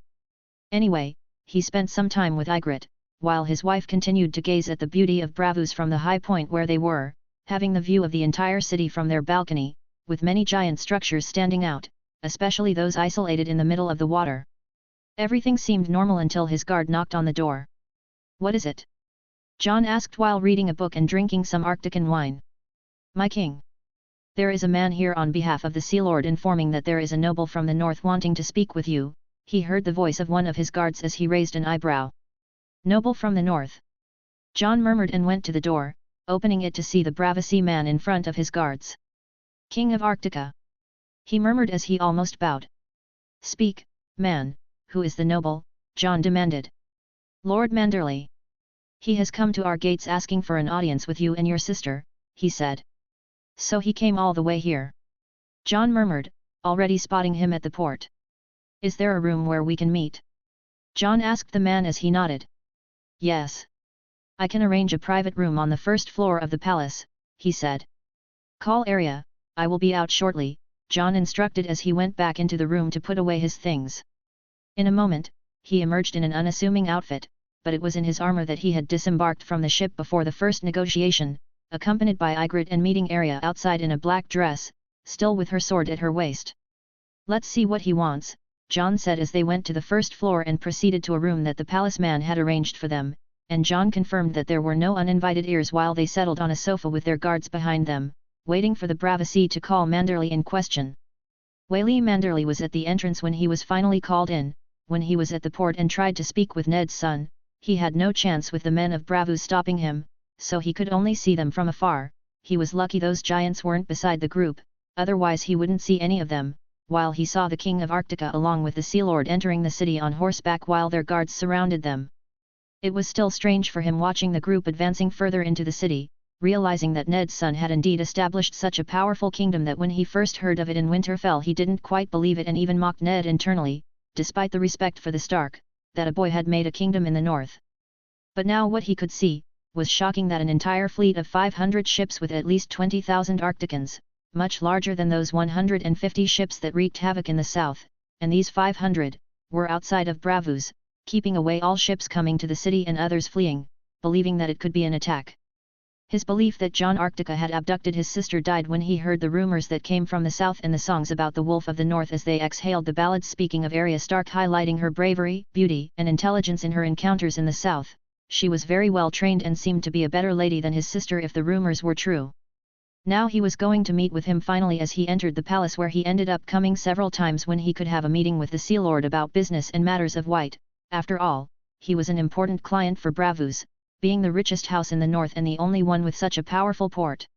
Anyway, he spent some time with Ygritte, while his wife continued to gaze at the beauty of Braavos from the high point where they were, having the view of the entire city from their balcony, with many giant structures standing out, especially those isolated in the middle of the water. Everything seemed normal until his guard knocked on the door. "What is it?" Jon asked while reading a book and drinking some Arctican wine. "My king. There is a man here on behalf of the Sea Lord informing that there is a noble from the north wanting to speak with you," he heard the voice of one of his guards as he raised an eyebrow. "Noble from the north?" Jon murmured and went to the door, opening it to see the Braavos man in front of his guards. "King of Arctica," he murmured as he almost bowed. "Speak, man, who is the noble?" Jon demanded. "Lord Manderley. He has come to our gates asking for an audience with you and your sister," he said. "So he came all the way here?" Jon murmured, already spotting him at the port. "Is there a room where we can meet?" Jon asked the man as he nodded. "Yes. I can arrange a private room on the first floor of the palace," he said. "Call Arya, I will be out shortly," Jon instructed as he went back into the room to put away his things. In a moment, he emerged in an unassuming outfit, but it was in his armor that he had disembarked from the ship before the first negotiation, accompanied by Ygritte and meeting Arya outside in a black dress, still with her sword at her waist. "Let's see what he wants," Jon said as they went to the first floor and proceeded to a room that the palace man had arranged for them, and Jon confirmed that there were no uninvited ears while they settled on a sofa with their guards behind them, waiting for the Braavos to call Manderley in question. Wayley Manderley was at the entrance when he was finally called in. When he was at the port and tried to speak with Ned's son, he had no chance with the men of Braavos stopping him, so he could only see them from afar. He was lucky those giants weren't beside the group, otherwise he wouldn't see any of them, while he saw the King of Arctica along with the Sea Lord entering the city on horseback while their guards surrounded them. It was still strange for him watching the group advancing further into the city, realizing that Ned's son had indeed established such a powerful kingdom that when he first heard of it in Winterfell he didn't quite believe it and even mocked Ned internally, despite the respect for the Stark, that a boy had made a kingdom in the north. But now what he could see, was shocking that an entire fleet of 500 ships with at least 20,000 Arcticans, much larger than those 150 ships that wreaked havoc in the south, and these 500, were outside of Braavos, keeping away all ships coming to the city and others fleeing, believing that it could be an attack. His belief that Jon Arctica had abducted his sister died when he heard the rumors that came from the south and the songs about the Wolf of the North as they exhaled the ballads speaking of Arya Stark highlighting her bravery, beauty and intelligence in her encounters in the south. She was very well trained and seemed to be a better lady than his sister if the rumors were true. Now he was going to meet with him finally as he entered the palace where he ended up coming several times when he could have a meeting with the Sea Lord about business and matters of white. After all, he was an important client for Braavos, being the richest house in the north and the only one with such a powerful port.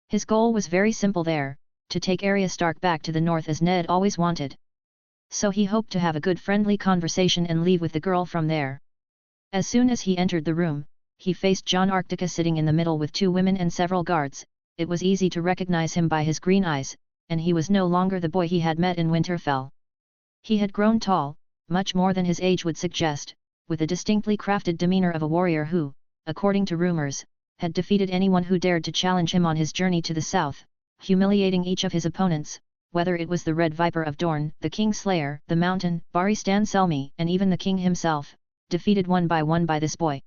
His goal was very simple there, to take Arya Stark back to the north as Ned always wanted. So he hoped to have a good friendly conversation and leave with the girl from there. As soon as he entered the room, he faced Jon Arctica sitting in the middle with two women and several guards. It was easy to recognize him by his green eyes, and he was no longer the boy he had met in Winterfell. He had grown tall, much more than his age would suggest, with a distinctly crafted demeanor of a warrior who, according to rumors, had defeated anyone who dared to challenge him on his journey to the south, humiliating each of his opponents, whether it was the Red Viper of Dorne, the Kingslayer, the Mountain, Barry Stan Selmy, and even the king himself, defeated one by this boy.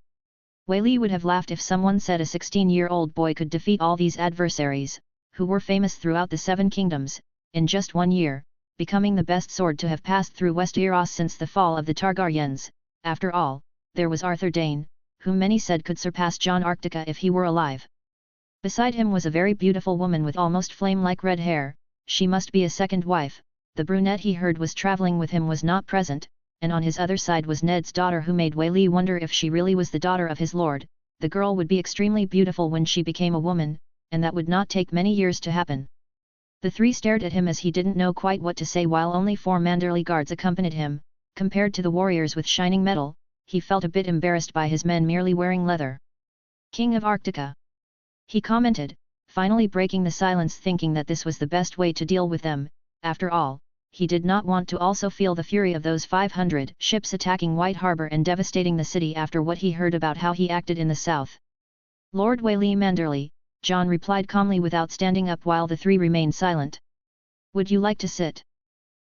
Wayley would have laughed if someone said a 16-year-old boy could defeat all these adversaries, who were famous throughout the Seven Kingdoms, in just 1 year, becoming the best sword to have passed through Westeros since the fall of the Targaryens. After all, there was Arthur Dayne, whom many said could surpass Jon Arctica if he were alive. Beside him was a very beautiful woman with almost flame-like red hair. She must be a second wife. The brunette he heard was traveling with him was not present, and on his other side was Ned's daughter who made Wayley wonder if she really was the daughter of his lord. The girl would be extremely beautiful when she became a woman, and that would not take many years to happen. The three stared at him as he didn't know quite what to say while only 4 Manderley guards accompanied him. Compared to the warriors with shining metal, he felt a bit embarrassed by his men merely wearing leather. "King of Arctica," he commented, finally breaking the silence, thinking that this was the best way to deal with them. After all, he did not want to also feel the fury of those 500 ships attacking White Harbor and devastating the city after what he heard about how he acted in the south. "Lord Wayley Manderley," Jon replied calmly without standing up while the three remained silent. "Would you like to sit?"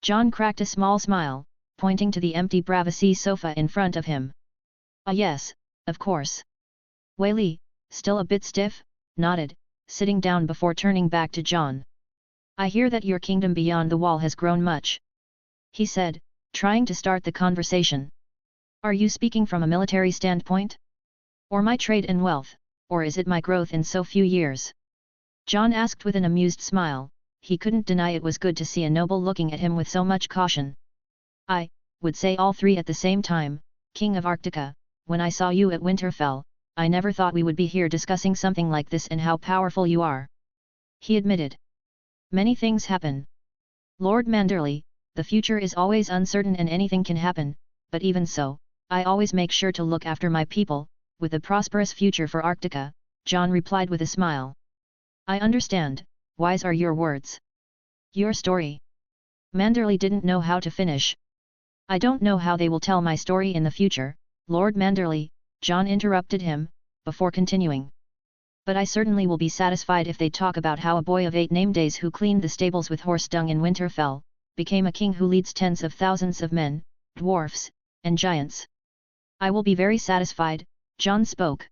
Jon cracked a small smile, pointing to the empty Braavos sofa in front of him. Ah yes, of course. Weili, still a bit stiff, nodded, sitting down before turning back to Jon. I hear that your kingdom beyond the wall has grown much. He said, trying to start the conversation. Are you speaking from a military standpoint? Or my trade and wealth, or is it my growth in so few years? Jon asked with an amused smile. He couldn't deny it was good to see a noble looking at him with so much caution. I would say all three at the same time, King of Arctica. When I saw you at Winterfell, I never thought we would be here discussing something like this and how powerful you are. He admitted. Many things happen. Lord Manderley, the future is always uncertain and anything can happen, but even so, I always make sure to look after my people, with a prosperous future for Arctica, Jon replied with a smile. I understand, wise are your words. Your story. Manderley didn't know how to finish. I don't know how they will tell my story in the future, Lord Manderley, Jon interrupted him, before continuing. But I certainly will be satisfied if they talk about how a boy of 8 named Days who cleaned the stables with horse dung in Winterfell, became a king who leads tens of thousands of men, dwarfs, and giants. I will be very satisfied, Jon spoke.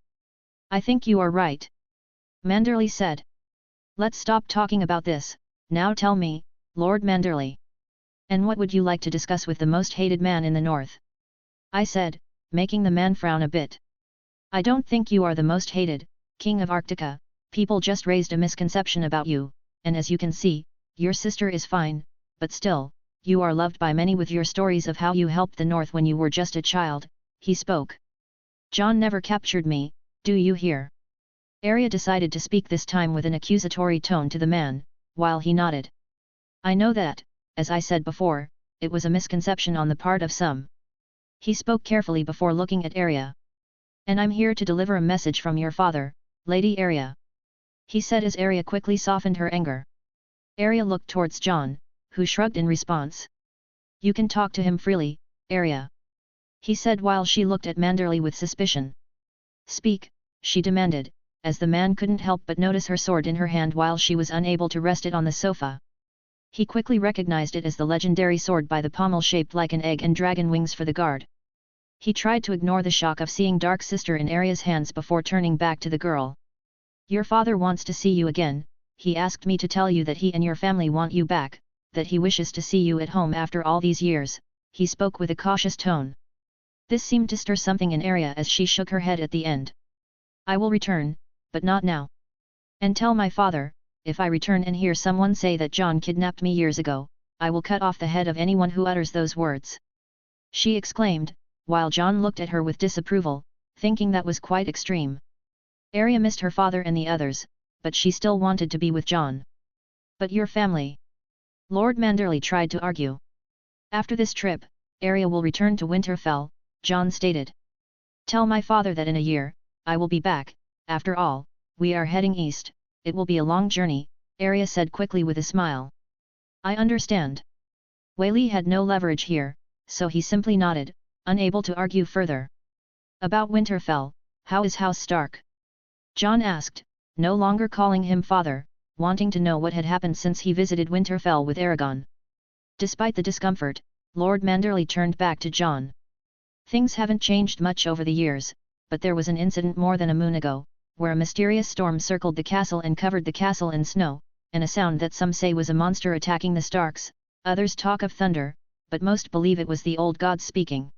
I think you are right. Manderley said. Let's stop talking about this, now tell me, Lord Manderley. And what would you like to discuss with the most hated man in the north? I said, making the man frown a bit. I don't think you are the most hated, King of Arctica. People just raised a misconception about you, and as you can see, your sister is fine, but still, you are loved by many with your stories of how you helped the north when you were just a child, he spoke. Jon never captured me, do you hear? Arya decided to speak this time with an accusatory tone to the man, while he nodded. I know that, as I said before, it was a misconception on the part of some. He spoke carefully before looking at Arya. And I'm here to deliver a message from your father, Lady Arya. He said as Arya quickly softened her anger. Arya looked towards Jon, who shrugged in response. You can talk to him freely, Arya. He said while she looked at Manderley with suspicion. Speak, she demanded, as the man couldn't help but notice her sword in her hand while she was unable to rest it on the sofa. He quickly recognized it as the legendary sword by the pommel shaped like an egg and dragon wings for the guard. He tried to ignore the shock of seeing Dark Sister in Arya's hands before turning back to the girl. Your father wants to see you again, he asked me to tell you that he and your family want you back, that he wishes to see you at home after all these years, he spoke with a cautious tone. This seemed to stir something in Arya as she shook her head at the end. I will return, but not now. And tell my father, if I return and hear someone say that Jon kidnapped me years ago, I will cut off the head of anyone who utters those words. She exclaimed, while Jon looked at her with disapproval, thinking that was quite extreme. Arya missed her father and the others, but she still wanted to be with Jon. But your family? Lord Manderley tried to argue. After this trip, Arya will return to Winterfell, Jon stated. Tell my father that in a year, I will be back, after all, we are heading east, it will be a long journey, Arya said quickly with a smile. I understand. Weili had no leverage here, so he simply nodded, unable to argue further. About Winterfell, how is House Stark? Jon asked, no longer calling him father, wanting to know what had happened since he visited Winterfell with Aragon. Despite the discomfort, Lord Manderley turned back to Jon. Things haven't changed much over the years, but there was an incident more than a moon ago, where a mysterious storm circled the castle and covered the castle in snow, and a sound that some say was a monster attacking the Starks, others talk of thunder, but most believe it was the old gods speaking.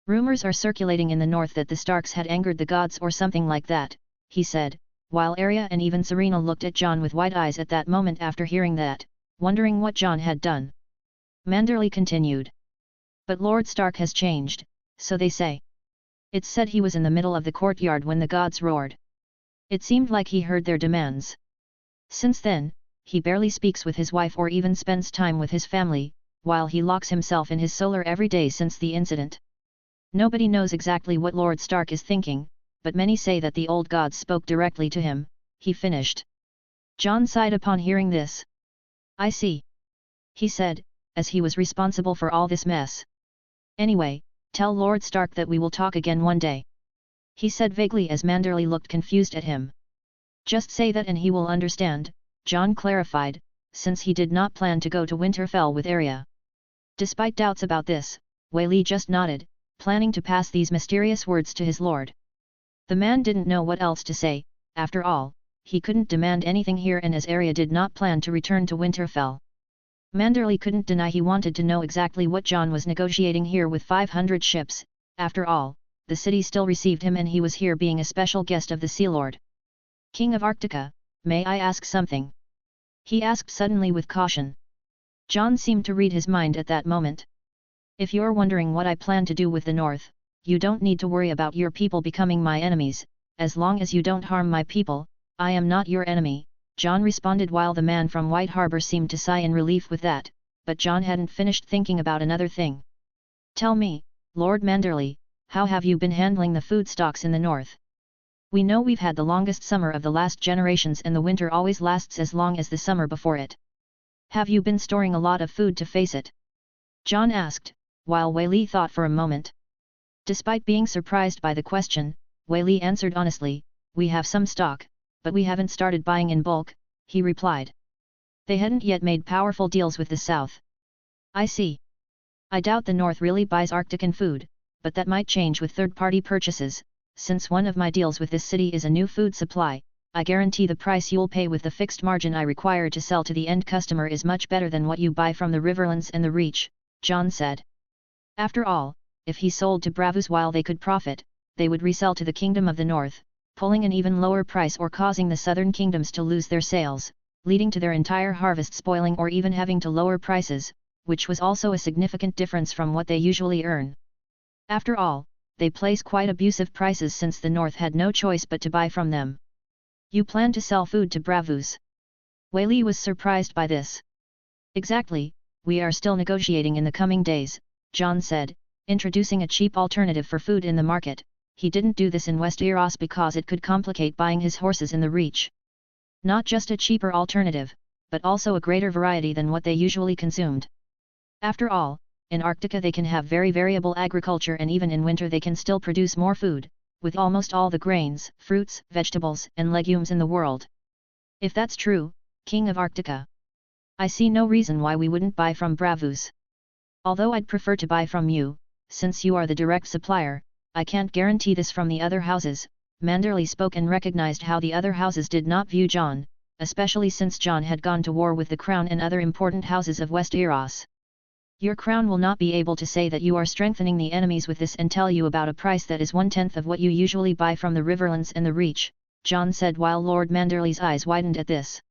Rumors are circulating in the north that the Starks had angered the gods or something like that, he said, while Arya and even Serena looked at Jon with wide eyes at that moment after hearing that, wondering what Jon had done. Manderley continued. But Lord Stark has changed, so they say. It's said he was in the middle of the courtyard when the gods roared. It seemed like he heard their demands. Since then, he barely speaks with his wife or even spends time with his family, while he locks himself in his solar every day since the incident. Nobody knows exactly what Lord Stark is thinking, but many say that the old gods spoke directly to him, he finished. Jon sighed upon hearing this. I see. He said, as he was responsible for all this mess. Anyway, tell Lord Stark that we will talk again one day. He said vaguely as Manderley looked confused at him. Just say that and he will understand, Jon clarified, since he did not plan to go to Winterfell with Arya. Despite doubts about this, Wei just nodded, planning to pass these mysterious words to his lord. The man didn't know what else to say. After all, he couldn't demand anything here, and as Arya did not plan to return to Winterfell. Manderley couldn't deny he wanted to know exactly what Jon was negotiating here with 500 ships. After all, the city still received him and he was here being a special guest of the Sea Lord. King of Arctica, may I ask something? He asked suddenly with caution. Jon seemed to read his mind at that moment. If you're wondering what I plan to do with the North, you don't need to worry about your people becoming my enemies. As long as you don't harm my people, I am not your enemy, Jon responded, while the man from White Harbor seemed to sigh in relief with that, but Jon hadn't finished thinking about another thing. Tell me, Lord Manderley, how have you been handling the food stocks in the north? We know we've had the longest summer of the last generations and the winter always lasts as long as the summer before it. Have you been storing a lot of food to face it? Jon asked, while Wei thought for a moment. Despite being surprised by the question, Wei answered honestly, we have some stock, but we haven't started buying in bulk, he replied. They hadn't yet made powerful deals with the south. I see. I doubt the north really buys Arctican food, but that might change with third-party purchases. Since one of my deals with this city is a new food supply, I guarantee the price you'll pay with the fixed margin I require to sell to the end customer is much better than what you buy from the Riverlands and the Reach, Jon said. After all, if he sold to Braavos while they could profit, they would resell to the Kingdom of the North, pulling an even lower price or causing the southern kingdoms to lose their sales, leading to their entire harvest spoiling or even having to lower prices, which was also a significant difference from what they usually earn. After all, they place quite abusive prices since the North had no choice but to buy from them. You plan to sell food to Braavos? Wei was surprised by this. Exactly, we are still negotiating in the coming days, Jon said, introducing a cheap alternative for food in the market. He didn't do this in Westeros because it could complicate buying his horses in the Reach. Not just a cheaper alternative, but also a greater variety than what they usually consumed. After all, in Arctica they can have very variable agriculture and even in winter they can still produce more food, with almost all the grains, fruits, vegetables and legumes in the world. If that's true, King of Arctica, I see no reason why we wouldn't buy from Braavos. Although I'd prefer to buy from you, since you are the direct supplier, I can't guarantee this from the other houses. Manderley spoke and recognized how the other houses did not view Jon, especially since Jon had gone to war with the crown and other important houses of Westeros. Your crown will not be able to say that you are strengthening the enemies with this and tell you about a price that is 1/10 of what you usually buy from the Riverlands and the Reach, Jon said, while Lord Manderley's eyes widened at this.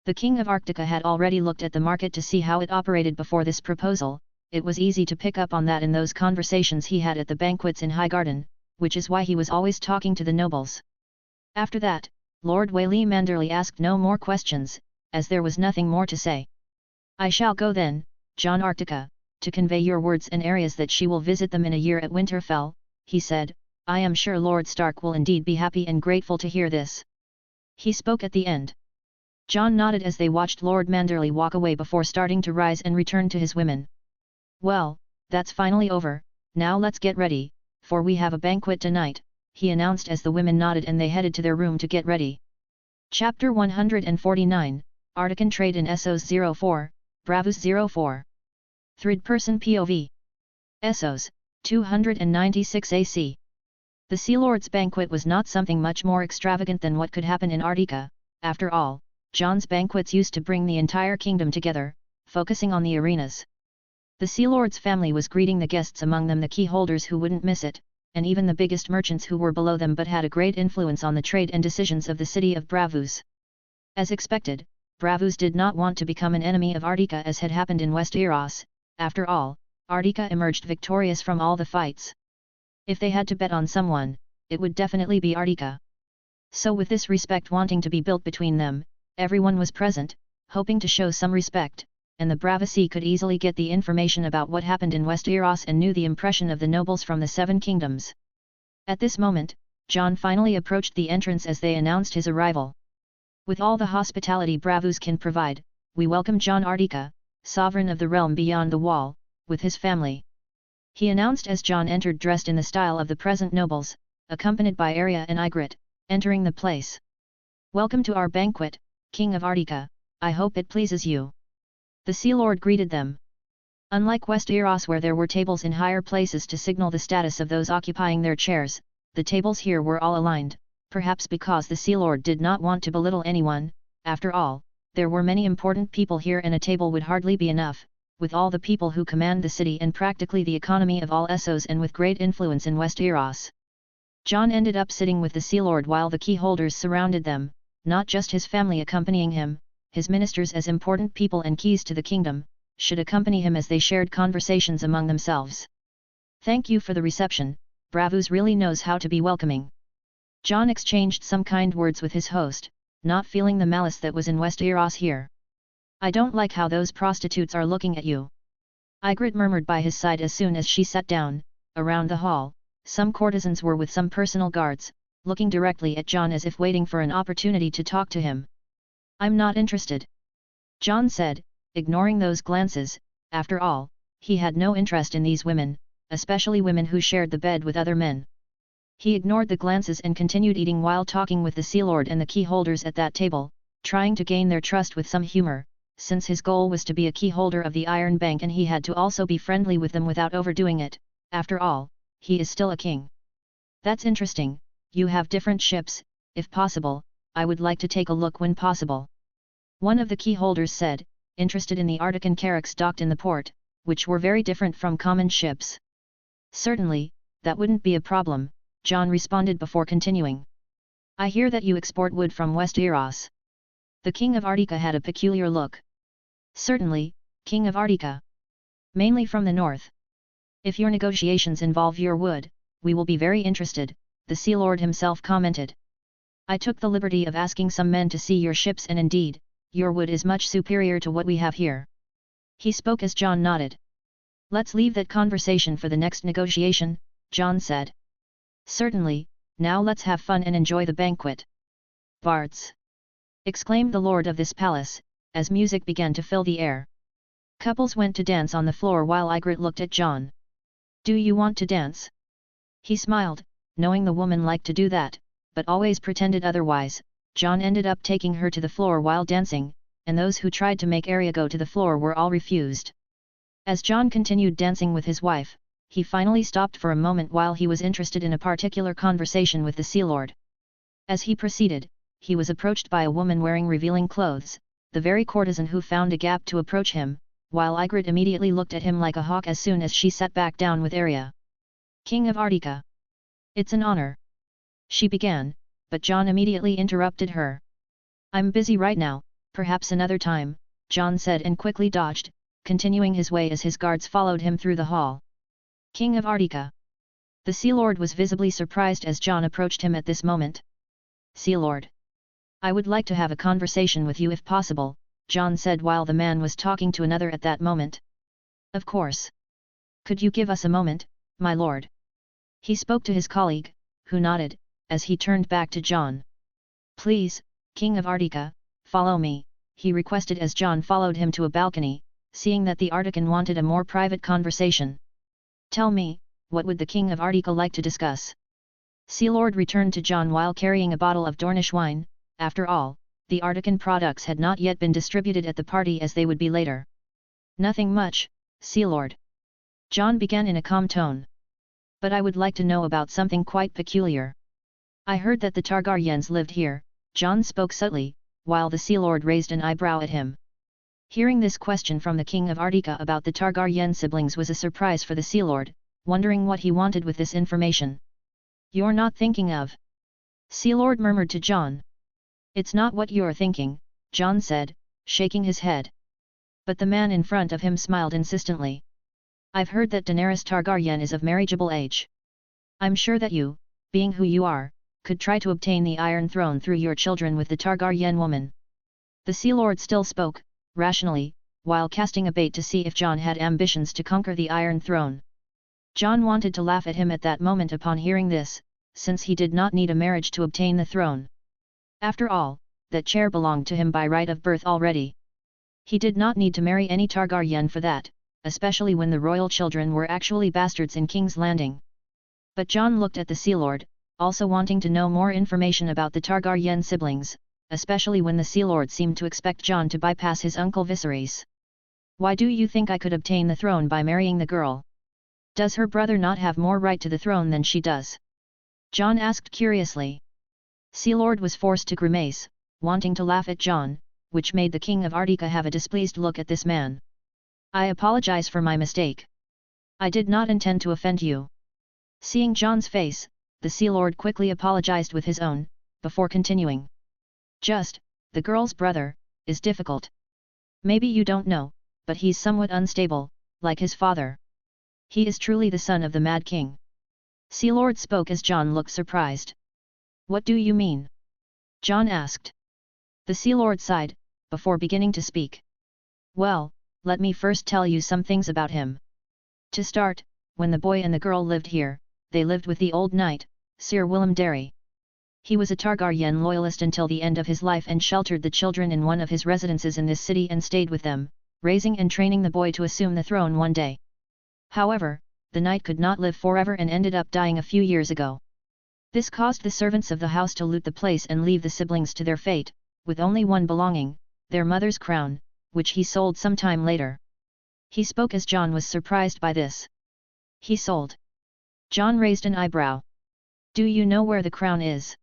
The King of Arctica had already looked at the market to see how it operated before this proposal. It was easy to pick up on that in those conversations he had at the banquets in Highgarden, which is why he was always talking to the nobles. After that, Lord Wei Manderley asked no more questions, as there was nothing more to say. I shall go then, Jon Arctica, to convey your words and Arya's that she will visit them in a year at Winterfell, he said. I am sure Lord Stark will indeed be happy and grateful to hear this. He spoke at the end. Jon nodded as they watched Lord Manderley walk away before starting to rise and return to his women. Well, that's finally over, now let's get ready, for we have a banquet tonight, he announced as the women nodded and they headed to their room to get ready. Chapter 149, Arctican Trade in Essos 04, Braavos 04. Third-person POV. Essos, 296 AC. The Sea Lord's banquet was not something much more extravagant than what could happen in Arctica. After all, Jon's banquets used to bring the entire kingdom together, focusing on the arenas. The Sea Lord's family was greeting the guests, among them the key holders who wouldn't miss it, and even the biggest merchants who were below them but had a great influence on the trade and decisions of the city of Braavos. As expected, Braavos did not want to become an enemy of Arctica as had happened in Westeros. After all, Arctica emerged victorious from all the fights. If they had to bet on someone, it would definitely be Arctica. So with this respect wanting to be built between them, everyone was present, hoping to show some respect, and the Braavosi could easily get the information about what happened in Westeros and knew the impression of the nobles from the Seven Kingdoms. At this moment, Jon finally approached the entrance as they announced his arrival. With all the hospitality Braavos can provide, we welcome Jon Arctica, sovereign of the realm beyond the wall, with his family. He announced as Jon entered dressed in the style of the present nobles, accompanied by Arya and Ygritte, entering the place. Welcome to our banquet, King of Arctica, I hope it pleases you. The Sea Lord greeted them. Unlike Westeros where there were tables in higher places to signal the status of those occupying their chairs, the tables here were all aligned, perhaps because the Sea Lord did not want to belittle anyone. After all, there were many important people here and a table would hardly be enough, with all the people who command the city and practically the economy of all Essos and with great influence in Westeros. Jon ended up sitting with the Sea Lord while the key holders surrounded them, not just his family accompanying him, his ministers as important people and keys to the kingdom, should accompany him as they shared conversations among themselves. "Thank you for the reception, Braavos really knows how to be welcoming." Jon exchanged some kind words with his host, not feeling the malice that was in Westeros here. "I don't like how those prostitutes are looking at you," Ygritte murmured by his side as soon as she sat down. Around the hall, some courtesans were with some personal guards, looking directly at Jon as if waiting for an opportunity to talk to him. "I'm not interested," Jon said, ignoring those glances. After all, he had no interest in these women, especially women who shared the bed with other men. He ignored the glances and continued eating while talking with the Sea Lord and the key holders at that table, trying to gain their trust with some humor, since his goal was to be a key holder of the Iron Bank and he had to also be friendly with them without overdoing it. After all, he is still a king. "That's interesting, you have different ships, if possible, I would like to take a look when possible," one of the key holders said, interested in the Arctican carracks docked in the port, which were very different from common ships. "Certainly, that wouldn't be a problem," Jon responded before continuing. "I hear that you export wood from Westeros." The King of Arctica had a peculiar look. "Certainly, King of Arctica. Mainly from the north. If your negotiations involve your wood, we will be very interested," the Sea Lord himself commented. "I took the liberty of asking some men to see your ships and indeed, your wood is much superior to what we have here." He spoke as Jon nodded. "Let's leave that conversation for the next negotiation," Jon said. "Certainly, now let's have fun and enjoy the banquet." "Bards!" exclaimed the lord of this palace, as music began to fill the air. Couples went to dance on the floor while Ygritte looked at Jon. "Do you want to dance?" He smiled, knowing the woman liked to do that, but always pretended otherwise. Jon ended up taking her to the floor while dancing, and those who tried to make Arya go to the floor were all refused. As Jon continued dancing with his wife, he finally stopped for a moment while he was interested in a particular conversation with the Sea Lord. As he proceeded, he was approached by a woman wearing revealing clothes, the very courtesan who found a gap to approach him, while Ygritte immediately looked at him like a hawk as soon as she sat back down with Arya. "King of Arctica. It's an honor," she began, but Jon immediately interrupted her. "I'm busy right now, perhaps another time," Jon said and quickly dodged, continuing his way as his guards followed him through the hall. "King of Arctica." The Sea Lord was visibly surprised as Jon approached him at this moment. "Sea Lord. I would like to have a conversation with you if possible," Jon said while the man was talking to another at that moment. "Of course. Could you give us a moment, my lord?" He spoke to his colleague, who nodded, as he turned back to Jon. "Please, King of Arctica, follow me," he requested as Jon followed him to a balcony, seeing that the Arctican wanted a more private conversation. "Tell me, what would the King of Arctica like to discuss?" Sea Lord returned to Jon while carrying a bottle of Dornish wine. After all, the Arctican products had not yet been distributed at the party as they would be later. "Nothing much, Sea Lord," Jon began in a calm tone. "But I would like to know about something quite peculiar. I heard that the Targaryens lived here," Jon spoke subtly, while the Sea Lord raised an eyebrow at him. Hearing this question from the King of Arctica about the Targaryen siblings was a surprise for the Sea Lord, wondering what he wanted with this information. "You're not thinking of?" Sea Lord murmured to Jon. "It's not what you're thinking," Jon said, shaking his head. But the man in front of him smiled insistently. "I've heard that Daenerys Targaryen is of marriageable age. I'm sure that you, being who you are, could try to obtain the Iron Throne through your children with the Targaryen woman." The Sea Lord still spoke, rationally, while casting a bait to see if Jon had ambitions to conquer the Iron Throne. Jon wanted to laugh at him at that moment upon hearing this, since he did not need a marriage to obtain the throne. After all, that chair belonged to him by right of birth already. He did not need to marry any Targaryen for that, especially when the royal children were actually bastards in King's Landing. But Jon looked at the Sea Lord, also wanting to know more information about the Targaryen siblings, especially when the Sea Lord seemed to expect Jon to bypass his uncle Viserys. Why do you think I could obtain the throne by marrying the girl? Does her brother not have more right to the throne than she does? Jon asked curiously. Sea Lord was forced to grimace, wanting to laugh at Jon, which made the king of Arctica have a displeased look at this man. I apologize for my mistake. I did not intend to offend you. Seeing Jon's face, the Sea Lord quickly apologized with his own, before continuing. The girl's brother, is difficult. Maybe you don't know, but he's somewhat unstable, like his father. He is truly the son of the Mad King. Sea Lord spoke as Jon looked surprised. What do you mean? Jon asked. The Sea Lord sighed, before beginning to speak. Well, let me first tell you some things about him. To start, when the boy and the girl lived here, they lived with the old knight, Sir Willem Darry. He was a Targaryen loyalist until the end of his life and sheltered the children in one of his residences in this city and stayed with them, raising and training the boy to assume the throne one day. However, the knight could not live forever and ended up dying a few years ago. This caused the servants of the house to loot the place and leave the siblings to their fate, with only one belonging, their mother's crown, which he sold some time later. He spoke as Jon was surprised by this. He sold. Jon raised an eyebrow. Do you know where the crown is?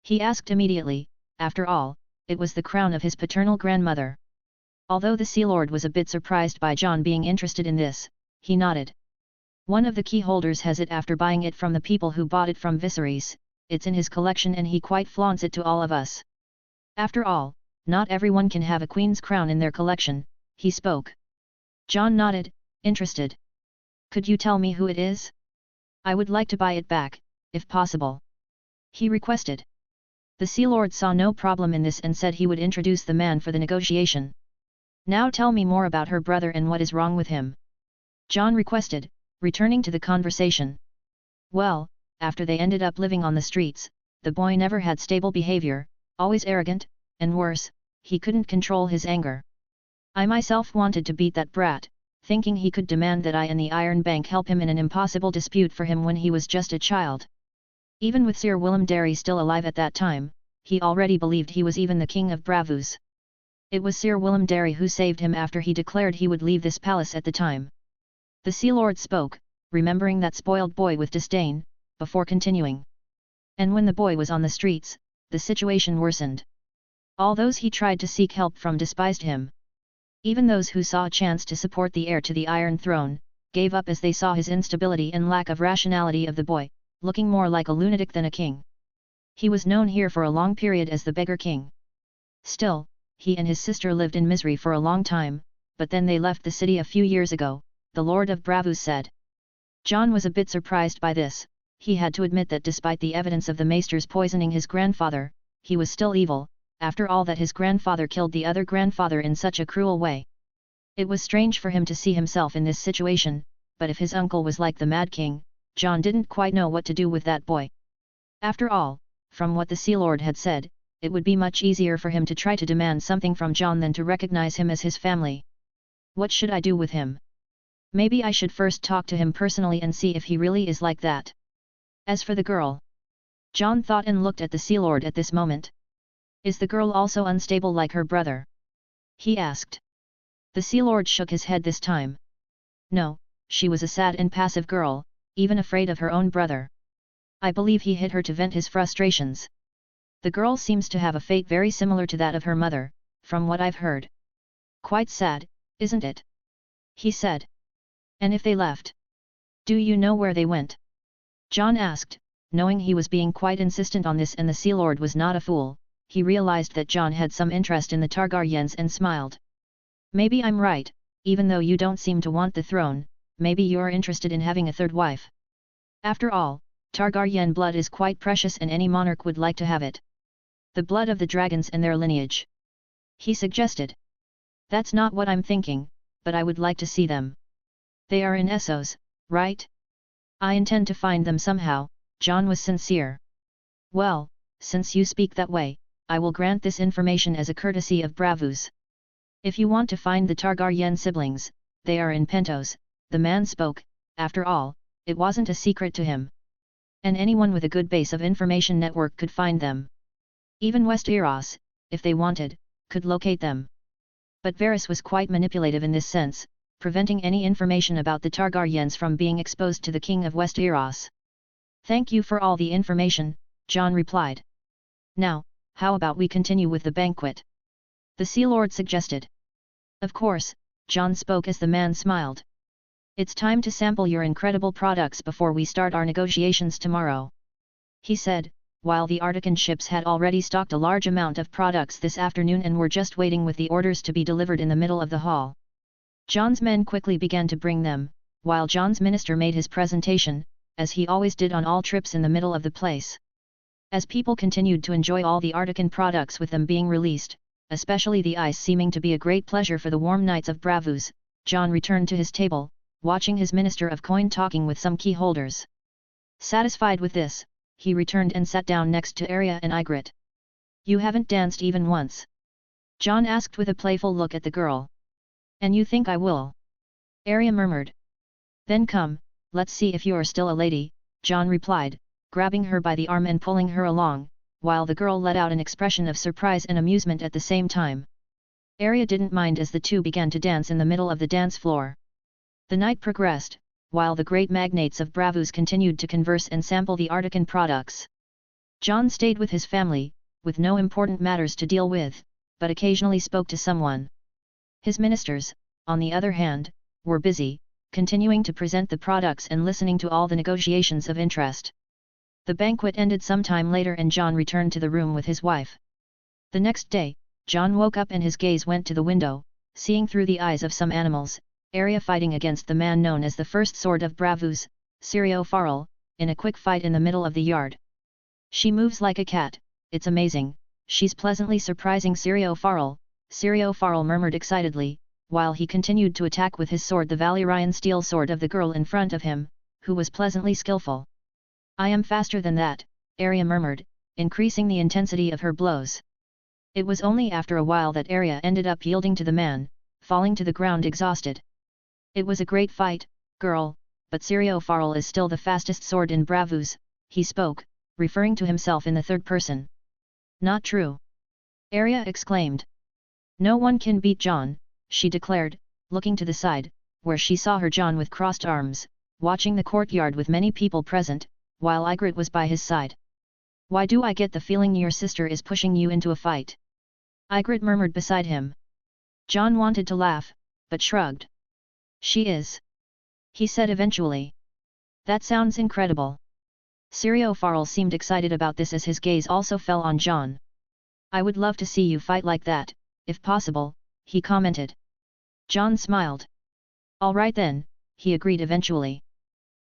He asked immediately. After all, it was the crown of his paternal grandmother. Although the Sea Lord was a bit surprised by Jon being interested in this, he nodded. One of the key holders has it after buying it from the people who bought it from Viserys. It's in his collection and he quite flaunts it to all of us. After all, not everyone can have a queen's crown in their collection, he spoke. Jon nodded, interested. Could you tell me who it is? I would like to buy it back, if possible. He requested. The Sea Lord saw no problem in this and said he would introduce the man for the negotiation. Now tell me more about her brother and what is wrong with him. Jon requested, returning to the conversation. Well, after they ended up living on the streets, the boy never had stable behavior, always arrogant, and worse, he couldn't control his anger. I myself wanted to beat that brat, thinking he could demand that I and the Iron Bank help him in an impossible dispute for him when he was just a child. Even with Sir Willem Darry still alive at that time, he already believed he was even the king of Braavos. It was Sir Willem Darry who saved him after he declared he would leave this palace at the time. The Sea Lord spoke, remembering that spoiled boy with disdain, before continuing. And when the boy was on the streets, the situation worsened. All those he tried to seek help from despised him. Even those who saw a chance to support the heir to the Iron Throne, gave up as they saw his instability and lack of rationality of the boy, looking more like a lunatic than a king. He was known here for a long period as the Beggar King. Still, he and his sister lived in misery for a long time, but then they left the city a few years ago, the Lord of Braavos said. Jon was a bit surprised by this. He had to admit that despite the evidence of the maesters poisoning his grandfather, he was still evil, after all that his grandfather killed the other grandfather in such a cruel way. It was strange for him to see himself in this situation, but if his uncle was like the Mad King, Jon didn't quite know what to do with that boy. After all, from what the Sea Lord had said, it would be much easier for him to try to demand something from Jon than to recognize him as his family. What should I do with him? Maybe I should first talk to him personally and see if he really is like that. As for the girl, Jon thought and looked at the Sea Lord at this moment. Is the girl also unstable like her brother? He asked. The Sea Lord shook his head this time. No, she was a sad and passive girl, even afraid of her own brother. I believe he hit her to vent his frustrations. The girl seems to have a fate very similar to that of her mother, from what I've heard. Quite sad, isn't it? He said. And if they left? Do you know where they went? Jon asked, knowing he was being quite insistent on this and the Sea Lord was not a fool. He realized that Jon had some interest in the Targaryens and smiled. Maybe I'm right, even though you don't seem to want the throne, maybe you're interested in having a third wife. After all, Targaryen blood is quite precious and any monarch would like to have it. The blood of the dragons and their lineage. He suggested. That's not what I'm thinking, but I would like to see them. They are in Essos, right? I intend to find them somehow. Jon was sincere. Well, since you speak that way, I will grant this information as a courtesy of Braavos. If you want to find the Targaryen siblings, they are in Pentos, the man spoke. After all, it wasn't a secret to him. And anyone with a good base of information network could find them. Even Westeros, if they wanted, could locate them. But Varys was quite manipulative in this sense, preventing any information about the Targaryens from being exposed to the king of Westeros. "Thank you for all the information," Jon replied. "Now, how about we continue with the banquet?" the Sea Lord suggested. "Of course," Jon spoke as the man smiled. "It's time to sample your incredible products before we start our negotiations tomorrow," he said, while the Arctican ships had already stocked a large amount of products this afternoon and were just waiting with the orders to be delivered in the middle of the hall. Jon's men quickly began to bring them, while Jon's minister made his presentation, as he always did on all trips in the middle of the place. As people continued to enjoy all the Arctican products with them being released, especially the ice seeming to be a great pleasure for the warm nights of Braavos, Jon returned to his table, watching his minister of coin talking with some key holders. Satisfied with this, he returned and sat down next to Arya and Ygritte. "You haven't danced even once?" Jon asked with a playful look at the girl. "And you think I will?" Arya murmured. "Then come, let's see if you're still a lady," Jon replied, grabbing her by the arm and pulling her along, while the girl let out an expression of surprise and amusement at the same time. Arya didn't mind as the two began to dance in the middle of the dance floor. The night progressed, while the great magnates of Braavos continued to converse and sample the Arctican products. Jon stayed with his family, with no important matters to deal with, but occasionally spoke to someone. His ministers, on the other hand, were busy, continuing to present the products and listening to all the negotiations of interest. The banquet ended some time later and Jon returned to the room with his wife. The next day, Jon woke up and his gaze went to the window, seeing through the eyes of some animals, Arya fighting against the man known as the First Sword of Braavos, Syrio Farrell, in a quick fight in the middle of the yard. "She moves like a cat, it's amazing, she's pleasantly surprising Syrio Farrell murmured excitedly, while he continued to attack with his sword the Valyrian steel sword of the girl in front of him, who was pleasantly skillful. "I am faster than that," Arya murmured, increasing the intensity of her blows. It was only after a while that Arya ended up yielding to the man, falling to the ground exhausted. "It was a great fight, girl, but Syrio Farrell is still the fastest sword in Braavos," he spoke, referring to himself in the third person. "Not true!" Arya exclaimed. "No one can beat Jon," she declared, looking to the side, where she saw her Jon with crossed arms, watching the courtyard with many people present, while Ygritte was by his side. "Why do I get the feeling your sister is pushing you into a fight?" Ygritte murmured beside him. Jon wanted to laugh, but shrugged. "She is," he said eventually. "That sounds incredible." Syrio Farrell seemed excited about this as his gaze also fell on Jon. "I would love to see you fight like that, if possible," he commented. Jon smiled. "All right then," he agreed eventually.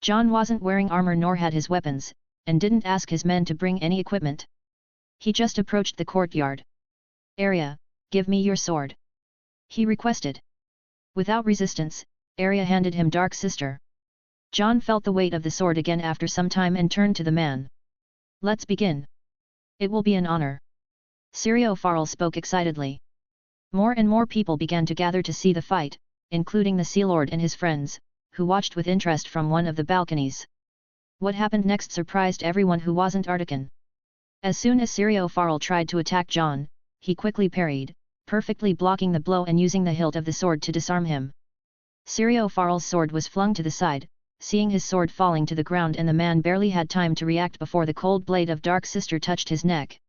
Jon wasn't wearing armor nor had his weapons, and didn't ask his men to bring any equipment. He just approached the courtyard. "Arya, give me your sword," he requested. Without resistance, Arya handed him Dark Sister. Jon felt the weight of the sword again after some time and turned to the man. "Let's begin. It will be an honor." Syrio Farrell spoke excitedly. More and more people began to gather to see the fight, including the Sea Lord and his friends, who watched with interest from one of the balconies. What happened next surprised everyone who wasn't Arctican. As soon as Syrio Farrell tried to attack Jon, he quickly parried, perfectly blocking the blow and using the hilt of the sword to disarm him. Syrio Farrell's sword was flung to the side, seeing his sword falling to the ground, and the man barely had time to react before the cold blade of Dark Sister touched his neck.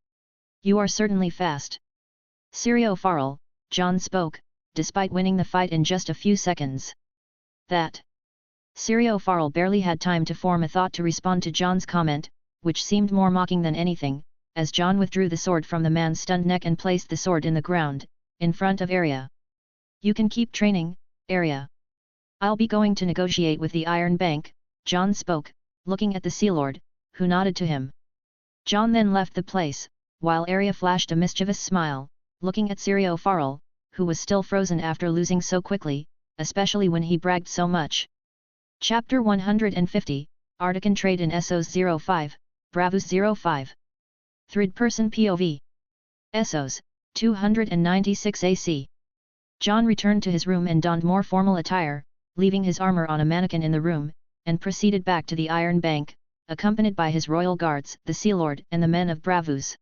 "You are certainly fast, Syrio Farrell," Jon spoke, despite winning the fight in just a few seconds. "That?" Syrio Farrell barely had time to form a thought to respond to Jon's comment, which seemed more mocking than anything, as Jon withdrew the sword from the man's stunned neck and placed the sword in the ground, in front of Arya. "You can keep training, Arya. I'll be going to negotiate with the Iron Bank," Jon spoke, looking at the Sea Lord, who nodded to him. Jon then left the place, while Arya flashed a mischievous smile, looking at Syrio Farrell, who was still frozen after losing so quickly, especially when he bragged so much. Chapter 150, Arctican Trade in Essos 05, Braavos 05. Third Person POV. Essos, 296 AC. Jon returned to his room and donned more formal attire, leaving his armor on a mannequin in the room, and proceeded back to the Iron Bank, accompanied by his royal guards, the Sea Lord and the men of Braavos.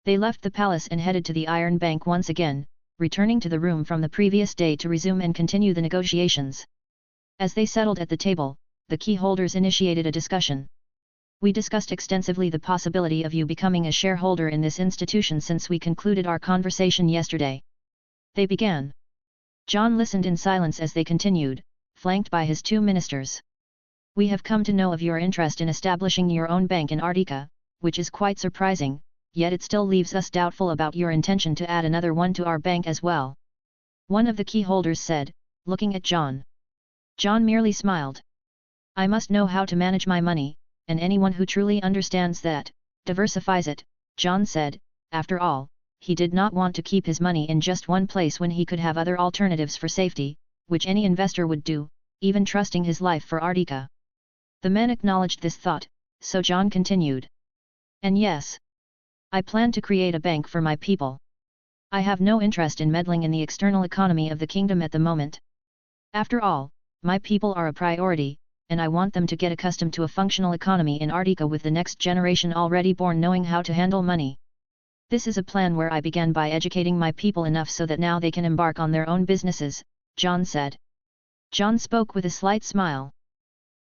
They left the palace and headed to the Iron Bank once again, returning to the room from the previous day to resume and continue the negotiations. As they settled at the table, the key holders initiated a discussion. We discussed extensively the possibility of you becoming a shareholder in this institution since we concluded our conversation yesterday. They began. Jon listened in silence as they continued, flanked by his two ministers. We have come to know of your interest in establishing your own bank in Arctica, which is quite surprising, yet it still leaves us doubtful about your intention to add another one to our bank as well. One of the key holders said, looking at Jon. Jon merely smiled. I must know how to manage my money, and anyone who truly understands that, diversifies it, Jon said. After all, he did not want to keep his money in just one place when he could have other alternatives for safety, which any investor would do, even trusting his life for Arctica. The men acknowledged this thought, so Jon continued. And yes, I plan to create a bank for my people. I have no interest in meddling in the external economy of the kingdom at the moment. After all, my people are a priority, and I want them to get accustomed to a functional economy in Arctica with the next generation already born knowing how to handle money. This is a plan where I began by educating my people enough so that now they can embark on their own businesses, Jon said. Jon spoke with a slight smile.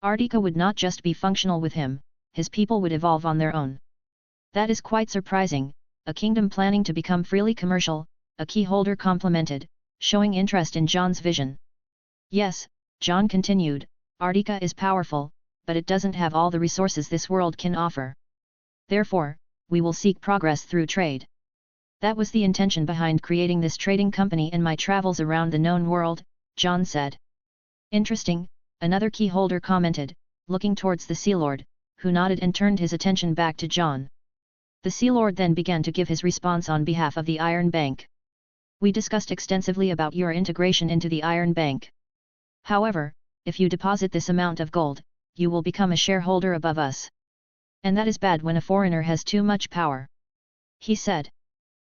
Arctica would not just be functional with him, his people would evolve on their own. That is quite surprising, a kingdom planning to become freely commercial, a key holder complimented, showing interest in Jon's vision. Yes, Jon continued, Arctica is powerful, but it doesn't have all the resources this world can offer. Therefore, we will seek progress through trade. That was the intention behind creating this trading company in my travels around the known world, Jon said. Interesting, another key holder commented, looking towards the Sea Lord, who nodded and turned his attention back to Jon. The Sea Lord then began to give his response on behalf of the Iron Bank. We discussed extensively about your integration into the Iron Bank. However, if you deposit this amount of gold, you will become a shareholder above us. And that is bad when a foreigner has too much power. He said.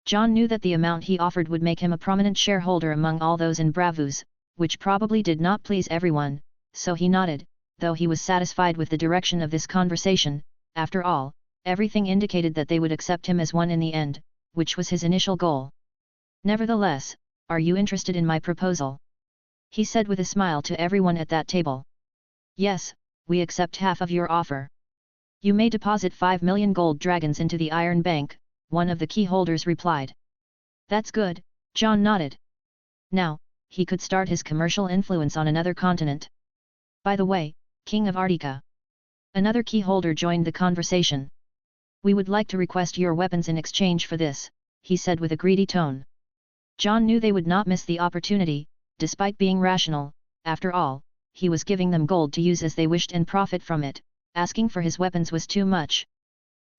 Jon knew that the amount he offered would make him a prominent shareholder among all those in Braavos, which probably did not please everyone, so he nodded, though he was satisfied with the direction of this conversation. After all, everything indicated that they would accept him as one in the end, which was his initial goal. Nevertheless, are you interested in my proposal? He said with a smile to everyone at that table. Yes, we accept half of your offer. You may deposit 5 million gold dragons into the Iron Bank, one of the key holders replied. That's good, Jon nodded. Now, he could start his commercial influence on another continent. By the way, King of Arctica. Another key holder joined the conversation. We would like to request your weapons in exchange for this, he said with a greedy tone. Jon knew they would not miss the opportunity, despite being rational. After all, he was giving them gold to use as they wished and profit from it. Asking for his weapons was too much.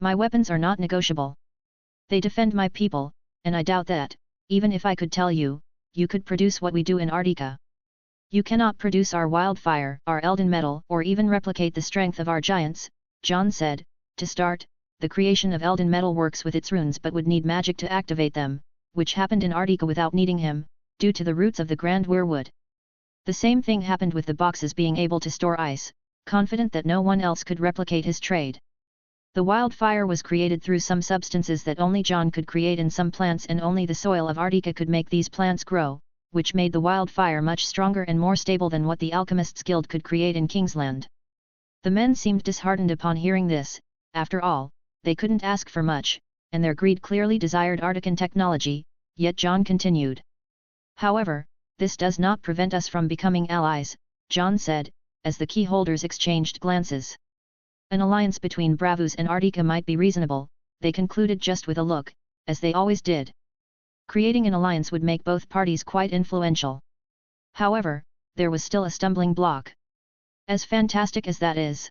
My weapons are not negotiable. They defend my people, and I doubt that, even if I could tell you, you could produce what we do in Arctica. You cannot produce our wildfire, our Elden metal, or even replicate the strength of our giants, Jon said. To start, the creation of Elden metal works with its runes but would need magic to activate them, which happened in Arctica without needing him, due to the roots of the Grand Weirwood. The same thing happened with the boxes being able to store ice, confident that no one else could replicate his trade. The wildfire was created through some substances that only Jon could create in some plants, and only the soil of Arctica could make these plants grow, which made the wildfire much stronger and more stable than what the Alchemists Guild could create in Kingsland. The men seemed disheartened upon hearing this. After all, they couldn't ask for much, and their greed clearly desired Arctican technology, yet Jon continued. However, this does not prevent us from becoming allies, Jon said, as the key holders exchanged glances. An alliance between Braavos and Arctica might be reasonable, they concluded just with a look, as they always did. Creating an alliance would make both parties quite influential. However, there was still a stumbling block. As fantastic as that is,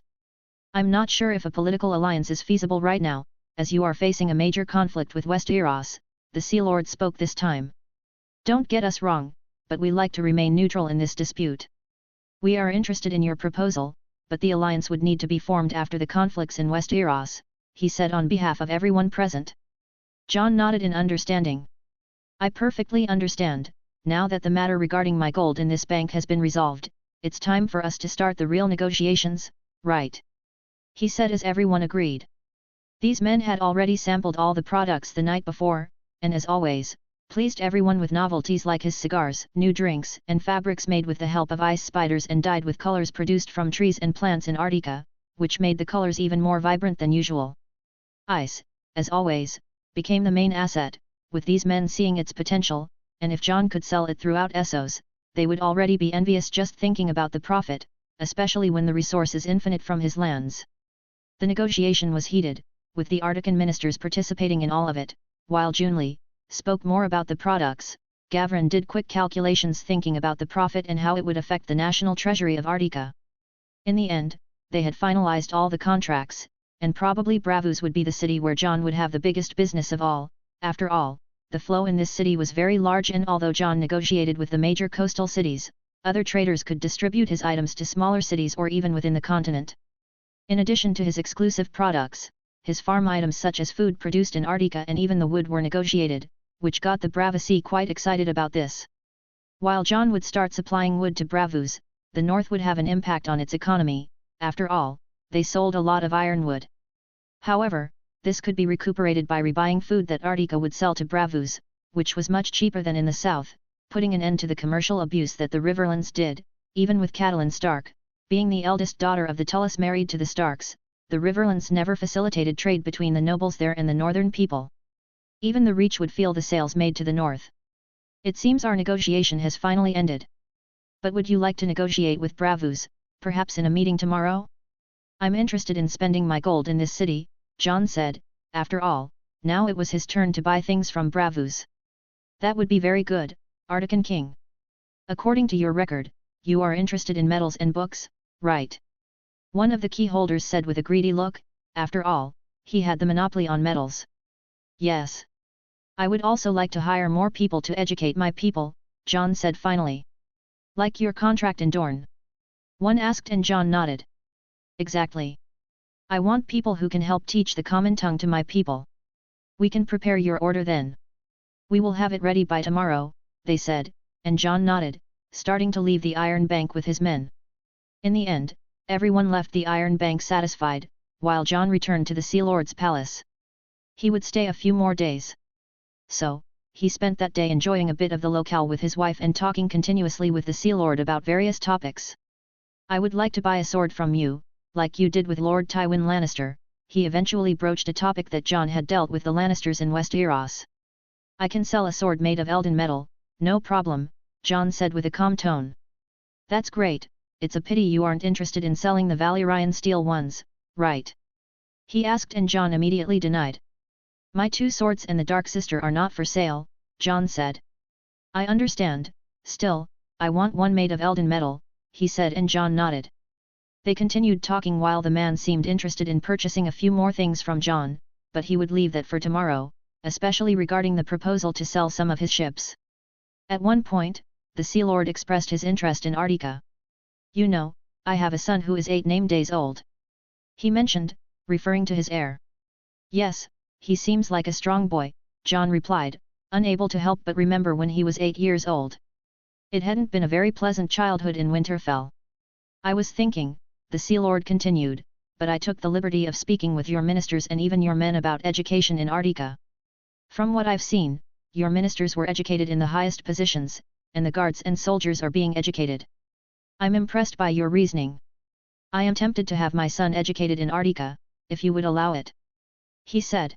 I'm not sure if a political alliance is feasible right now, as you are facing a major conflict with Westeros, the Sea Lord spoke this time. Don't get us wrong, but we like to remain neutral in this dispute. We are interested in your proposal, but the alliance would need to be formed after the conflicts in Westeros, he said on behalf of everyone present. Jon nodded in understanding. I perfectly understand. Now that the matter regarding my gold in this bank has been resolved, it's time for us to start the real negotiations, right? He said as everyone agreed. These men had already sampled all the products the night before, and as always, pleased everyone with novelties like his cigars, new drinks, and fabrics made with the help of ice spiders and dyed with colors produced from trees and plants in Arctica, which made the colors even more vibrant than usual. Ice, as always, became the main asset, with these men seeing its potential, and if Jon could sell it throughout Essos, they would already be envious just thinking about the profit, especially when the resource is infinite from his lands. The negotiation was heated, with the Arctican ministers participating in all of it, while Junley spoke more about the products. Gavrin did quick calculations thinking about the profit and how it would affect the national treasury of Arctica. In the end, they had finalized all the contracts, and probably Braavos would be the city where Jon would have the biggest business of all. After all, the flow in this city was very large, and although Jon negotiated with the major coastal cities, other traders could distribute his items to smaller cities or even within the continent. In addition to his exclusive products, his farm items such as food produced in Arctica and even the wood were negotiated, which got the Braavosi quite excited about this. While Jon would start supplying wood to Braavos, the north would have an impact on its economy. After all, they sold a lot of ironwood. However, this could be recuperated by rebuying food that Arctica would sell to Braavos, which was much cheaper than in the south, putting an end to the commercial abuse that the Riverlands did. Even with Catelyn Stark, being the eldest daughter of the Tullus married to the Starks, the Riverlands never facilitated trade between the nobles there and the northern people. Even the Reach would feel the sales made to the north. It seems our negotiation has finally ended. But would you like to negotiate with Braavos, perhaps in a meeting tomorrow? I'm interested in spending my gold in this city, Jon said. After all, now it was his turn to buy things from Braavos. That would be very good, Arctican king. According to your record, you are interested in metals and books, right? One of the key holders said with a greedy look. After all, he had the monopoly on metals. Yes. I would also like to hire more people to educate my people, Jon said finally. Like your contract in Dorne? One asked, and Jon nodded. Exactly. I want people who can help teach the common tongue to my people. We can prepare your order then. We will have it ready by tomorrow, they said, and Jon nodded, starting to leave the Iron Bank with his men. In the end, everyone left the Iron Bank satisfied, while Jon returned to the Sea Lord's palace. He would stay a few more days. So, he spent that day enjoying a bit of the locale with his wife and talking continuously with the Sea Lord about various topics. I would like to buy a sword from you, like you did with Lord Tywin Lannister. He eventually broached a topic that Jon had dealt with the Lannisters in Westeros. I can sell a sword made of Elden metal, no problem, Jon said with a calm tone. That's great, it's a pity you aren't interested in selling the Valyrian steel ones, right? He asked, and Jon immediately denied. My two swords and the Dark Sister are not for sale, Jon said. I understand, still, I want one made of Elden metal, he said, and Jon nodded. They continued talking while the man seemed interested in purchasing a few more things from Jon, but he would leave that for tomorrow, especially regarding the proposal to sell some of his ships. At one point, the Sea Lord expressed his interest in Arctica. You know, I have a son who is 8 days old. He mentioned, referring to his heir. Yes, he seems like a strong boy, Jon replied, unable to help but remember when he was 8 years old. It hadn't been a very pleasant childhood in Winterfell. I was thinking, the Sea Lord continued, but I took the liberty of speaking with your ministers and even your men about education in Arctica. From what I've seen, your ministers were educated in the highest positions, and the guards and soldiers are being educated. I'm impressed by your reasoning. I am tempted to have my son educated in Arctica, if you would allow it. He said.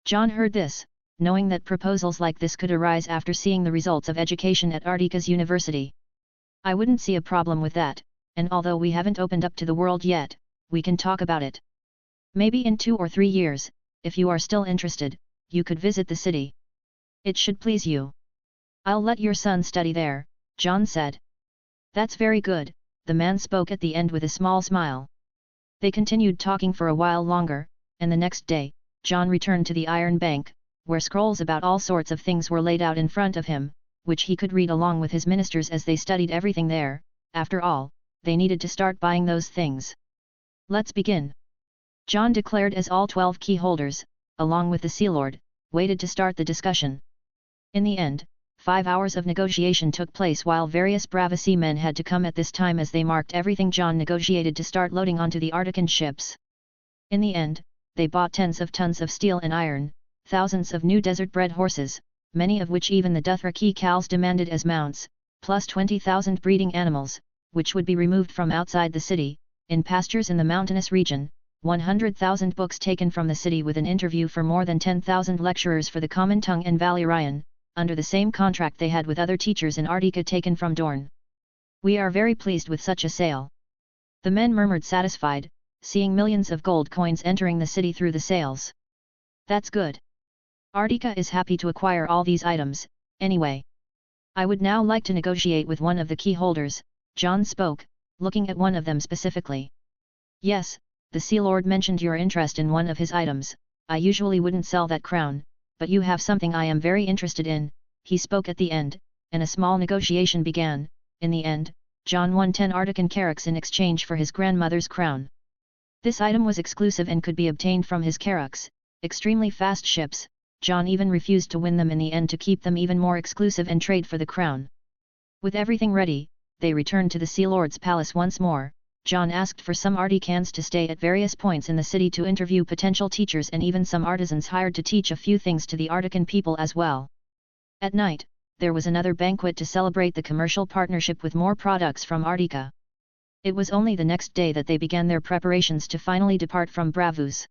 Jon heard this, knowing that proposals like this could arise after seeing the results of education at Arctica's university. I wouldn't see a problem with that, and although we haven't opened up to the world yet, we can talk about it. Maybe in 2 or 3 years, if you are still interested, you could visit the city. It should please you. I'll let your son study there, Jon said. That's very good, the man spoke at the end with a small smile. They continued talking for a while longer, and the next day, Jon returned to the Iron Bank, where scrolls about all sorts of things were laid out in front of him, which he could read along with his ministers as they studied everything there. After all, they needed to start buying those things. Let's begin. Jon declared as all 12 key holders, along with the Sea Lord, waited to start the discussion. In the end, 5 hours of negotiation took place while various Braavosi men had to come at this time as they marked everything Jon negotiated to start loading onto the Arctican ships. In the end, they bought tens of tons of steel and iron, thousands of new desert-bred horses, many of which even the Dothraki cows demanded as mounts, plus 20,000 breeding animals, which would be removed from outside the city, in pastures in the mountainous region, 100,000 books taken from the city with an interview for more than 10,000 lecturers for the common tongue in Valyrian, under the same contract they had with other teachers in Arctica taken from Dorne. We are very pleased with such a sale. The men murmured satisfied, seeing millions of gold coins entering the city through the sales. That's good. Arctica is happy to acquire all these items, anyway. I would now like to negotiate with one of the key holders, Jon spoke, looking at one of them specifically. Yes, the Sea Lord mentioned your interest in one of his items. I usually wouldn't sell that crown, but you have something I am very interested in, he spoke at the end, and a small negotiation began. In the end, Jon won 10 Arctican carracks in exchange for his grandmother's crown. This item was exclusive and could be obtained from his carracks, extremely fast ships. Jon even refused to win them in the end to keep them even more exclusive and trade for the crown. With everything ready, they returned to the Sea Lord's palace once more. Jon asked for some Articans to stay at various points in the city to interview potential teachers and even some artisans hired to teach a few things to the Arctican people as well. At night, there was another banquet to celebrate the commercial partnership with more products from Arctica. It was only the next day that they began their preparations to finally depart from Braavos.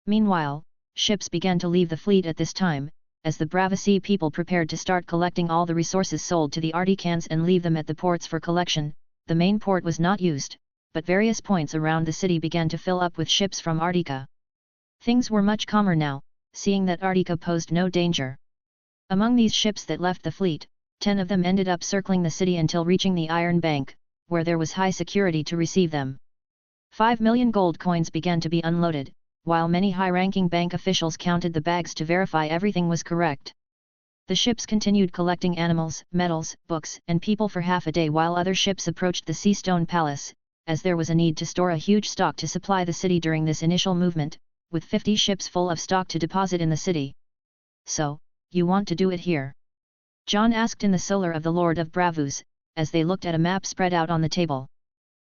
Meanwhile, ships began to leave the fleet at this time, as the Braavosi people prepared to start collecting all the resources sold to the Articans and leave them at the ports for collection. The main port was not used, but various points around the city began to fill up with ships from Arctica. Things were much calmer now, seeing that Arctica posed no danger. Among these ships that left the fleet, 10 of them ended up circling the city until reaching the Iron Bank, where there was high security to receive them. 5 million gold coins began to be unloaded, while many high-ranking bank officials counted the bags to verify everything was correct. The ships continued collecting animals, metals, books, and people for half a day while other ships approached the Sea Stone Palace, as there was a need to store a huge stock to supply the city during this initial movement, with 50 ships full of stock to deposit in the city. So, you want to do it here? Jon asked in the solar of the Lord of Braavos, as they looked at a map spread out on the table.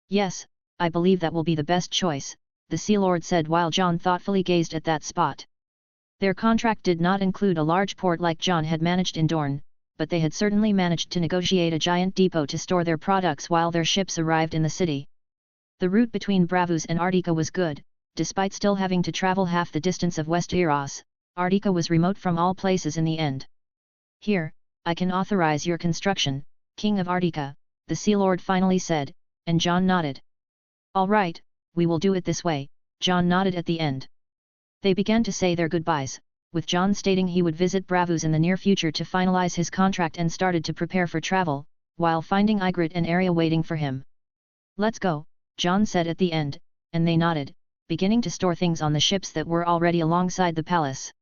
Yes, I believe that will be the best choice, the Sea Lord said while Jon thoughtfully gazed at that spot. Their contract did not include a large port like Jon had managed in Dorne, but they had certainly managed to negotiate a giant depot to store their products while their ships arrived in the city. The route between Braavos and Arctica was good, despite still having to travel half the distance of Westeros. Arctica was remote from all places in the end. Here, I can authorize your construction, King of Arctica, the Sea Lord finally said, and Jon nodded. All right, we will do it this way, Jon nodded at the end. They began to say their goodbyes, with Jon stating he would visit Braavos in the near future to finalize his contract and started to prepare for travel, while finding Ygritte and Arya waiting for him. Let's go, Jon said at the end, and they nodded, beginning to store things on the ships that were already alongside the palace.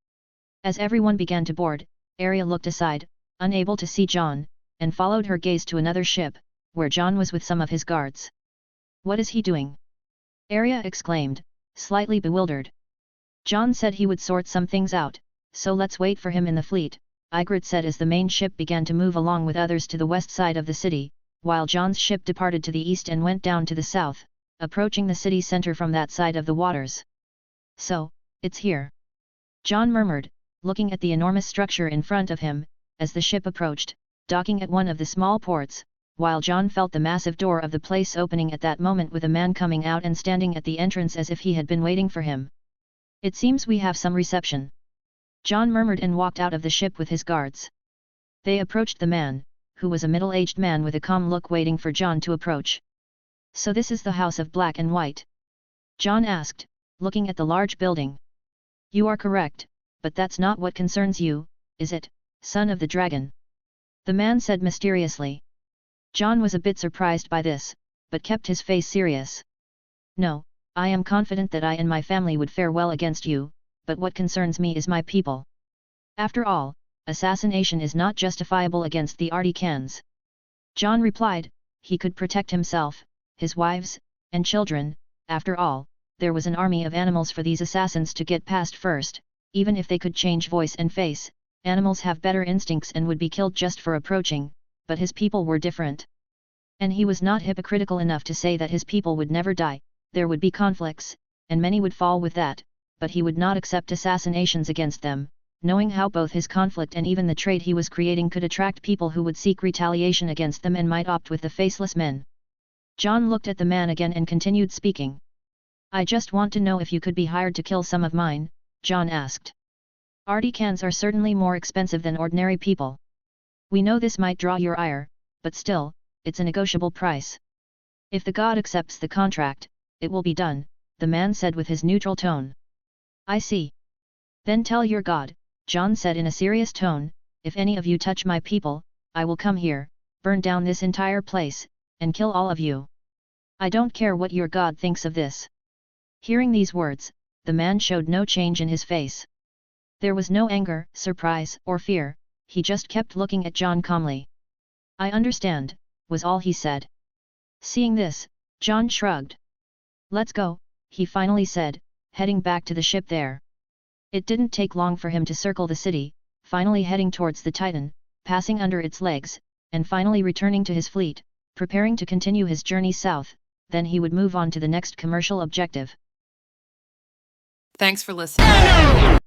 As everyone began to board, Arya looked aside, unable to see Jon, and followed her gaze to another ship, where Jon was with some of his guards. What is he doing? Arya exclaimed, slightly bewildered. Jon said he would sort some things out, so let's wait for him in the fleet, Ygritte said as the main ship began to move along with others to the west side of the city, while Jon's ship departed to the east and went down to the south, approaching the city center from that side of the waters. So, it's here. Jon murmured, looking at the enormous structure in front of him, as the ship approached, docking at one of the small ports, while Jon felt the massive door of the place opening at that moment with a man coming out and standing at the entrance as if he had been waiting for him. It seems we have some reception. Jon murmured and walked out of the ship with his guards. They approached the man, who was a middle-aged man with a calm look waiting for Jon to approach. So this is the House of Black and White? Jon asked, looking at the large building. You are correct, but that's not what concerns you, is it, son of the dragon? The man said mysteriously. Jon was a bit surprised by this, but kept his face serious. No, I am confident that I and my family would fare well against you, but what concerns me is my people. After all, assassination is not justifiable against the Articans. Jon replied, he could protect himself, his wives, and children. After all, there was an army of animals for these assassins to get past first. Even if they could change voice and face, animals have better instincts and would be killed just for approaching, but his people were different. And he was not hypocritical enough to say that his people would never die. There would be conflicts, and many would fall with that, but he would not accept assassinations against them, knowing how both his conflict and even the trade he was creating could attract people who would seek retaliation against them and might opt with the faceless men. Jon looked at the man again and continued speaking. I just want to know if you could be hired to kill some of mine, Jon asked. Articans are certainly more expensive than ordinary people. We know this might draw your ire, but still, it's a negotiable price. If the god accepts the contract, it will be done, the man said with his neutral tone. I see. Then tell your god, Jon said in a serious tone, if any of you touch my people, I will come here, burn down this entire place, and kill all of you. I don't care what your god thinks of this. Hearing these words, the man showed no change in his face. There was no anger, surprise, or fear, he just kept looking at Jon calmly. I understand, was all he said. Seeing this, Jon shrugged. Let's go, he finally said, heading back to the ship there. It didn't take long for him to circle the city, finally heading towards the Titan, passing under its legs, and finally returning to his fleet, preparing to continue his journey south, then he would move on to the next commercial objective. Thanks for listening.